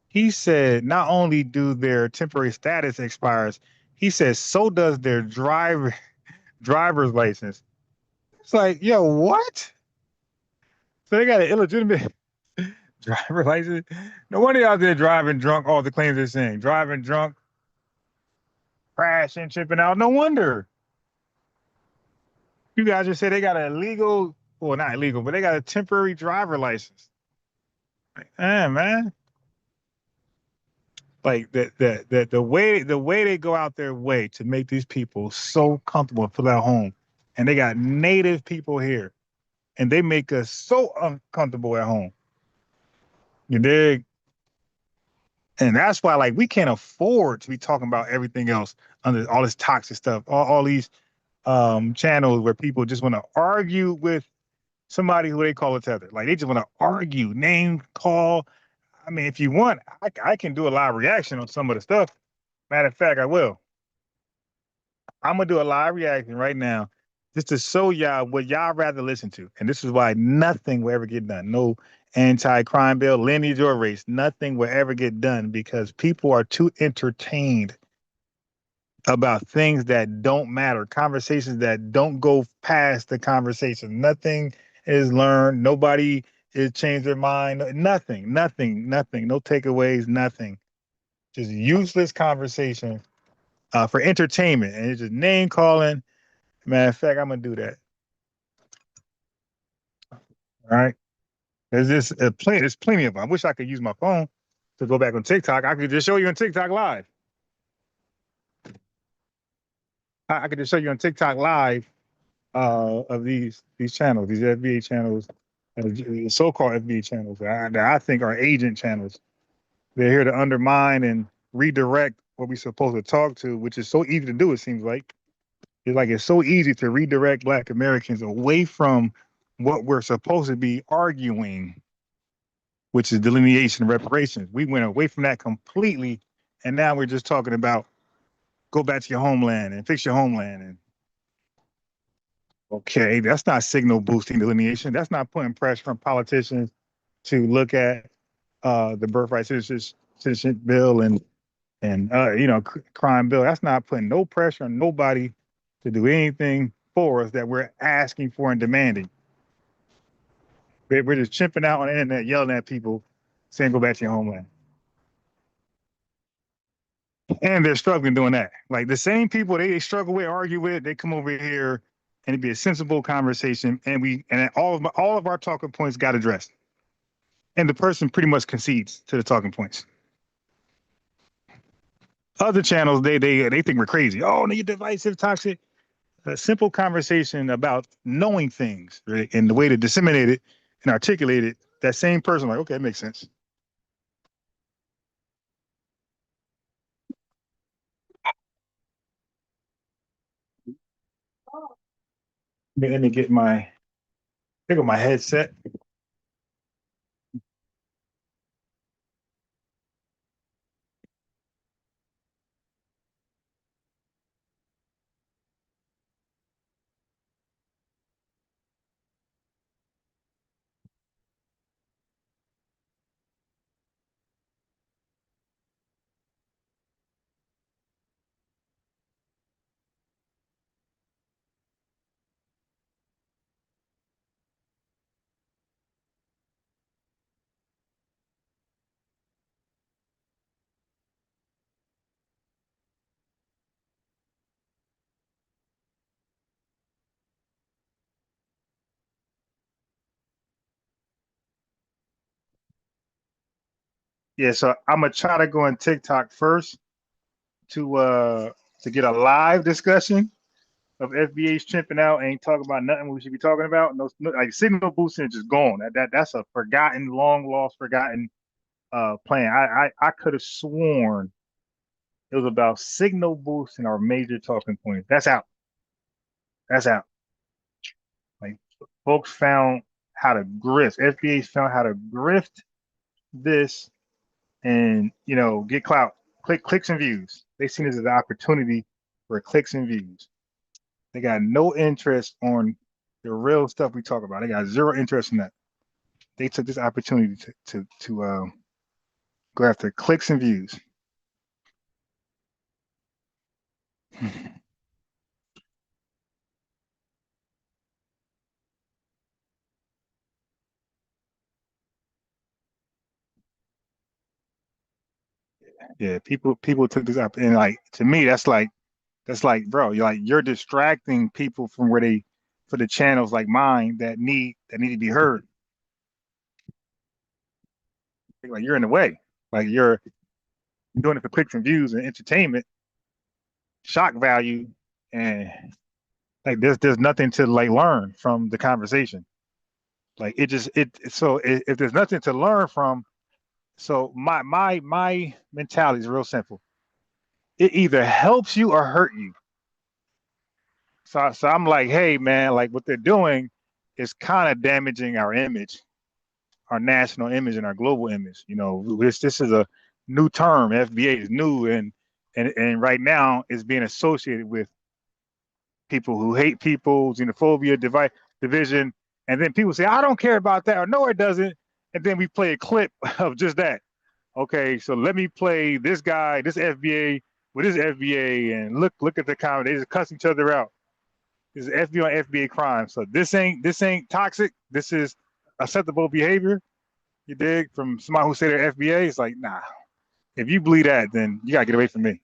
he said not only do their temporary status expires, he says so does their driver's license. It's like, yo, what? So they got an illegitimate driver license? No wonder y'all out there driving drunk, all the claims they're saying. Driving drunk, crashing, tripping out. No wonder. You guys just say they got a legal, well, not illegal, but they got a temporary driver license. Like, man. Like the way they go out their way to make these people so comfortable and feel at home. And they got native people here. And they make us so uncomfortable at home. You dig? And that's why, like, we can't afford to be talking about everything else under all this toxic stuff, all these channels where people just want to argue with somebody who they call a tether. Like, they just want to argue, name call. I mean, if you want, I can do a live reaction on some of the stuff. Matter of fact, I will. I'm gonna do a live reaction right now just to show y'all what y'all rather listen to. And this is why nothing will ever get done. No anti-crime bill, lineage or race, nothing will ever get done because people are too entertained about things that don't matter, conversations that don't go past the conversation. Nothing is learned. Nobody is changed their mind. Nothing. No takeaways, nothing. Just useless conversation for entertainment. And it's just name calling. Matter of fact, I'm going to do that. All right. There's plenty of them. I wish I could use my phone to go back on TikTok. I could just show you on TikTok live. I could just show you on TikTok live of these channels, these FBA channels, so-called FBA channels that I think are agent channels. They're here to undermine and redirect what we're supposed to talk to, which is so easy to do, it seems like. It's so easy to redirect Black Americans away from what we're supposed to be arguing, which is delineation and reparations. We went away from that completely, and now we're just talking about go back to your homeland and fix your homeland. And okay, that's not signal boosting delineation. That's not putting pressure on politicians to look at the birthright citizenship bill and crime bill. That's not putting no pressure on nobody to do anything for us that we're asking for and demanding. We're just chimping out on the internet, yelling at people, saying go back to your homeland. And they're struggling doing that. Like the same people they struggle with, argue with, they come over here and it'd be a sensible conversation, and all of our talking points got addressed. And the person pretty much concedes to the talking points. Other channels, they think we're crazy. Oh, no, you're divisive, toxic. A simple conversation about knowing things, right? And the way to disseminate it and articulate it, that same person, like, okay, it makes sense. Let me get my headset. Yeah, so I'm gonna try to go on TikTok first to get a live discussion of FBA's tripping out, ain't talking about nothing we should be talking about. No, like signal boosting is just gone. That's a forgotten, long lost, forgotten plan. I could have sworn it was about signal boosting our major talking points. That's out. That's out. Like folks found how to grift. FBA's found how to grift this and, you know, get clout, clicks and views. They seen this as an opportunity for clicks and views. They got no interest on the real stuff we talk about. They got zero interest in that. They took this opportunity to go after clicks and views. Yeah, people took this up, and like to me, that's like, bro, you're distracting people from where they, for the channels like mine that need to be heard. Like you're in the way. Like you're doing it for clicks and views and entertainment, shock value, and like there's nothing to like learn from the conversation. Like so if there's nothing to learn from, so my mentality is real simple. It either helps you or hurt you. So I'm like, hey man, like what they're doing is kind of damaging our image, our national image and our global image. You know, this is a new term. FBA is new, and right now it's being associated with people who hate people, xenophobia, division, and then people say, I don't care about that, or no, it doesn't. And then we play a clip of just that. Okay, so let me play this guy, this FBA with this FBA, and look at the comment. They just cuss each other out. This is FBA on FBA crime. So this ain't toxic. This is acceptable behavior. You dig? From somebody who say they're FBA, it's like, nah. If you believe that, then you gotta get away from me.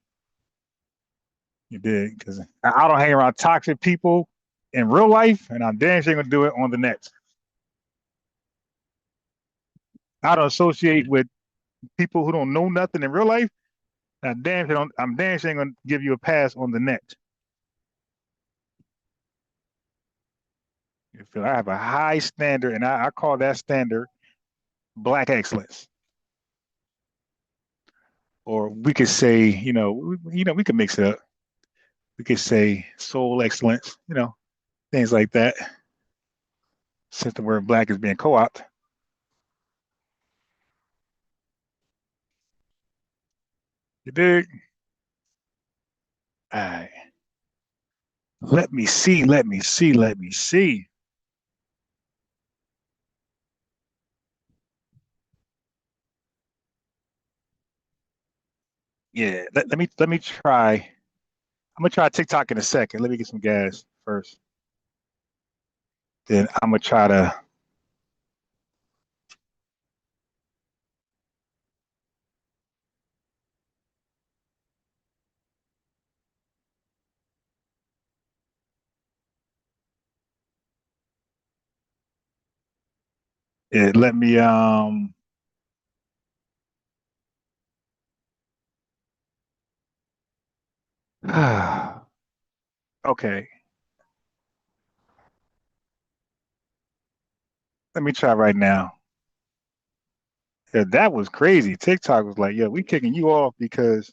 You dig? Because I don't hang around toxic people in real life, and I'm damn sure gonna do it on the net. I don't associate with people who don't know nothing in real life. I'm damn sure gonna give you a pass on the net. You feel I have a high standard, and I call that standard Black excellence. Or we could say, we could mix it up. We could say soul excellence, things like that. Since the word Black is being co-opted. You dig? All right. Let me see. Yeah, let me try. I'm gonna try TikTok in a second. Let me get some gas first. Then I'm gonna try to. Yeah, let me okay. Let me try right now. Yeah, that was crazy. TikTok was like, "Yo, we kicking you off because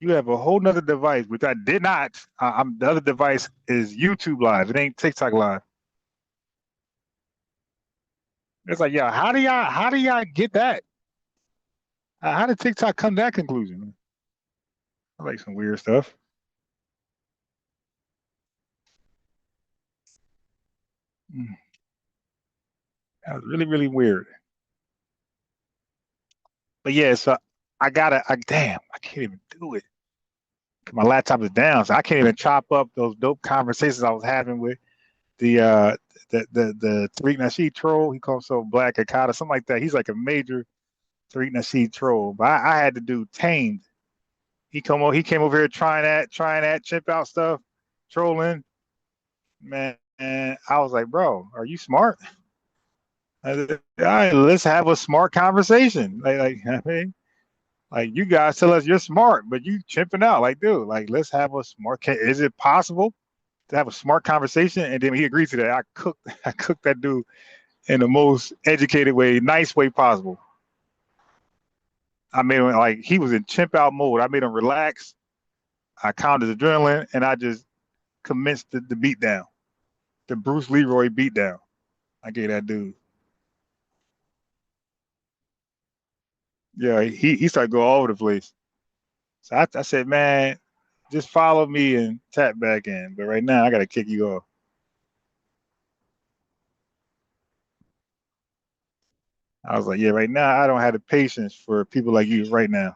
you have a whole nother device," which I did not. The other device is YouTube Live. It ain't TikTok Live. It's like, yeah, how do y'all get that? How did TikTok come to that conclusion? I like some weird stuff. That was really, really weird. But yeah, so damn, I can't even do it. My laptop is down, so I can't even chop up those dope conversations I was having with the Tariq Nasheed troll. He called himself Black Akata, something like that. He's like a major Tariq Nasheed troll. But I had to do Tamed. He came over here trying that chimp out stuff, trolling. Man, and I was like, bro, are you smart? All right, let's have a smart conversation. I mean, like you guys tell us you're smart, but you chimping out. Like, dude, like let's have a smart. Is it possible to have a smart conversation? And then he agreed to that. I cooked that dude in the most educated way, nice way possible. I made him like he was in chimp out mode. I made him relax. I counted adrenaline, and I just commenced the beat down, the Bruce Leroy beat down. I gave that dude. Yeah, he started going all over the place. So I said, man, just follow me and tap back in. But right now, I gotta kick you off. I was like, yeah, right now, I don't have the patience for people like you right now.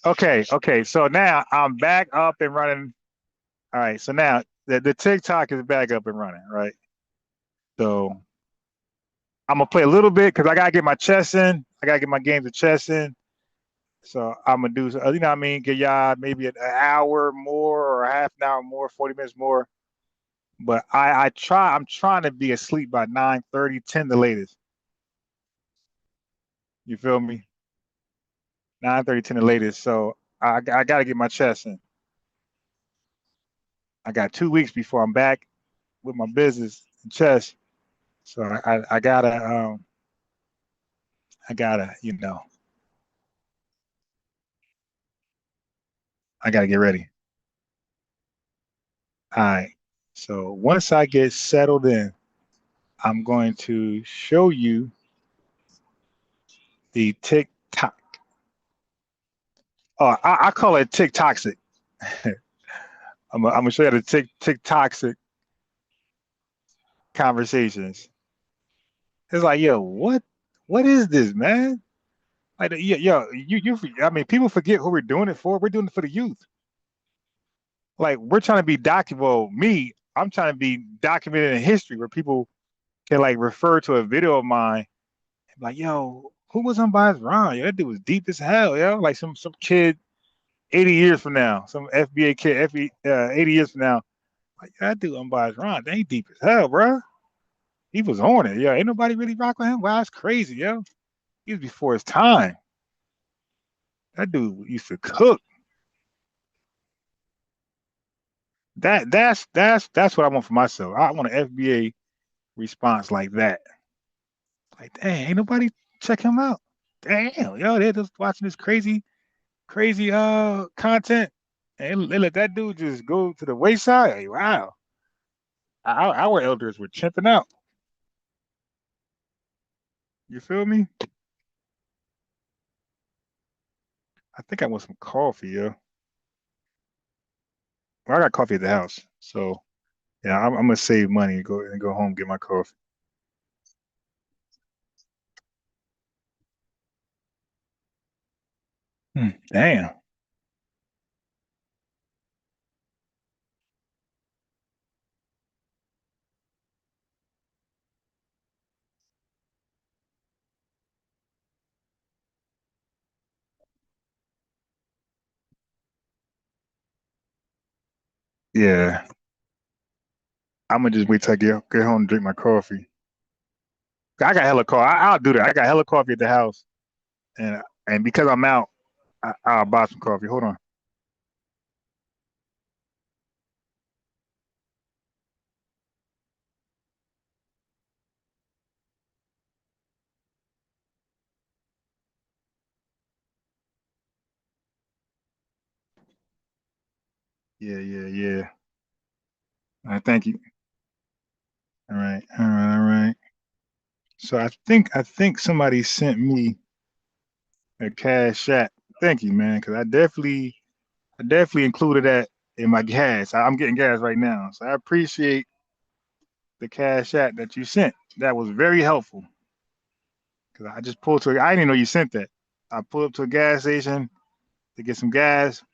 Okay. So now I'm back up and running. All right. So now the TikTok is back up and running, right? So I'm gonna play a little bit because I gotta get my chess in. I gotta get my games of chess in. So I'm gonna do, you know what I mean? Give y'all maybe an hour more or a half an hour more, 40 minutes more. But I'm trying to be asleep by 9:30, 10 the latest. You feel me? 9:30, 10 the latest. So I gotta get my chess in. I got 2 weeks before I'm back with my business and chess. So I gotta, I gotta get ready. All right. So once I get settled in, I'm going to show you the TikTok. Oh, I call it TikToxic. I'm gonna show you the TikToxic conversations. It's like, yo, what is this, man? Like, I mean, people forget who we're doing it for. We're doing it for the youth. Like, we're trying to be well, I'm trying to be documented in history where people can like refer to a video of mine and be like, yo, who was on by his Ron? Yo, that dude was deep as hell, yo. Like some kid 80 years from now, some FBA kid 80 years from now. Like, that dude on by his Ron, they ain't deep as hell, bro. He was on it. Yeah, ain't nobody really rock with him. Wow, that's crazy, yo. He was before his time. That dude used to cook. That's what I want for myself. I want an FBA response like that. Like, dang, ain't nobody check him out. Damn, yo, they're just watching this crazy content. And they let that dude just go to the wayside. Hey, wow. Our elders were chimping out. You feel me? I think I want some coffee, yo. Well, I got coffee at the house. So yeah, I'm gonna save money and go home and get my coffee. Damn. Yeah. I'm gonna just wait till I get home and drink my coffee. I got hella coffee. I'll do that. I got hella coffee at the house, and because I'm out, I'll buy some coffee. Hold on. Yeah. All right, thank you. All right. So I think somebody sent me a cash app. Thank you, man, because I definitely included that in my gas. I'm getting gas right now, so I appreciate the cash app that you sent. That was very helpful because I just pulled to. I didn't even know you sent that. I pulled up to a gas station to get some gas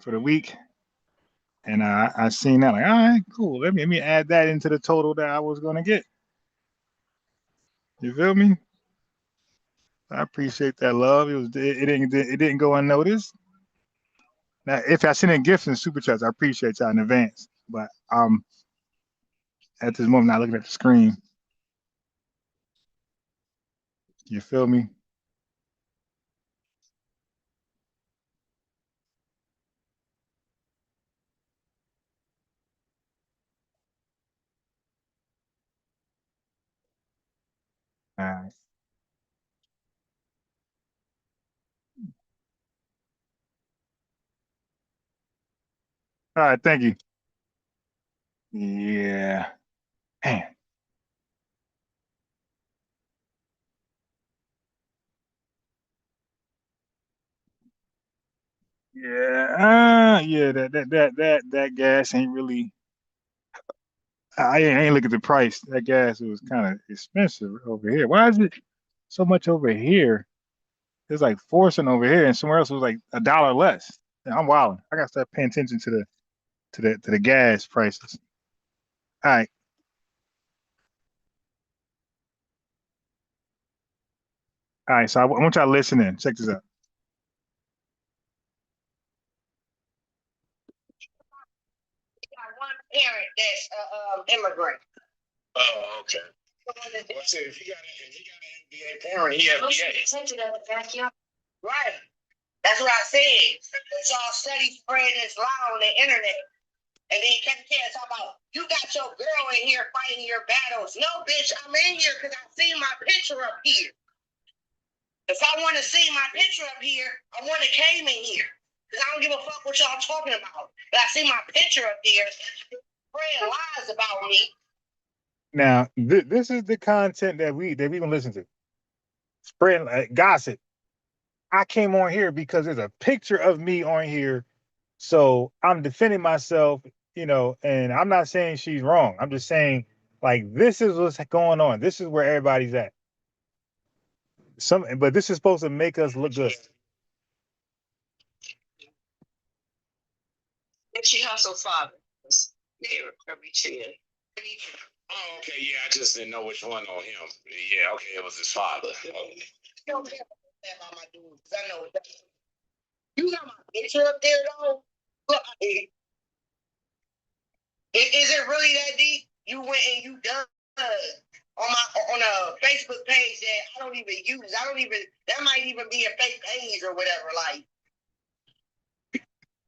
for the week, and I seen that like, all right, cool. Let me add that into the total that I was gonna get. You feel me? I appreciate that love. It didn't go unnoticed. Now, if I send in gifts and super chats, I appreciate y'all in advance. But at this moment, not looking at the screen. You feel me? All right. All right. Thank you. Yeah. Yeah, that gas ain't really. I ain't look at the price. That gas was kind of expensive over here. Why is it so much over here? It's like forcing over here, and somewhere else it was like $1 less. Yeah, I'm wilding. I gotta start paying attention to the gas prices. All right. All right, so I want y'all to listen in. Check this out. One parent that's immigrant. Oh, okay. Well, see, if you got an FBA parent, he FBA. Right. That's what I said. That y'all study spreading this lie on the internet. And then Kevin Can't talk about, you got your girl in here fighting your battles. No, bitch, I'm in here because I see my picture up here. If I want to see my picture up here, I want to came in here. Because I don't give a fuck what y'all talking about. But I see my picture up here spreading lies about me. Now, this is the content that we gonna listen to. Spreading gossip. I came on here because there's a picture of me on here, so I'm defending myself, and I'm not saying she's wrong. I'm just saying, like, this is what's going on. This is where everybody's at. But this is supposed to make us look good. And she hustle father. They were every chill. Oh, okay, yeah, I just didn't know which one on him. Yeah, okay, it was his father. Okay. Don't care about my dude, because I know what that is. You got my picture up there, though? Look, is it really that deep? You went and you done on a Facebook page that I don't even use. That might even be a fake page or whatever, like.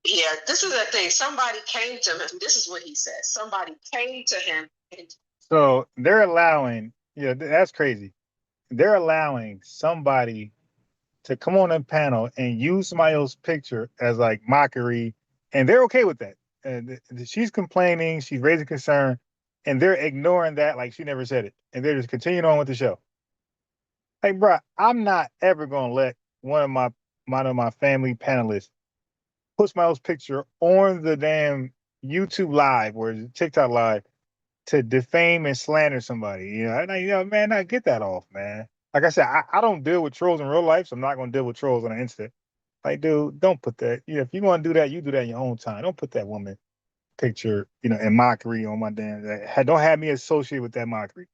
Yeah, this is the thing. Somebody came to him. This is what he said. Somebody came to him. So they're allowing, that's crazy. They're allowing somebody to come on a panel and use somebody else's picture as like mockery, and they're okay with that. And she's complaining, she's raising concern, and they're ignoring that like she never said it, and they're just continuing on with the show. Hey, bro, I'm not ever gonna let one of my family panelists put somebody else's picture on the damn YouTube live or TikTok live to defame and slander somebody. Man, I get that off, man. Like I said, I don't deal with trolls in real life, so I'm not gonna deal with trolls on the Insta. Like, dude, don't put that. If you want to do that, you do that in your own time. Don't put that woman picture, in mockery on my damn. Don't have me associated with that mockery.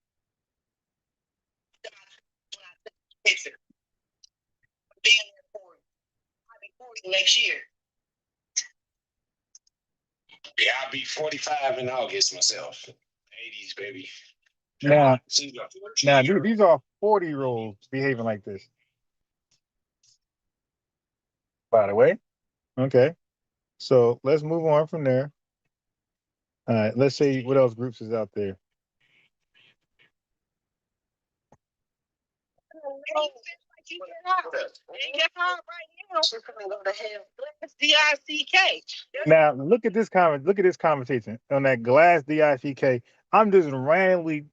Next year. Yeah, I'll be 45 in August myself. 80s, baby. Now these are 40-year-olds behaving like this. By the way, okay. So let's move on from there. All right, let's see what else groups is out there. Now look at this comment. Look at this conversation on that glass DICK. I'm just randomly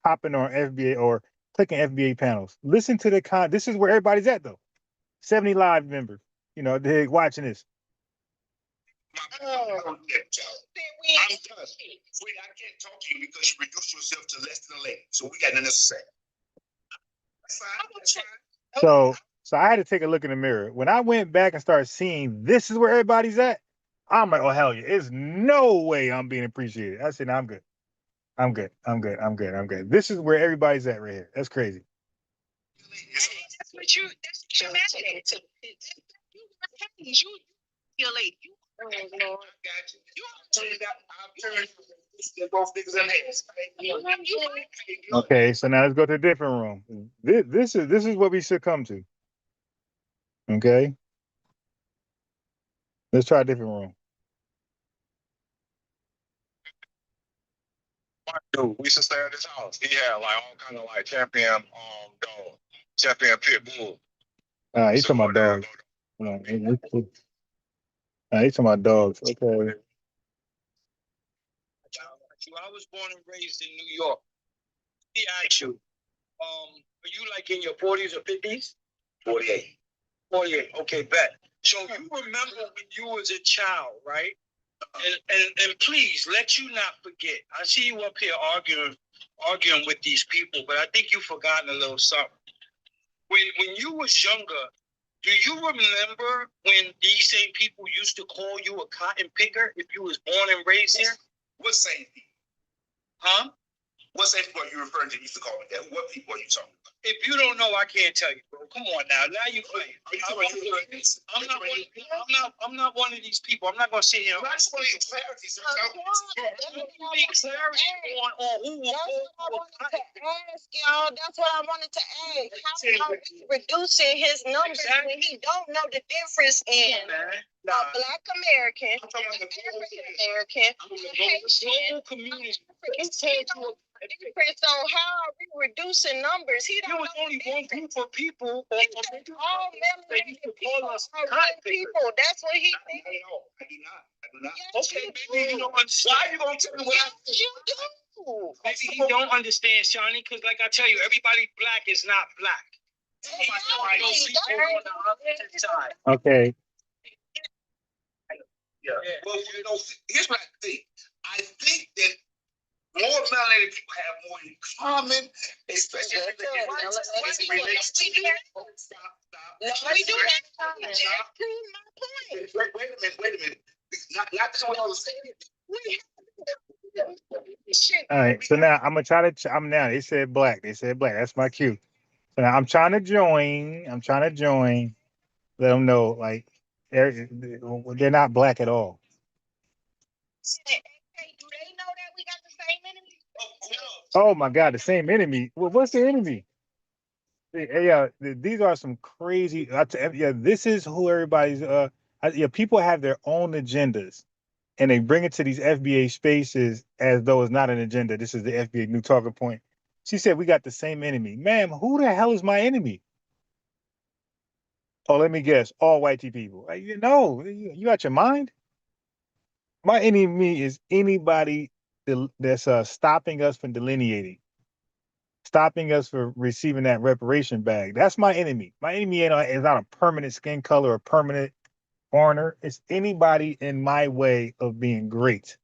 hopping on FBA or clicking FBA panels. Listen to the this is where everybody's at though. 70 live members. They're watching this. I can't talk to you because you reduce yourself to less than a lady. So we got nothing to say. That's fine. So I had to take a look in the mirror. When I went back and started seeing this is where everybody's at, I'm like, oh hell yeah, there's no way I'm being appreciated. I said, no, I'm good. I'm good. This is where everybody's at right here. That's crazy. That's what you're mad at. You're late. Okay, so now let's go to a different room. This is what we succumb to. Okay, let's try a different room. Dude, we used to stay at his house. He had like all kind of like champion dog, champion pit bull. He's talking about dogs. He's talking about dogs. Okay. I was born and raised in New York. He asked you, are you like in your 40s or 50s? 48. 48. Okay, bet. So you remember when you was a child, right? And please, let you not forget. I see you up here arguing with these people, but I think you've forgotten a little something. When you was younger, do you remember when these same people used to call you a cotton picker if you was born and raised here? What same people? Huh? What same people are you referring to used to call me that? What people are you talking about? If you don't know, I can't tell you, bro. Come on now. Now you playing. I'm not one of these people. I'm not gonna sit here. I just want to get clarity. On who will ask y'all. That's what I wanted to ask. How are we reducing his numbers when he don't know the difference in a Black American, African American, Haitian community? So how are we reducing numbers? He don't know only one group of people. All melanated people are white people. That's what he thinks. I do not. Yes, okay, maybe you don't understand. Why are you gonna tell me what I think? You do. Maybe he don't understand, Shawnee, because like I tell you, everybody black is not black. Okay. Yeah. Well, here's what I think. I think that more melanated people have more in common, especially as it relates to. We do have common. Prove my point. Wait a minute. Not what I was saying. All right. So now I'm gonna try to. I'm now. They said black. That's my cue. So now I'm trying to join. Let them know like they're not black at all. Oh my God, the same enemy. Well, what's the enemy? Yeah, these are some crazy. Yeah, this is who everybody's. People have their own agendas, and they bring it to these FBA spaces as though it's not an agenda. This is the FBA new talking point. She said we got the same enemy, ma'am. Who the hell is my enemy? Oh, let me guess. All white people. No, you got your mind. My enemy is anybody that's stopping us from delineating, stopping us from receiving that reparation bag. That's my enemy. My enemy is not a permanent skin color or permanent foreigner. It's anybody in my way of being great.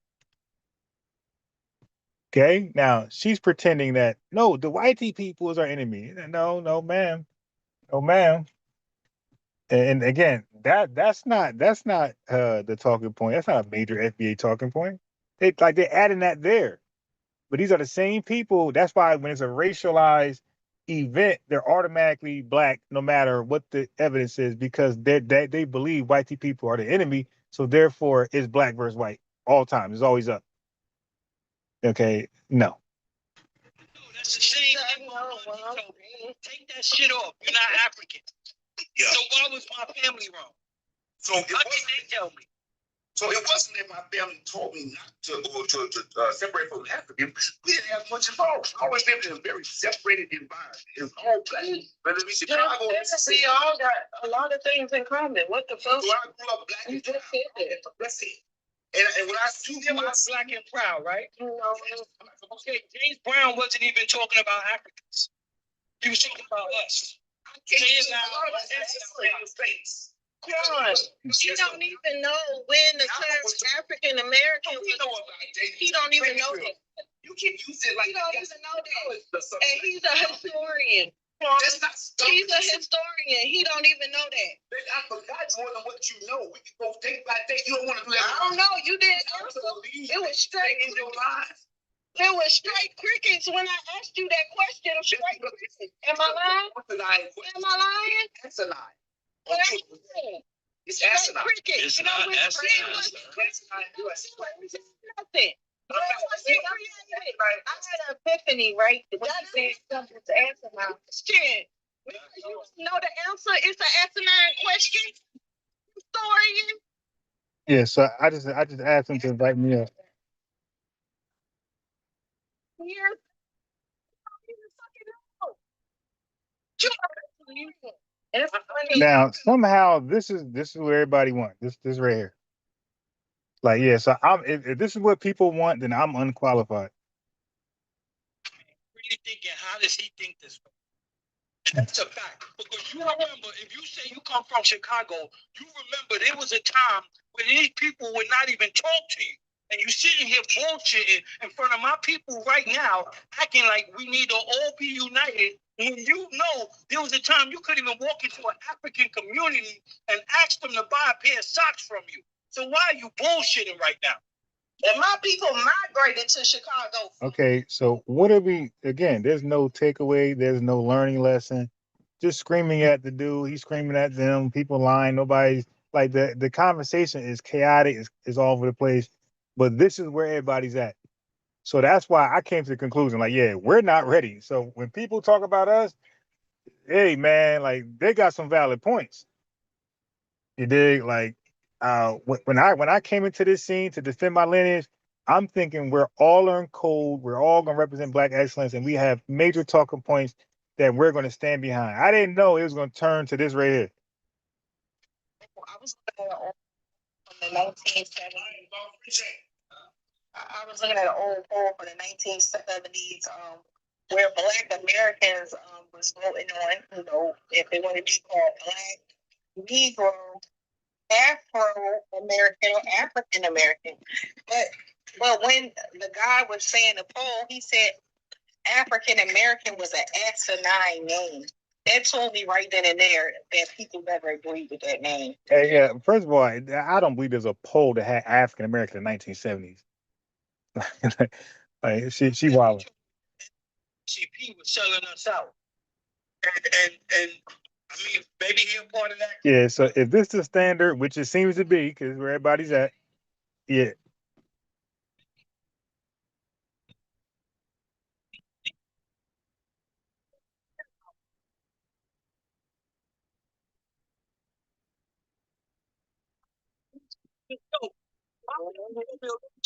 Okay, now she's pretending that no, the white people is our enemy. No, ma'am, no, ma'am. And again, that's not the talking point. That's not a major FBA talking point. They're adding that there. But these are the same people. That's why when it's a racialized event, they're automatically black, no matter what the evidence is, because they believe white people are the enemy. So therefore, it's black versus white all the time. It's always up. Okay, no. That's the same thing. Take that shit off. You're not African. Yeah. So why was my family wrong? So how can they tell me? So it wasn't that my family told me not to go to separate from African. We didn't have much involvement. I always lived in a very separated environment. It was all black. But in Chicago, we all got a lot of things in common. What the fuck? So I grew up black. You just said that. That's it. And when I see them, I'm black and proud, right? Okay, James Brown wasn't even talking about Africans. He was talking about us. I can't see a lot of us face. John, you don't even know when the term African American was. He don't even know that. You keep using it like he don't even know that. And he's a historian. He's a historian. He don't even know that. I forgot more than what you know. We can go day by day. You don't want to do that. I don't know. You didn't answer. It was straight in your life. It was straight crickets when I asked you that question. Straight crickets. Am I lying? Am I lying? That's a lie. What okay. It's asinine. It's not asinine. Nothing. I had an epiphany, right? That is something to answer now. Shit. You know the answer? It's an asinine question. Historian. Yeah, so I just asked him to invite me up. Here. Now somehow this is what everybody wants. This right here. Like, yeah, so if this is what people want, then I'm unqualified. Really thinking, how does he think this way? That's a fact. Because you remember, if you say you come from Chicago, you remember there was a time when these people would not even talk to you. And you sitting here bullshitting in front of my people right now, acting like we need to all be united. When you know there was a time you couldn't even walk into an African community and ask them to buy a pair of socks from you. So why are you bullshitting right now? And my people migrated to Chicago. Okay, so what are we, again, there's no takeaway, there's no learning lesson. Just screaming at the dude, he's screaming at them, people lying, nobody's, like the conversation is chaotic, is all over the place, but this is where everybody's at. So that's why I came to the conclusion, like, yeah, we're not ready. So when people talk about us, hey man, like they got some valid points. You dig? Like, when I came into this scene to defend my lineage, I'm thinking we're all in code. We're all gonna represent Black excellence, and we have major talking points that we're gonna stand behind. I didn't know it was gonna turn to this right here. I was looking at from the 1970s. I was looking at an old poll from the 1970s, where Black Americans was voting on, you know, if they want to be called Black, Negro, Afro-American, or African American. But when the guy was saying the poll, he said African American was an asinine name. That told me right then and there that people never agreed with that name. Hey, yeah, first of all, I don't believe there's a poll that had African American in the 1970s. Like she wild. CP was selling us out. And I mean, maybe he's a part of that. Yeah, so if this is the standard, which it seems to be, because where everybody's at, yeah.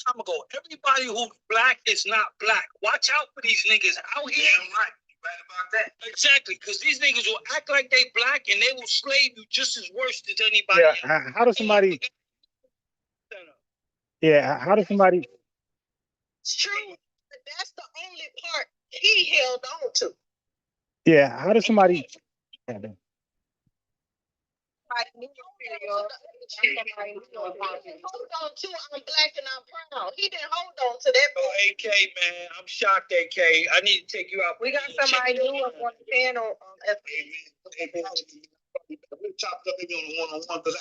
Time ago, everybody who's Black is not Black. Watch out for these niggas out here. Yeah, right. You right about that. Exactly, because these niggas will act like they Black and they will slave you just as worse as anybody else. Yeah, how does somebody? Yeah, how does somebody? It's true, but that's the only part he held on to. Yeah, how does somebody? Hold on to I'm Black and I'm proud. He didn't hold on to that. Oh, AK, man, I'm shocked, AK. I need to take you out. We got somebody new up on the panel. We chopped up maybe on the one-on-one because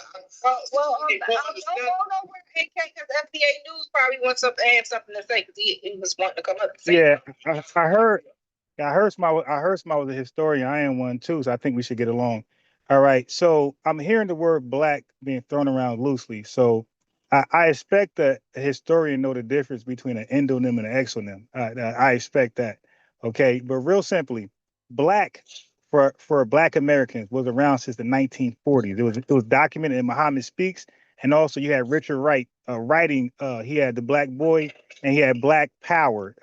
well, don't go nowhere, AK, because FBA News probably wants to have something to say because he was wanting to come up. Yeah, I heard somebody was a historian. I am one too, so I think we should get along. All right, so I'm hearing the word Black being thrown around loosely. So I expect that a historian know the difference between an endonym and an exonym. I expect that. Okay, but real simply, Black for Black Americans was around since the 1940s. It was documented in Muhammad Speaks, and also you had Richard Wright writing. He had the Black Boy, and he had Black Power.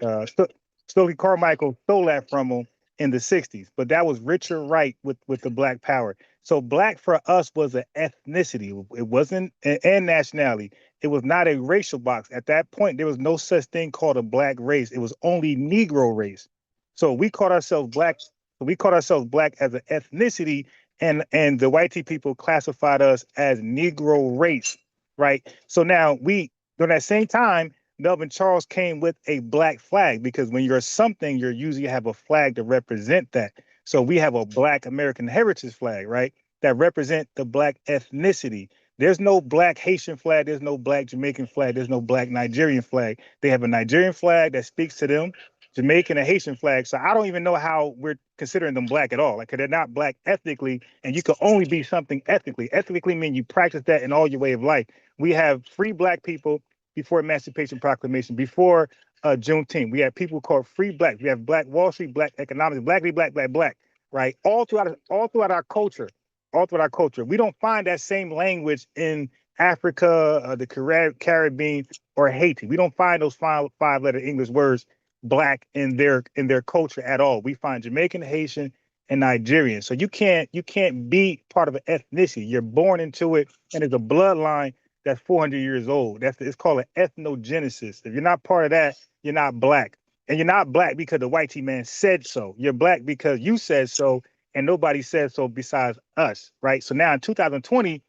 Stokely Carmichael stole that from him in the 60s, but that was Richard Wright with the Black Power. So Black for us was an ethnicity. It wasn't and nationality. It was not a racial box. At that point, there was no such thing called a Black race. It was only Negro race. So we called ourselves Black. We called ourselves Black as an ethnicity, and the white people classified us as Negro race, right? So now during that same time, Melvin Charles came with a Black flag, because when you're something, you usually have a flag to represent that. So we have a Black American heritage flag, right? That represent the Black ethnicity. There's no Black Haitian flag. There's no Black Jamaican flag. There's no Black Nigerian flag. They have a Nigerian flag that speaks to them, Jamaican and Haitian flag. So I don't even know how we're considering them Black at all. Like, they're not Black ethnically, and you can only be something ethnically. Ethnically means you practice that in all your way of life. We have free Black people before Emancipation Proclamation, before Juneteenth. We have people called free Black. We have Black Wall Street, Black economics, Black, right? All throughout our culture. We don't find that same language in Africa, the Caribbean, or Haiti. We don't find those five-letter English words Black in their culture at all. We find Jamaican, Haitian, and Nigerian. So you can't be part of an ethnicity. You're born into it, and it's a bloodline that's 400 years old. It's called an ethnogenesis. If you're not part of that, you're not Black. And you're not Black because the white man said so. You're Black because you said so, and nobody said so besides us, right? So now in 2020,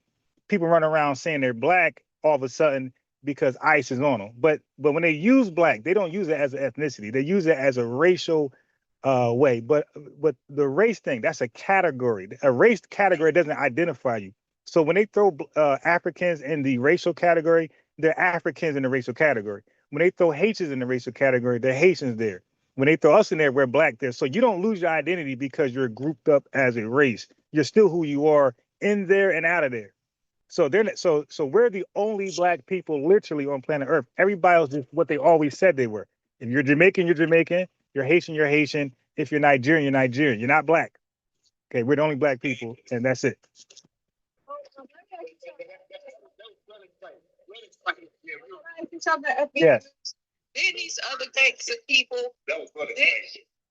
people run around saying they're black all of a sudden because ICE is on them. But when they use black, they don't use it as an ethnicity. They use it as a racial way. But the race thing, that's a category. A race category doesn't identify you. So when they throw Africans in the racial category, they're Africans in the racial category. When they throw Haitians in the racial category, they're Haitians there. When they throw us in there, we're black there. So you don't lose your identity because you're grouped up as a race. You're still who you are in there and out of there. So we're the only black people literally on planet Earth. Everybody else is what they always said they were. If you're Jamaican, you're Jamaican. You're Haitian, you're Haitian. If you're Nigerian, you're Nigerian. You're not black. Okay, we're the only black people, and that's it. Yes. Then these other groups of people,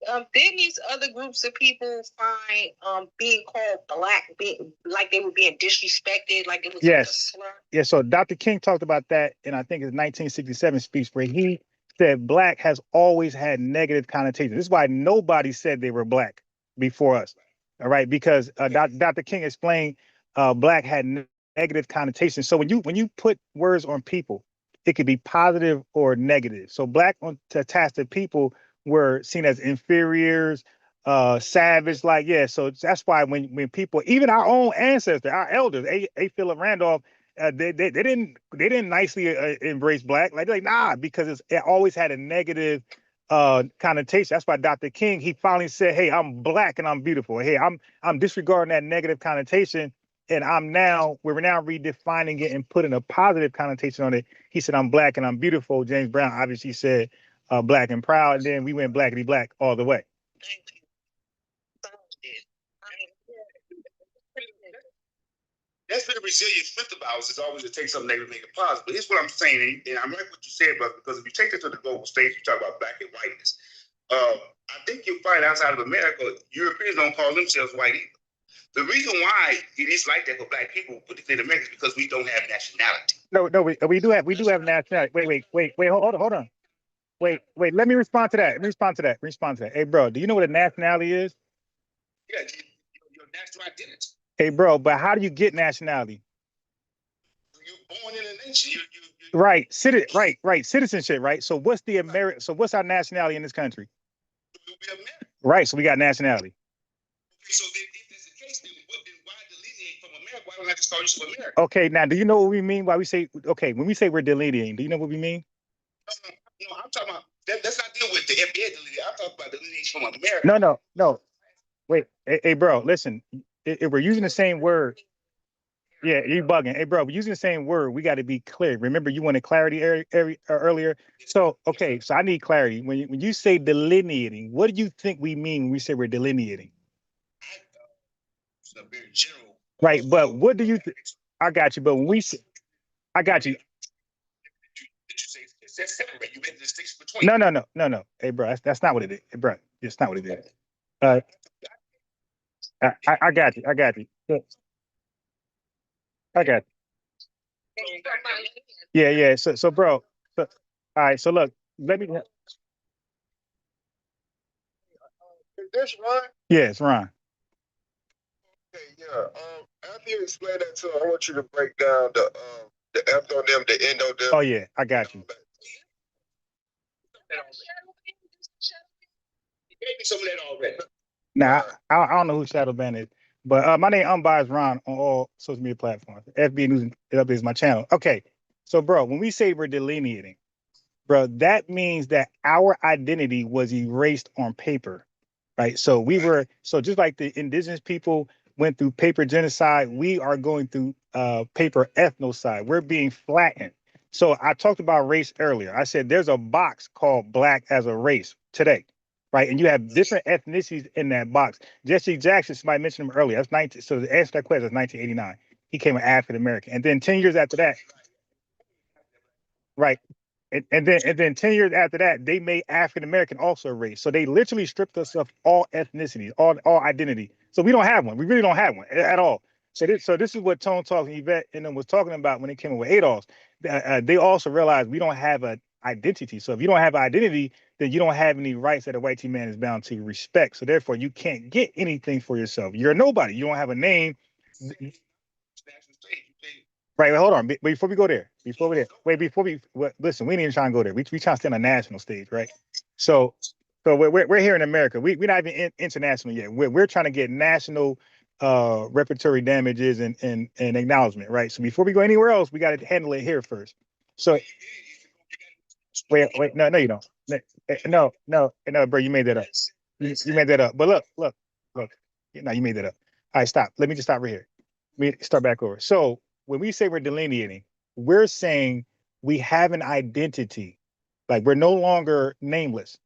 then these other groups of people find being called black, being like they were being disrespected, like it was like a slur. Yeah, so Dr. King talked about that in I think his 1967 speech where he said black has always had negative connotations. This is why nobody said they were black before us. All right, because Dr. King explained black had negative connotations. So when you put words on people, it could be positive or negative. So black attached to people were seen as inferiors, savage, like, yeah. So that's why when people, even our own ancestors, our elders, A. Philip Randolph, they didn't nicely embrace black. Like, they're like, nah, because it always had a negative connotation. That's why Dr. King, he finally said, hey, I'm black and I'm beautiful. Hey, I'm disregarding that negative connotation. And we're now redefining it and putting a positive connotation on it. He said, I'm black and I'm beautiful. James Brown obviously said black and proud. And then we went blackity black all the way. That's been a resilient strength of ours, is always to take something negative and make it positive. But here's what I'm saying, and I'm like what you said, brother, because if you take it to the global stage, you talk about black and whiteness. I think you'll find outside of America, Europeans don't call themselves white either. The reason why it is like that for black people, particularly in America, is because we don't have nationality. No, we do have nationality. Wait, hold on. Wait, let me respond to that. Respond to that. Hey, bro, do you know what a nationality is? Yeah, your national identity. Hey, bro, but how do you get nationality? You're born in a nation. Right, citizenship, right? So what's our nationality in this country? Right, so we got nationality. Okay, so then if that's the case, then why delineate from America? Why don't I just call you from America? Okay, now do you know what we mean? Why we say, okay, when we say we're delineating, do you know what we mean? No, I'm talking about that's not dealing with the FBA delineation. I'm talking about delineation from America. No. Wait, hey, bro, listen. If we're using the same word, yeah, you bugging. Hey, bro, we're using the same word. We got to be clear. Remember, you wanted clarity earlier. So, okay, so I need clarity. When you say delineating, what do you think we mean when we say we're delineating? It's a very general. Right, but what do you think? I got you. But when we say, I got you. Did you say it's separate? You made the distinction between. No. Hey, bro, that's not what it is. Hey, bro, it's not what it is. I got you. I got you. Yeah. So, bro. All right. So, look. Let me. Is this Ron? Yeah, it's Ron. Okay, yeah. After you explain that to him, I want you to break down the ethnonym, the endonym. Oh yeah, I got you. You gave me some of that already. Now, I don't know who Shadow Band is, but my name Unbiased Ron on all social media platforms. FBA News Updates is my channel. Okay, so bro, when we say we're delineating, bro, that means that our identity was erased on paper, right? So just like the indigenous people went through paper genocide, we are going through paper ethnocide. We're being flattened. So I talked about race earlier. I said there's a box called black as a race today. Right, and you have different ethnicities in that box. Jesse Jackson, somebody mentioned him earlier. That's 19. So the answer to that question is 1989. He came an African American, and then 10 years after that, right, and then 10 years after that, they made African American also a race. So they literally stripped us of all ethnicity, all identity. So we don't have one. We really don't have one at all. So this is what Tone Talk and Yvette and them was talking about when they came up with ADOS. They also realized we don't have an identity. So if you don't have identity, then you don't have any rights that a white man is bound to respect. So therefore, you can't get anything for yourself. You're a nobody. You don't have a name. Right, hold on. Before we go there, listen, we ain't even trying to go there. We trying to stay on a national stage, right? So we're here in America. We're not even international yet. We're trying to get national repertory damages and acknowledgement, right? So before we go anywhere else, we got to handle it here first. So wait, no, you don't. No, bro, you made that up. You made that up. But look. No, you made that up. All right, stop. Let me just stop right here. Let me start back over. So when we say we're delineating, we're saying we have an identity. Like we're no longer nameless.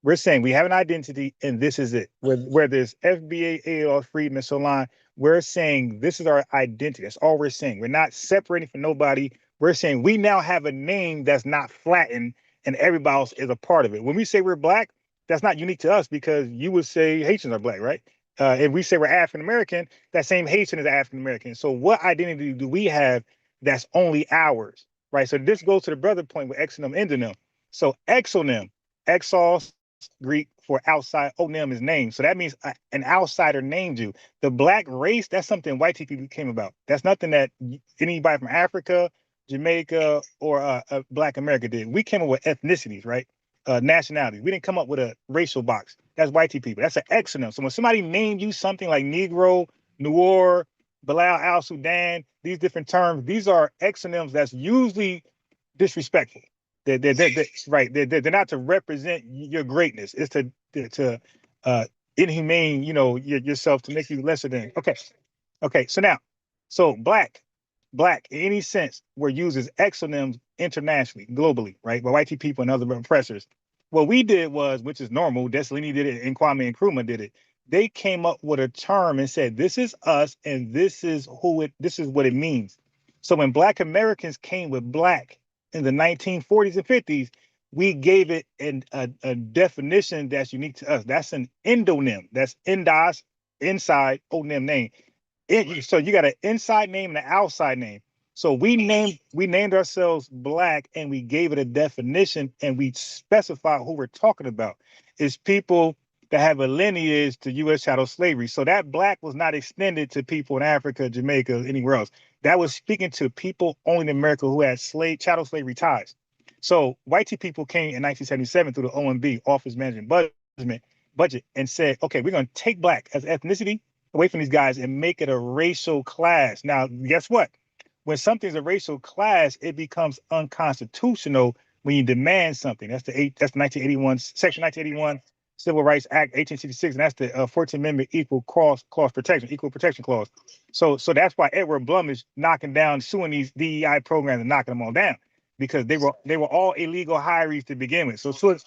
We're saying we have an identity and this is it. Where there's FBA, AL, Freedom, and so on, we're saying this is our identity. That's all we're saying. We're not separating from nobody. We're saying we now have a name that's not flattened and everybody else is a part of it. When we say we're Black, that's not unique to us because you would say Haitians are Black, right? If we say we're African American, that same Haitian is African American. So what identity do we have that's only ours, right? So this goes to the brother point with exonym, endonym. So exonym, exos, Greek for outside, onym is name. So that means an outsider named you. The Black race, that's something white people came about. That's nothing that anybody from Africa, Jamaica, or Black America did. We came up with ethnicities, right? Nationalities. We didn't come up with a racial box. That's white people. That's an exonym. So when somebody named you something like Negro, Noor, Bilal Al Sudan, these different terms, these are exonyms that's usually disrespectful. They're right. They're not to represent your greatness. It's to inhumane, yourself to make you lesser than. Okay. So black in any sense were used as exonyms internationally, globally, right? By white people and other oppressors. What we did was, which is normal, Dessalini did it and Kwame Nkrumah did it. They came up with a term and said, this is us and this is this is what it means. So when Black Americans came with Black in the 1940s and 50s, we gave it a definition that's unique to us. That's an endonym. That's endos, inside, onym name. So you got an inside name and an outside name. So we named ourselves Black and we gave it a definition and we specified who we're talking about. It's people that have a lineage to U.S. chattel slavery. So that Black was not extended to people in Africa, Jamaica, anywhere else. That was speaking to people only in America who had chattel slavery ties. So white people came in 1977 through the OMB, Office Management Budget, and said, okay, we're going to take Black as ethnicity away from these guys and make it a racial class. Now, guess what? When something's a racial class, it becomes unconstitutional when you demand something. That's the 1981, Section 1981 Civil Rights Act 1866, and that's the 14th Amendment Equal Protection Clause. So that's why Edward Blum is knocking down, suing these DEI programs and knocking them all down because they were all illegal hirees to begin with. So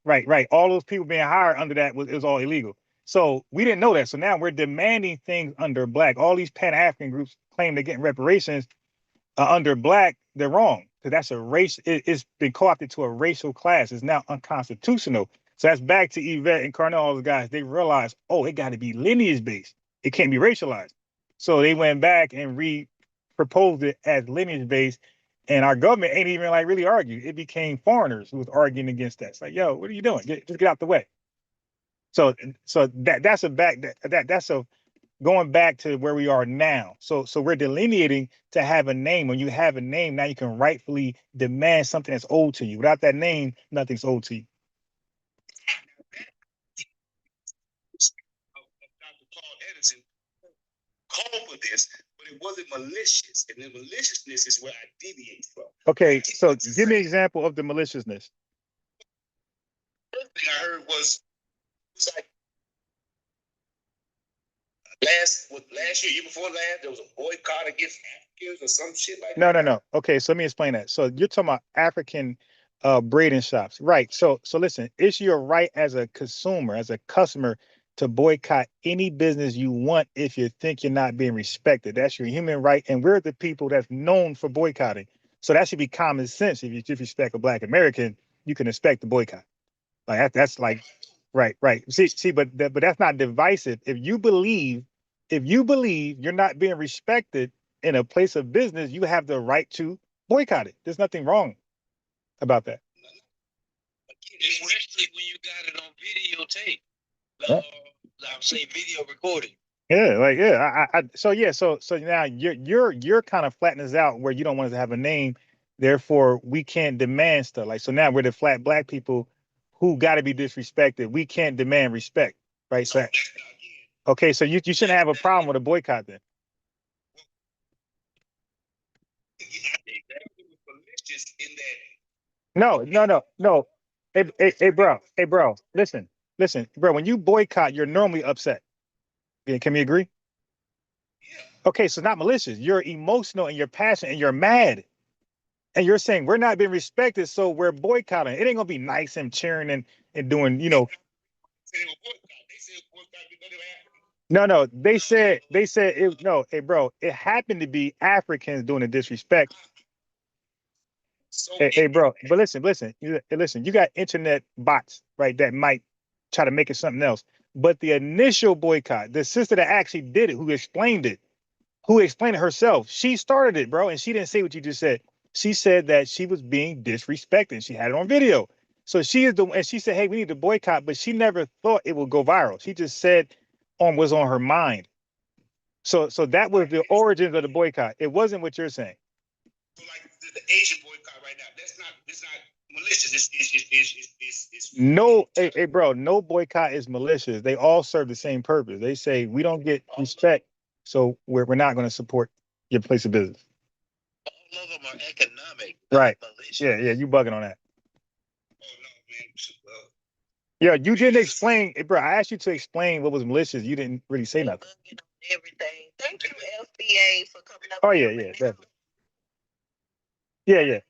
right, all those people being hired under that was all illegal. So we didn't know that. So now we're demanding things under Black. All these Pan-African groups claim they're getting reparations under Black. They're wrong because that's a race. It's been co-opted to a racial class. It's now unconstitutional. So that's back to Yvette and Carnell, all the guys. They realized, oh, it got to be lineage based. It can't be racialized. So they went back and proposed it as lineage based. And our government ain't even really argued. It became foreigners who was arguing against that. It's like, yo, what are you doing? Just get out the way. So that's going back to where we are now. So we're delineating to have a name. When you have a name, now you can rightfully demand something that's owed to you. Without that name, nothing's owed to you. Dr. Paul Edison called for this, but it wasn't malicious. And the maliciousness is where I deviate from. Okay, so give me an example of the maliciousness. First thing I heard was like last year before last, there was a boycott against Africans or some shit like that. No. Okay, so let me explain that. So you're talking about African braiding shops, right? So listen, it's your right as a consumer, as a customer, to boycott any business you want if you think you're not being respected. That's your human right, and we're the people that's known for boycotting. So that should be common sense. If you respect a Black American, you can expect the boycott. Like that's like, right. See, but that's not divisive. If you believe you're not being respected in a place of business, you have the right to boycott it. There's nothing wrong about that. Especially when you got it on videotape. I'm saying video recording. Yeah, like so now you're kind of flattening us out where you don't want us to have a name, therefore we can't demand stuff. Like so now we're the flat black people who got to be disrespected. We can't demand respect, right? So okay, so you shouldn't have a problem with a boycott then. No. Hey, bro. Listen, bro. When you boycott, you're normally upset. Can we agree? Okay, so not malicious. You're emotional and you're passionate and you're mad. And you're saying we're not being respected, so we're boycotting. It ain't gonna be nice and cheering and doing, No, they said it no, hey bro, it happened to be Africans doing the disrespect. Hey, bro, but listen, you got internet bots, right, that might try to make it something else. But the initial boycott, the sister that actually did it, who explained it herself, she started it, bro, and she didn't say what you just said. She said that she was being disrespected. She had it on video. So and she said, hey, we need to boycott, but she never thought it would go viral. She just said was on her mind. So that was the origins of the boycott. It wasn't what you're saying. So like the Asian boycott right now, that's not malicious. It's no, hey, bro, no boycott is malicious. They all serve the same purpose. They say we don't get respect, so we're not going to support your place of business. All of them are economic. Right. Malicious. Yeah, you bugging on that. Oh no, man. Well, yeah, you didn't explain, bro. I asked you to explain what was malicious. You didn't really say nothing. Everything. Thank you, FBA, for coming up. Oh yeah, definitely. Yeah.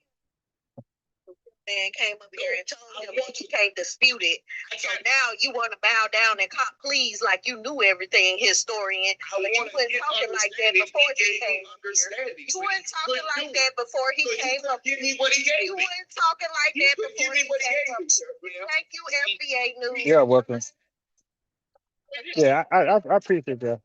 Man came up here and told him that you can't dispute it. So now you want to bow down and cop please like you knew everything, historian. But you weren't talking like that before he came up here. You weren't talking like that before he came up here. You weren't talking like that before he came up here. Thank you, FBA News. Yeah, welcome. Yeah, I appreciate that.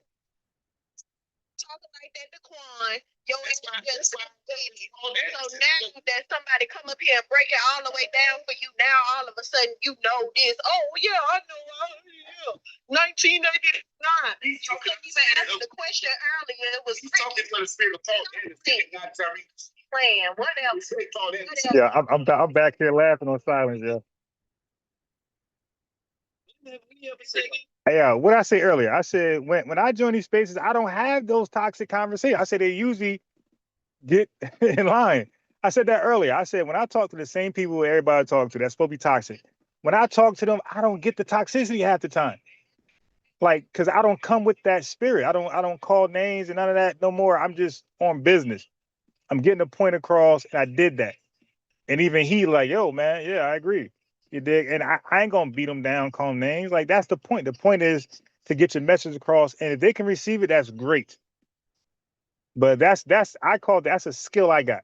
Talking like that to Quan. Your ass just so now that somebody come up here and break it all the way down for you, now all of a sudden you know this. Oh yeah, I know. 1989. You couldn't even answer the question earlier. It was talking for the spirit of thought and the spirit of God. Plan. What else? Yeah, I'm back here laughing on silence. Yeah, what I say earlier, I said when I join these spaces, I don't have those toxic conversations. I said they usually get in line. I said that earlier. I said when I talk to the same people everybody talks to, that's supposed to be toxic. When I talk to them, I don't get the toxicity half the time. Like, cause I don't come with that spirit. I don't call names and none of that no more. I'm just on business. I'm getting a point across, and I did that. And even he like, yo, man, yeah, I agree. You dig? And I ain't gonna beat them down, call them names. Like that's the point. The point is to get your message across, and if they can receive it, that's great. But that's a skill I got.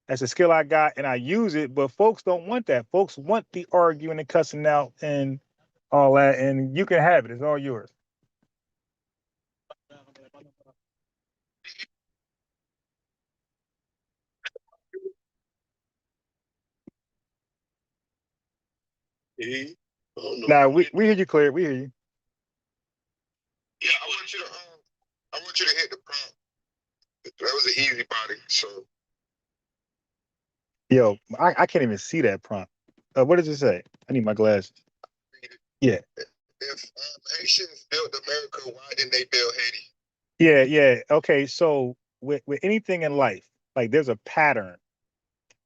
That's a skill I got, and I use it. But folks don't want that. Folks want the arguing and cussing out and all that, and you can have it. It's all yours. Now we hear you clear. We hear you. Yeah, I want you to hit the prompt. That was an easy body. So. Yo, I can't even see that prompt. What does it say? I need my glasses. Yeah. If Haitians built America, why didn't they build Haiti? Yeah. Okay, so with anything in life, like there's a pattern,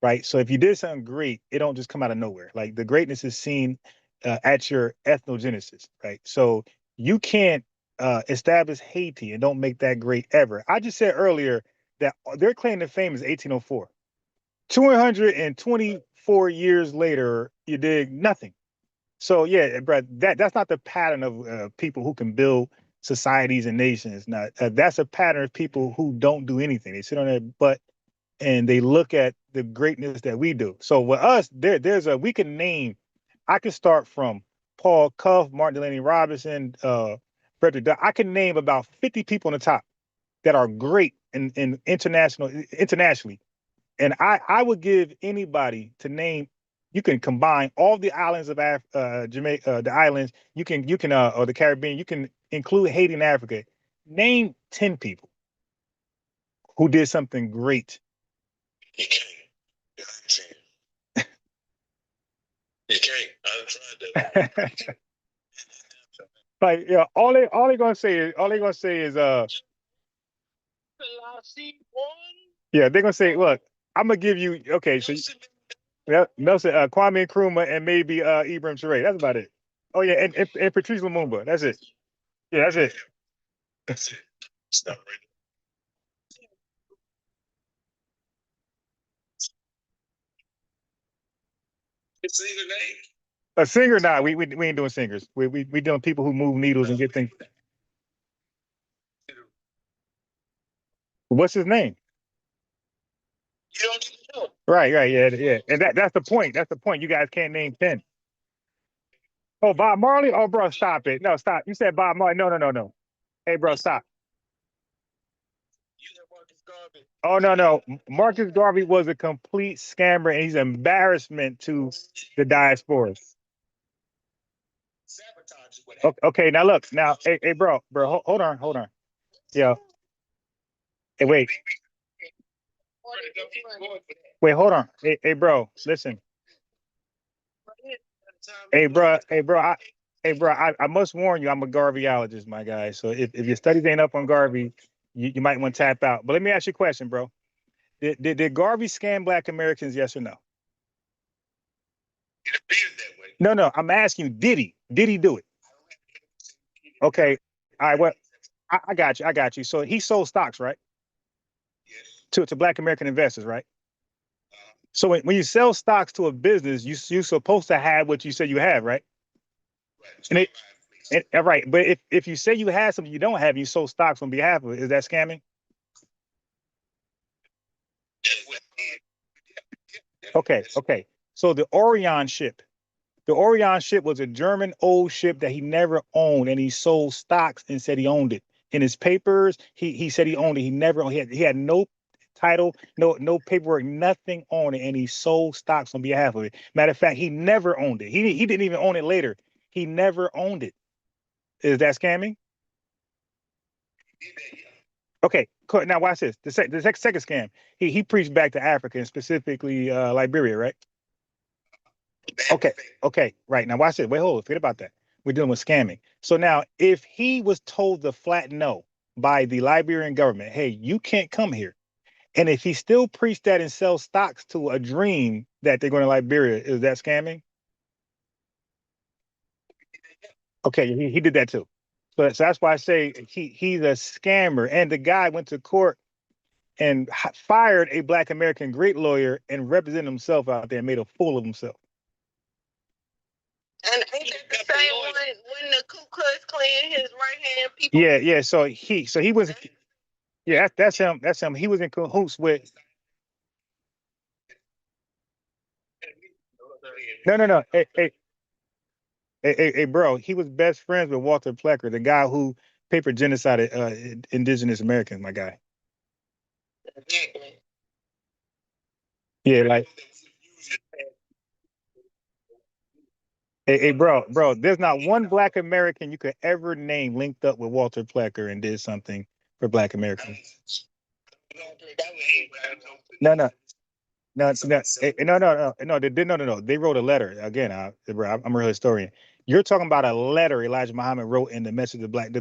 right? So if you did something great, it don't just come out of nowhere. Like the greatness is seen at your ethnogenesis, right? So you can't establish Haiti and don't make that great ever. I just said earlier that their claim to fame is 1804. 224 years later, you dig nothing. So yeah, Brad, that's not the pattern of people who can build societies and nations. Now that's a pattern of people who don't do anything. They sit on their butt and they look at the greatness that we do. So with us, we can name. I can start from Paul Cuff, Martin Delaney Robinson, Frederick Douglass. I can name about 50 people on the top that are great in internationally. And I would give anybody to name You can combine all the islands of Jamaica, the islands. You can or the Caribbean. You can include Haiti and Africa. Name 10 people who did something great. You can't. You can't. I tried that. Like, yeah, all they gonna say is yeah, they're gonna say, look, I'm gonna give you, okay, so yeah, Nelson, Kwame Nkrumah, and maybe Ibrahim Traoré. That's about it. Oh yeah, and Patrice Lumumba. That's it. Yeah, that's it. That's it. Stop right there. It's a name. A singer? Nah, we ain't doing singers. We doing people who move needles and get things. What's his name? You don't even know. Right, yeah. And that's the point. That's the point. You guys can't name 10. Oh, Bob Marley? Oh, bro, stop it. No, stop. You said Bob Marley. No. Hey, bro, stop. Oh, no. Marcus Garvey was a complete scammer, and he's an embarrassment to the diaspora. Okay, now look. Now, hey, bro, hold on. Yeah. Hey, wait, hold on. Hey, bro, listen. Hey, bro, I must warn you, I'm a Garveyologist, my guy. So if your studies ain't up on Garvey, you might want to tap out. But let me ask you a question, bro. Did Garvey scam Black Americans, yes or no? It appears that way. No, I'm asking you, did he? Did he do it? Okay. All right, well, I got you. So he sold stocks, right? Yes. To Black American investors, right? So when you sell stocks to a business, you're supposed to have what you say you have, right? Right. Right. But if you say you have something you don't have, you sold stocks on behalf of it, is that scamming? Okay. So the Orion ship was a German old ship that he never owned, and he sold stocks and said he owned it. In his papers, he said he owned it. He never owned it. He had no title, no paperwork, nothing on it, and he sold stocks on behalf of it. Matter of fact, he never owned it. He didn't even own it later. He never owned it. Is that scamming? Okay, cool. Now watch this. The second scam. He preached back to Africa and specifically Liberia, right? Okay, right. Now watch this. Wait, hold on. Forget about that. We're dealing with scamming. So now, if he was told the flat no by the Liberian government, hey, you can't come here, and if he still preached that and sells stocks to a dream that they're going to Liberia, is that scamming? Okay, he did that too. So that's why I say he's a scammer. And the guy went to court and fired a Black American great lawyer and represented himself out there and made a fool of himself. And ain't that the same one when the Ku Klux Klan, his right hand people? Yeah. So he was. Yeah, that's him. That's him. He was in cahoots with. No. Hey, bro. He was best friends with Walter Plecker, the guy who paper genocided indigenous Americans. My guy. Yeah, like. Hey, bro. There's not one Black American you could ever name linked up with Walter Plecker and did something for Black Americans. No. They wrote a letter. Again, I'm a real historian. You're talking about a letter Elijah Muhammad wrote in the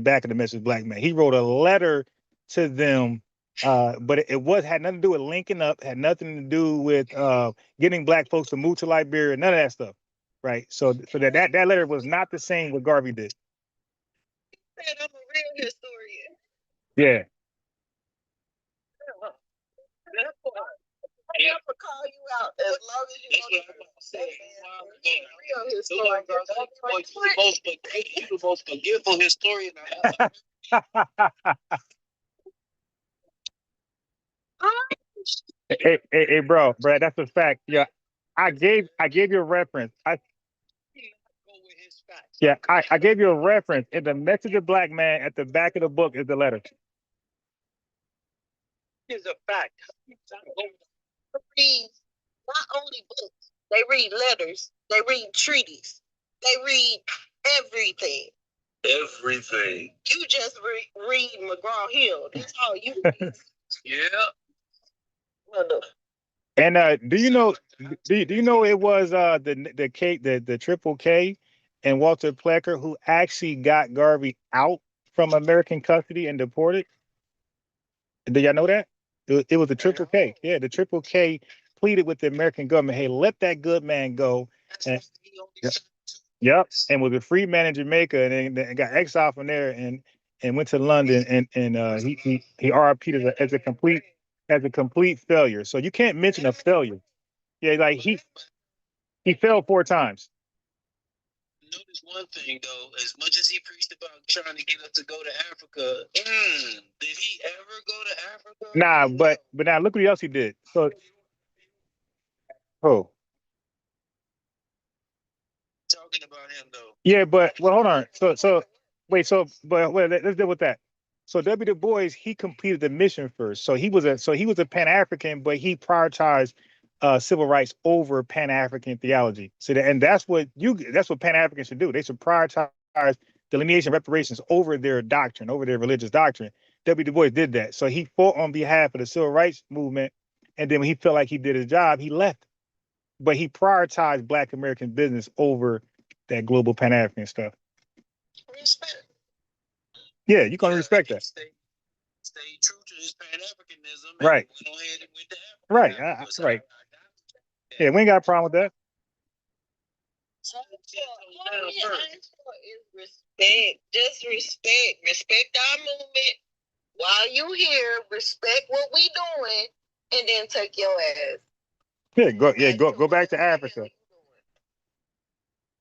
back of the message Black Man. He wrote a letter to them, but it had nothing to do with linking up, had nothing to do with getting Black folks to move to Liberia, none of that stuff. Right. So that letter was not the same what Garvey did. Said I'm a real historian. Yeah. I never call you out as long as you real historian. You're the most forgetful historian I have. Hey, bro, that's a fact. Yeah, I gave you a reference. I gave you a reference. In the Message of Black Man at the back of the book is the letter. Is a fact. Read not only books, They read letters. They read treaties. They read everything. Everything. You just read McGraw-Hill. That's all you read. Yeah. And do you know it was the triple K and Walter Plecker who actually got Garvey out from American custody and deported? Did y'all know that? It was the triple K. Yeah, the triple K pleaded with the American government, hey, let that good man go. And, yep, and was a free man in Jamaica, and then got exiled from there and went to London, and he RIP'd as a complete failure. So you can't mention a failure. Yeah, like he failed 4 times. Notice one thing though, as much as he preached about trying to get us to go to Africa, did he ever go to Africa? Nah, but now look what else he did. So, oh, Talking about him though. yeah, but well, hold on. But let's deal with that. So W. Du Bois, he completed the mission first. So he was a Pan-African, but he prioritized civil rights over Pan-African theology. So that's what Pan-Africans should do. They should prioritize delineation reparations over their doctrine, over their religious doctrine. W. Du Bois did that. So he fought on behalf of the civil rights movement, and then when he felt like he did his job, he left. But he prioritized Black American business over that global Pan-African stuff. Respect. Yeah, you're gonna respect that. Stay true to his Pan-Africanism. Right. And went ahead and went to Africa. Right. Right. Yeah, we ain't got a problem with that. Respect. Just respect. Respect our movement. While you here, respect what we doing, and then take your ass. Go back to Africa.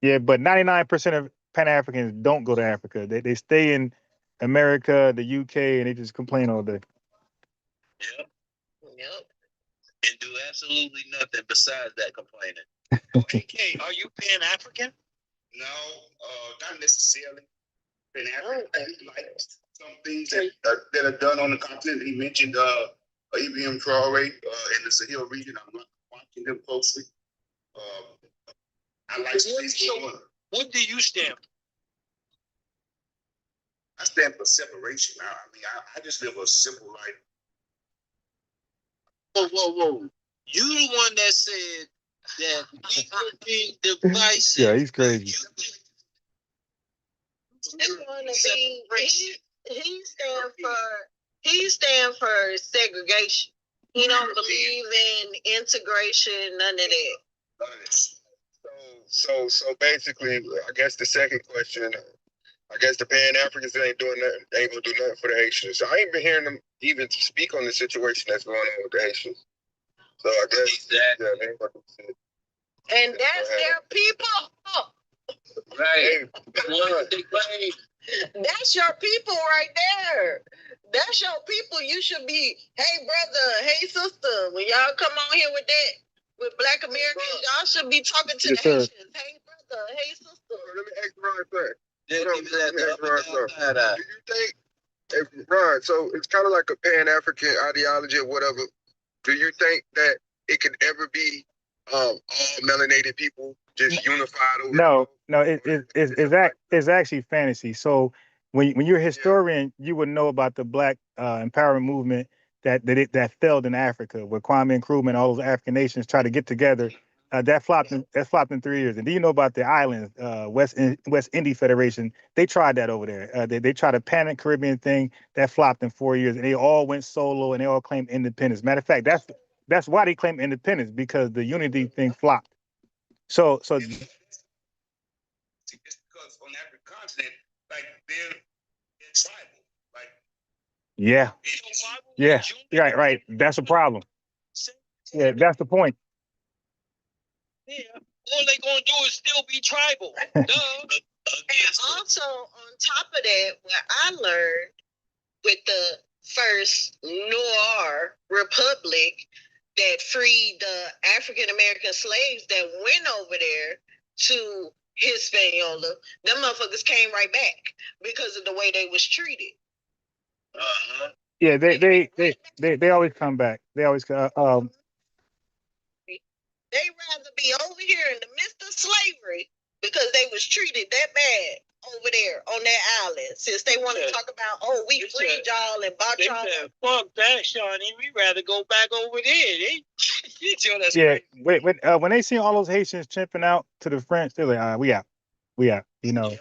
Yeah, but 99% of Pan-Africans don't go to Africa. They stay in America, the UK, and they just complain all day. Yep. And do absolutely nothing besides that complaining. Okay, are you Pan-African? No, not necessarily. Pan-African, like some things that are done on the continent. He mentioned Ibrahim Traore in the Sahel region. I'm not watching him closely. I like what do you stand for? I stand for separation. I mean, I just live a simple life. Whoa. You the one that said that we could be divisive. Yeah, he's crazy. He stand for segregation. He don't believe in integration, none of that. So basically, I guess the second question, I guess the Pan-Africans ain't gonna do nothing for the Haitians. So I ain't been hearing them even speak on the situation that's going on with the Haitians. So I guess and that's their people. Right. That's your people right there. That's your people. You should be, hey brother, hey sister. When y'all come on here with that, with Black Americans, y'all should be talking to the Haitians. Hey brother, hey sister. Let me ask Ron something. Do you think, Ron, so it's kind of like a Pan-African ideology or whatever. Do you think that it could ever be all melanated people just unified over? No, it's actually fantasy. So when you're a historian, you would know about the Black empowerment movement that failed in Africa, where Kwame Nkrumah and all those African nations tried to get together. That flopped in 3 years. And do you know about the islands, West Indies Federation? They tried that over there. They tried a Pan-Caribbean thing that flopped in 4 years, and they all went solo and they all claimed independence. Matter of fact, that's why they claimed independence, because the unity thing flopped. So it's because on every continent, like they're tribal, like yeah, right. That's a problem. Yeah, that's the point. Yeah, all they gonna do is still be tribal. Duh. And also on top of that, what I learned with the first Noir Republic that freed the African American slaves that went over there to Hispaniola, them motherfuckers came right back because of the way they was treated. Yeah, they always come back. They always They rather be over here in the midst of slavery because they was treated that bad over there on that island. Since they want to talk about, oh, we freed y'all and bought y'all. Fuck that, Shawnee. We rather go back over there. Yeah, when they see all those Haitians chimping out to the French, they're like, we out, you know,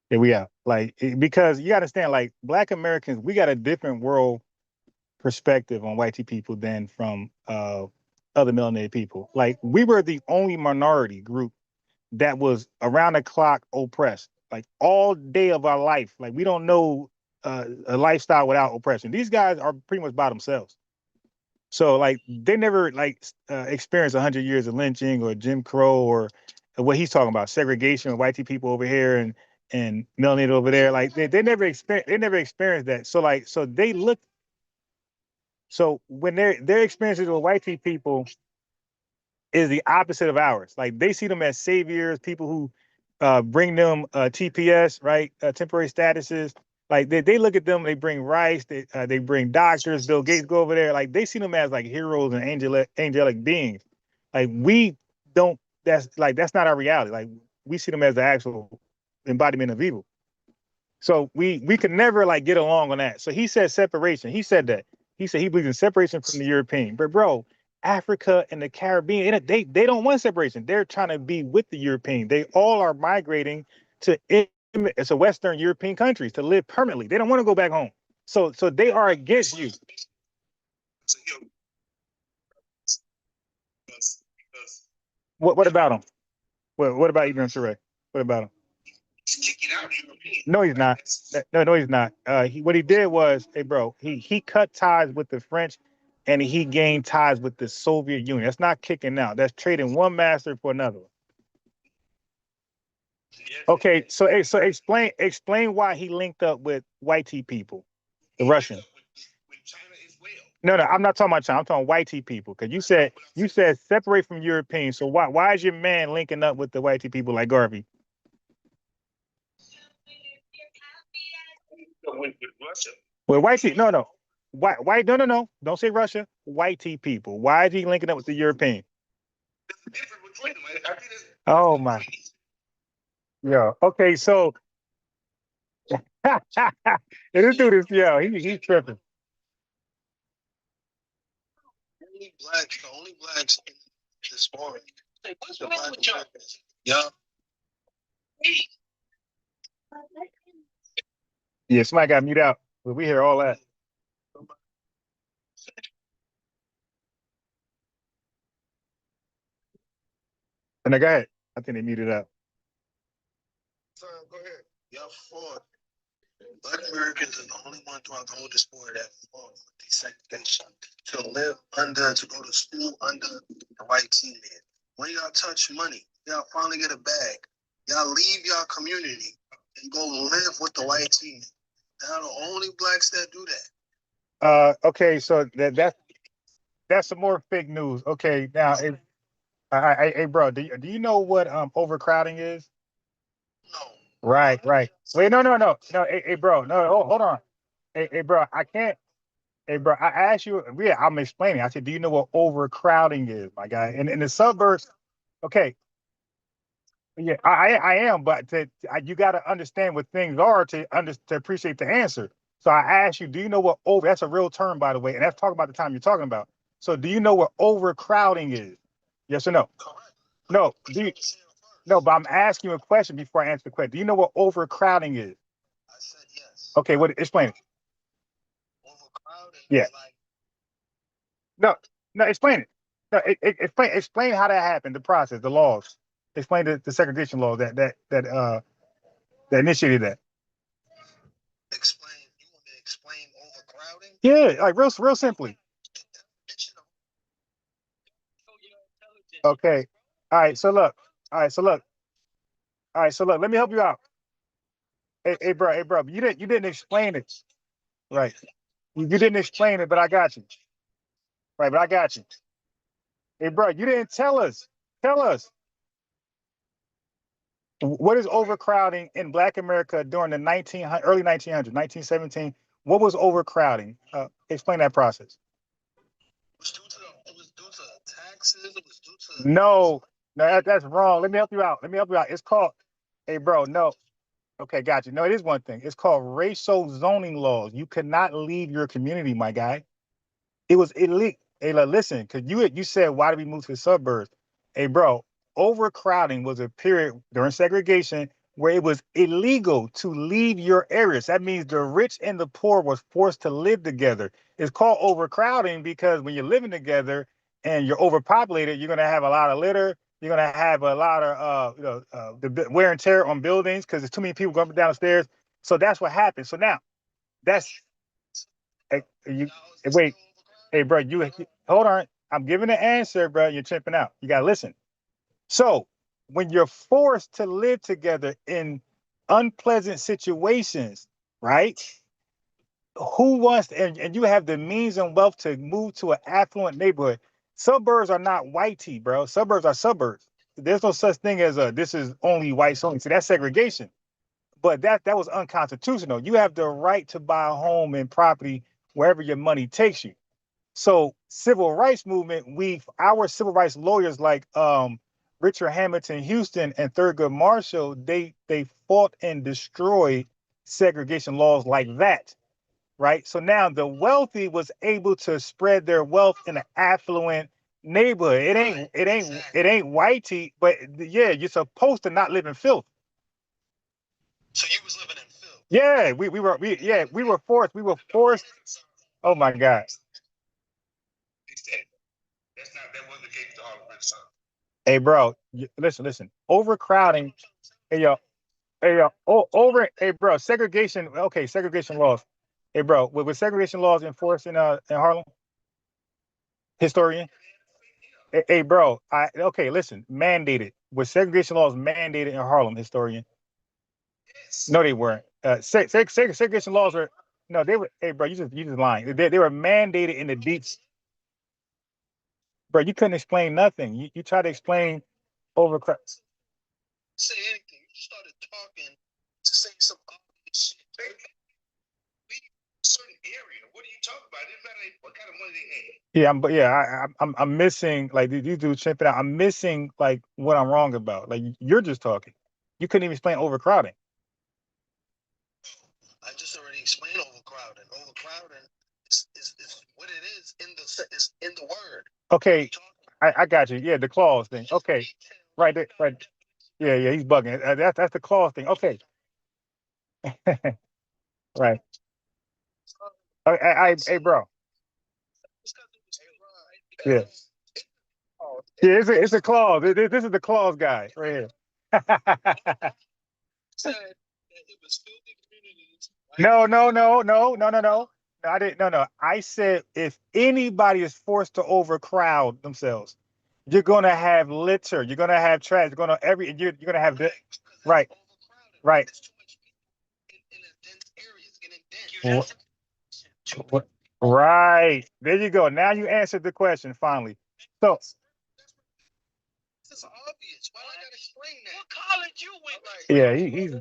yeah, we out. Like, because you understand, like, Black Americans, we got a different world perspective on white people than from other melanated people. Like, we were the only minority group that was around the clock oppressed, like all day of our life. Like, we don't know a lifestyle without oppression. These guys are pretty much by themselves. So, like, they never like experienced 100 years of lynching or Jim Crow or what he's talking about, segregation of white people over here and melanated over there. Like, they never experienced that. So, like, so they look. So when their experiences with white people is the opposite of ours. Like, they see them as saviors, people who bring them TPS, right? Temporary statuses. Like, they look at them, they bring rice, they bring doctors. Bill Gates go over there. Like, they see them as like heroes and angelic beings. Like, we don't. That's not our reality. Like, we see them as the actual embodiment of evil. So we could never like get along on that. So he said separation. He said that. He said he believes in separation from the European. But bro, Africa and the Caribbean, they don't want separation. They're trying to be with the European. They all are migrating to it's a Western European countries to live permanently. They don't want to go back home. So they are against you. What about him? What about Ibn Sharek? What about him? No, he's not. No, he's not. What he did was, hey, bro, he cut ties with the French, and he gained ties with the Soviet Union. That's not kicking out. That's trading one master for another. Okay, so explain why he linked up with white people, the Russian. No, I'm not talking about China. I'm talking white people. Because you said separate from Europeans. So why is your man linking up with the white people like Garvey? Well, white people, no. White, no. Don't say Russia. White people. Why is he linking up with the European? Oh my. Yeah. Okay. So this dude is he's tripping. The only blacks in this sport. What's wrong with y'all? Yeah. Yeah, somebody got mute out, but we hear all that. And go ahead. I think they muted up. Go ahead. Y'all fought. Black Americans are the only one throughout the whole diaspora that fought with desegregation to go to school under the white team man. When y'all touch money, y'all finally get a bag. Y'all leave y'all community and go live with the white team. Y'all the only blacks that do that. Okay, so that's some more fake news. Okay, now, hey, bro, do you know what overcrowding is? No. Right. Wait, no. Hey, bro, no, hold on. Hey, bro, I can't. Hey, bro, I asked you. Yeah, I'm explaining. I said, do you know what overcrowding is, my guy? In the suburbs. Okay. Yeah, I am, but you got to understand what things are to appreciate the answer. So I asked you, do you know what that's a real term, by the way, and that's talking about the time you're talking about. So do you know what overcrowding is? Yes or no? No. No, but I'm asking you a question before I answer the question. Do you know what overcrowding is? I said yes. Okay, explain it. Overcrowding. Yeah. No, explain it. No, explain how that happened, the process, the laws. Explain the segregation law that initiated that. You want me to explain overcrowding? Yeah, like real simply. Okay. All right. So look. Let me help you out. Hey, bro. You didn't explain it. Right. You didn't explain it, but I got you. Right, but I got you. Hey, bro, you didn't tell us. Tell us. What is overcrowding in Black America during the early 1900s, 1917? What was overcrowding? Explain that process. It was due to taxes. It was due to No, no, that's wrong. Let me help you out. Let me help you out. It's called, hey, bro, no. Okay, got you. No, it is one thing. It's called racial zoning laws. You cannot leave your community, my guy. It was illegal. Hey, listen, because you said, why did we move to the suburbs? Hey, bro, overcrowding was a period during segregation where it was illegal to leave your areas. That means the rich and the poor was forced to live together. It's called overcrowding because when you're living together and you're overpopulated, you're going to have a lot of litter. You're going to have a lot of the wear and tear on buildings because there's too many people going up and down the stairs. So that's what happened. So now that's wait. Hey, bro, you hold on. I'm giving the answer, bro. You're tripping out. You gotta listen. So when you're forced to live together in unpleasant situations, right? Who wants and you have the means and wealth to move to an affluent neighborhood. Suburbs are not whitey, bro. Suburbs are suburbs. There's no such thing as this is only whites only. So that's segregation. But that was unconstitutional. You have the right to buy a home and property wherever your money takes you. So civil rights movement, our civil rights lawyers like Richard Hamilton Houston and Thurgood Marshall, they fought and destroyed segregation laws like that, right? So now the wealthy was able to spread their wealth in an affluent neighborhood. It ain't whitey, but yeah, you're supposed to not live in filth. So you was living in filth. Yeah, we were forced. We were forced. Oh my God. That wasn't the case to Harlem Renaissance. Hey, bro, listen. Overcrowding. Hey, yo. Hey, bro. Segregation. Okay, segregation laws. Hey, bro, with segregation laws enforced in Harlem? Historian. Hey, bro. Okay, listen. Mandated. Was segregation laws mandated in Harlem? Historian. No, they weren't. Segregation laws were. No, they were. Hey, bro, you just lying. They were mandated in the deep. Bro, you couldn't explain nothing. You try to explain overcrowd. Say anything. You started talking to say some obvious shit. We certain area. What are you talking about? It didn't matter what kind of money they had. I'm missing like these dudes chipping out. I'm missing like what I'm wrong about. Like you're just talking. You couldn't even explain overcrowding. I just already explained overcrowding. Overcrowding is what it is in the word. Okay, I got you. Yeah, the clause thing. Okay, right. Yeah, he's bugging. That's the clause thing. Okay, right. Hey, bro. Yeah, it's a clause. This is the clause guy right here. No. I didn't. No. I said if anybody is forced to overcrowd themselves, you're gonna have litter. You're gonna have trash. You're gonna have this. Right. Right. There you go. Now you answered the question finally. So. This is obvious. Why I gotta explain that? What college you went? Yeah, he's.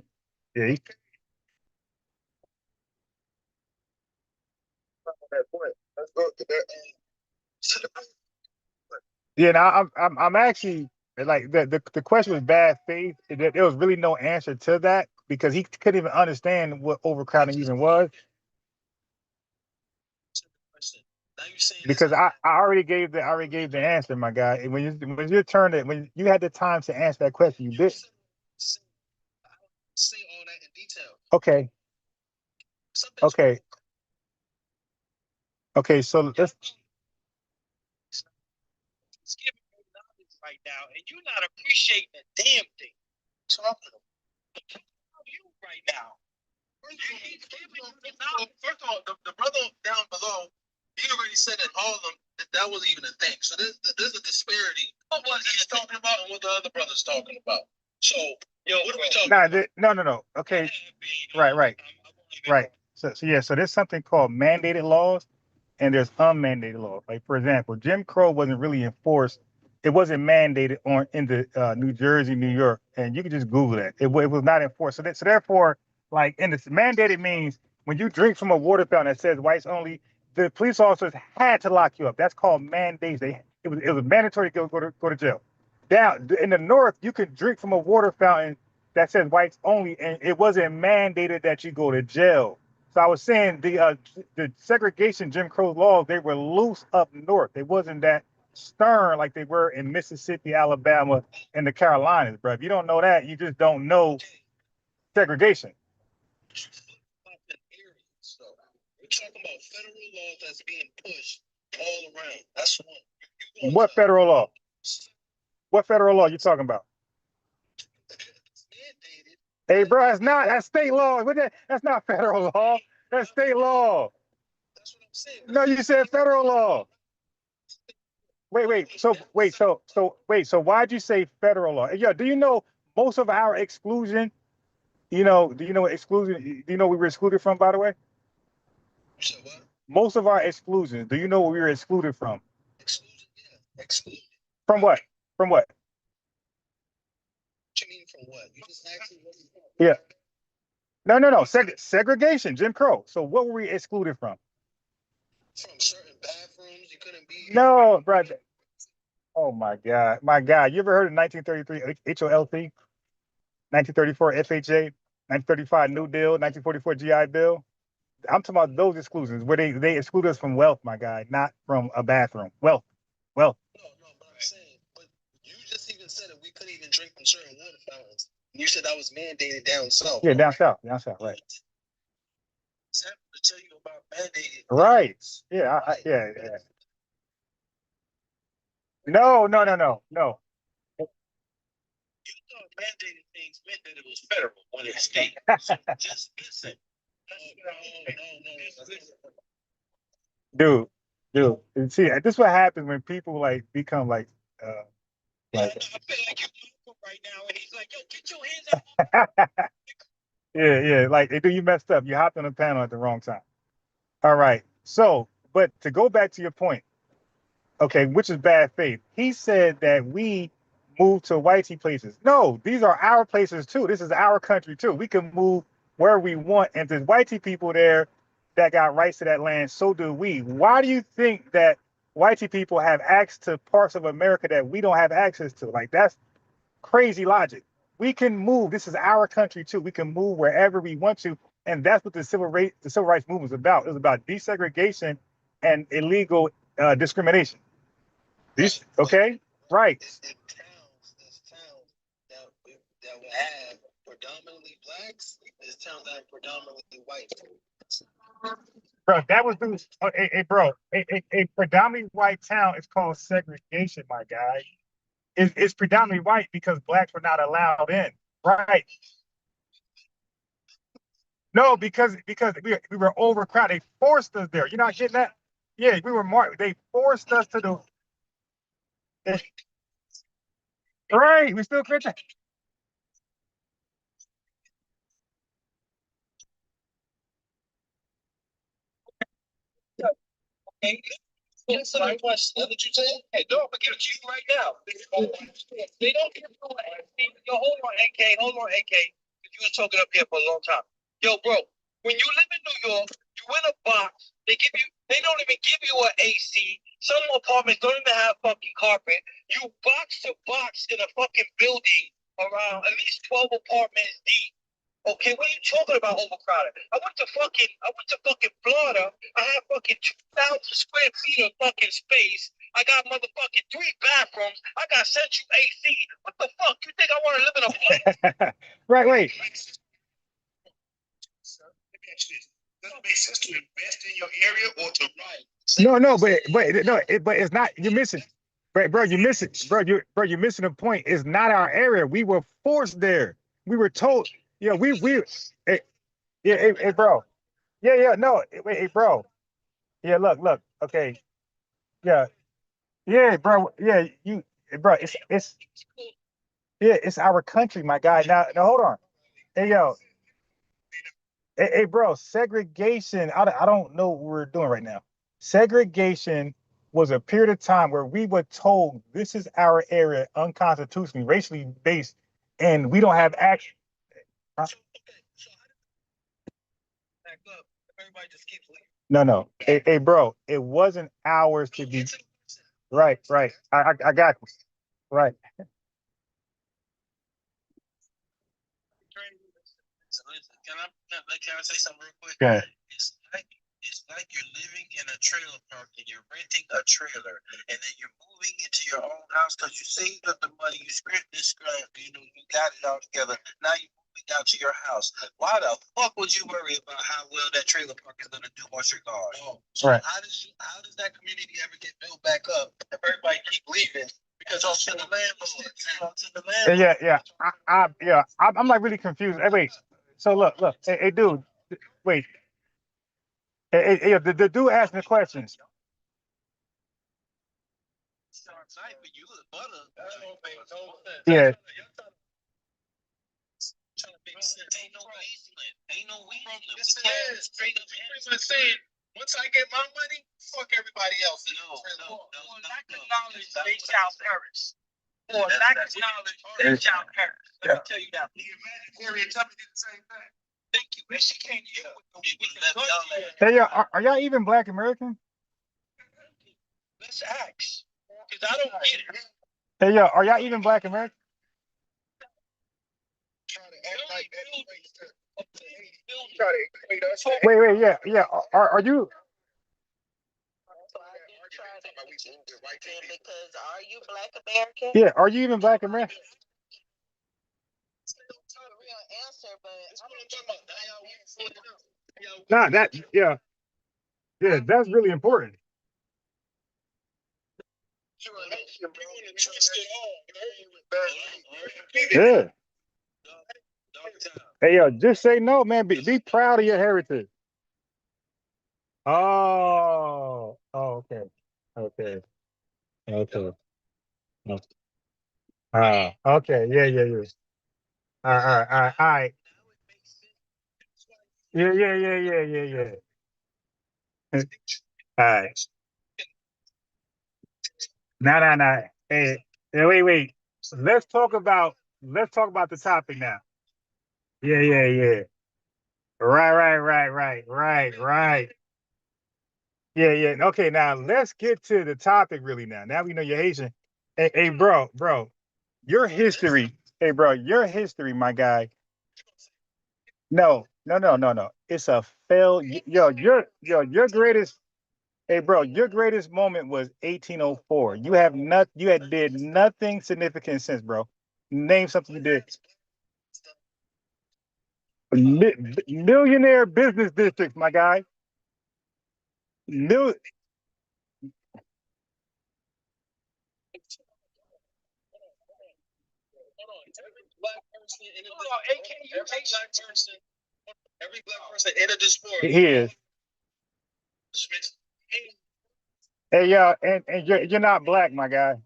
Yeah, now I'm actually like the question was bad faith. There was really no answer to that because he couldn't even understand what overcrowding even was. Because I already gave the answer, my guy. And when your turn when you had the time to answer that question, you did. Say all that in detail. Okay. So let's. It's giving you knowledge right now, and you're not appreciating a damn thing. Talking about you right now. First of all, the brother down below, he already said in Harlem that wasn't even a thing. So there's a disparity of what he's talking about and what the other brother's talking about. So, what are we talking about? No. Okay. Right. So there's something called mandated laws and there's unmandated laws. Like for example, Jim Crow wasn't really enforced. It wasn't mandated in the New Jersey, New York, and you can just Google that. It was not enforced. So therefore, like in this mandated means when you drink from a water fountain that says whites only, the police officers had to lock you up. That's called mandates. It was mandatory to go to jail. Down in the north, you could drink from a water fountain that says whites only, and it wasn't mandated that you go to jail. So I was saying the segregation Jim Crow laws, they were loose up north. They wasn't that stern like they were in Mississippi, Alabama, and the Carolinas, bro. If you don't know that, you just don't know segregation. We're talking about federal law that's being pushed all around. That's one. What federal law? What federal law you talking about? Hey, bro, that's state law. That's not federal law. That's state law. That's what I'm saying. No, you said federal law. So why'd you say federal law? Yeah, do you know most of our exclusion? Do you know what exclusion? Do you know what we were excluded from, by the way? You said what? Most of our exclusions. Do you know what we were excluded from? Exclusion, yeah. Exclusion. From what? From what? What you mean from what? You just asked me what you want. Yeah. No. Segregation, Jim Crow. So what were we excluded from? From certain bathrooms, you couldn't be. No, brother. Oh my God. You ever heard of 1933 HOLP? 1934 FHA, 1935 New Deal, 1944 GI Bill. I'm talking about those exclusions where they exclude us from wealth, my guy, not from a bathroom. Wealth. No, but I'm saying, but you just even said that we couldn't even drink from certain water fountains. You said that was mandated down south. Yeah, down south, right. Example to tell you about mandated. Right. Yeah, yeah. No. You thought mandated things meant that it was federal when it's state. So just listen. No. Dude. See, this is what happens when people become like. I feel like you're right now, and he's like, "Yo, get your hands up." Yeah. Like, dude, you messed up. You hopped on the panel at the wrong time. All right. So, but to go back to your point, okay, which is bad faith. He said that we moved to whitey places. No, these are our places too. This is our country too. We can move where we want, and there's whitey people there that got rights to that land. So do we. Why do you think that whitey people have access to parts of America that we don't have access to? Like, that's crazy logic. We can move. This is our country too. We can move wherever we want to, and that's what the civil rights movement is about. It was about desegregation and illegal discrimination. Okay, right. There's towns that will have predominantly blacks. There's towns that have predominantly white. Bro, that was a predominantly white town is called segregation, my guy. It's predominantly white because blacks were not allowed in, right? No, because we were overcrowded. They forced us there. You're not getting that? Yeah, we were marked. They forced us to do. Right, we still Christian. Hey, answer the question. That's what you say? Hey, don't forget to you right now. They don't get yo, hold on, AK. You was talking up here for a long time. Yo, bro, when you live in New York, you in a box. They don't even give you an AC. Some apartments don't even have fucking carpet. You box to box in a fucking building around at least 12 apartments deep. Okay, what are you talking about overcrowded? I went to fucking Florida. I have fucking 2,000 square feet of fucking space. I got motherfucking 3 bathrooms. I got central AC. What the fuck? You think I want to live in a place? Right, wait. Sir, let me ask you this. Does it make sense to invest in your area or to ride? But it's not. You're missing. Right, bro, you're missing. You're missing the point. It's not our area. We were forced there. We were told. Yeah, hey, bro. No, wait, hey, bro. Yeah, look, okay. Yeah, bro. Yeah, bro, it's our country, my guy. Now, hold on. Hey, yo. Hey, bro, segregation, I don't know what we're doing right now. Segregation was a period of time where we were told this is our area unconstitutionally, racially based, and we don't have action. No. Hey, bro, it wasn't ours to be. Right. I got you. Right. So listen, can I say something real quick? Okay. It's like you're living in a trailer park and you're renting a trailer, and then you're moving into your own house because you saved up the money, you scraped this scrap, you got it all together. Now you're moving out to your house. Why the fuck would you worry about how well that trailer park is gonna do once you're gone? So Right. how does that community ever get built back up if everybody keep leaving? Because it's to the landlord. I'm like really confused. Hey, wait. So look. Hey, dude. Wait. Hey, the dude asking the questions. Yeah. Once I get my money, fuck everybody else. Lack of knowledge, they shall perish. For lack of knowledge, they shall perish. Let me tell you that. The humanitarian company did the same thing. Thank you. And she came to you with Hey, are y'all even Black American? Let's ask. Because I don't get it. Hey, are y'all even Black American? Wait, yeah. Are you? Because are you Black American? Yeah, are you even Black American? Real answer, but Nah, yeah, that's really important. Yeah. Hey, just say no, man. Be proud of your heritage. Oh, okay. Okay. Yeah. All right. Yeah. All right. Nah. Hey, wait. Let's talk about the topic now. Yeah. Right. Yeah. Okay, now let's get to the topic really now. Now we know you're Haitian. Hey, bro, your history. Hey, bro, your history, my guy. No. It's a fail. Your greatest. Hey, bro, your greatest moment was 1804. You had did nothing significant since, bro. Name something you did. Millionaire business districts, my guy. Mil- Every black person in a diaspora. he is. Hey, and you're not Black, my guy.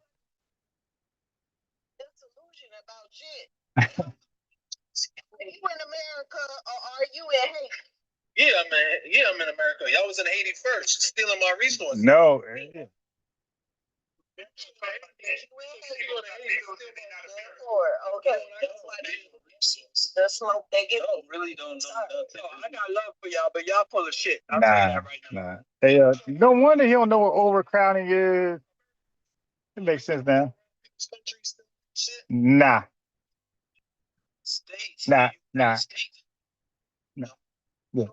Are you in America or are you in Haiti? Yeah, man. Yeah, I'm in America. Y'all was in Haiti first, stealing my resources. No. Okay. The smoke they give. Really don't know nothing. I got love for y'all, but y'all full of shit. I'll Nah, tell you that right now. nah. Hey, no wonder he don't know what overcrowding is. It makes sense now. Nah. States. Nah. No. Yeah.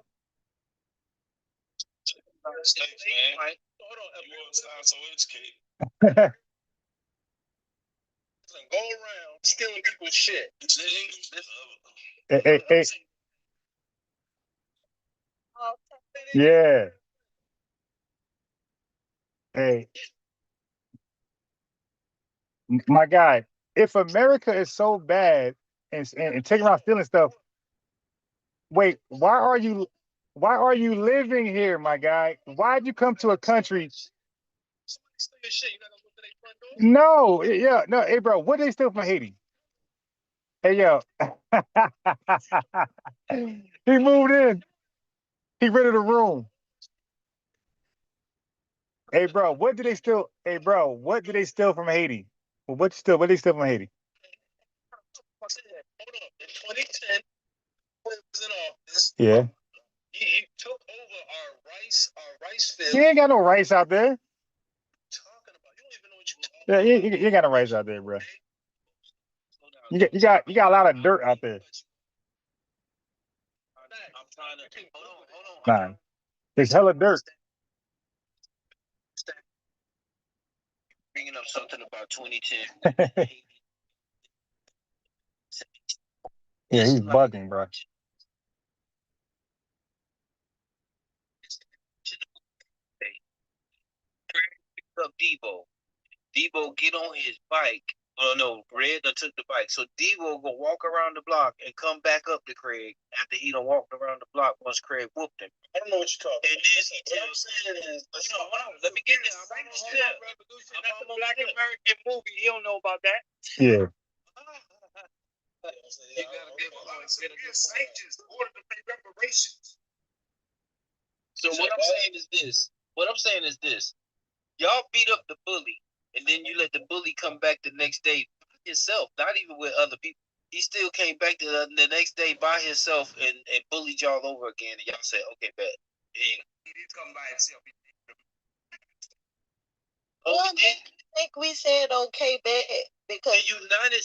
States, man. Hold on. You want to sound so educated. Go around stealing people's shit. Hey. Yeah. Hey, my guy, if America is so bad and taking around stealing stuff, wait, why are you living here, my guy? Why'd you come to a country? No, yeah, no, hey, bro, what did they steal from Haiti? Hey, yo. He moved in. He rented a room. Hey, bro, what did they steal? Hey, bro, what did they steal from Haiti? Well, what did they steal from Haiti? In 2010, was in office. Yeah. He took over our rice field. You ain't got no rice out there. Yeah, you ain't got no rice out there, bro. You got a lot of dirt out there. I'm trying to hold on. Nah, it's hella dirt. Bringing up something about 2010. Yeah, he's bugging, bro. Picked up Debo. Debo get on his bike. Oh no, Red done took the bike. So Debo go walk around the block and come back up to Craig after he done walked around the block once Craig whooped him. I don't know what you're talking about. And then he tells him, let me get there. That's a Black American movie. He don't know about that. Yeah. You gotta give sanctions in order to pay reparations. So what I'm saying is this. Y'all beat up the bully, and then you let the bully come back the next day by himself, not even with other people. He still came back the next day by himself and bullied y'all over again, and y'all said, okay, bet. He did come by himself. I think we said okay, bet, because the United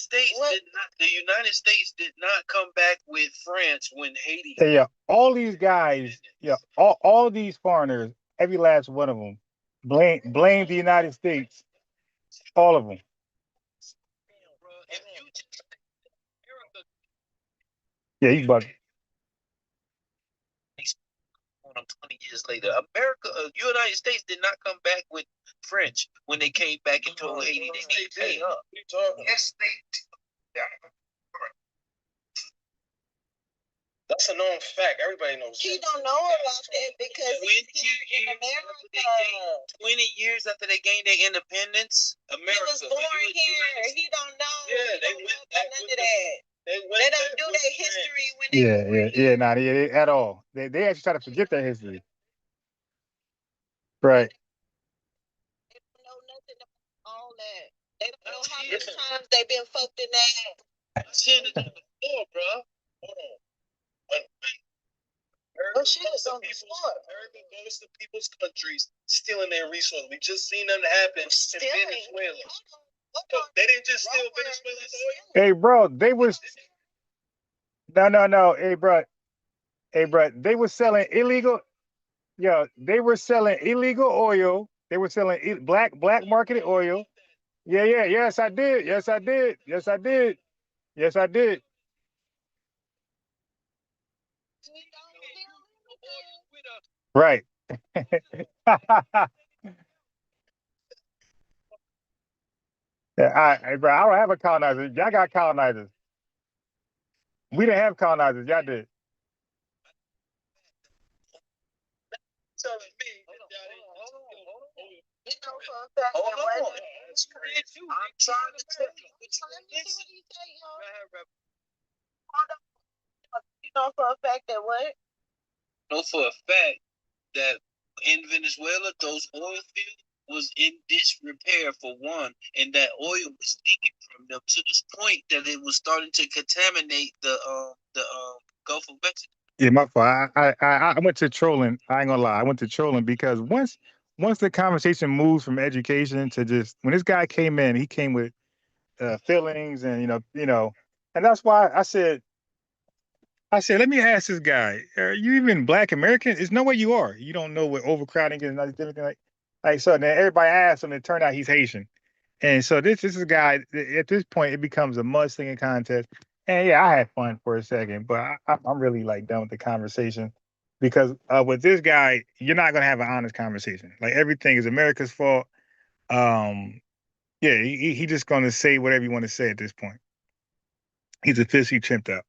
States did not come back with France when Haiti. Yeah, all these guys, all these foreigners, every last one of them, blame the United States, all of them. Yeah, he's bugging. 20 years later, United States did not come back with French when they came back and told Haiti they pay up. Yes, they did. Yeah. That's a known fact. Everybody knows. He don't know about that because he's here in America. 20 years after they gained their independence, America. He was born here. He don't know. Yeah, they went back none of that. They don't do their history when they Not at all. They actually try to forget their history. Right. They don't know nothing about all that. They don't know how many times they've been fucked in that. I've seen it before, bro. Hold on. Well, shit is on the spot. America goes to people's countries stealing their resources. We just seen them happen in Venezuela. They didn't just steal Venezuela's oil. Hey, bro, they was no. Hey, bro, they were selling illegal. Yeah, they were selling illegal oil. They were selling black marketed oil. Yeah. Yes, I did. Right. Yeah, bro, I don't have a colonizer. Y'all got colonizers. We didn't have colonizers. Y'all did. Telling me I'm trying to tell you. You know for a fact that what? Know for a fact that in Venezuela, those oil fields was in disrepair for one, and that oil was leaking from them to this point that it was starting to contaminate the Gulf of Mexico. Yeah, my fault. I went to trolling. I ain't gonna lie. I went to trolling because once the conversation moves from education to just when this guy came in, he came with feelings and you know, and that's why I said, let me ask this guy, are you even Black American? There's no way you are. You don't know what overcrowding is and everything like so. Then everybody asked him, and it turned out he's Haitian. And so this is a guy. At this point, it becomes a mudslinging contest. And yeah, I had fun for a second, but I'm really like done with the conversation because with this guy, you're not gonna have an honest conversation. Like everything is America's fault. Yeah, he just gonna say whatever you want to say at this point. He's officially chimped out.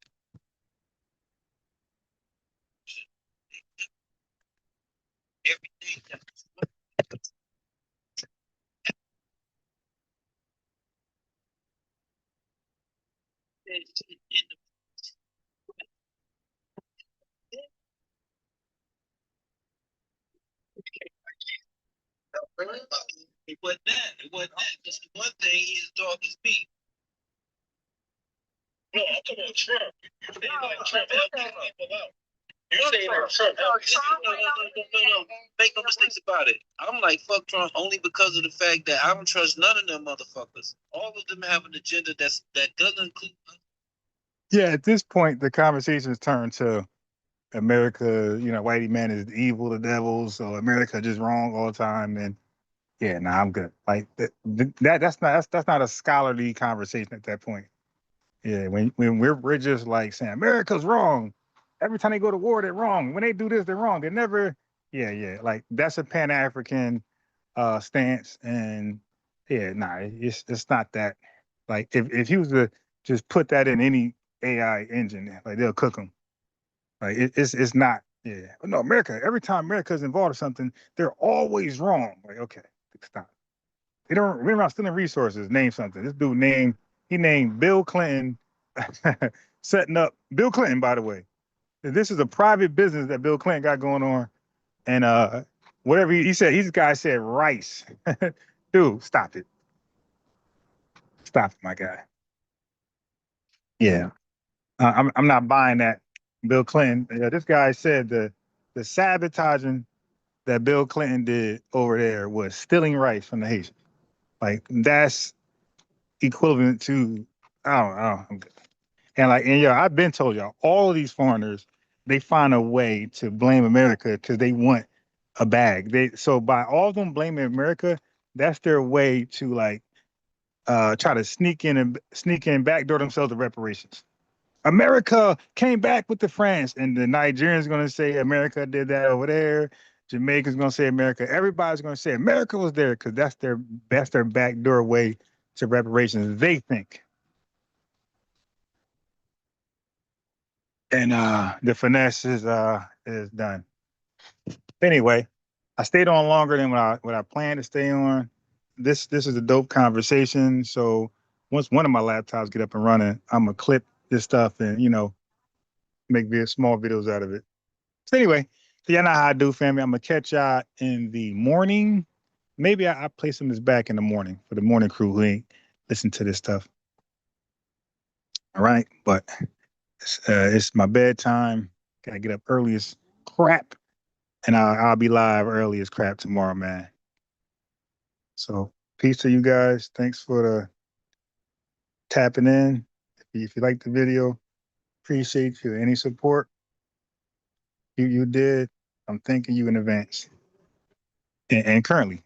It wasn't that. Just the one thing he's talking speak. No, I'm talking about Trump. You say like Trump helping people out. You say that Trump helping. No. Make no mistakes about it. I'm like, fuck Trump only because of the fact that I don't trust none of them motherfuckers. All of them have an agenda that doesn't include. Yeah, at this point, the conversation's turned to America, you know, whitey man is evil, the devil, so America just wrong all the time. And yeah, nah, I'm good. Like that's not a scholarly conversation at that point. Yeah, when we're just like saying America's wrong. Every time they go to war, they're wrong. When they do this, they're wrong. They never, yeah. Like that's a Pan-African stance, and yeah, nah, it's not that. Like if you was to just put that in any AI engine, like they'll cook them. Like it's not. Yeah, but no, America. Every time America's involved in something, they're always wrong. Like okay, stop. They don't remember about stealing resources. Name something. This dude named Bill Clinton, setting up Bill Clinton. By the way, this is a private business that Bill Clinton got going on, and whatever he said, this guy said rice. Dude, stop it, my guy. Yeah, I'm not buying that. Bill Clinton. This guy said the sabotaging that Bill Clinton did over there was stealing rice from the Haitians. Like that's equivalent to I don't know. I'm good. And yeah, I've been told y'all, all of these foreigners, they find a way to blame America because they want a bag. So by all of them blaming America, that's their way to like try to sneak in backdoor themselves to reparations. America came back with the France, and the Nigerians gonna say America did that over there. Jamaica's gonna say America. Everybody's gonna say America was there because that's their backdoor way to reparations. They think. And the finesse is done. Anyway, I stayed on longer than what I planned to stay on. This is a dope conversation. So once one of my laptops get up and running, I'm gonna clip this stuff and make small videos out of it. So anyway, so y'all know how I do, family. I'm gonna catch y'all in the morning. Maybe I play some of this back in the morning for the morning crew who ain't listen to this stuff. All right, but it's my bedtime. Gotta get up early as crap, and I'll be live early as crap tomorrow, man. So peace to you guys. Thanks for the tapping in. If you like the video, appreciate you. Any support you did, I'm thanking you in advance and currently.